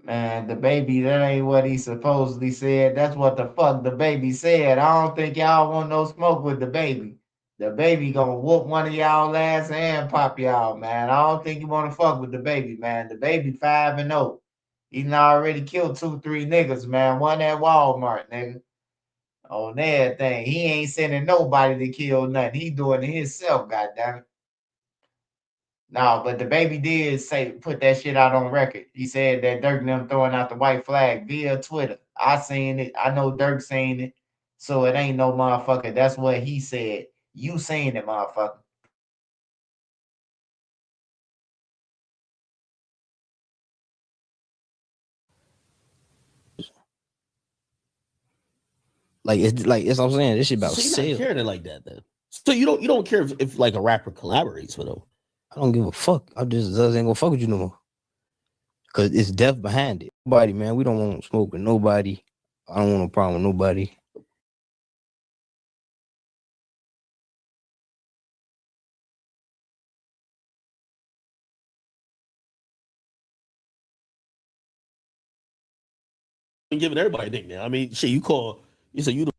Man, the baby, that ain't what he supposedly said. That's what the fuck the baby said. I don't think y'all want no smoke with the baby. The baby gonna whoop one of y'all ass and pop y'all, man. I don't think you want to fuck with the baby, man. The baby 5-0. He done already killed 2-3 niggas, man. One at Walmart, nigga. On everything. He ain't sending nobody to kill nothing. He doing it himself, goddamn. No, but the baby did put that shit out on record. He said that Dirk and them throwing out the white flag via Twitter. I seen it. I know Dirk seen it. So it ain't no motherfucker. That's what he said. You seen it, motherfucker. It's what I'm saying. This shit about so you're sales. not carrying it like that, then. So you don't care if like a rapper collaborates with him. I don't give a fuck. I just ain't gonna fuck with you no more. Cause it's death behind it. Nobody, man. We don't want smoke with nobody. I don't want no problem with nobody. And giving everybody a nickname. I mean, shit, you say you the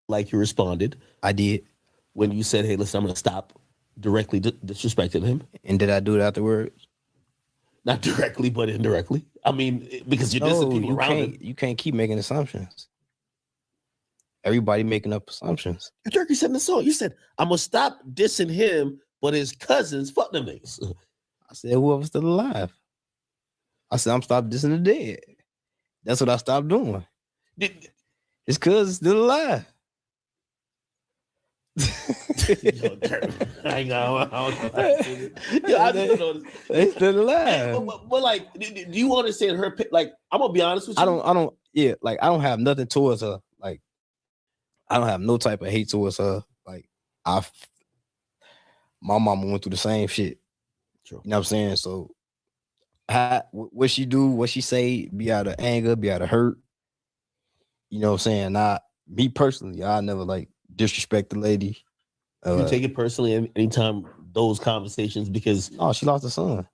like you responded. I did. When you said, hey, listen, I'm going to stop directly disrespecting him. And did I do it afterwards? Not directly, but indirectly. I mean, because you're dissing people around him. You can't keep making assumptions. Everybody making up assumptions. Durk, you said in the song, you said, I'm going to stop dissing him, but his cousins, fuck them niggas. I said, whoever's still alive. I said, I'm stopped dissing the dead. That's what I stopped doing. His cousin's still alive. Yo, I just noticed. They still alive. But like, do you understand her? Like, I'm gonna be honest with you. I don't. Yeah, like I don't have nothing towards her. Like, I don't have no type of hate towards her. Like, my mama went through the same shit. True. You know what I'm saying? So, what she do, what she say, be out of anger, be out of hurt. You know what I'm saying? Me personally, I never like disrespect the lady. You take it personally anytime those conversations because she lost her son.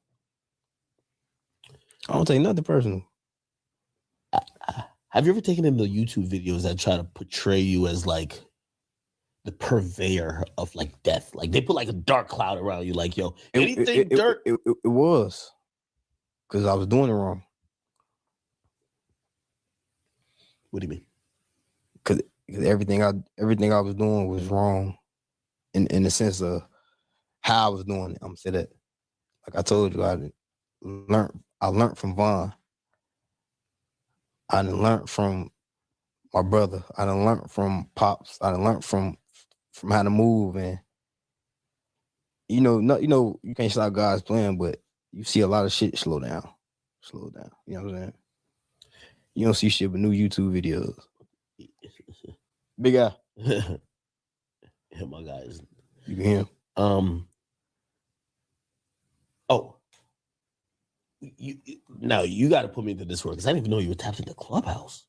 I don't take nothing personal. Have you ever taken in the YouTube videos that try to portray you as like the purveyor of like death? Like they put like a dark cloud around you, like yo, anything Durk. It was because I was doing it wrong. What do you mean? Because everything I was doing was wrong, in the sense of how I was doing it. I'm gonna say that, like I told you, I learned from Vaughn. I done learned from my brother. I done learned from Pops. I done learned from how to move, and you can't stop God's plan, but you see a lot of shit slow down. You know what I'm saying? You don't see shit but new YouTube videos. Big guy. Yeah, my guys. You can hear him. Oh. You got to put me into this work because I didn't even know you were tapped into Clubhouse.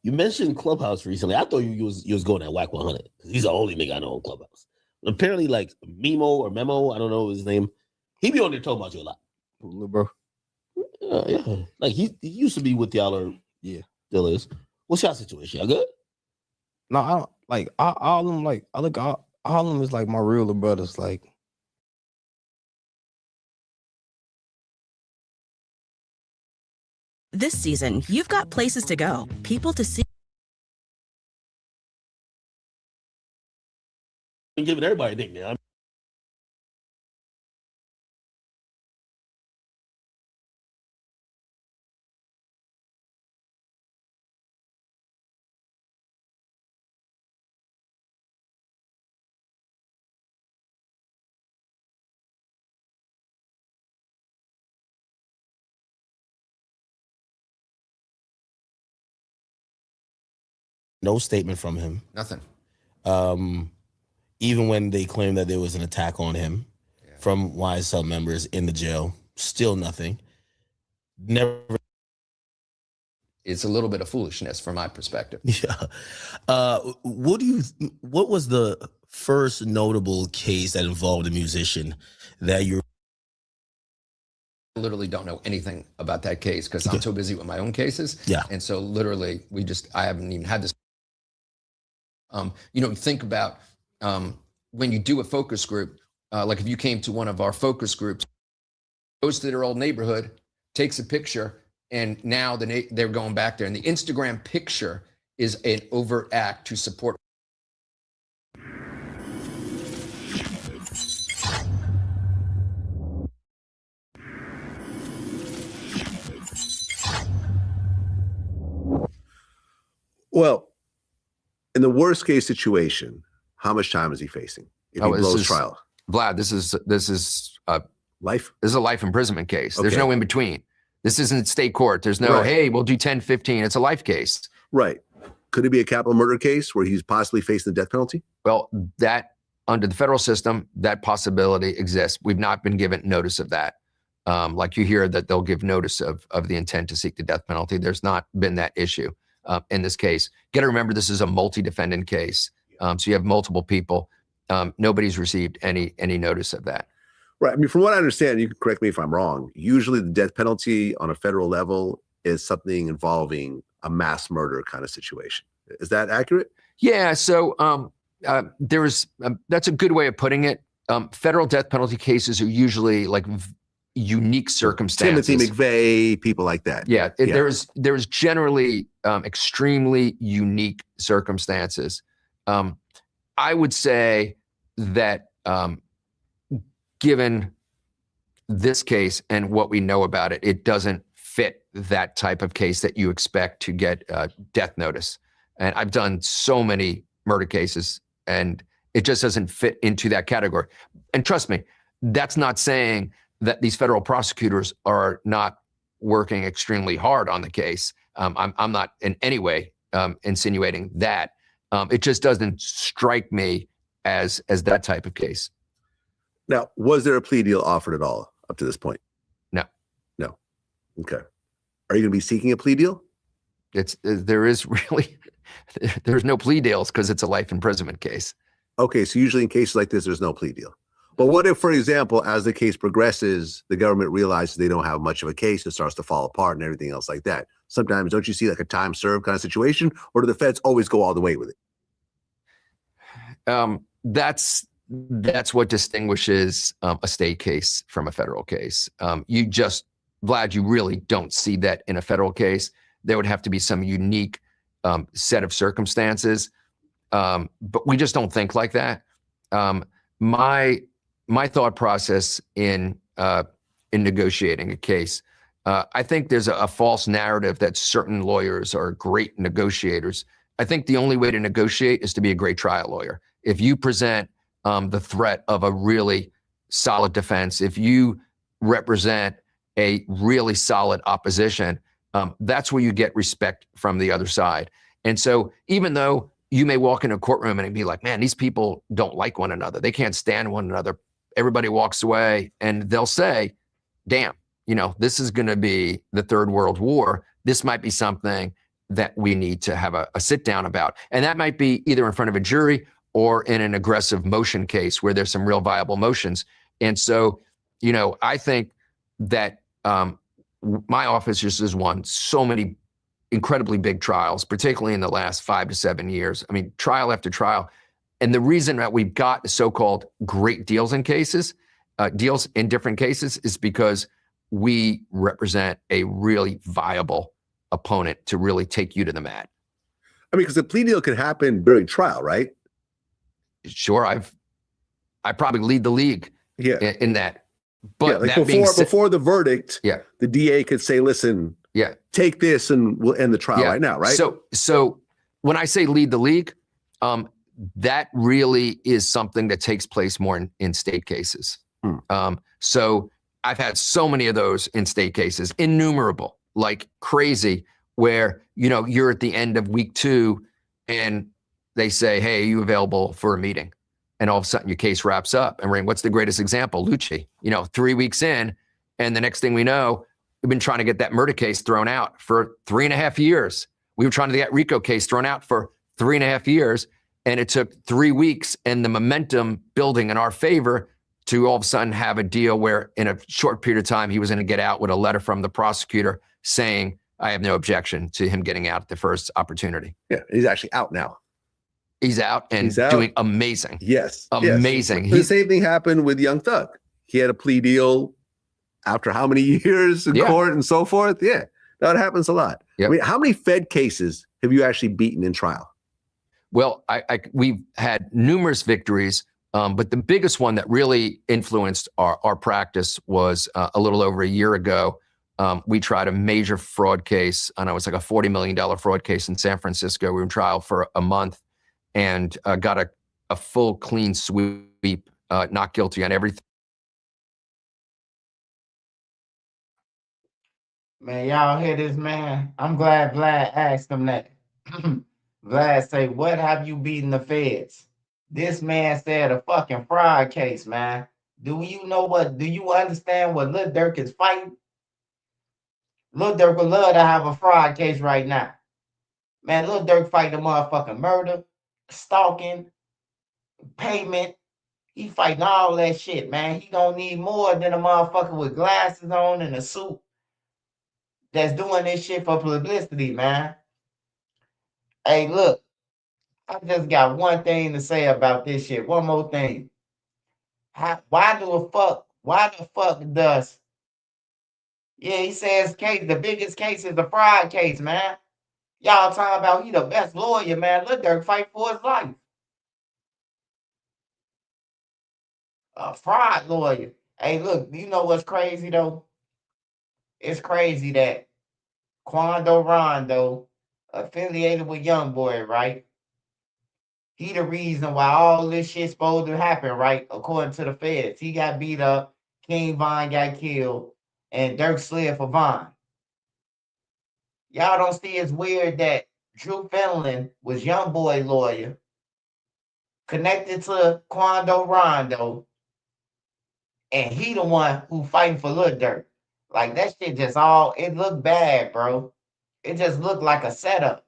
You mentioned Clubhouse recently. I thought you was going at Whack 100. He's the only nigga I know on Clubhouse. But apparently, like Memo, I don't know his name. He be on there talking about you a lot. Little bro. Yeah. Like he used to be with y'all or still is. What's your situation? Y'all good? No, I don't like all of them. Like I look all of them is like my real little brothers. Like this season, you've got places to go, people to see. I'm giving everybody a nickname. No statement from him. Nothing. Even when they claimed that there was an attack on him from YSL members in the jail, still nothing. Never. It's a little bit of foolishness from my perspective. Yeah. What was the first notable case that involved a musician that you? I literally don't know anything about that case because I'm so busy with my own cases. Yeah. And so literally I haven't even had this. Think about when you do a focus group, like if you came to one of our focus groups, goes to their old neighborhood, takes a picture, and now they're going back there. And the Instagram picture is an overt act to support. Well, in the worst case situation, how much time is he facing if he blows trial? Vlad, this is life. This is a life imprisonment case. Okay. There's no in between. This isn't state court. There's no, hey, we'll do 10, 15. It's a life case. Right. Could it be a capital murder case where he's possibly facing the death penalty? Well, that under the federal system, that possibility exists. We've not been given notice of that. Like you hear that they'll give notice of the intent to seek the death penalty. There's not been that issue in this case. Got to remember, this is a multi-defendant case. So you have multiple people. Nobody's received any notice of that. Right. I mean, from what I understand, you can correct me if I'm wrong, usually the death penalty on a federal level is something involving a mass murder kind of situation. Is that accurate? Yeah. So that's a good way of putting it. Federal death penalty cases are usually like unique circumstances. Timothy McVeigh, people like that. Yeah. There's generally extremely unique circumstances. I would say that given this case and what we know about it, it doesn't fit that type of case that you expect to get a death notice. And I've done so many murder cases, and it just doesn't fit into that category. And trust me, that's not saying that these federal prosecutors are not working extremely hard on the case. I'm not in any way insinuating that. It just doesn't strike me as that type of case. Now, was there a plea deal offered at all up to this point? No. No. Okay. Are you going to be seeking a plea deal? There's no plea deals because it's a life imprisonment case. Okay, so usually in cases like this, there's no plea deal. But what if, for example, as the case progresses, the government realizes they don't have much of a case, it starts to fall apart and everything else like that? Sometimes don't you see like a time served kind of situation, or do the feds always go all the way with it? That's what distinguishes a state case from a federal case. Vlad, you really don't see that in a federal case. There would have to be some unique set of circumstances, but we just don't think like that. My thought process in negotiating a case, I think there's a false narrative that certain lawyers are great negotiators. I think the only way to negotiate is to be a great trial lawyer. If you present the threat of a really solid defense, if you represent a really solid opposition, that's where you get respect from the other side. And so even though you may walk in a courtroom and be like, man, these people don't like one another, they can't stand one another, everybody walks away and they'll say, damn, this is going to be the Third World War. This might be something that we need to have a sit down about. And that might be either in front of a jury or in an aggressive motion case where there's some real viable motions. And so, I think that my office just has won so many incredibly big trials, particularly in the last 5 to 7 years. I mean, trial after trial. And the reason that we've got so-called great deals in different cases is because we represent a really viable opponent to really take you to the mat. I mean, because the plea deal could happen during trial, right? Sure, I probably lead the league in that. But like before the verdict, the DA could say, listen, take this and we'll end the trial right now, right? So when I say lead the league, that really is something that takes place more in state cases. So I've had so many of those in state cases, innumerable, like crazy, where, you're at the end of week 2 and they say, hey, are you available for a meeting? And all of a sudden your case wraps up. And what's the greatest example? Lucci, 3 weeks in, and the next thing we know, we've been trying to get that murder case thrown out for 3.5 years. We were trying to get RICO case thrown out for 3.5 years. And it took 3 weeks and the momentum building in our favor to all of a sudden have a deal where in a short period of time, he was going to get out with a letter from the prosecutor saying, I have no objection to him getting out at the first opportunity. Yeah, he's actually out now. He's out and doing amazing. Yes. Amazing. Yes. The same thing happened with Young Thug. He had a plea deal after how many years in court and so forth? Yeah, that happens a lot. Yep. I mean, how many Fed cases have you actually beaten in trial? Well, we've had numerous victories, but the biggest one that really influenced our practice was a little over a year ago. We tried a major fraud case. I know it was like a $40 million fraud case in San Francisco. We were in trial for a month and got a full clean sweep, not guilty on everything. Man, y'all hear this, man? I'm glad Vlad asked him that. Vlad say, what have you beaten the feds? This man said a fucking fraud case, man. Do you understand what Lil Durk is fighting? Lil Durk would love to have a fraud case right now. Man, Lil Durk fight the motherfucking murder, stalking, payment. He fighting all that shit, man. He gonna need more than a motherfucker with glasses on and a suit that's doing this shit for publicity, man. Hey, look, I just got one thing to say about this shit. One more thing. Why the fuck does, yeah, he says the biggest case is the fraud case, man. Y'all talking about he the best lawyer, man. Lil Durk fight for his life. A fraud lawyer. Hey, look, you know what's crazy though? It's crazy that Quando Rondo, affiliated with YoungBoy, right? He the reason why all this shit's supposed to happen, right? According to the feds. He got beat up, King Von got killed, and Dirk slid for Von. Y'all don't see it's weird that Drew Finland was YoungBoy lawyer, connected to Quando Rondo, and he the one who fighting for Lil Durk. Like that shit just all it looked bad, bro. It just looked like a setup.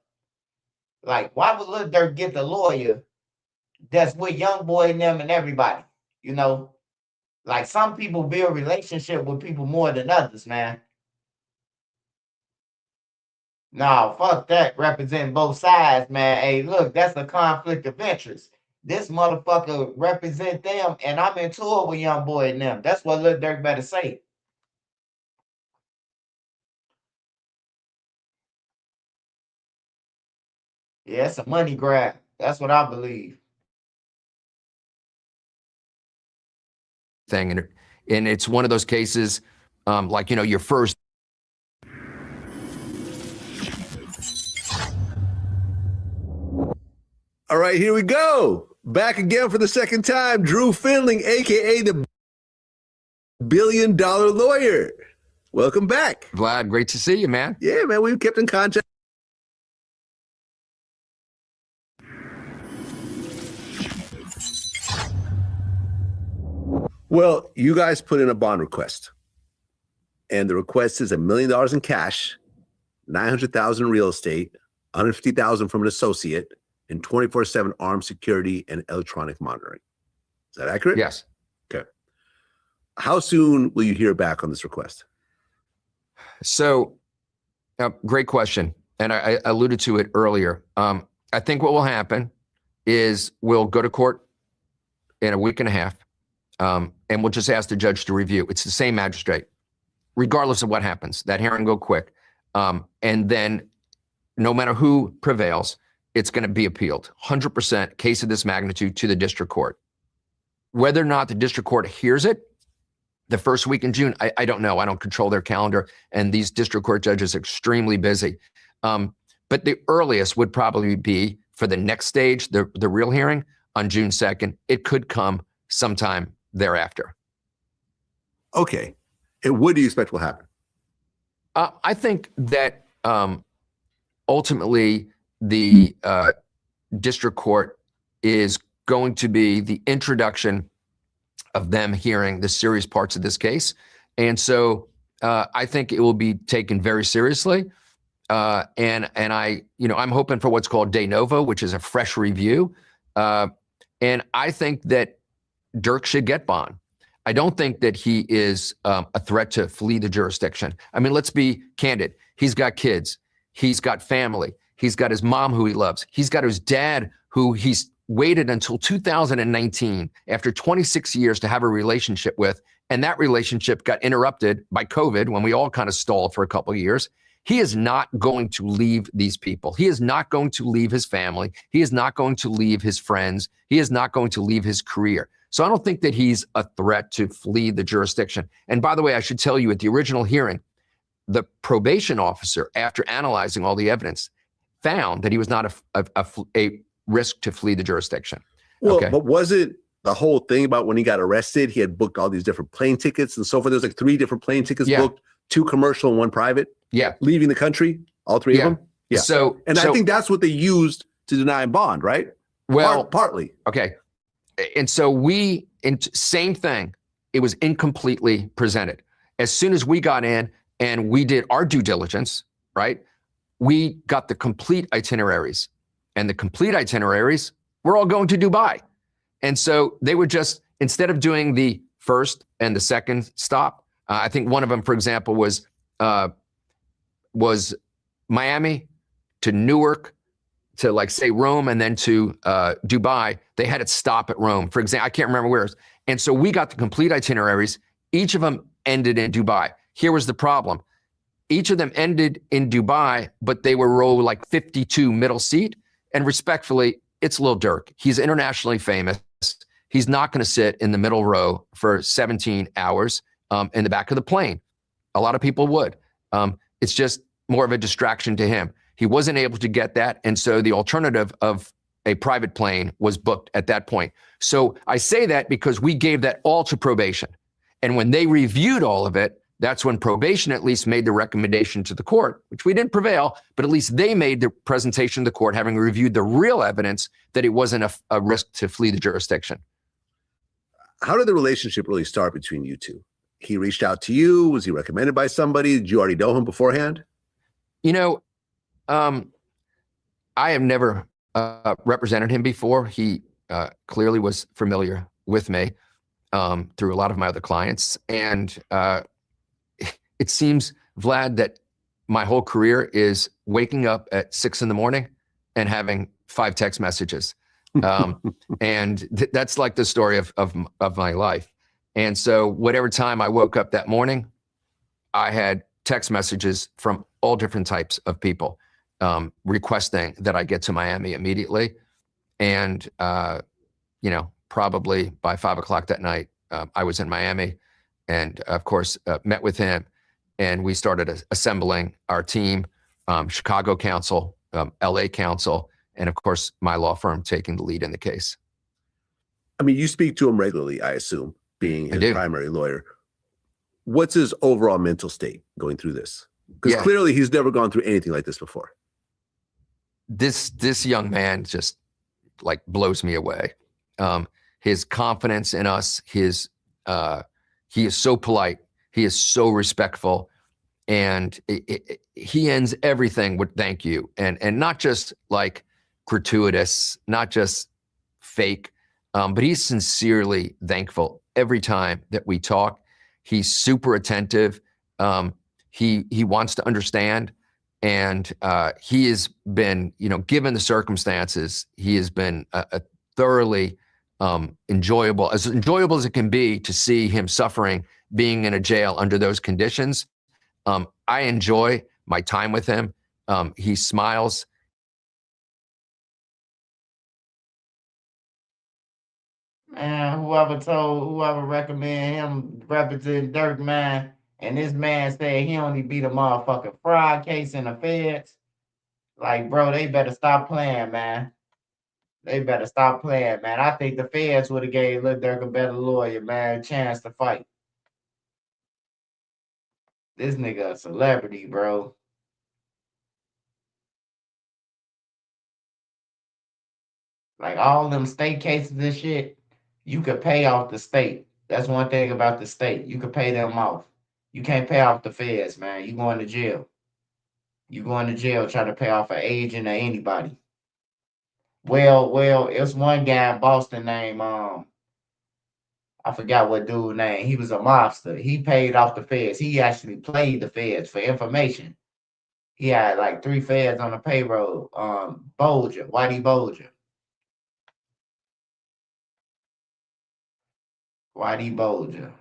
Like, why would Lil Durk get the lawyer that's with YoungBoy and them and everybody? You know, like some people build relationship with people more than others, man. Nah, fuck that. Representing both sides, man. Hey, look, that's a conflict of interest. This motherfucker represent them, and I'm in tour with YoungBoy and them. That's what Lil Durk better say. Yeah, it's a money grab. That's what I believe. Thing, and it's one of those cases, like, you know, your first. All right, here we go. Back again for the second time. Drew Finling, aka the $1 billion lawyer. Welcome back. Vlad, great to see you, man. Yeah, man, we've kept in contact. Well, you guys put in a bond request, and the request is $1 million in cash, $900,000 in real estate, $150,000 from an associate, and 24/7 armed security and electronic monitoring. Is that accurate? Yes. Okay. How soon will you hear back on this request? So, great question, and I alluded to it earlier. I think what will happen is we'll go to court in a week and a half, and we'll just ask the judge to review. It's the same magistrate, regardless of what happens. That hearing go quick, and then no matter who prevails, it's going to be appealed. 100% case of this magnitude to the district court. Whether or not the district court hears it the first week in June, I don't know. I don't control their calendar, and these district court judges are extremely busy. But the earliest would probably be for the next stage, the real hearing on June 2nd. It could come sometime thereafter. Okay. And what do you expect will happen? I think that ultimately the district court is going to be the introduction of them hearing the serious parts of this case. And so I think it will be taken very seriously. And I, you know, I'm hoping for what's called de novo, which is a fresh review. And I think that Durk should get bond. I don't think that he is a threat to flee the jurisdiction. I mean, let's be candid. He's got kids. He's got family. He's got his mom who he loves. He's got his dad who he's waited until 2019, after 26 years, to have a relationship with. And that relationship got interrupted by COVID when we all kind of stalled for a couple of years. He is not going to leave these people. He is not going to leave his family. He is not going to leave his friends. He is not going to leave his career. So I don't think that he's a threat to flee the jurisdiction. And by the way, I should tell you, at the original hearing, the probation officer, after analyzing all the evidence, found that he was not a risk to flee the jurisdiction. Well, Okay. but was it the whole thing about when he got arrested, he had booked all these different plane tickets and so forth? There's like 3 different plane tickets booked, 2 commercial and 1 private. Yeah. Leaving the country, all 3 of them. Yeah. So, I think that's what they used to deny bond, right? Well, partly. Okay. And so same thing. It was incompletely presented. As soon as we got in and we did our due diligence, right? We got the complete itineraries, and the complete itineraries were all going to Dubai. And so they were just, instead of doing the first and the second stop, I think one of them, for example, was Miami to Newark to like say Rome and then to Dubai, they had it stop at Rome. For example, I can't remember where. And so we got the complete itineraries. Each of them ended in Dubai. Here was the problem. Each of them ended in Dubai, but they were row like 52 middle seat. And respectfully, it's Lil Durk. He's internationally famous. He's not going to sit in the middle row for 17 hours in the back of the plane. A lot of people would. It's just more of a distraction to him. He wasn't able to get that. And so the alternative of a private plane was booked at that point. So I say that because we gave that all to probation. And when they reviewed all of it, that's when probation at least made the recommendation to the court, which we didn't prevail, but at least they made the presentation to the court, having reviewed the real evidence that it wasn't a risk to flee the jurisdiction. How did the relationship really start between you two? He reached out to you. Was he recommended by somebody? Did you already know him beforehand? You know, I have never represented him before. He clearly was familiar with me through a lot of my other clients. And it seems, Vlad, that my whole career is waking up at 6 a.m. and having 5 text messages. And that's like the story of my life. And so whatever time I woke up that morning, I had text messages from all different types of people requesting that I get to Miami immediately. And, probably by 5 o'clock that night, I was in Miami and, of course, met with him. And we started assembling our team, Chicago counsel, LA counsel, and of course, my law firm taking the lead in the case. I mean, you speak to him regularly, I assume, being his primary lawyer. What's his overall mental state going through this? Because clearly he's never gone through anything like this before. This young man just like blows me away. His confidence in us, he is so polite. He is so respectful. And he ends everything with thank you. And not just like gratuitous, not just fake, but he's sincerely thankful every time that we talk. He's super attentive. He wants to understand. And he has been, given the circumstances, he has been a thoroughly enjoyable as it can be to see him suffering, being in a jail under those conditions. I enjoy my time with him. He smiles. Man, whoever recommend him representing Durk, man, and this man said he only beat a motherfucking fraud case in the feds. Like, bro, they better stop playing, man. They better stop playing, man. I think the feds would have gave Lil Durk a better lawyer, man, a chance to fight. This nigga a celebrity, bro. Like all them state cases and shit, you could pay off the state. That's one thing about the state. You could pay them off. You can't pay off the feds, man. You going to jail. You going to jail trying to pay off an agent or anybody. Well, it's one guy in Boston named I forgot what dude name. He was a mobster. He paid off the feds. He actually played the feds for information. He had like 3 feds on the payroll. Bolger, Whitey Bolger. Whitey Bolger.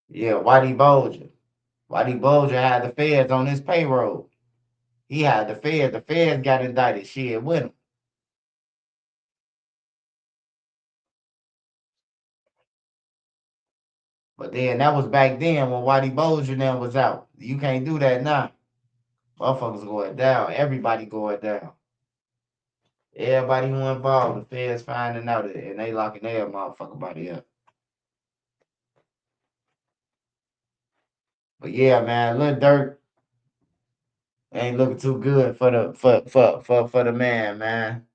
Yeah, Whitey Bulger. Whitey Bulger had the feds on his payroll. He had the feds. The feds got indicted shit with him. But then that was back then when Whitey Bulger then was out. You can't do that now. Motherfuckers going down. Everybody going down. Everybody who involved, the feds finding out it, and they locking their motherfucker body up. But yeah, man, Lil Durk ain't looking too good for the man, man.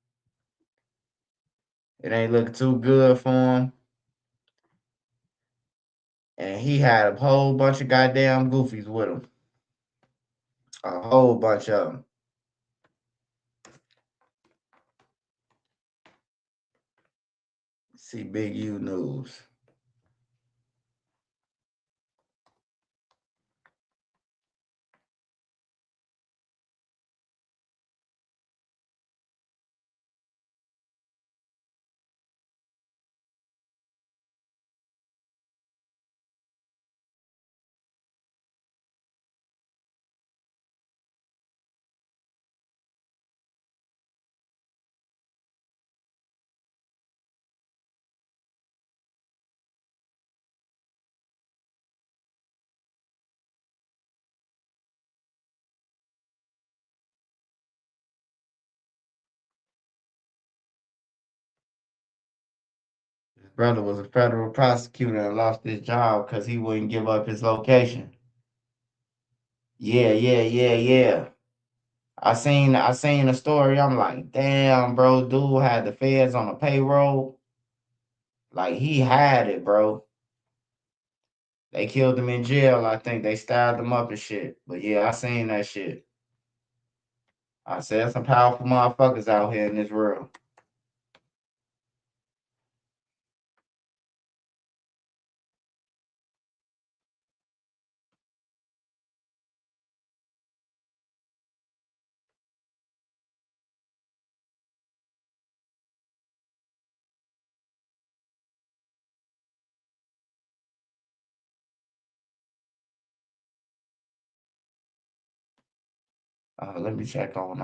It ain't looking too good for him. And he had a whole bunch of goddamn goofies with him. A whole bunch of them. See Big U News. His brother was a federal prosecutor and lost his job because he wouldn't give up his location. Yeah. I seen the story. I'm like, damn, bro, dude had the feds on the payroll. Like he had it, bro. They killed him in jail. I think they stabbed him up and shit. But yeah, I seen that shit. I said some powerful motherfuckers out here in this world. Let me check on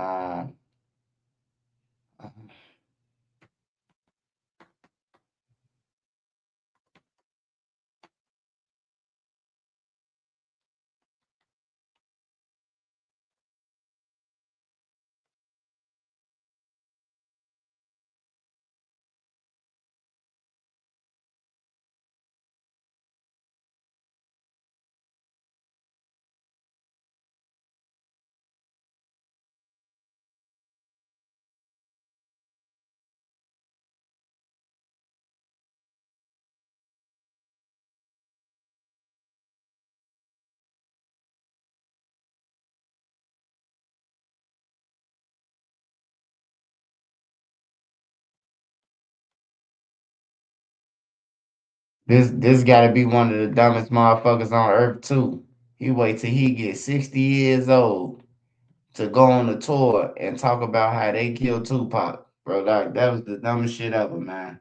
this gotta be one of the dumbest motherfuckers on earth too. He wait till he get 60 years old to go on the tour and talk about how they killed Tupac. Bro, that was the dumbest shit ever, man.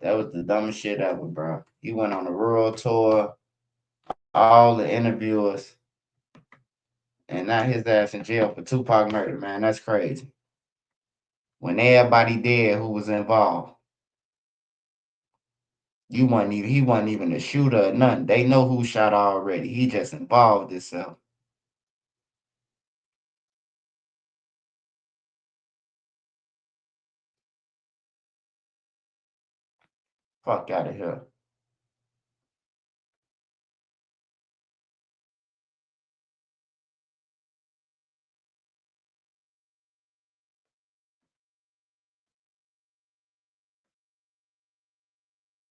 That was the dumbest shit ever, bro. He went on a world tour, all the interviewers, and now his ass in jail for Tupac murder, man. That's crazy. When everybody dead who was involved. He wasn't even a shooter or nothing. They know who shot already. He just involved himself. Fuck out of here.